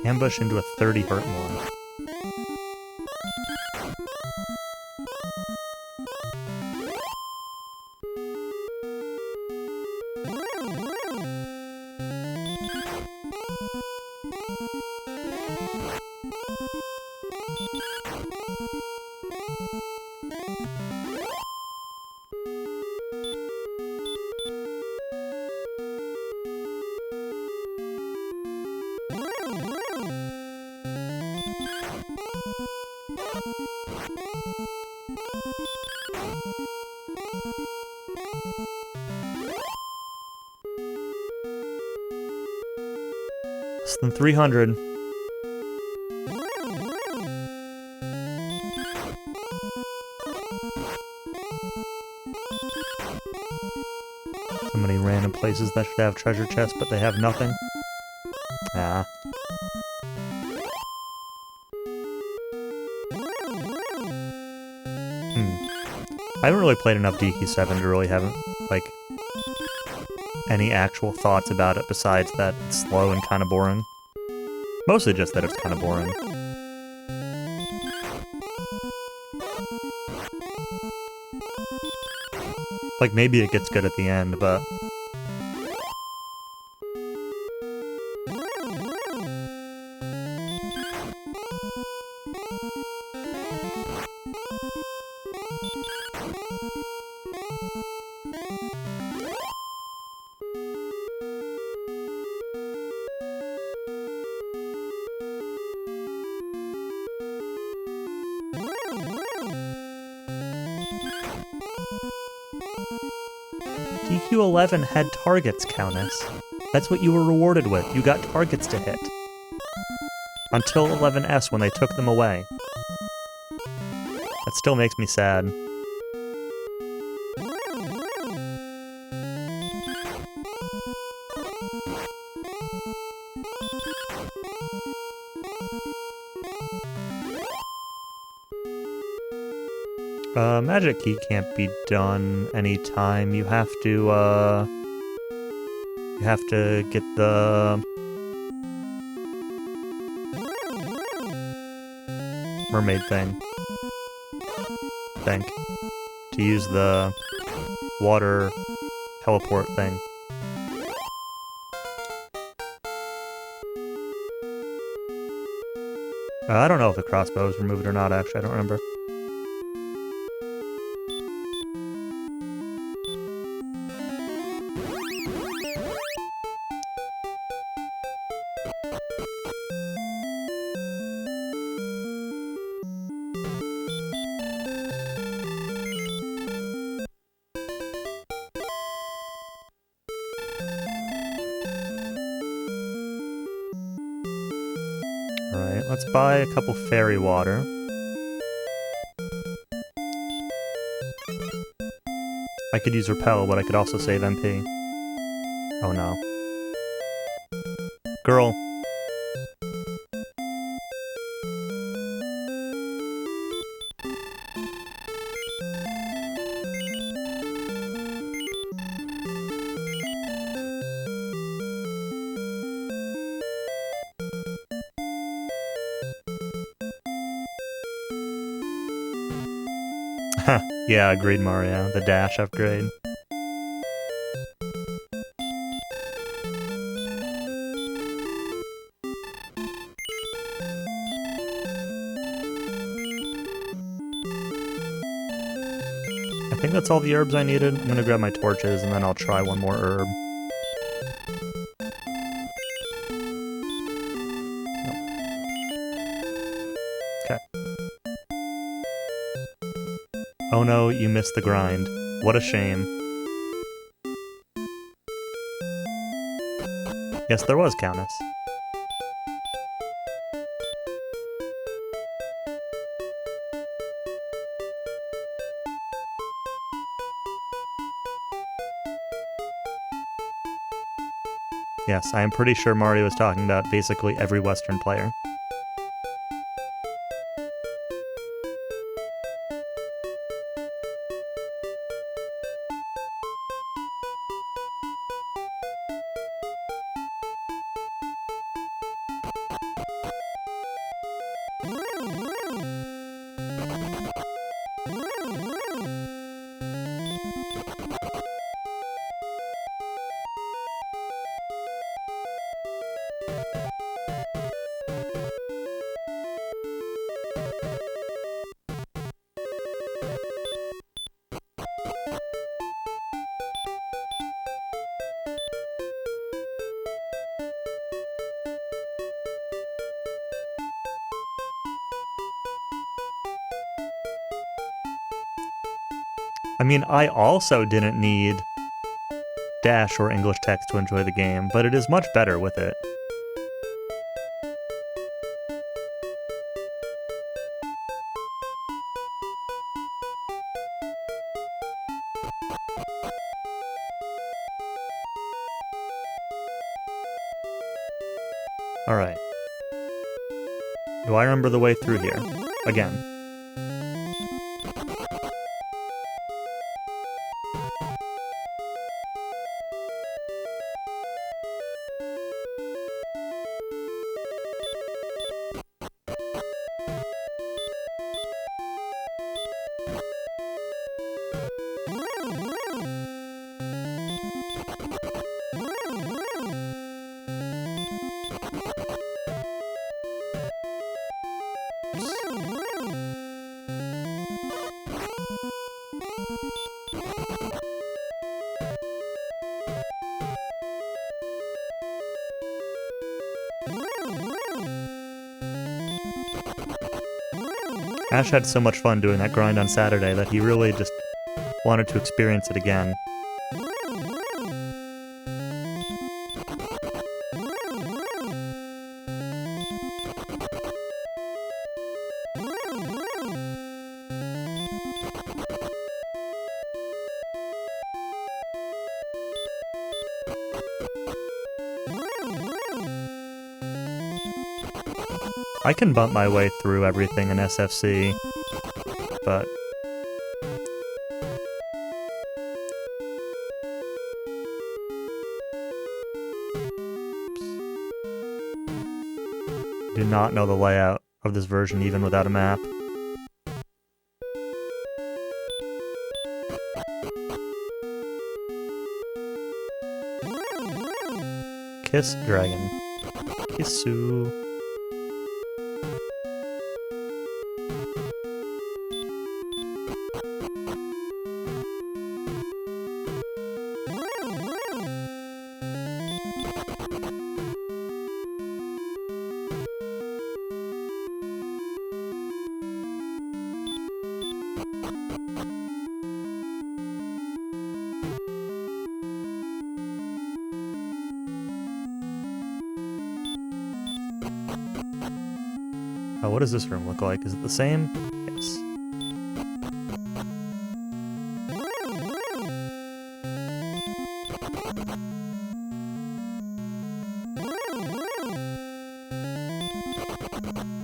Ambush into a 30 hurt one. Less than 300. places that should have treasure chests, but they have nothing. Ah. I haven't really played enough DK 7 to really have, like, any actual thoughts about it besides that it's slow and kind of boring. Mostly just that it's kind of boring. Like, maybe it gets good at the end, but... DQ11 had targets, Countess. That's what you were rewarded with. You got targets to hit. Until 11S when they took them away. That still makes me sad. Magic Key can't be done anytime. You have to get the mermaid thing. I think. To use the water teleport thing. I don't know if the crossbow is removed or not, actually. I don't remember. Alright, let's buy a couple fairy water. I could use repel, but I could also save MP. Oh no. Girl. Yeah, agreed, Mario. The dash upgrade. I think that's all the herbs I needed. I'm gonna grab my torches and then I'll try one more herb. Okay. Oh no, you missed the grind. What a shame. Yes, there was, Countess. Yes, I am pretty sure Mario is talking about basically every Western player. I mean, I also didn't need Dash or English text to enjoy the game, but it is much better with it. Alright. Do I remember the way through here? Again. Ash had so much fun doing that grind on Saturday that he really just wanted to experience it again. I can bump my way through everything in SFC, but do not know the layout of this version even without a map. Kiss Dragon. Kissu. Oh, what does this room look like? Is it the same? Yes.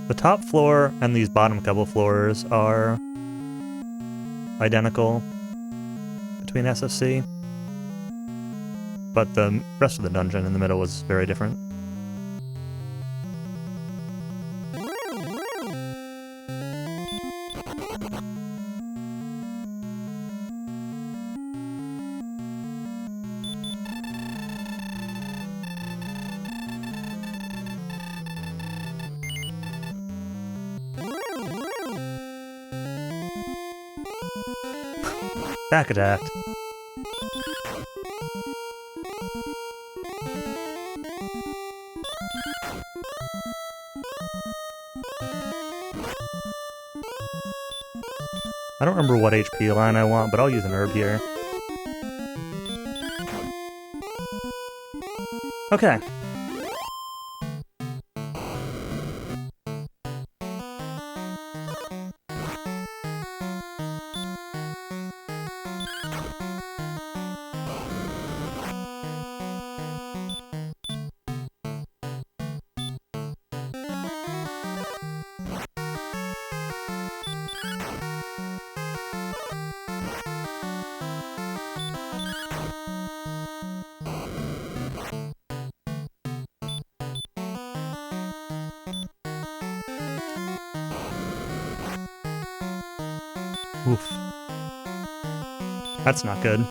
The top floor and these bottom couple floors are identical between SFC, but the rest of the dungeon in the middle was very different. Back attacked. I don't remember what HP line I want, but I'll use an herb here. Okay. Oof. That's not good.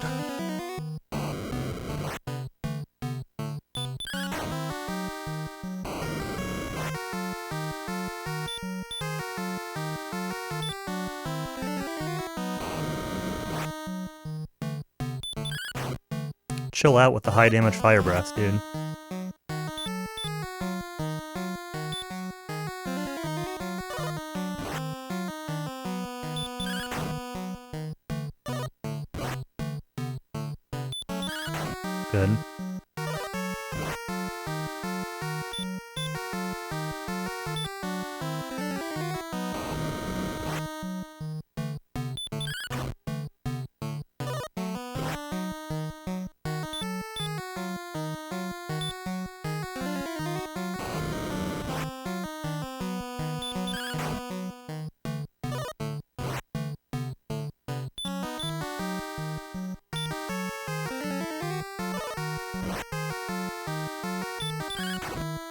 Chill out with the high damage fire breath, dude. Good.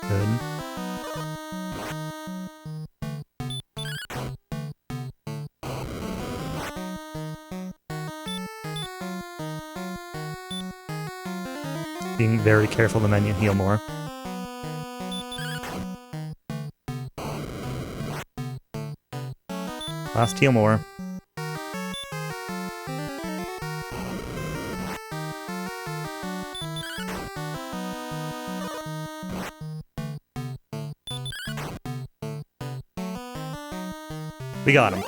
Good. Being very careful the menu heal more. Last heal more. We got him.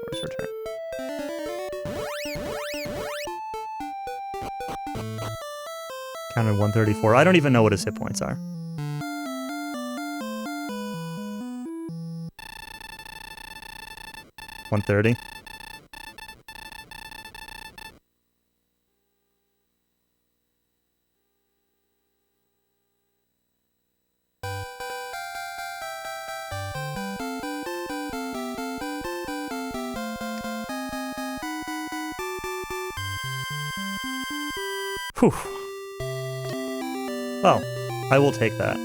Where's return? Counted 134. I don't even know what his hit points are. $130. Whew. Well, I will take that.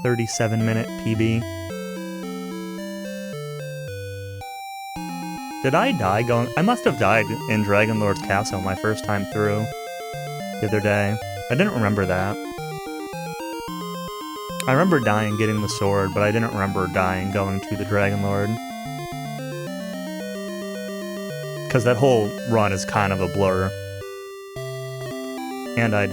$37-minute PB. Did I die going? I must have died in Dragon Lord's Castle my first time through the other day. I didn't remember that. I remember dying getting the sword, but I didn't remember dying going to the Dragon Lord. Because that whole run is kind of a blur. And I'd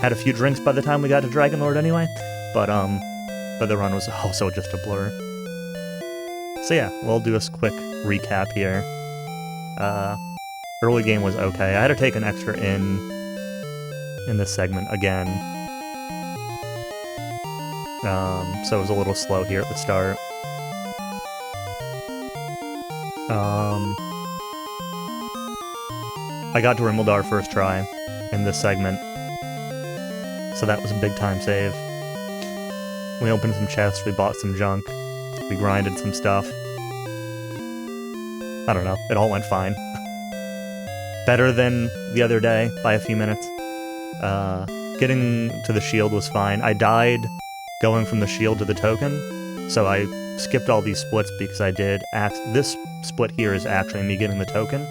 had a few drinks by the time we got to Dragon Lord anyway, but the run was also just a blur. So yeah, we'll do a quick recap here. Early game was okay. I had to take an extra in this segment again. So it was a little slow here at the start. I got to Rimuldar first try in this segment, so that was a big time save. We opened some chests, we bought some junk, we grinded some stuff. I don't know, it all went fine. Better than the other day by a few minutes. Getting to the shield was fine. I died going from the shield to the token, so I skipped all these splits because I did this split here is actually me getting the token.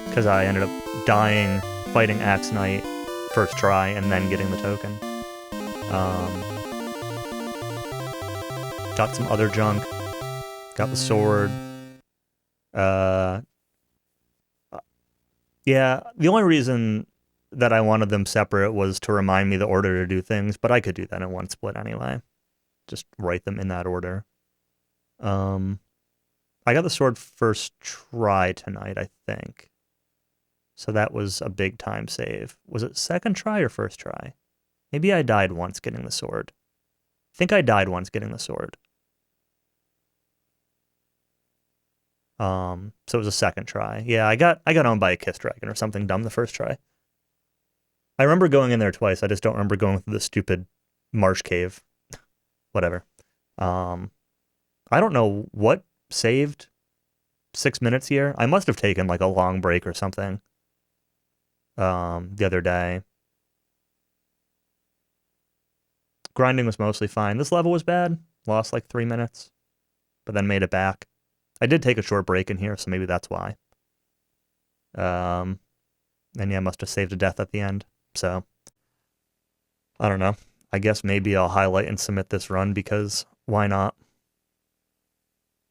Because I ended up dying fighting Axe Knight first try and then getting the token. Got some other junk. Got the sword. Yeah, the only reason that I wanted them separate was to remind me the order to do things, but I could do that in one split anyway. Just write them in that order. I got the sword first try tonight, I think. So that was a big time save. Was it second try or first try? Maybe I died once getting the sword. I think I died once getting the sword. So it was a second try. Yeah, I got owned by a Kiss Dragon or something dumb the first try. I remember going in there twice. I just don't remember going through the stupid marsh cave. Whatever. I don't know what saved 6 minutes here. I must have taken like a long break or something the other day. Grinding was mostly fine. This level was bad. Lost like 3 minutes, but then made it back. I did take a short break in here, so maybe that's why. And yeah, must have saved a death at the end. So, I don't know. I guess maybe I'll highlight and submit this run because why not?